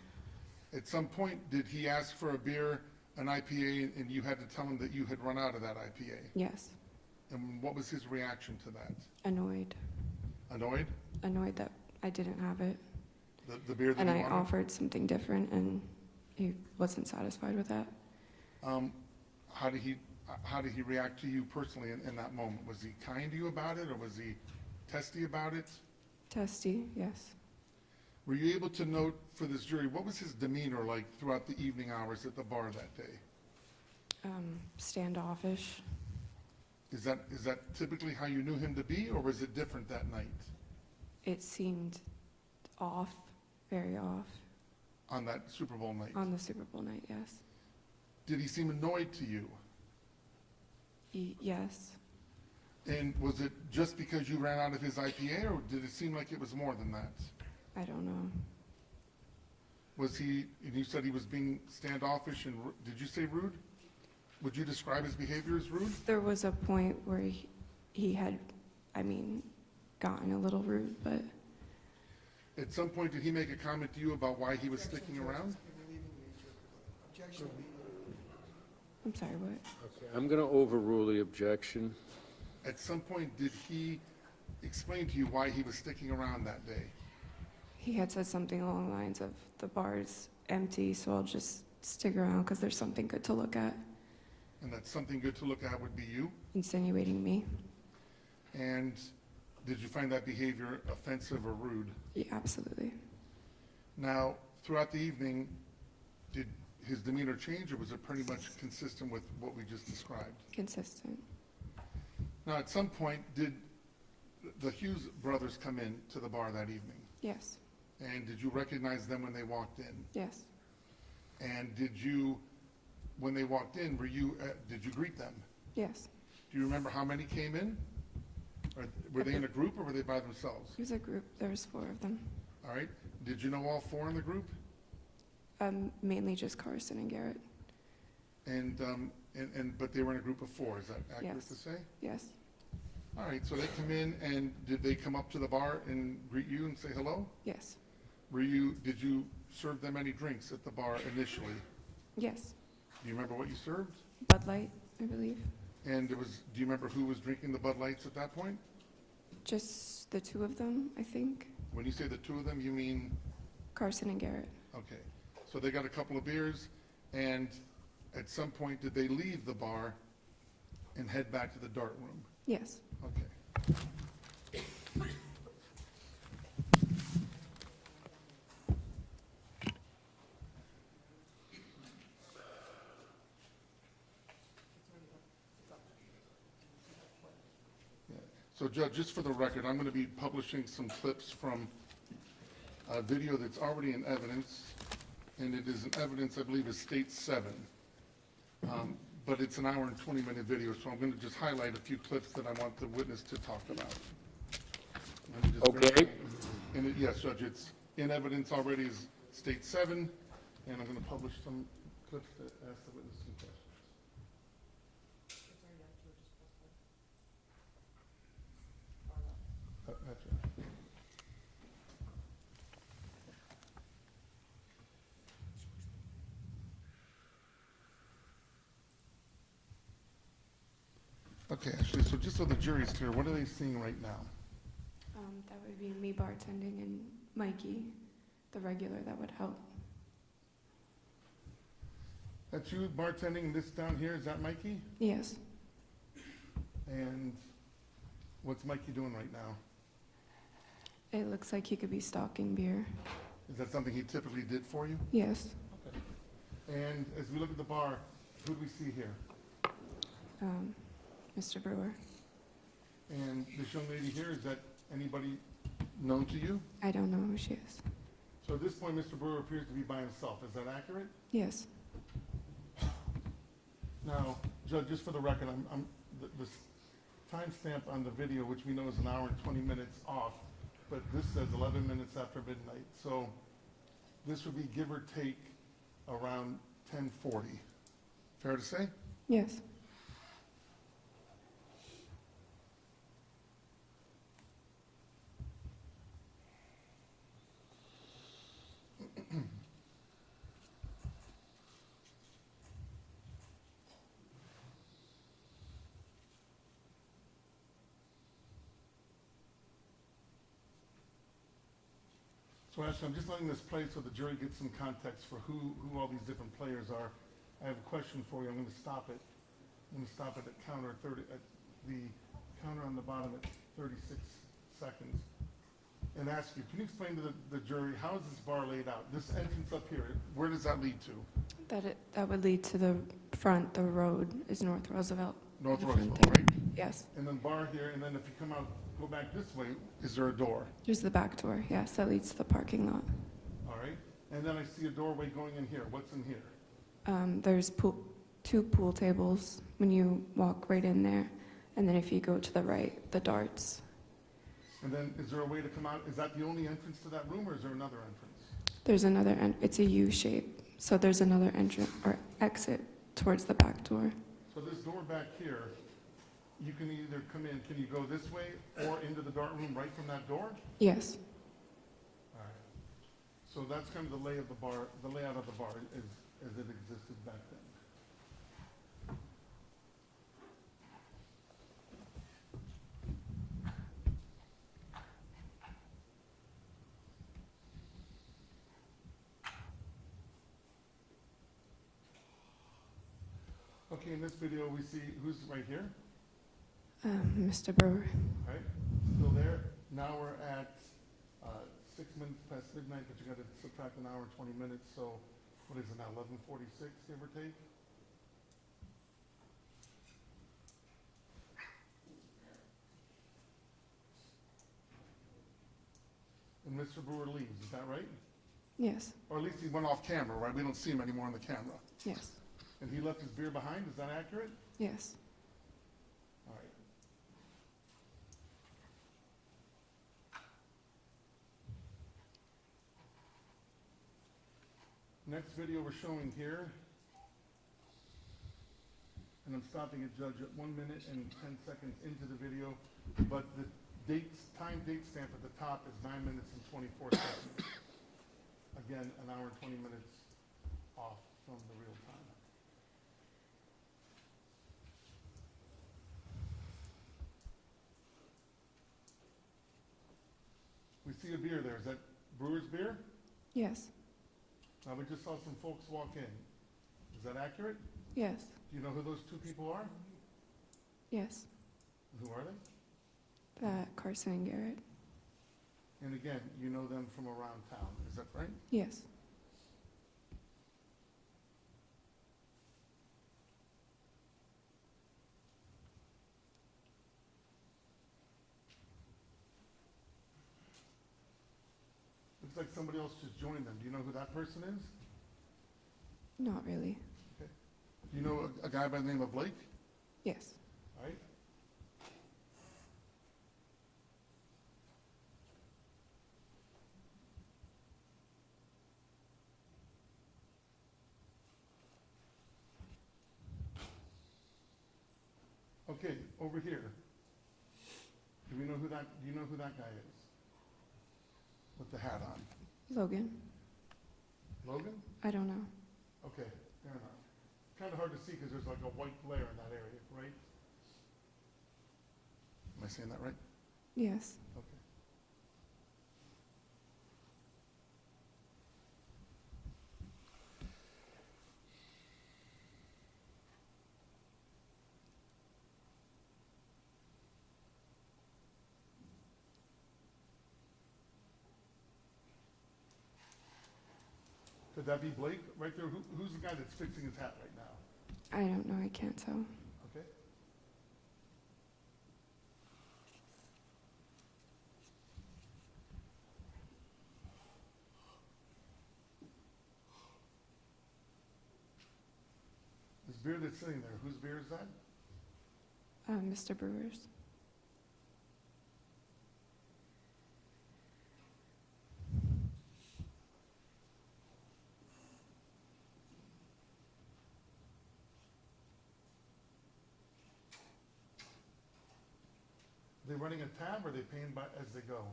At some point, did he ask for a beer, an IPA, and you had to tell him that you had run out of that IPA? Yes. And what was his reaction to that? Annoyed. Annoyed? Annoyed that I didn't have it. The beer that and he I wanted? offered something different, and he wasn't satisfied with that. How did he react to you personally in that moment? Was he kind to you about it, or was he testy about it? Testy, yes. Were you able to note for this jury, what was his demeanor like throughout the evening hours at the bar that day? Standoffish. Is that typically how you knew him to be, or was it different that night? It seemed off, very off. On that Super Bowl night? On the Super Bowl night, yes. Did he seem annoyed to you? Yes. And was it just because you ran out of his IPA, or did it seem like it was more than that? I don't know. Was he, and you said he was being standoffish and, did you say rude? Would you describe his behavior as rude? There was a point where he had, gotten a little rude, but At some point, did he make a comment to you about why he was sticking around? I'm sorry, what? Okay, I'm going to overrule the objection. At some point, did he explain to you why he was sticking around that day? He had said something along the lines of, the bar's empty, so I'll just stick around because there's something good to look at. And that something good to look at would be you? Insinuating me. And did you find that behavior offensive or rude? Yeah, absolutely. Now, throughout the evening, did his demeanor change, or was it pretty much consistent with what we just described? Consistent. Now, at some point, did the Hughes brothers come in to the bar that evening? Yes. And did you recognize them when they walked in? Yes. And did you, when they walked in, did you greet them? Yes. Do you remember how many came in? Or were they in a group, or were they by themselves? It was a group. There was 4 of them. All right. Did you know all 4 in the group? Mainly just Carson and Garrett. But they were in a group of 4. Is that accurate Yes. to say? Yes. All right. So they come in, and did they come up to the bar and greet you and say hello? Yes. Did you serve them any drinks at the bar initially? Yes. Do you remember what you served? Bud Light, I believe. And do you remember who was drinking the Bud Lights at that point? Just the 2 of them, I think. When you say the 2 of them, you mean? Carson and Garrett. Okay. So they got a couple of beers, and at some point, did they leave the bar and head back to the dart room? Yes. Okay. So Judge, just for the record, I'm going to be publishing some clips from a video that's already in evidence, and it is in evidence, I believe, is State 7. But it's an hour and 20-minute video, so I'm going to just highlight a few clips that I want the witness to talk about. Okay. Yes, Judge, it's in evidence already is State 7, and I'm going to publish some clips that ask the witness some questions. That's right. Okay, Ashley, so just so the jury's clear, what are they seeing right now? That would be me bartending and Mikey, the regular that would help. That's you bartending this down here, is that Mikey? Yes. And what's Mikey doing right now? It looks like he could be stocking beer. Is that something he typically did for you? Yes. Okay. And as we look at the bar, who do we see here? Mr. Brewer. And this young lady here, is that anybody known to you? I don't know who she is. So at this point, Mr. Brewer appears to be by himself. Is that accurate? Yes. Now, Judge, just for the record, the timestamp on the video, which we know is an hour and 20 minutes off, but this says 11 minutes after midnight. So this would be give or take around 10:40. Fair to say? Yes. So Ashley, I'm just letting this play so the jury gets some context for who all these different players are. I have a question for you. I'm going to stop it. I'm going to stop it at the counter on the bottom at 36 seconds and ask you, can you explain to the jury, how is this bar laid out? This entrance up here, where does that lead to? That would lead to the front. The road is North Roosevelt. North The front Roosevelt, there. right? Yes. And then bar here, and then if you come out, go back this way, is there a door? There's the back door. Yes, that leads to the parking lot. All right. And then I see a doorway going in here. What's in here? There's two pool tables when you walk right in there. And then if you go to the right, the darts. And then is there a way to come out? Is that the only entrance to that room, or is there another entrance? There's another, it's a U shape. So there's another entrance or exit towards the back door. So this door back here, you can either come in, can you go this way or into the dark room right from that door? Yes. All right. So that's kind of the layout of the bar as it existed back then. Okay, in this video, we see who's right here. Mr. Brewer. Right, still there. Now we're at 6 minutes past midnight, but you got to subtract an hour and 20 minutes. So what is it now, 11:46, give or take? And Mr. Brewer leaves, is that right? Yes. Or at least he went off camera, right? We don't see him anymore on the camera. Yes. And he left his beer behind, is that accurate? Yes. All right. Next video we're showing here, and I'm stopping it, Judge, at 1 minute and 10 seconds into the video, but the time date stamp at the top is 9 minutes and 24 seconds. Again, an hour and 20 minutes off from the real time. We see a beer there. Is that Brewer's beer? Yes. We just saw some folks walk in. Is that accurate? Yes. Do you know who those two people are? Yes. Who are they? Carson and Garrett. And again, you know them from around town. Is that right? Yes. Looks like somebody else just joined them. Do you know who that person is? Not really. Okay. Do you know a guy by the name of Blake? Yes. All right. Okay, over here. Do you know who that guy is? With the hat on? Logan. Logan? I don't know. Okay, fair enough. Kind of hard to see because there's like a white glare in that area, right? Am I saying that right? Yes. Okay. Could that be Blake right there? Who's the guy that's fixing his hat right now? I don't know, I can't tell. Okay. This beer that's sitting there, whose beer is that? Mr. Brewer's. Are they running a tab or are they paying by as they go?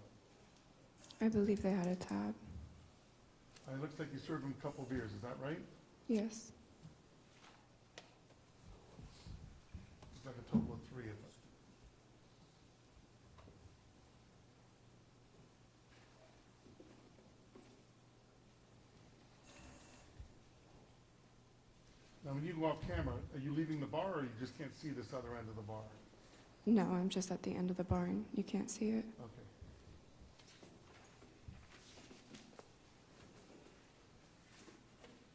I believe they had a tab. It looks like you served them a couple beers, is that right? Yes. It's like a total of 3 of us. Now, when you go off camera, are you leaving the bar or you just can't see this other end of the bar? No, I'm just at the end of the barn. You can't see it. Okay.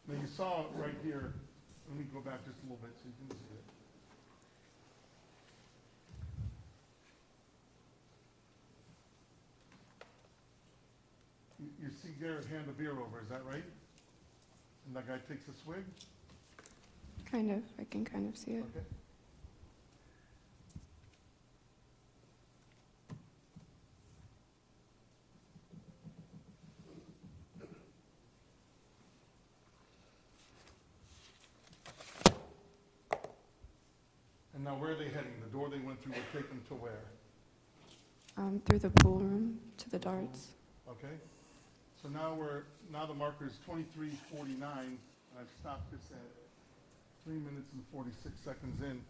Now, you saw right here, let me go back just a little bit so you can see it. You see Garrett hand the beer over, is that right? And that guy takes a swig? Kind of. I can kind of see it. Okay. And now where are they heading? The door they went through will take them to where? Through the pool room to the darts. Okay? So now the marker is 23:49, and I've stopped this at 3 minutes and 46 seconds in.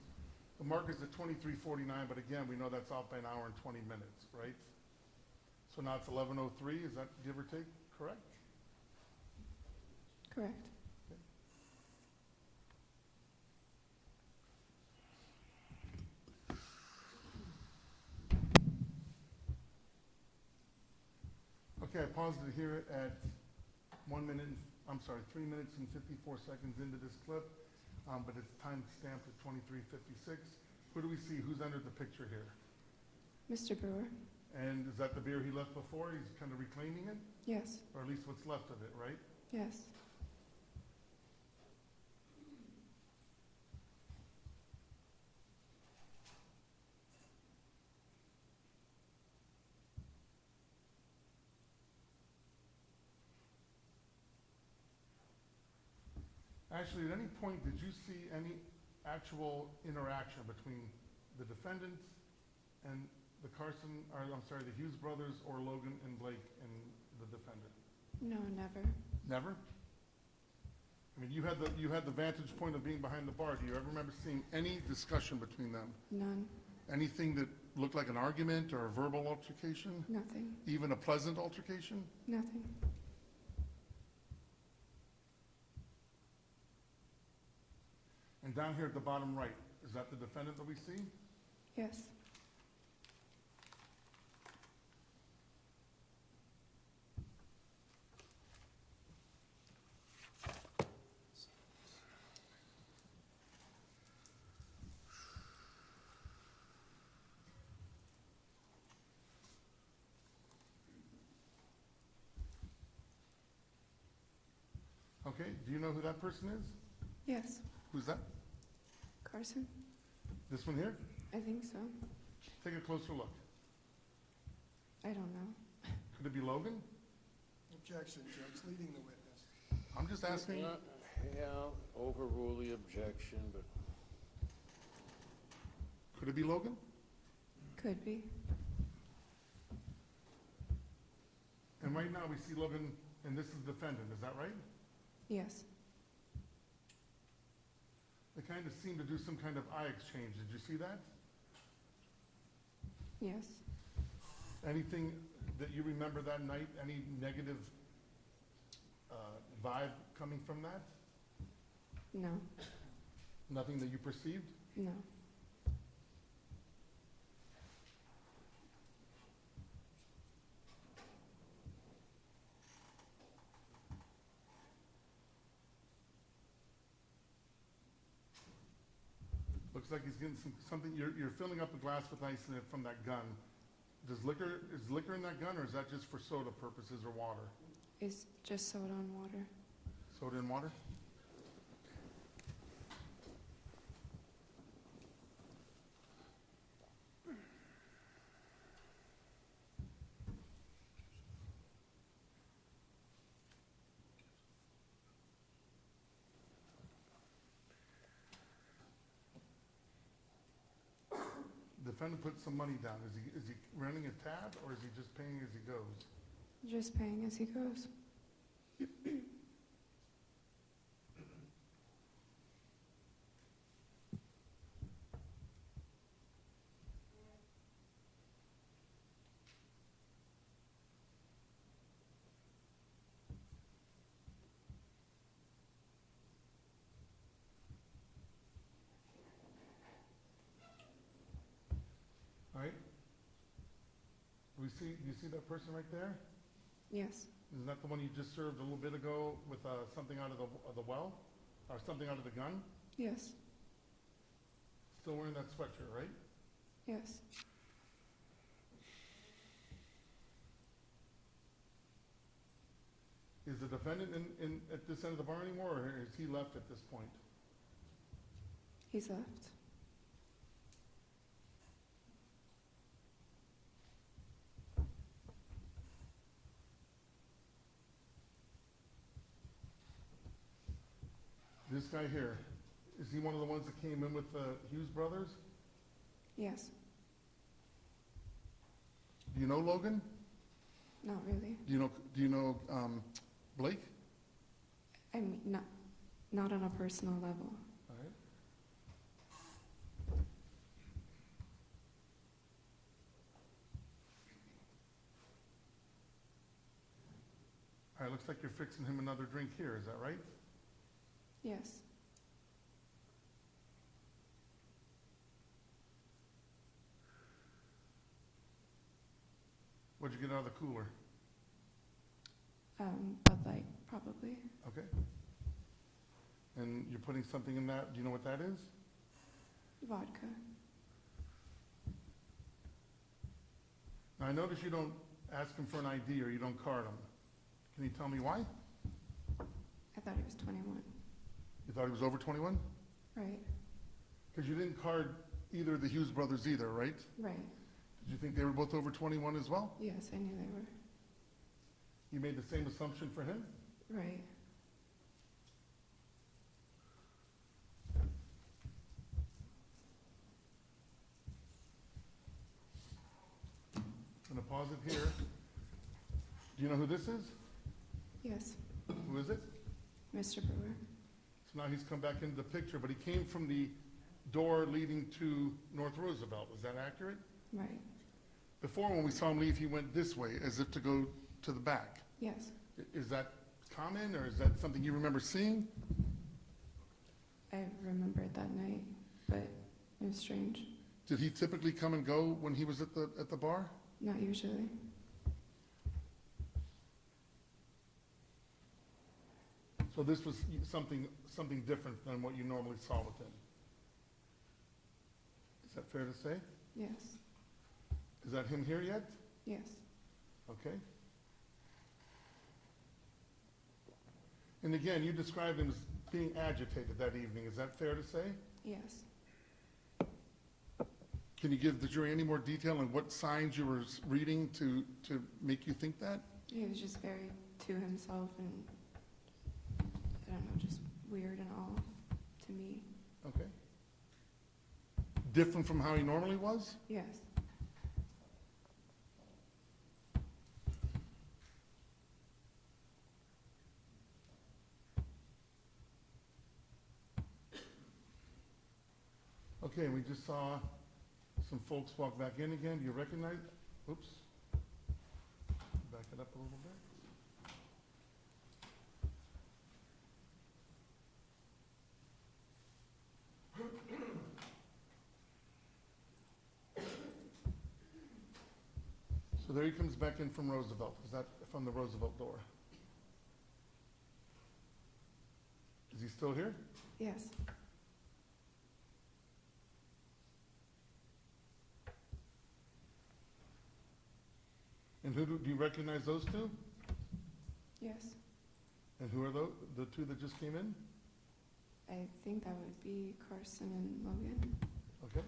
The marker's at 23:49, but again, we know that's off by an hour and 20 minutes, right? So now it's 11:03, is that give or take correct? Correct. Okay, I paused it here at 3 minutes and 54 seconds into this clip, but it's time stamped at 23:56. Who do we see? Who's entered the picture here? Mr. Brewer? And is that the beer he left before? He's kind of reclaiming it? Yes. Or at least what's left of it, right? Yes. Actually, at any point, did you see any actual interaction between the defendant and the the Hughes brothers, or Logan and Blake and the defendant? No, never. Never? I mean, you had the vantage point of being behind the bar. Do you ever remember seeing any discussion between them? None. Anything that looked like an argument or a verbal altercation? Nothing. Even a pleasant altercation? Nothing. And down here at the bottom right, is that the defendant that we see? Yes. Okay, do you know who that person is? Yes. Who's that? Carson? This one here? I think so. Take a closer look. I don't know. Could it be Logan? Objection, Judge, leading the witness. I'm just asking. Yeah, overrule the objection, but Could it be Logan? Could be. And right now we see Logan, and this is the defendant, is that right? Yes. They kind of seem to do some kind of eye exchange. Did you see that? Yes. Anything that you remember that night? Any negative vibe coming from that? No. Nothing that you perceived? No. Looks like he's getting something, you're filling up a glass with ice in it from that gun. Is liquor in that gun, or is that just for soda purposes or water? It's just soda and water. Soda and water? Defendant put some money down. Is he running a tab, or is he just paying as he goes? Just paying as he goes. All right? Do you see that person right there? Yes. Isn't that the one you just served a little bit ago with something out of the well? Or something out of the gun? Yes. Still wearing that sweatshirt, right? Yes. Is the defendant at this end of the bar anymore, or is he left at this point? He's left. This guy here, is he one of the ones that came in with the Hughes brothers? Yes. Do you know Logan? Not really. Do you know Blake? I mean, not on a personal level. All right. All right, looks like you're fixing him another drink here, is that right? Yes. What'd you get out of the cooler? Bud Light, probably. Okay. And you're putting something in that, do you know what that is? Vodka. Now, I notice you don't ask him for an ID or you don't card him. Can you tell me why? I thought he was 21. You thought he was over 21? Right. Because you didn't card either of the Hughes brothers either, right? Right. Did you think they were both over 21 as well? Yes, I knew they were. You made the same assumption for him? Right. I'm going to pause it here. Do you know who this is? Yes. Who is it? Mr. Brewer. So now he's come back into the picture, but he came from the door leading to North Roosevelt. Is that accurate? Right. Before, when we saw him leave, he went this way, as if to go to the back. Yes. Is that common, or is that something you remember seeing? I remember it that night, but it was strange. Did he typically come and go when he was at the bar? Not usually. So this was something different than what you normally saw with him. Is that fair to say? Yes. Is that him here yet? Yes. Okay. And again, you described him as being agitated that evening. Is that fair to say? Yes. Can you give the jury any more detail on what signs you were reading to make you think that? He was just very to himself and, I don't know, just weird and off to me. Okay. Different from how he normally was? Yes. Okay, we just saw some folks walk back in again. Do you recognize? Oops. Back it up a little bit. So there he comes back in from Roosevelt. Is that from the Roosevelt door? Is he still here? Yes. And do you recognize those two? Yes, And who are the two that just came in? I think that would be Carson and Logan. Okay.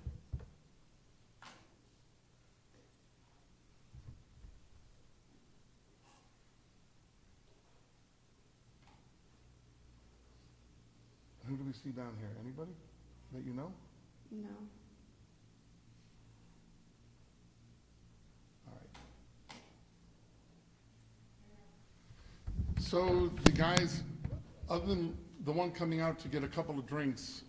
Who do we see down here? Anybody that you know? No. All right. So the guys, other than the one coming out to get a couple of drinks,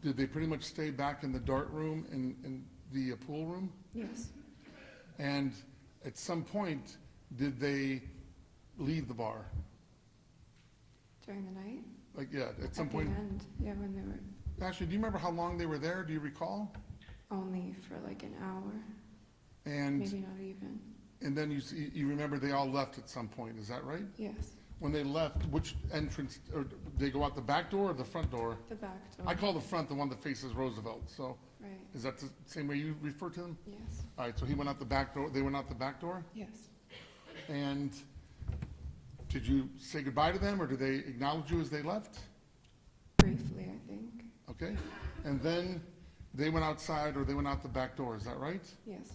did they pretty much stay back in the dart room and the pool room? Yes. And at some point, did they leave the bar? During the night? Like, yeah, at some At point? the end, yeah, when they were Actually, do you remember how long they were there? Do you recall? only for like an hour, And maybe not even. and then you remember they all left at some point, is that right? Yes, When they left, which entrance, or did they go out the back door or the front door? the back door. I call the front the one that faces Roosevelt, so Right, is that the same way you refer to them? yes, All right, so he went out the back door, they went out the back door? yes. And did you say goodbye to them, or did they acknowledge you as they left? Briefly, I think. Okay, and then they went outside, or they went out the back door, is that right? Yes,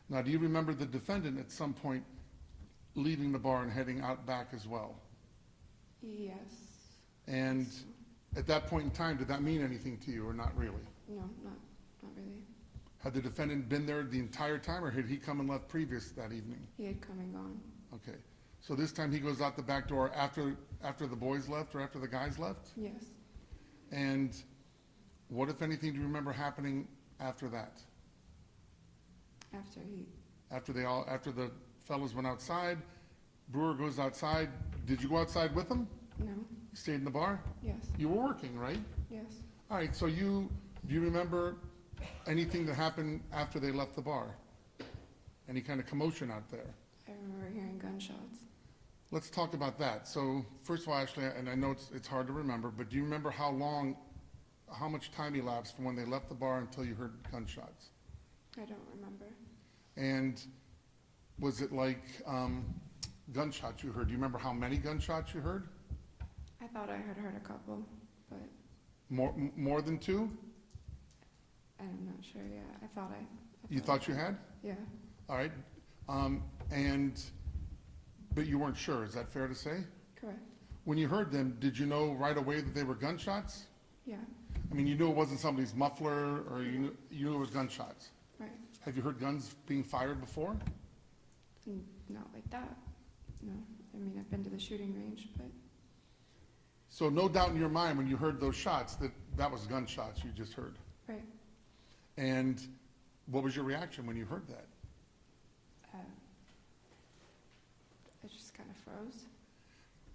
Now, do you remember the defendant at some point leaving the bar and heading out back as well? yes. And at that point in time, did that mean anything to you, or not really? No, not really. Had the defendant been there the entire time, or had he come and left previous that evening? He had come and gone. Okay, so this time he goes out the back door after the boys left, or after the guys left? Yes. And what, if anything, do you remember happening after that? After the fellas went outside, Brewer goes outside, did you go outside with him? No, You stayed in the bar? yes, You were working, right? yes. All right, so do you remember anything that happened after they left the bar? Any kind of commotion out there? I remember hearing gunshots. Let's talk about that. So, first of all, Ashley, and I know it's hard to remember, but do you remember how much time elapsed from when they left the bar until you heard gunshots? I don't remember. And was it like gunshots you heard? Do you remember how many gunshots you heard? I thought I had heard a couple, but More than two? I'm not sure, yeah. I thought You thought you had? Yeah, All right. But you weren't sure, is that fair to say? correct. When you heard them, did you know right away that they were gunshots? Yeah, I mean, you knew it wasn't somebody's muffler, or you knew it was gunshots. right. Have you heard guns being fired before? Not like that, no. I mean, I've been to the shooting range, but So no doubt in your mind, when you heard those shots, that was gunshots you just heard. right. And what was your reaction when you heard that? I just kind of froze.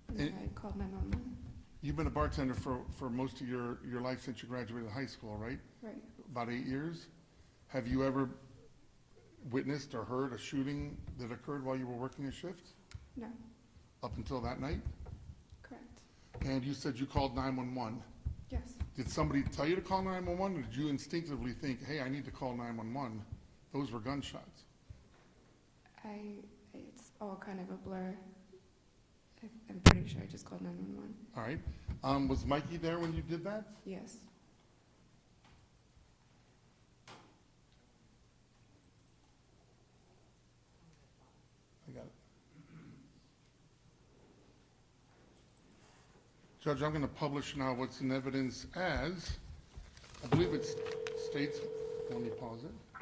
And then I called 911. You've been a bartender for most of your life since you graduated high school, right? Right. About 8 years. Have you ever witnessed or heard a shooting that occurred while you were working a shift? No, Up until that night? correct. And you said you called 911. Yes, Did somebody tell you to call 911, or did you instinctively think, hey, I need to call 911? Those were gunshots. it's all kind of a blur. I'm pretty sure I just called 911. All right. Was Mikey there when you did that? Yes. I got it. Judge, I'm going to publish now what's in evidence as, I believe it states, let me pause it.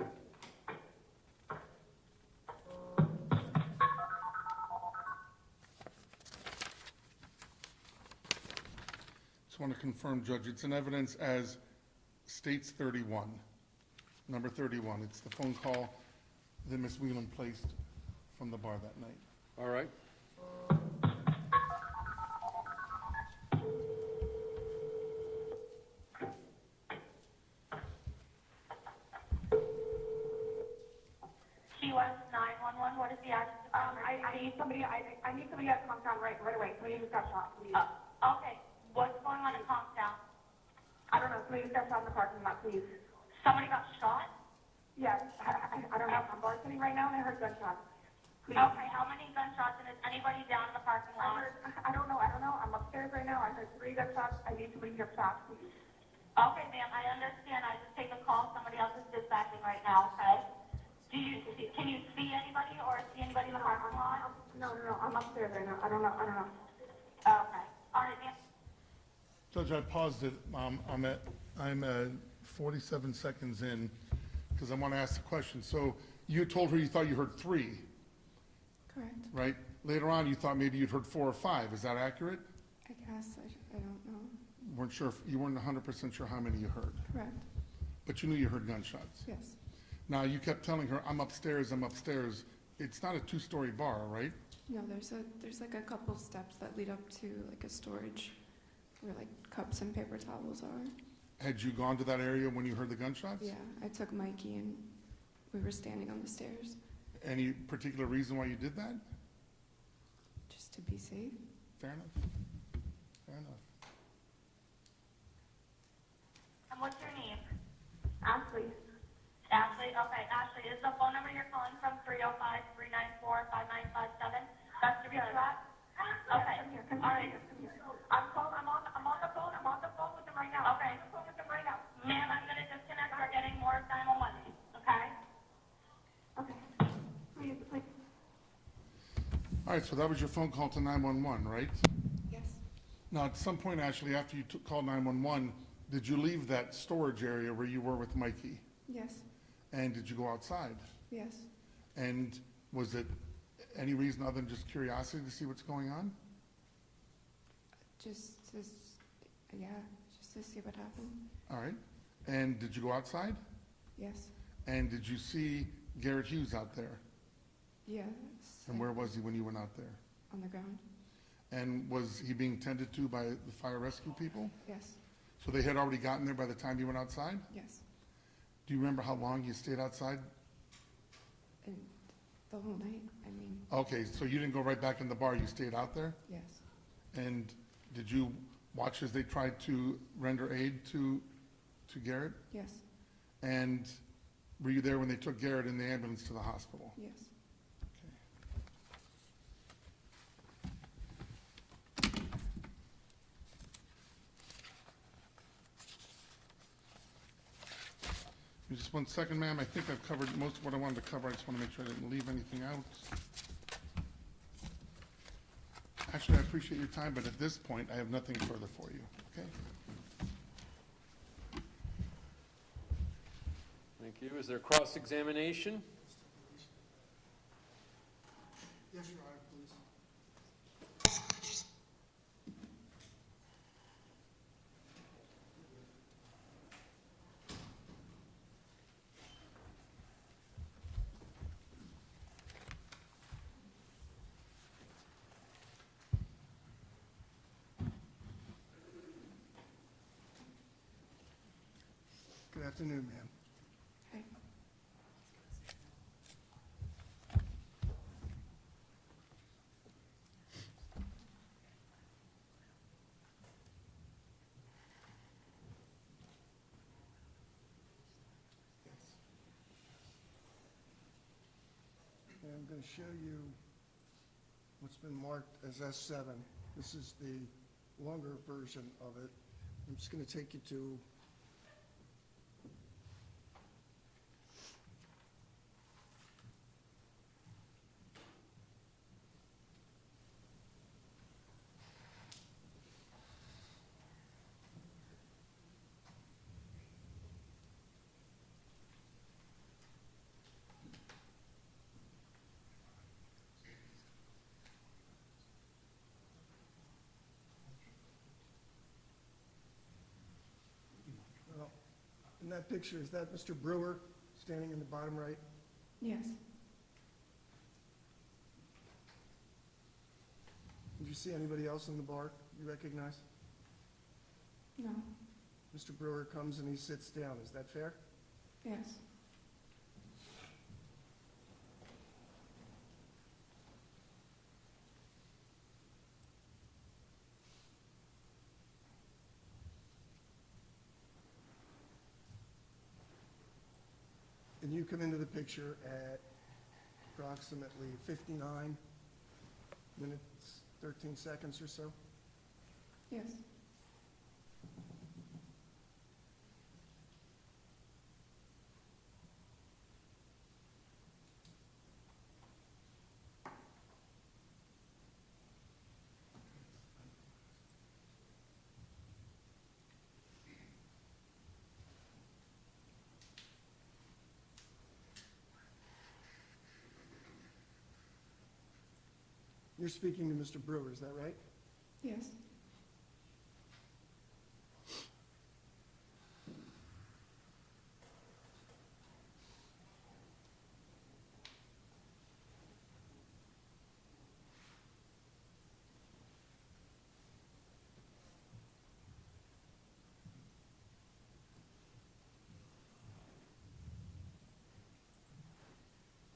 Just want to confirm, Judge, it's in evidence as states 31, number 31. It's the phone call that Ms. Whelan placed from the bar that night. All right. She was 911, what is the address? I need somebody at Conchtown right away. Somebody just got shot, please. Okay, what's going on in Conchtown? I don't know, somebody just got shot in the parking lot, please. Somebody got shot? Yes, I don't know, I'm bartending right now and I heard gunshots. Okay, how many gunshots, and is anybody down in the parking lot? I don't know, I'm upstairs right now, I heard 3 gunshots, I need somebody to get shots. Okay, ma'am, I understand, I just take a call, somebody else is dispatching right now, okay? Can you see anybody or see anybody in the parking lot? No, I'm upstairs right now, I don't know. Okay, all right, ma'am. Judge, I paused it. I'm 47 seconds in because I want to ask the question. So you told her you thought you heard 3, Correct. right? Later on, you thought maybe you'd heard 4 or 5. Is that accurate? I guess, I don't know. You weren't 100% sure how many you heard, Correct. but you knew you heard gunshots. Yes. Now, you kept telling her, I'm upstairs. It's not a 2-story bar, right? No, there's like a couple steps that lead up to like a storage where like cups and paper towels are. Had you gone to that area when you heard the gunshots? Yeah, I took Mikey and we were standing on the stairs Any particular reason why you did that? just to be safe. Fair enough. Fair enough. And what's your name? Ashley. Ashley, okay, Ashley, is the phone number you're calling from 305-394-5957? That's to reach you at? Okay, all right. I'm on the phone with them right now. Okay. I'm on the phone with them right now. Ma'am, I'm gonna disconnect, we're getting more 911, okay? Okay. Please. All right, so that was your phone call to 911, right? Yes. Now, at some point, Ashley, after you called 911, did you leave that storage area where you were with Mikey? Yes. And did you go outside? Yes. And was it any reason other than just curiosity to see what's going on? Just to see what happened. All right. And did you go outside? Yes. And did you see Garrett Hughes out there? Yes. And where was he when you went out there? On the ground. And was he being tended to by the fire rescue people? Yes. So they had already gotten there by the time you went outside? Yes. Do you remember how long you stayed outside? And the whole night, I mean, Okay, so you didn't go right back in the bar, you stayed out there? yes. And did you watch as they tried to render aid to Garrett? Yes. And were you there when they took Garrett in the ambulance to the hospital? Yes. Just 1 second, ma'am. I think I've covered most of what I wanted to cover. I just want to make sure I didn't leave anything out. Actually, I appreciate your time, but at this point, I have nothing further for you, okay? Thank you. Is there cross-examination? Yes, Your Honor, please. Good afternoon, ma'am. Hi. And I'm going to show you what's been marked as S7. This is the longer version of it. I'm just going to take you to in that picture, is that Mr. Brewer standing in the bottom right? Yes. Did you see anybody else in the bar you recognize? No. Mr. Brewer comes and he sits down. Is that fair? Yes. And you come into the picture at approximately 59 minutes, 13 seconds or so. Yes. You're speaking to Mr. Brewer, is that right? Yes.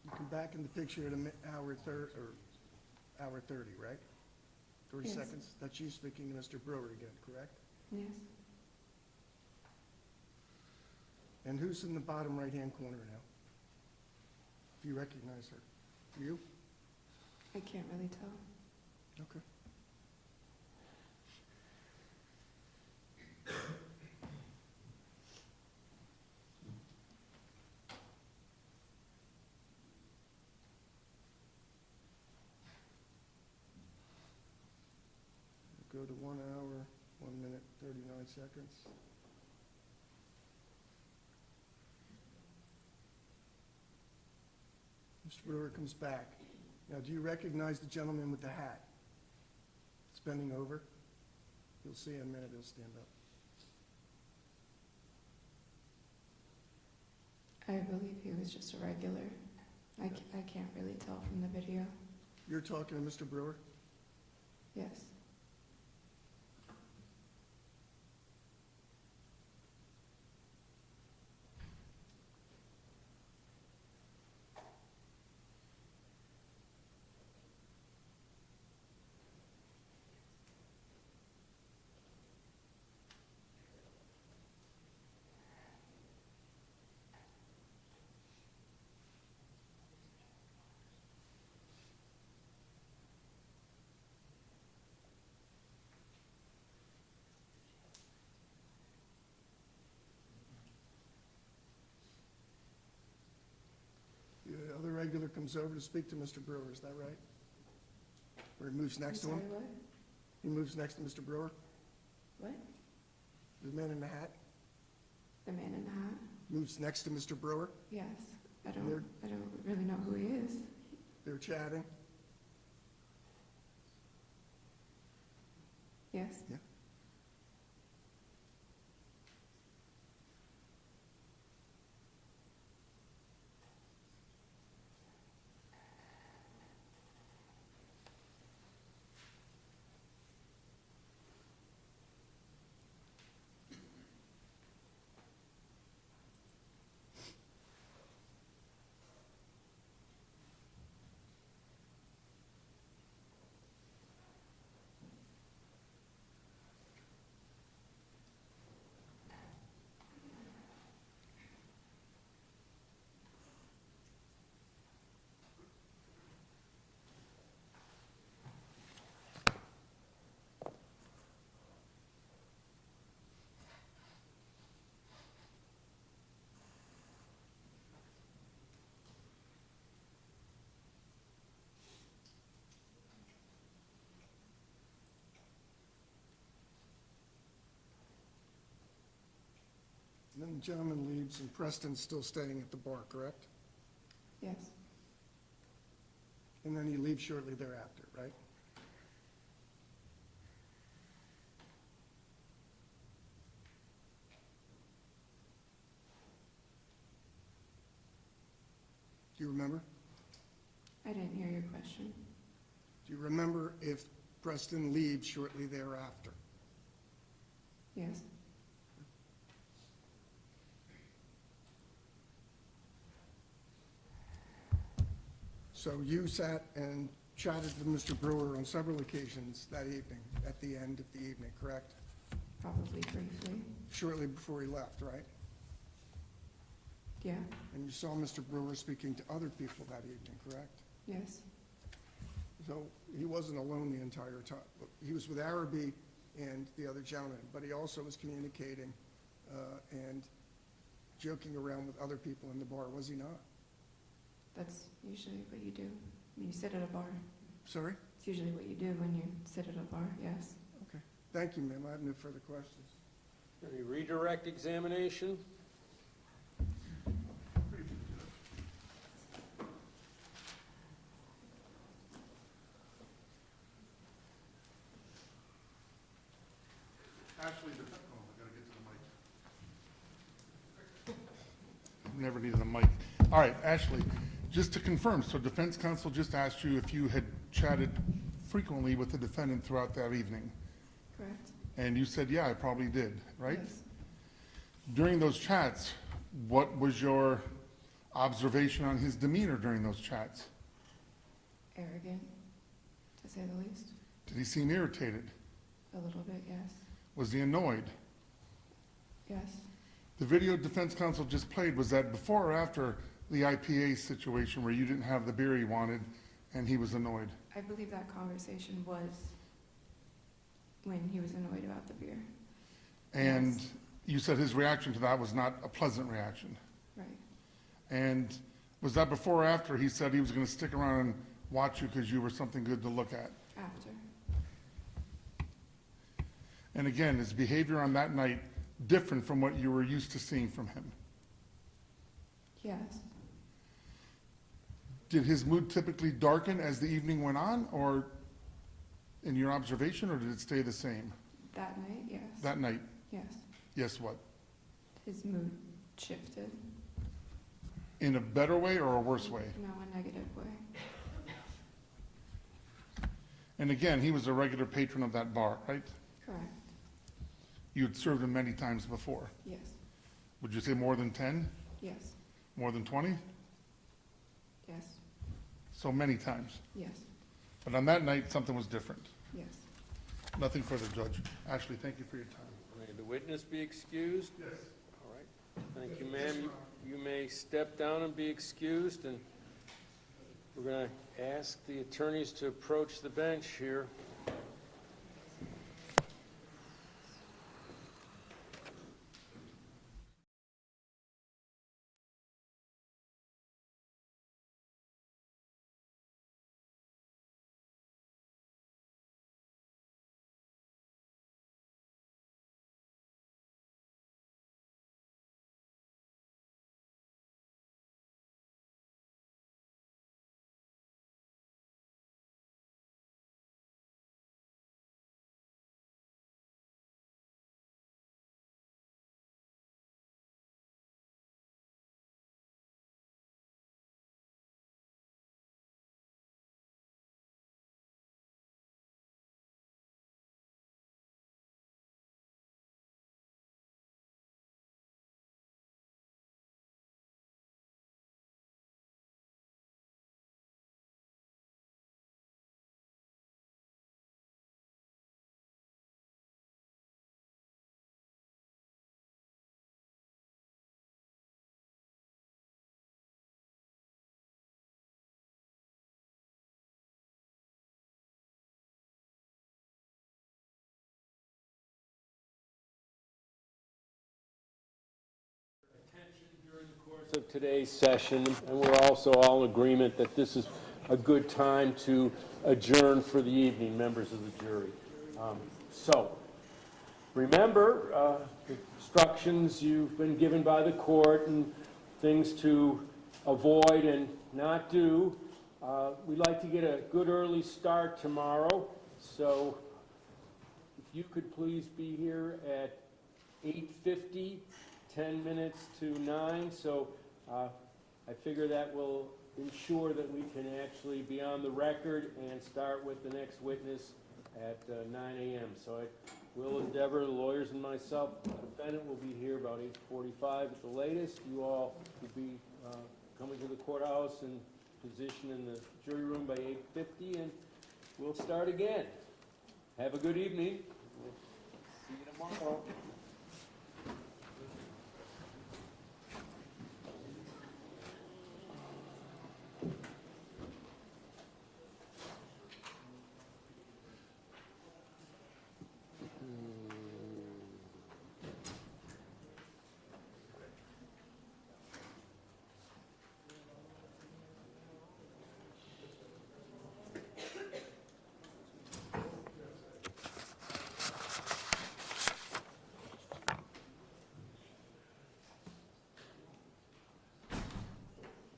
You come back in the picture at hour 30, right? 30 Yes. seconds? That's you speaking to Mr. Brewer again, correct? Yes. And who's in the bottom right-hand corner now? If you recognize her. You? I can't really tell. Okay. Go to 1 hour, 1 minute, 39 seconds. Mr. Brewer comes back. Now, do you recognize the gentleman with the hat? It's bending over. You'll see in a minute, he'll stand up. I believe he was just a regular. I can't really tell from the video. You're talking to Mr. Brewer? Yes. The other regular comes over to speak to Mr. Brewer, is that right? Or he moves next to I'm him? sorry, what? He moves next to Mr. Brewer? What? The man in the hat The man in the hat? moves next to Mr. Brewer? Yes. I They're- don't really know who he is. They're chatting? Yes. Yeah. And then the gentleman leaves and Preston's still staying at the bar, correct? Yes. And then he leaves shortly thereafter, right? Do you remember? I didn't hear your question. Do you remember if Preston leaves shortly thereafter? Yes. So you sat and chatted with Mr. Brewer on several occasions that evening, at the end of the evening, correct? Probably briefly. Shortly before he left, right? Yeah, And you saw Mr. Brewer speaking to other people that evening, correct? yes, So he wasn't alone the entire time. He was with Araby and the other gentleman, but he also was communicating and joking around with other people in the bar, was he not? that's usually what you do when you sit at a bar. Sorry? It's usually what you do when you sit at a bar, yes. Okay. Thank you, ma'am. I have no further questions. Any redirect examination? Ashley, oh, I gotta get to the mic. Never needed a mic. All right, Ashley, just to confirm, so defense counsel just asked you if you had chatted frequently with the defendant throughout that evening? Correct. And you said, yeah, I probably did, right? Yes. During those chats, what was your observation on his demeanor during those chats? Arrogant, to say the least. Did he seem irritated? A little bit, yes. Was he annoyed? Yes. The video defense counsel just played, was that before or after the IPA situation where you didn't have the beer he wanted and he was annoyed? I believe that conversation was when he was annoyed about the beer. And Yes. you said his reaction to that was not a pleasant reaction. Right. And was that before or after he said he was going to stick around and watch you because you were something good to look at? After. And again, his behavior on that night different from what you were used to seeing from him? Yes. Did his mood typically darken as the evening went on, or in your observation, or did it stay the same? That night, yes. That night? Yes. Yes, what? His mood shifted. In a better way or a worse way? No, a negative way. And again, he was a regular patron of that bar, right? Correct. You had served him many times before. Yes. Would you say more than 10? Yes. More than 20? Yes. So many times. Yes. But on that night, something was different. Yes. Nothing further, Judge. Ashley, thank you for your time. May the witness be excused? Yes. All right. Thank you, ma'am. You may step down and be excused, and we're going to ask the attorneys to approach the bench here. During the course of today's session, and we're also all in agreement that this is a good time to adjourn for the evening, members of the jury. So, remember the instructions you've been given by the court and things to avoid and not do. We'd like to get a good early start tomorrow, so if you could please be here at 8:50, 10 minutes to 9, so I figure that will ensure that we can actually be on the record and start with the next witness at 9 a.m. So I will endeavor, the lawyers and myself, the defendant will be here about 8:45 at the latest. You all will be coming to the courthouse and position in the jury room by 8:50, and we'll start again. Have a good evening. We'll see you tomorrow.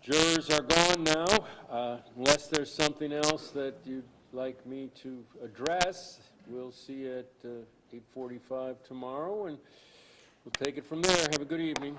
Jurors are gone now. Unless there's something else that you'd like me to address, we'll see you at 8:45 tomorrow, and we'll take it from there. Have a good evening.